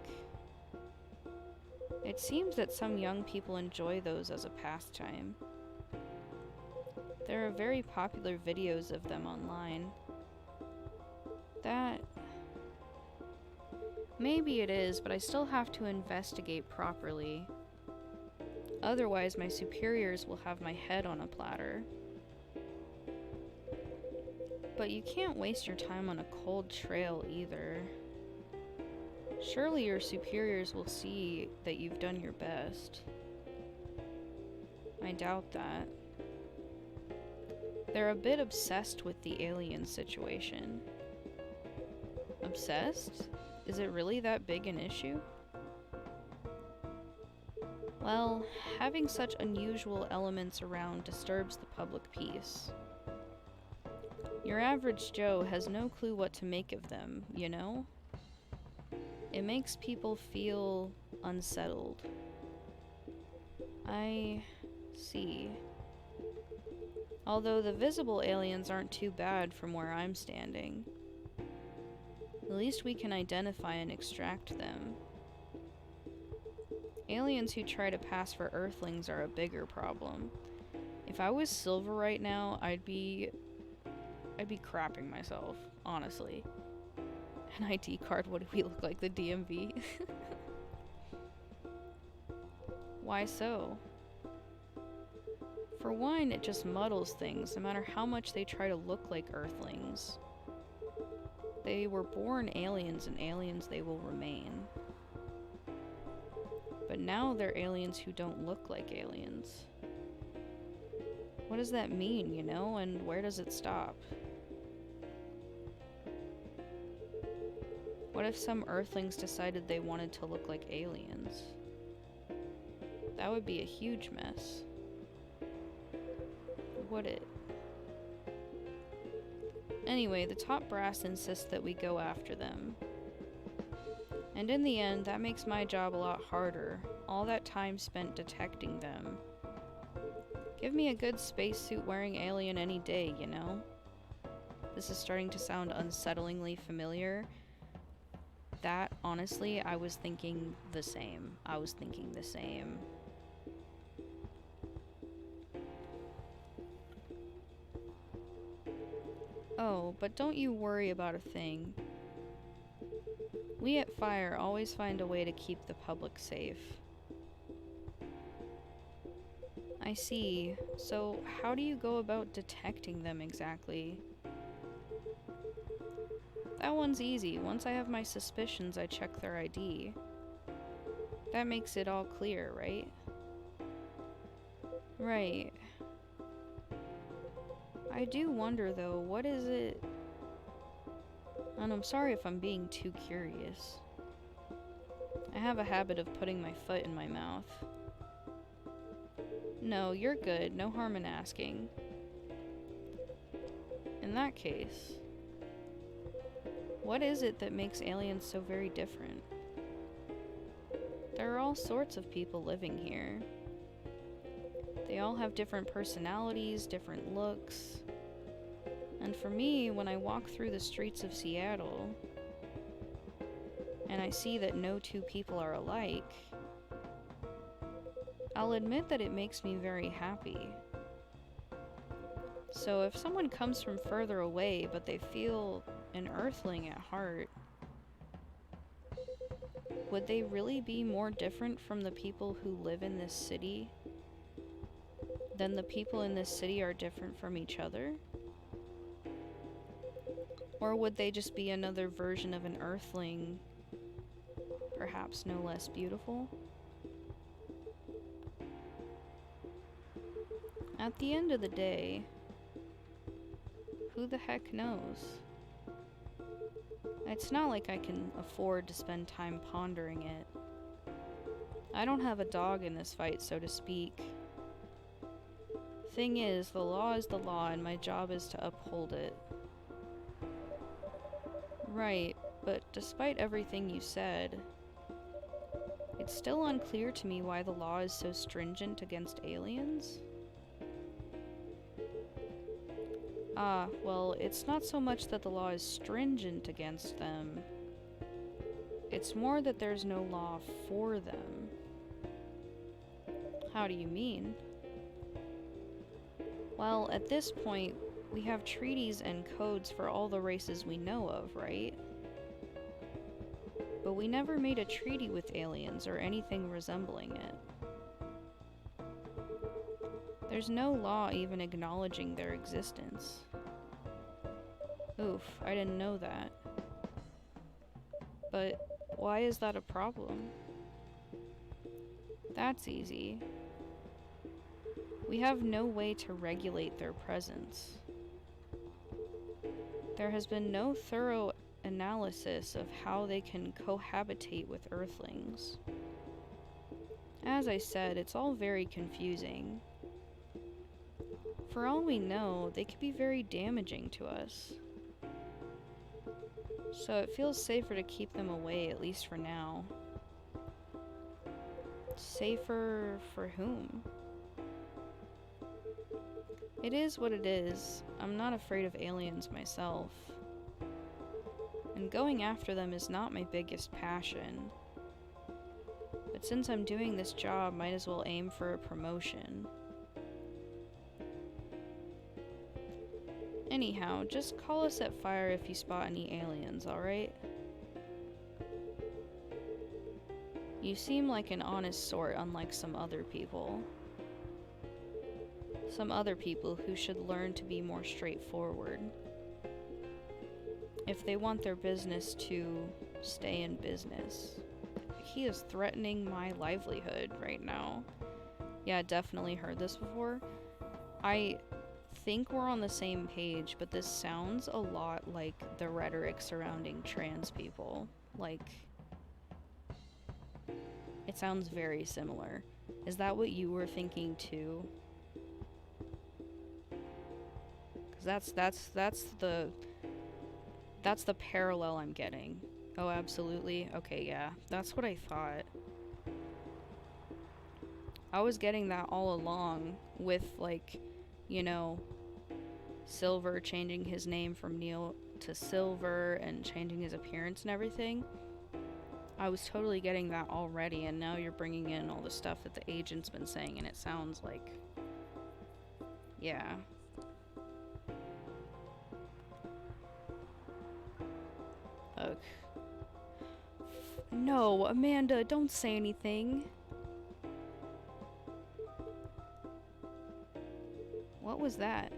It seems that some young people enjoy those as a pastime. There are very popular videos of them online. That... Maybe it is, but I still have to investigate properly. Otherwise, my superiors will have my head on a platter. But you can't waste your time on a cold trail either. Surely your superiors will see that you've done your best. I doubt that. They're a bit obsessed with the alien situation. Obsessed? Is it really that big an issue? Well, having such unusual elements around disturbs the public peace. Your average Joe has no clue what to make of them, you know? It makes people feel unsettled. I see. Although the visible aliens aren't too bad from where I'm standing. At least we can identify and extract them. Aliens who try to pass for Earthlings are a bigger problem. If I was Silver right now, I'd be crapping myself, honestly. An ID card, what do we look like, the DMV? Why so? For one, it just muddles things, no matter how much they try to look like Earthlings. They were born aliens, and aliens they will remain. But now they're aliens who don't look like aliens. What does that mean, you know, and where does it stop? What if some Earthlings decided they wanted to look like aliens? That would be a huge mess. Would it? Anyway, the top brass insists that we go after them. And in the end, that makes my job a lot harder. All that time spent detecting them. Give me a good spacesuit wearing alien any day, you know? This is starting to sound unsettlingly familiar. That, honestly, I was thinking the same. Oh, but don't you worry about a thing. We at Fire always find a way to keep the public safe. I see. So, how do you go about detecting them exactly? That one's easy. Once I have my suspicions, I check their ID. That makes it all clear, right? Right. I do wonder, though, what is it... And I'm sorry if I'm being too curious. I have a habit of putting my foot in my mouth. No, you're good. No harm in asking. In that case, what is it that makes aliens so very different? There are all sorts of people living here. They all have different personalities, different looks. And for me, when I walk through the streets of Seattle, and I see that no two people are alike, I'll admit that it makes me very happy. So if someone comes from further away, but they feel an Earthling at heart, would they really be more different from the people who live in this city than the people in this city are different from each other? Or would they just be another version of an Earthling, perhaps no less beautiful? At the end of the day, Who the heck knows? It's not like I can afford to spend time pondering it. I don't have a dog in this fight, so to speak. Thing is, the law is the law, and my job is to uphold it. Right, but despite everything you said, it's still unclear to me why the law is so stringent against aliens. Well, it's not so much that the law is stringent against them. It's more that there's no law for them. How do you mean? Well, at this point, we have treaties and codes for all the races we know of, right? But we never made a treaty with aliens or anything resembling it. There's no law even acknowledging their existence. Oof, I didn't know that. But why is that a problem? That's easy. We have no way to regulate their presence. There has been no thorough analysis of how they can cohabitate with Earthlings. As I said, it's all very confusing. For all we know, they could be very damaging to us. So it feels safer to keep them away, at least for now. Safer for whom? It is what it is. I'm not afraid of aliens myself. And going after them is not my biggest passion. But since I'm doing this job, might as well aim for a promotion. Anyhow, just call us at fire if you spot any aliens, alright? You seem like an honest sort, unlike some other people. Some other people who should learn to be more straightforward. If they want their business to stay in business. He is threatening my livelihood right now. Yeah, definitely heard this before. I think we're on the same page, but this sounds a lot like the rhetoric surrounding trans people. Like, it sounds very similar. Is that what you were thinking too? Because that's the parallel I'm getting. Oh, absolutely. Okay, yeah. That's what I thought. I was getting that all along with, like, you know, Silver changing his name from Neil to Silver and changing his appearance and everything. I was totally getting that already, and now you're bringing in all the stuff that the agent's been saying, and it sounds like... yeah. Ugh. No, Amanda, don't say anything. What was that?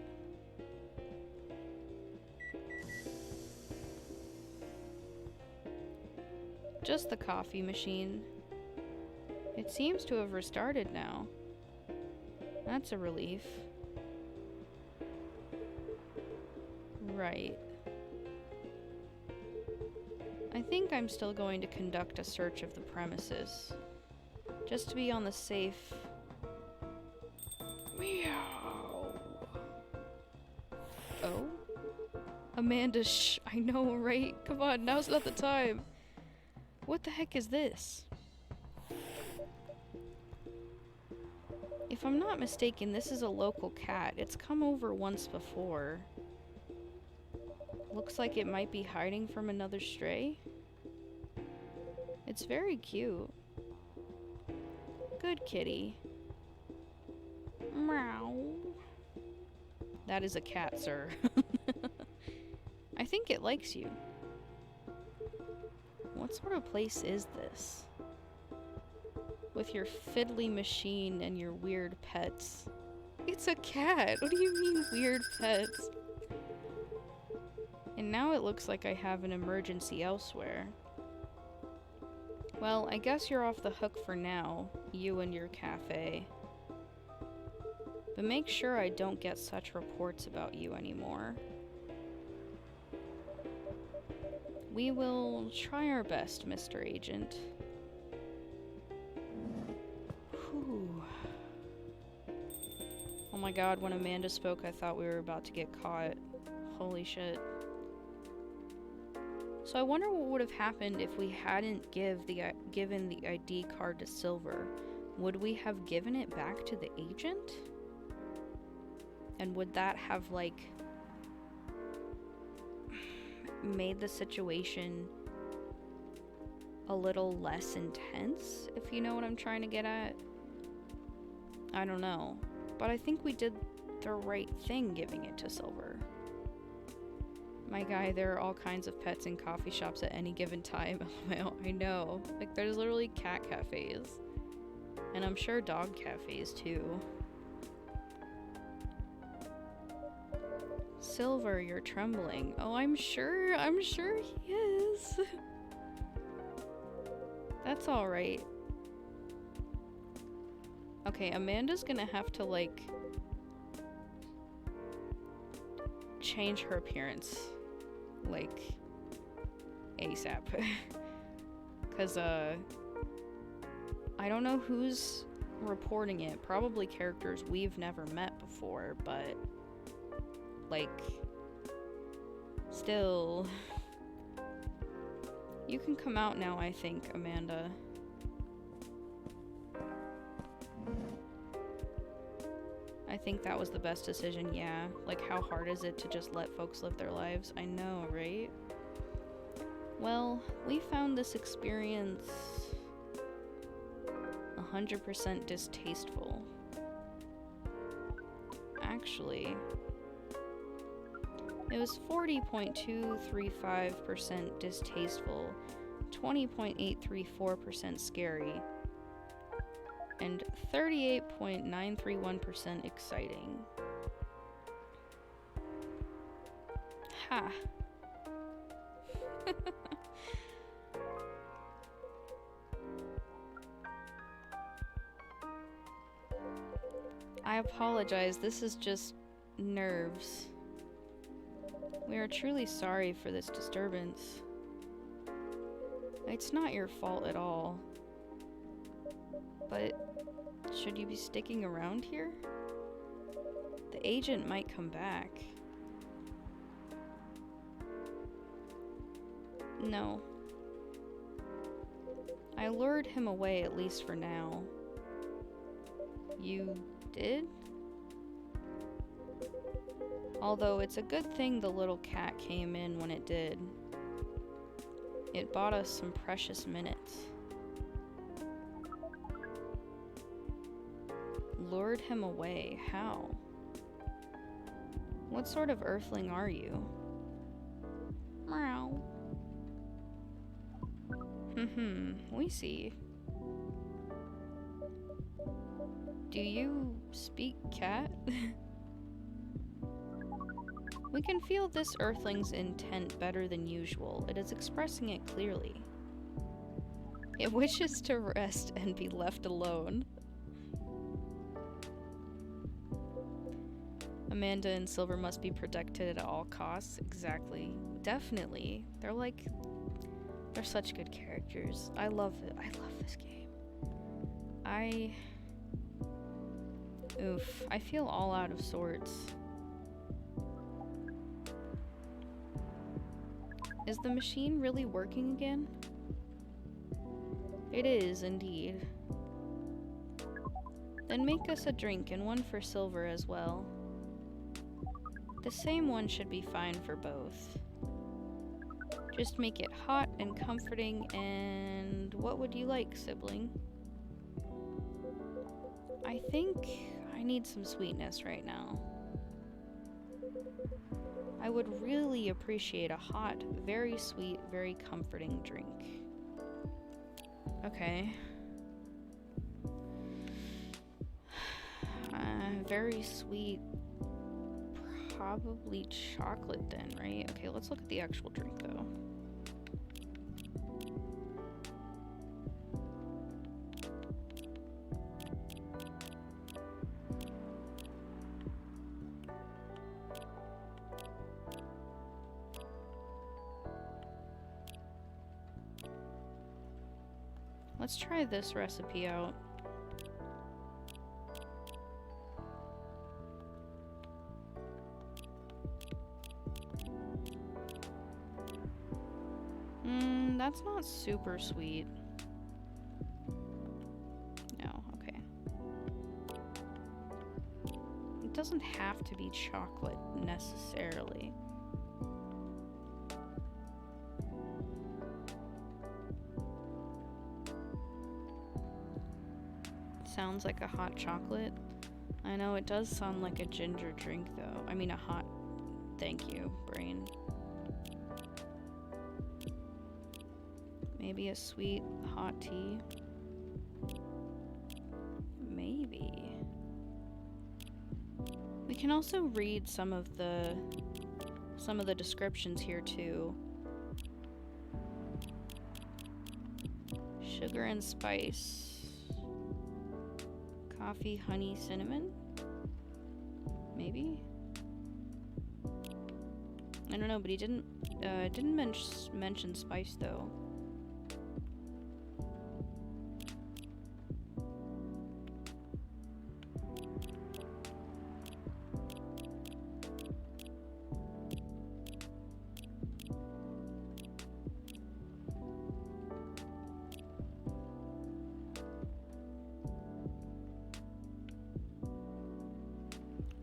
Just the coffee machine. It seems to have restarted now. That's a relief. Right. I think I'm still going to conduct a search of the premises. Just to be on the safe... Meow. Oh? Amanda, shh. I know, right? Come on, now's not the time. What the heck is this? If I'm not mistaken, this is a local cat. It's come over once before. Looks like it might be hiding from another stray. It's very cute. Good kitty. Meow. That is a cat, sir. I think it likes you. What sort of place is this? With your fiddly machine and your weird pets. It's a cat! What do you mean, weird pets? And now it looks like I have an emergency elsewhere. Well, I guess you're off the hook for now, you and your cafe. But make sure I don't get such reports about you anymore. We will try our best, Mr. Agent. Whew. Oh my god, when Amanda spoke, I thought we were about to get caught. Holy shit. So I wonder what would have happened if we hadn't given the ID card to Silver. Would we have given it back to the agent? And would that have, like, made the situation a little less intense, if you know what I'm trying to get at? I don't know. But I think we did the right thing giving it to Silver. My guy, there are all kinds of pets in coffee shops at any given time. I know. Like, there's literally cat cafes. And I'm sure dog cafes, too. Silver, you're trembling. Oh, I'm sure he is. That's alright. Okay, Amanda's gonna have to, like, change her appearance, like, ASAP. Because, I don't know who's reporting it. Probably characters we've never met before, but, like, still. You can come out now, I think, Amanda. I think that was the best decision, yeah. Like, how hard is it to just let folks live their lives? I know, right? Well, we found this experience 100% distasteful. Actually, it was 40.235% distasteful, 20.834% scary, and 38.931% exciting. Ha. I apologize, this is just nerves. We are truly sorry for this disturbance. It's not your fault at all. But should you be sticking around here? The agent might come back. No. I lured him away, at least for now. You did? Although it's a good thing the little cat came in when it did. It bought us some precious minutes. Lured him away? How? What sort of earthling are you? Meow. We see. Do you speak cat? We can feel this earthling's intent better than usual. It is expressing it clearly. It wishes to rest and be left alone. Amanda and Silver must be protected at all costs. Exactly. Definitely. They're such good characters. I love it. I love this game. Oof. I feel all out of sorts. Is the machine really working again? It is, indeed. Then make us a drink and one for Silver as well. The same one should be fine for both. Just make it hot and comforting, and what would you like, sibling? I think I need some sweetness right now. I would really appreciate a hot, very sweet, very comforting drink. Okay. Very sweet. Probably chocolate then, right? Okay, let's look at the actual drink though. Let's try this recipe out. That's not super sweet. No, okay. It doesn't have to be chocolate necessarily. Sounds like a hot chocolate. I know it does sound like a ginger drink though. I mean a hot... Thank you, brain. Maybe a sweet hot tea. Maybe. We can also read some of the descriptions here too. Sugar and spice. Coffee, honey, cinnamon? Maybe? I don't know, but he didn't mention spice though.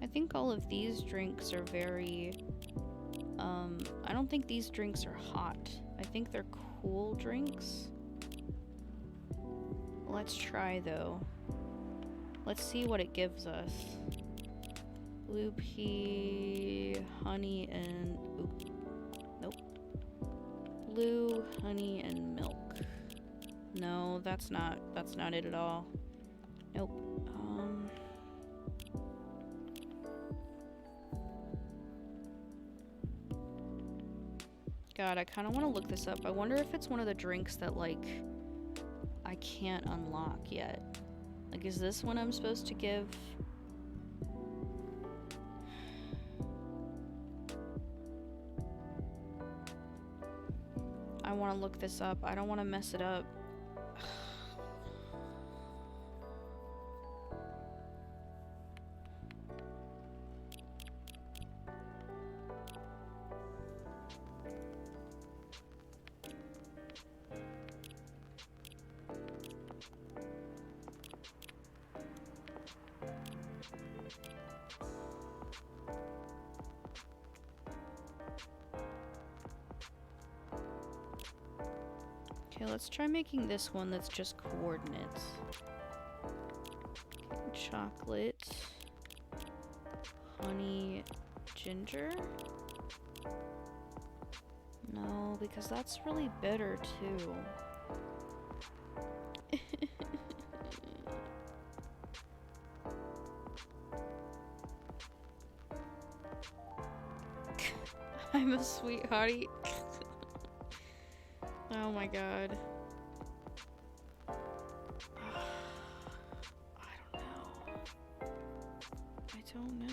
I think all of these drinks are very, I don't think these drinks are hot. I think they're cool drinks. Let's try though. Let's see what it gives us. Blue pea, honey, and, oop, nope. Blue, honey, and milk. No, that's not it at all. Nope. God, I kind of want to look this up. I wonder if it's one of the drinks that, like, I can't unlock yet. Like, is this one I'm supposed to give? I want to look this up. I don't want to mess it up. Okay, let's try making this one that's just coordinates. Okay, chocolate, honey, ginger? No, because that's really bitter too. I'm a sweet hottie. Oh my god. I don't know.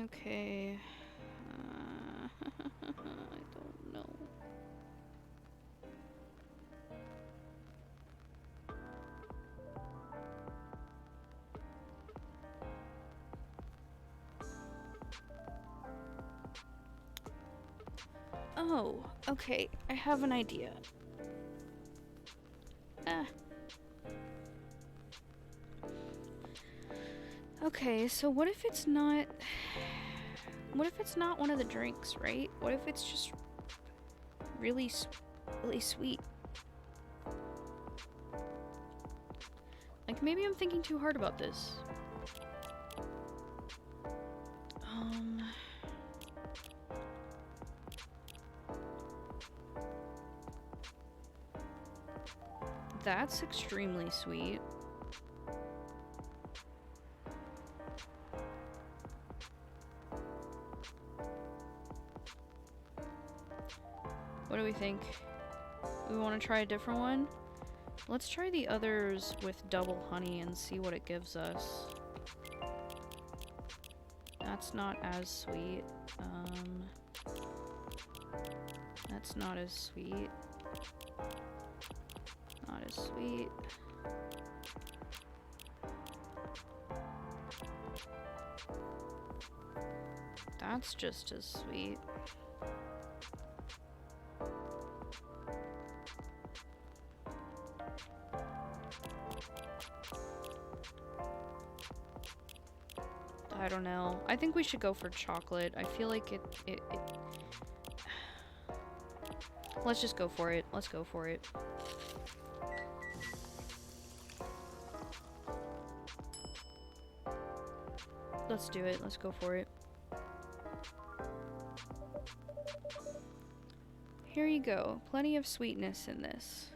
Okay. I don't know. Oh, okay. I have an idea. Okay, so what if it's not... What if it's not one of the drinks, right? What if it's just really really sweet. Like, maybe I'm thinking too hard about this. That's extremely sweet. What do we think? We want to try a different one? Let's try the others with double honey and see what it gives us. That's not as sweet. That's not as sweet. Not as sweet. That's just as sweet. I don't know. I think we should go for chocolate. I feel like it Let's just go for it. Let's go for it. Let's do it. Let's go for it. Here you go. Plenty of sweetness in this.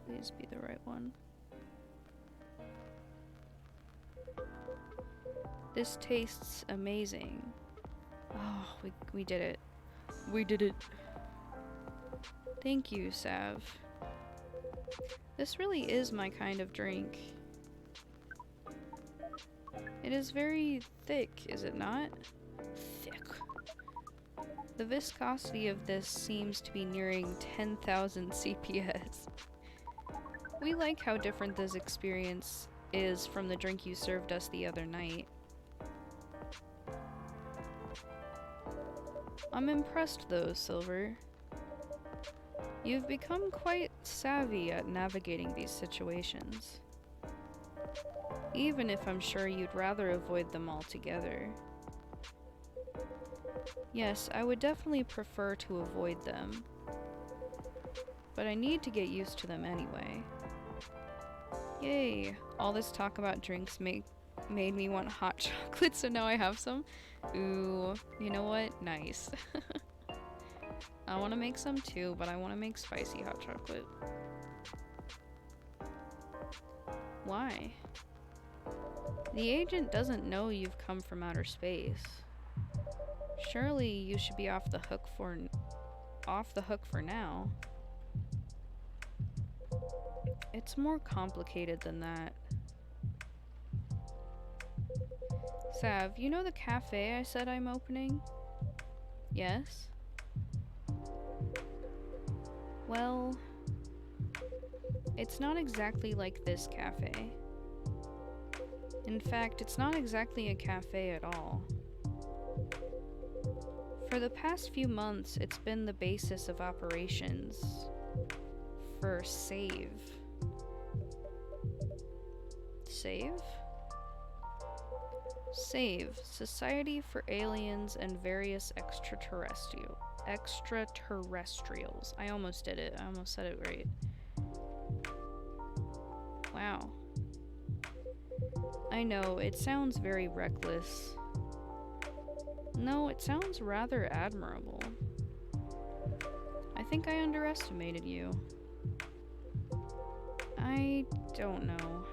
Please be the right one. This tastes amazing. Oh, we did it. We did it. Thank you, Sav. This really is my kind of drink. It is very thick, is it not? Thick. The viscosity of this seems to be nearing 10,000 CPS. We like how different this experience is from the drink you served us the other night. I'm impressed though, Silver. You've become quite savvy at navigating these situations. Even if I'm sure you'd rather avoid them altogether. Yes, I would definitely prefer to avoid them. But I need to get used to them anyway. Yay! All this talk about drinks made me want hot chocolate, so now I have some. Ooh, you know what? Nice. I want to make some too, but I want to make spicy hot chocolate. Why? The agent doesn't know you've come from outer space. Surely you should be off the hook for now. It's more complicated than that. Sav, you know the cafe I said I'm opening? Yes? Well, it's not exactly like this cafe. In fact, it's not exactly a cafe at all. For the past few months, it's been the basis of operations for SAVE. SAVE? SAVE, Society for Aliens and Various Extraterrestrials. I almost did it. I almost said it right. Wow. I know, it sounds very reckless. No, it sounds rather admirable. I think I underestimated you. I don't know.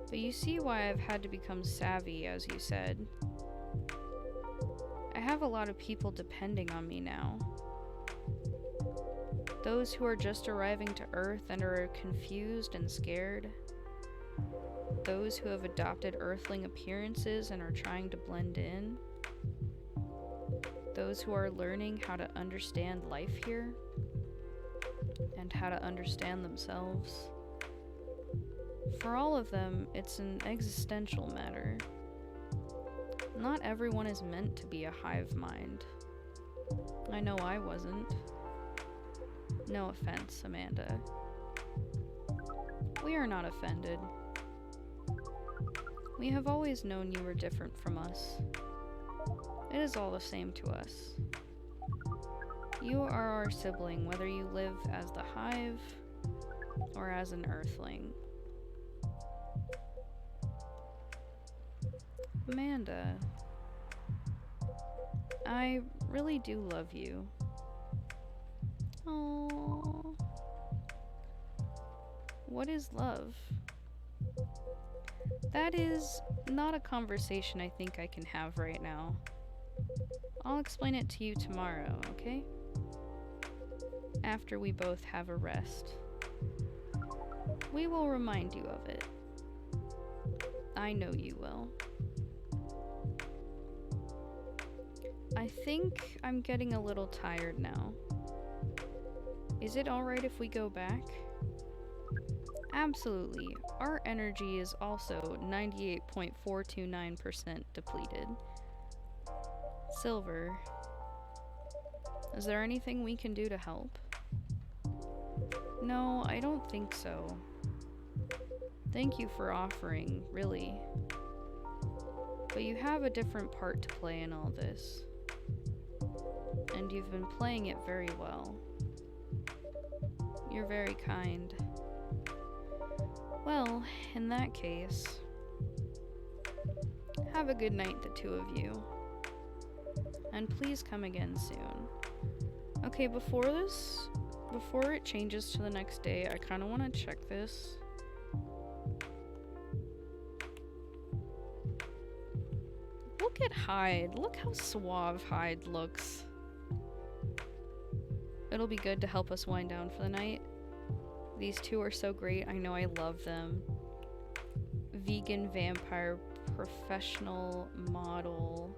But you see why I've had to become savvy, as you said. I have a lot of people depending on me now. Those who are just arriving to Earth and are confused and scared. Those who have adopted Earthling appearances and are trying to blend in. Those who are learning how to understand life here and how to understand themselves. For all of them, it's an existential matter. Not everyone is meant to be a hive mind. I know I wasn't. No offense, Amanda. We are not offended. We have always known you were different from us. It is all the same to us. You are our sibling, whether you live as the Hive or as an Earthling. Amanda, I really do love you. Oh, what is love? That is not a conversation I think I can have right now. I'll explain it to you tomorrow, okay? After we both have a rest. We will remind you of it. I know you will. I think I'm getting a little tired now. Is it alright if we go back? Absolutely. Our energy is also 98.429% depleted. Silver, is there anything we can do to help? No, I don't think so. Thank you for offering, really. But you have a different part to play in all this. And you've been playing it very well. You're very kind. Well, in that case, have a good night, the two of you. And please come again soon. Okay, before it changes to the next day, I kind of want to check this. Look at Hyde. Look how suave Hyde looks. It'll be good to help us wind down for the night. These two are so great. I know I love them. Vegan vampire professional model.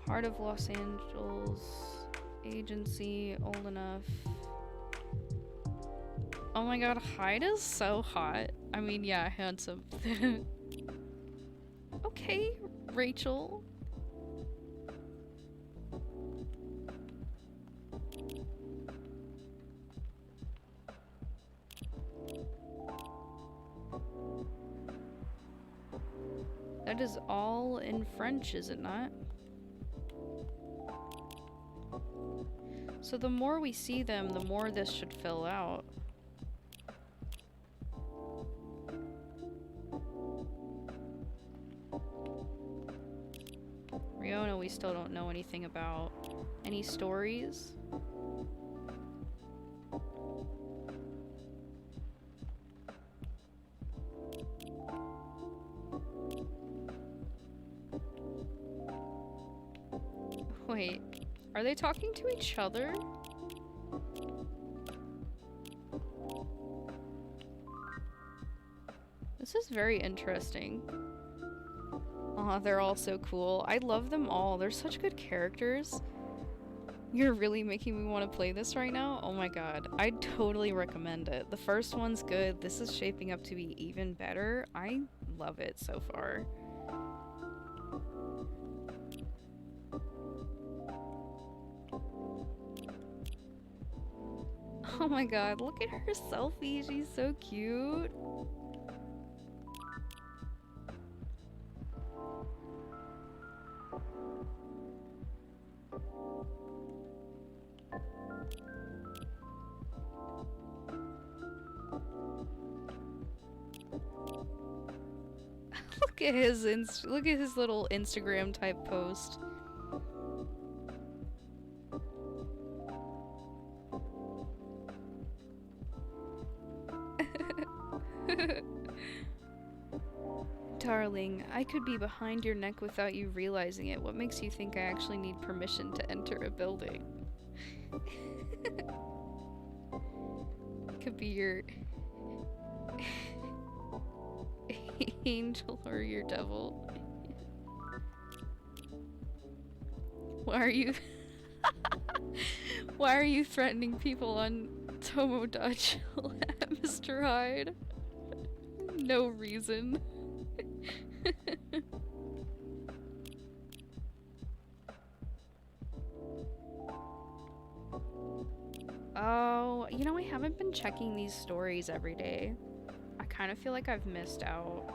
Part of Los Angeles agency, old enough. Oh my god, Hyde is so hot. I mean, yeah, handsome. Okay, Rachel. That is all in French, is it not? So the more we see them, the more this should fill out. Riona, we still don't know anything about. Any stories? Wait, are they talking to each other? This is very interesting. Aw, they're all so cool. I love them all. They're such good characters. You're really making me want to play this right now? Oh my god. I'd totally recommend it. The first one's good. This is shaping up to be even better. I love it so far. Oh my god, look at her selfie. She's so cute. Look at his little Instagram type post. Darling, I could be behind your neck without you realizing it. What makes you think I actually need permission to enter a building? Could be your angel or your devil. Why are you threatening people on Tomodachi, Mr. Hyde? No reason. Oh, you know, I haven't been checking these stories every day. I kind of feel like I've missed out.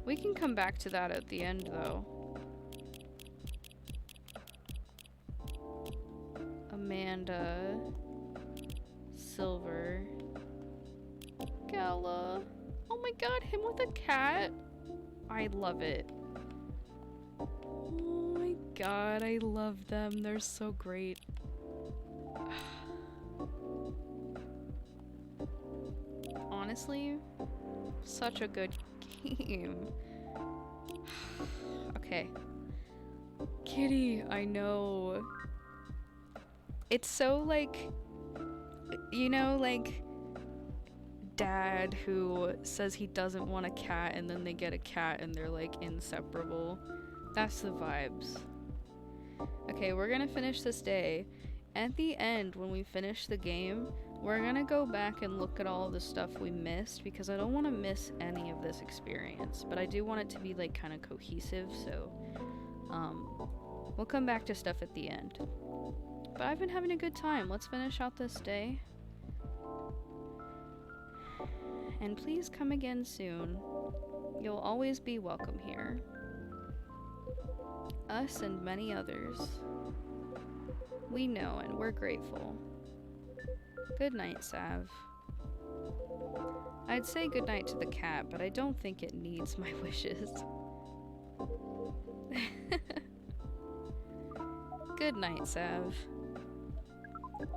We can come back to that at the end, though. Amanda, Silver, Gala. Oh my god, him with a cat. I love it. Oh my god, I love them. They're so great. Honestly, such a good game. Okay. Kitty, I know. It's so like, you know, like dad who says he doesn't want a cat and then they get a cat and they're like inseparable. That's the vibes. Okay, we're gonna finish this day. At the end, when we finish the game, we're gonna go back and look at all the stuff we missed because I don't want to miss any of this experience, but I do want it to be like kind of cohesive, so we'll come back to stuff at the end. But I've been having a good time. Let's finish out this day. And please come again soon. You'll always be welcome here. Us and many others. We know and we're grateful. Good night, Sav. I'd say good night to the cat, but I don't think it needs my wishes. Good night, Sav.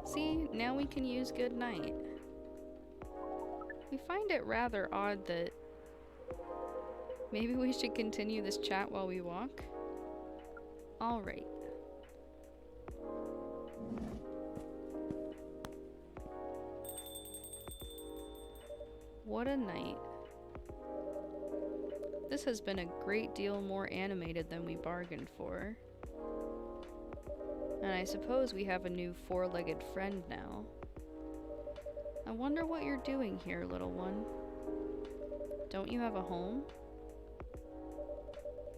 See, now we can use good night. We find it rather odd that maybe we should continue this chat while we walk. Alright. What a night. This has been a great deal more animated than we bargained for. And I suppose we have a new four-legged friend now. I wonder what you're doing here, little one. Don't you have a home?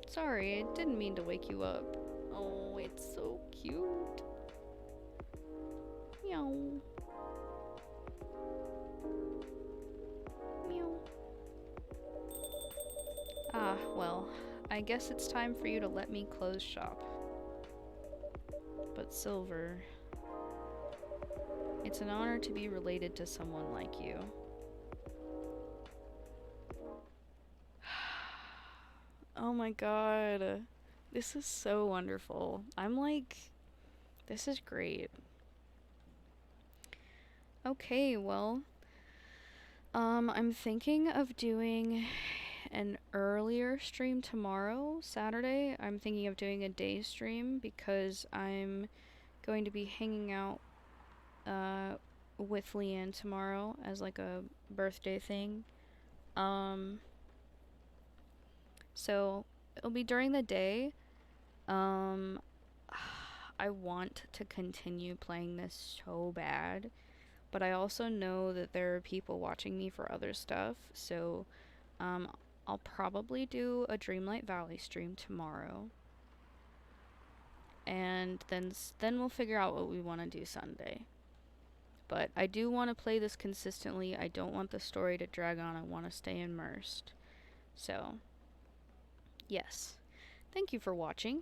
Sorry, I didn't mean to wake you up. Oh, it's so cute. Meow. Meow. Ah, well, I guess it's time for you to let me close shop. But Silver, it's an honor to be related to someone like you. Oh my god. This is so wonderful. I'm like, this is great. Okay, well, I'm thinking of doing an earlier stream tomorrow, Saturday. I'm thinking of doing a day stream because I'm going to be hanging out with Leanne tomorrow as like a birthday thing. So it'll be during the day. I want to continue playing this so bad, but I also know that there are people watching me for other stuff, so I'll probably do a Dreamlight Valley stream tomorrow. And then we'll figure out what we want to do Sunday. But I do want to play this consistently. I don't want the story to drag on. I want to stay immersed. So, yes. Thank you for watching.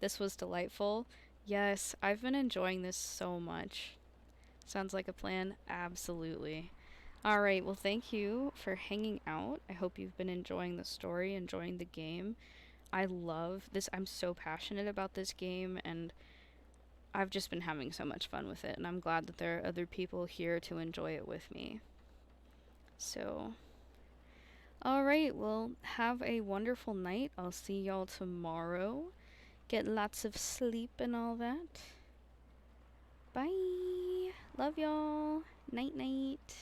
This was delightful. Yes, I've been enjoying this so much. Sounds like a plan? Absolutely. Alright, well thank you for hanging out. I hope you've been enjoying the story, enjoying the game. I love this. I'm so passionate about this game, and I've just been having so much fun with it, and I'm glad that there are other people here to enjoy it with me. So, alright, well, have a wonderful night. I'll see y'all tomorrow. Get lots of sleep and all that. Bye. Love y'all. Night night.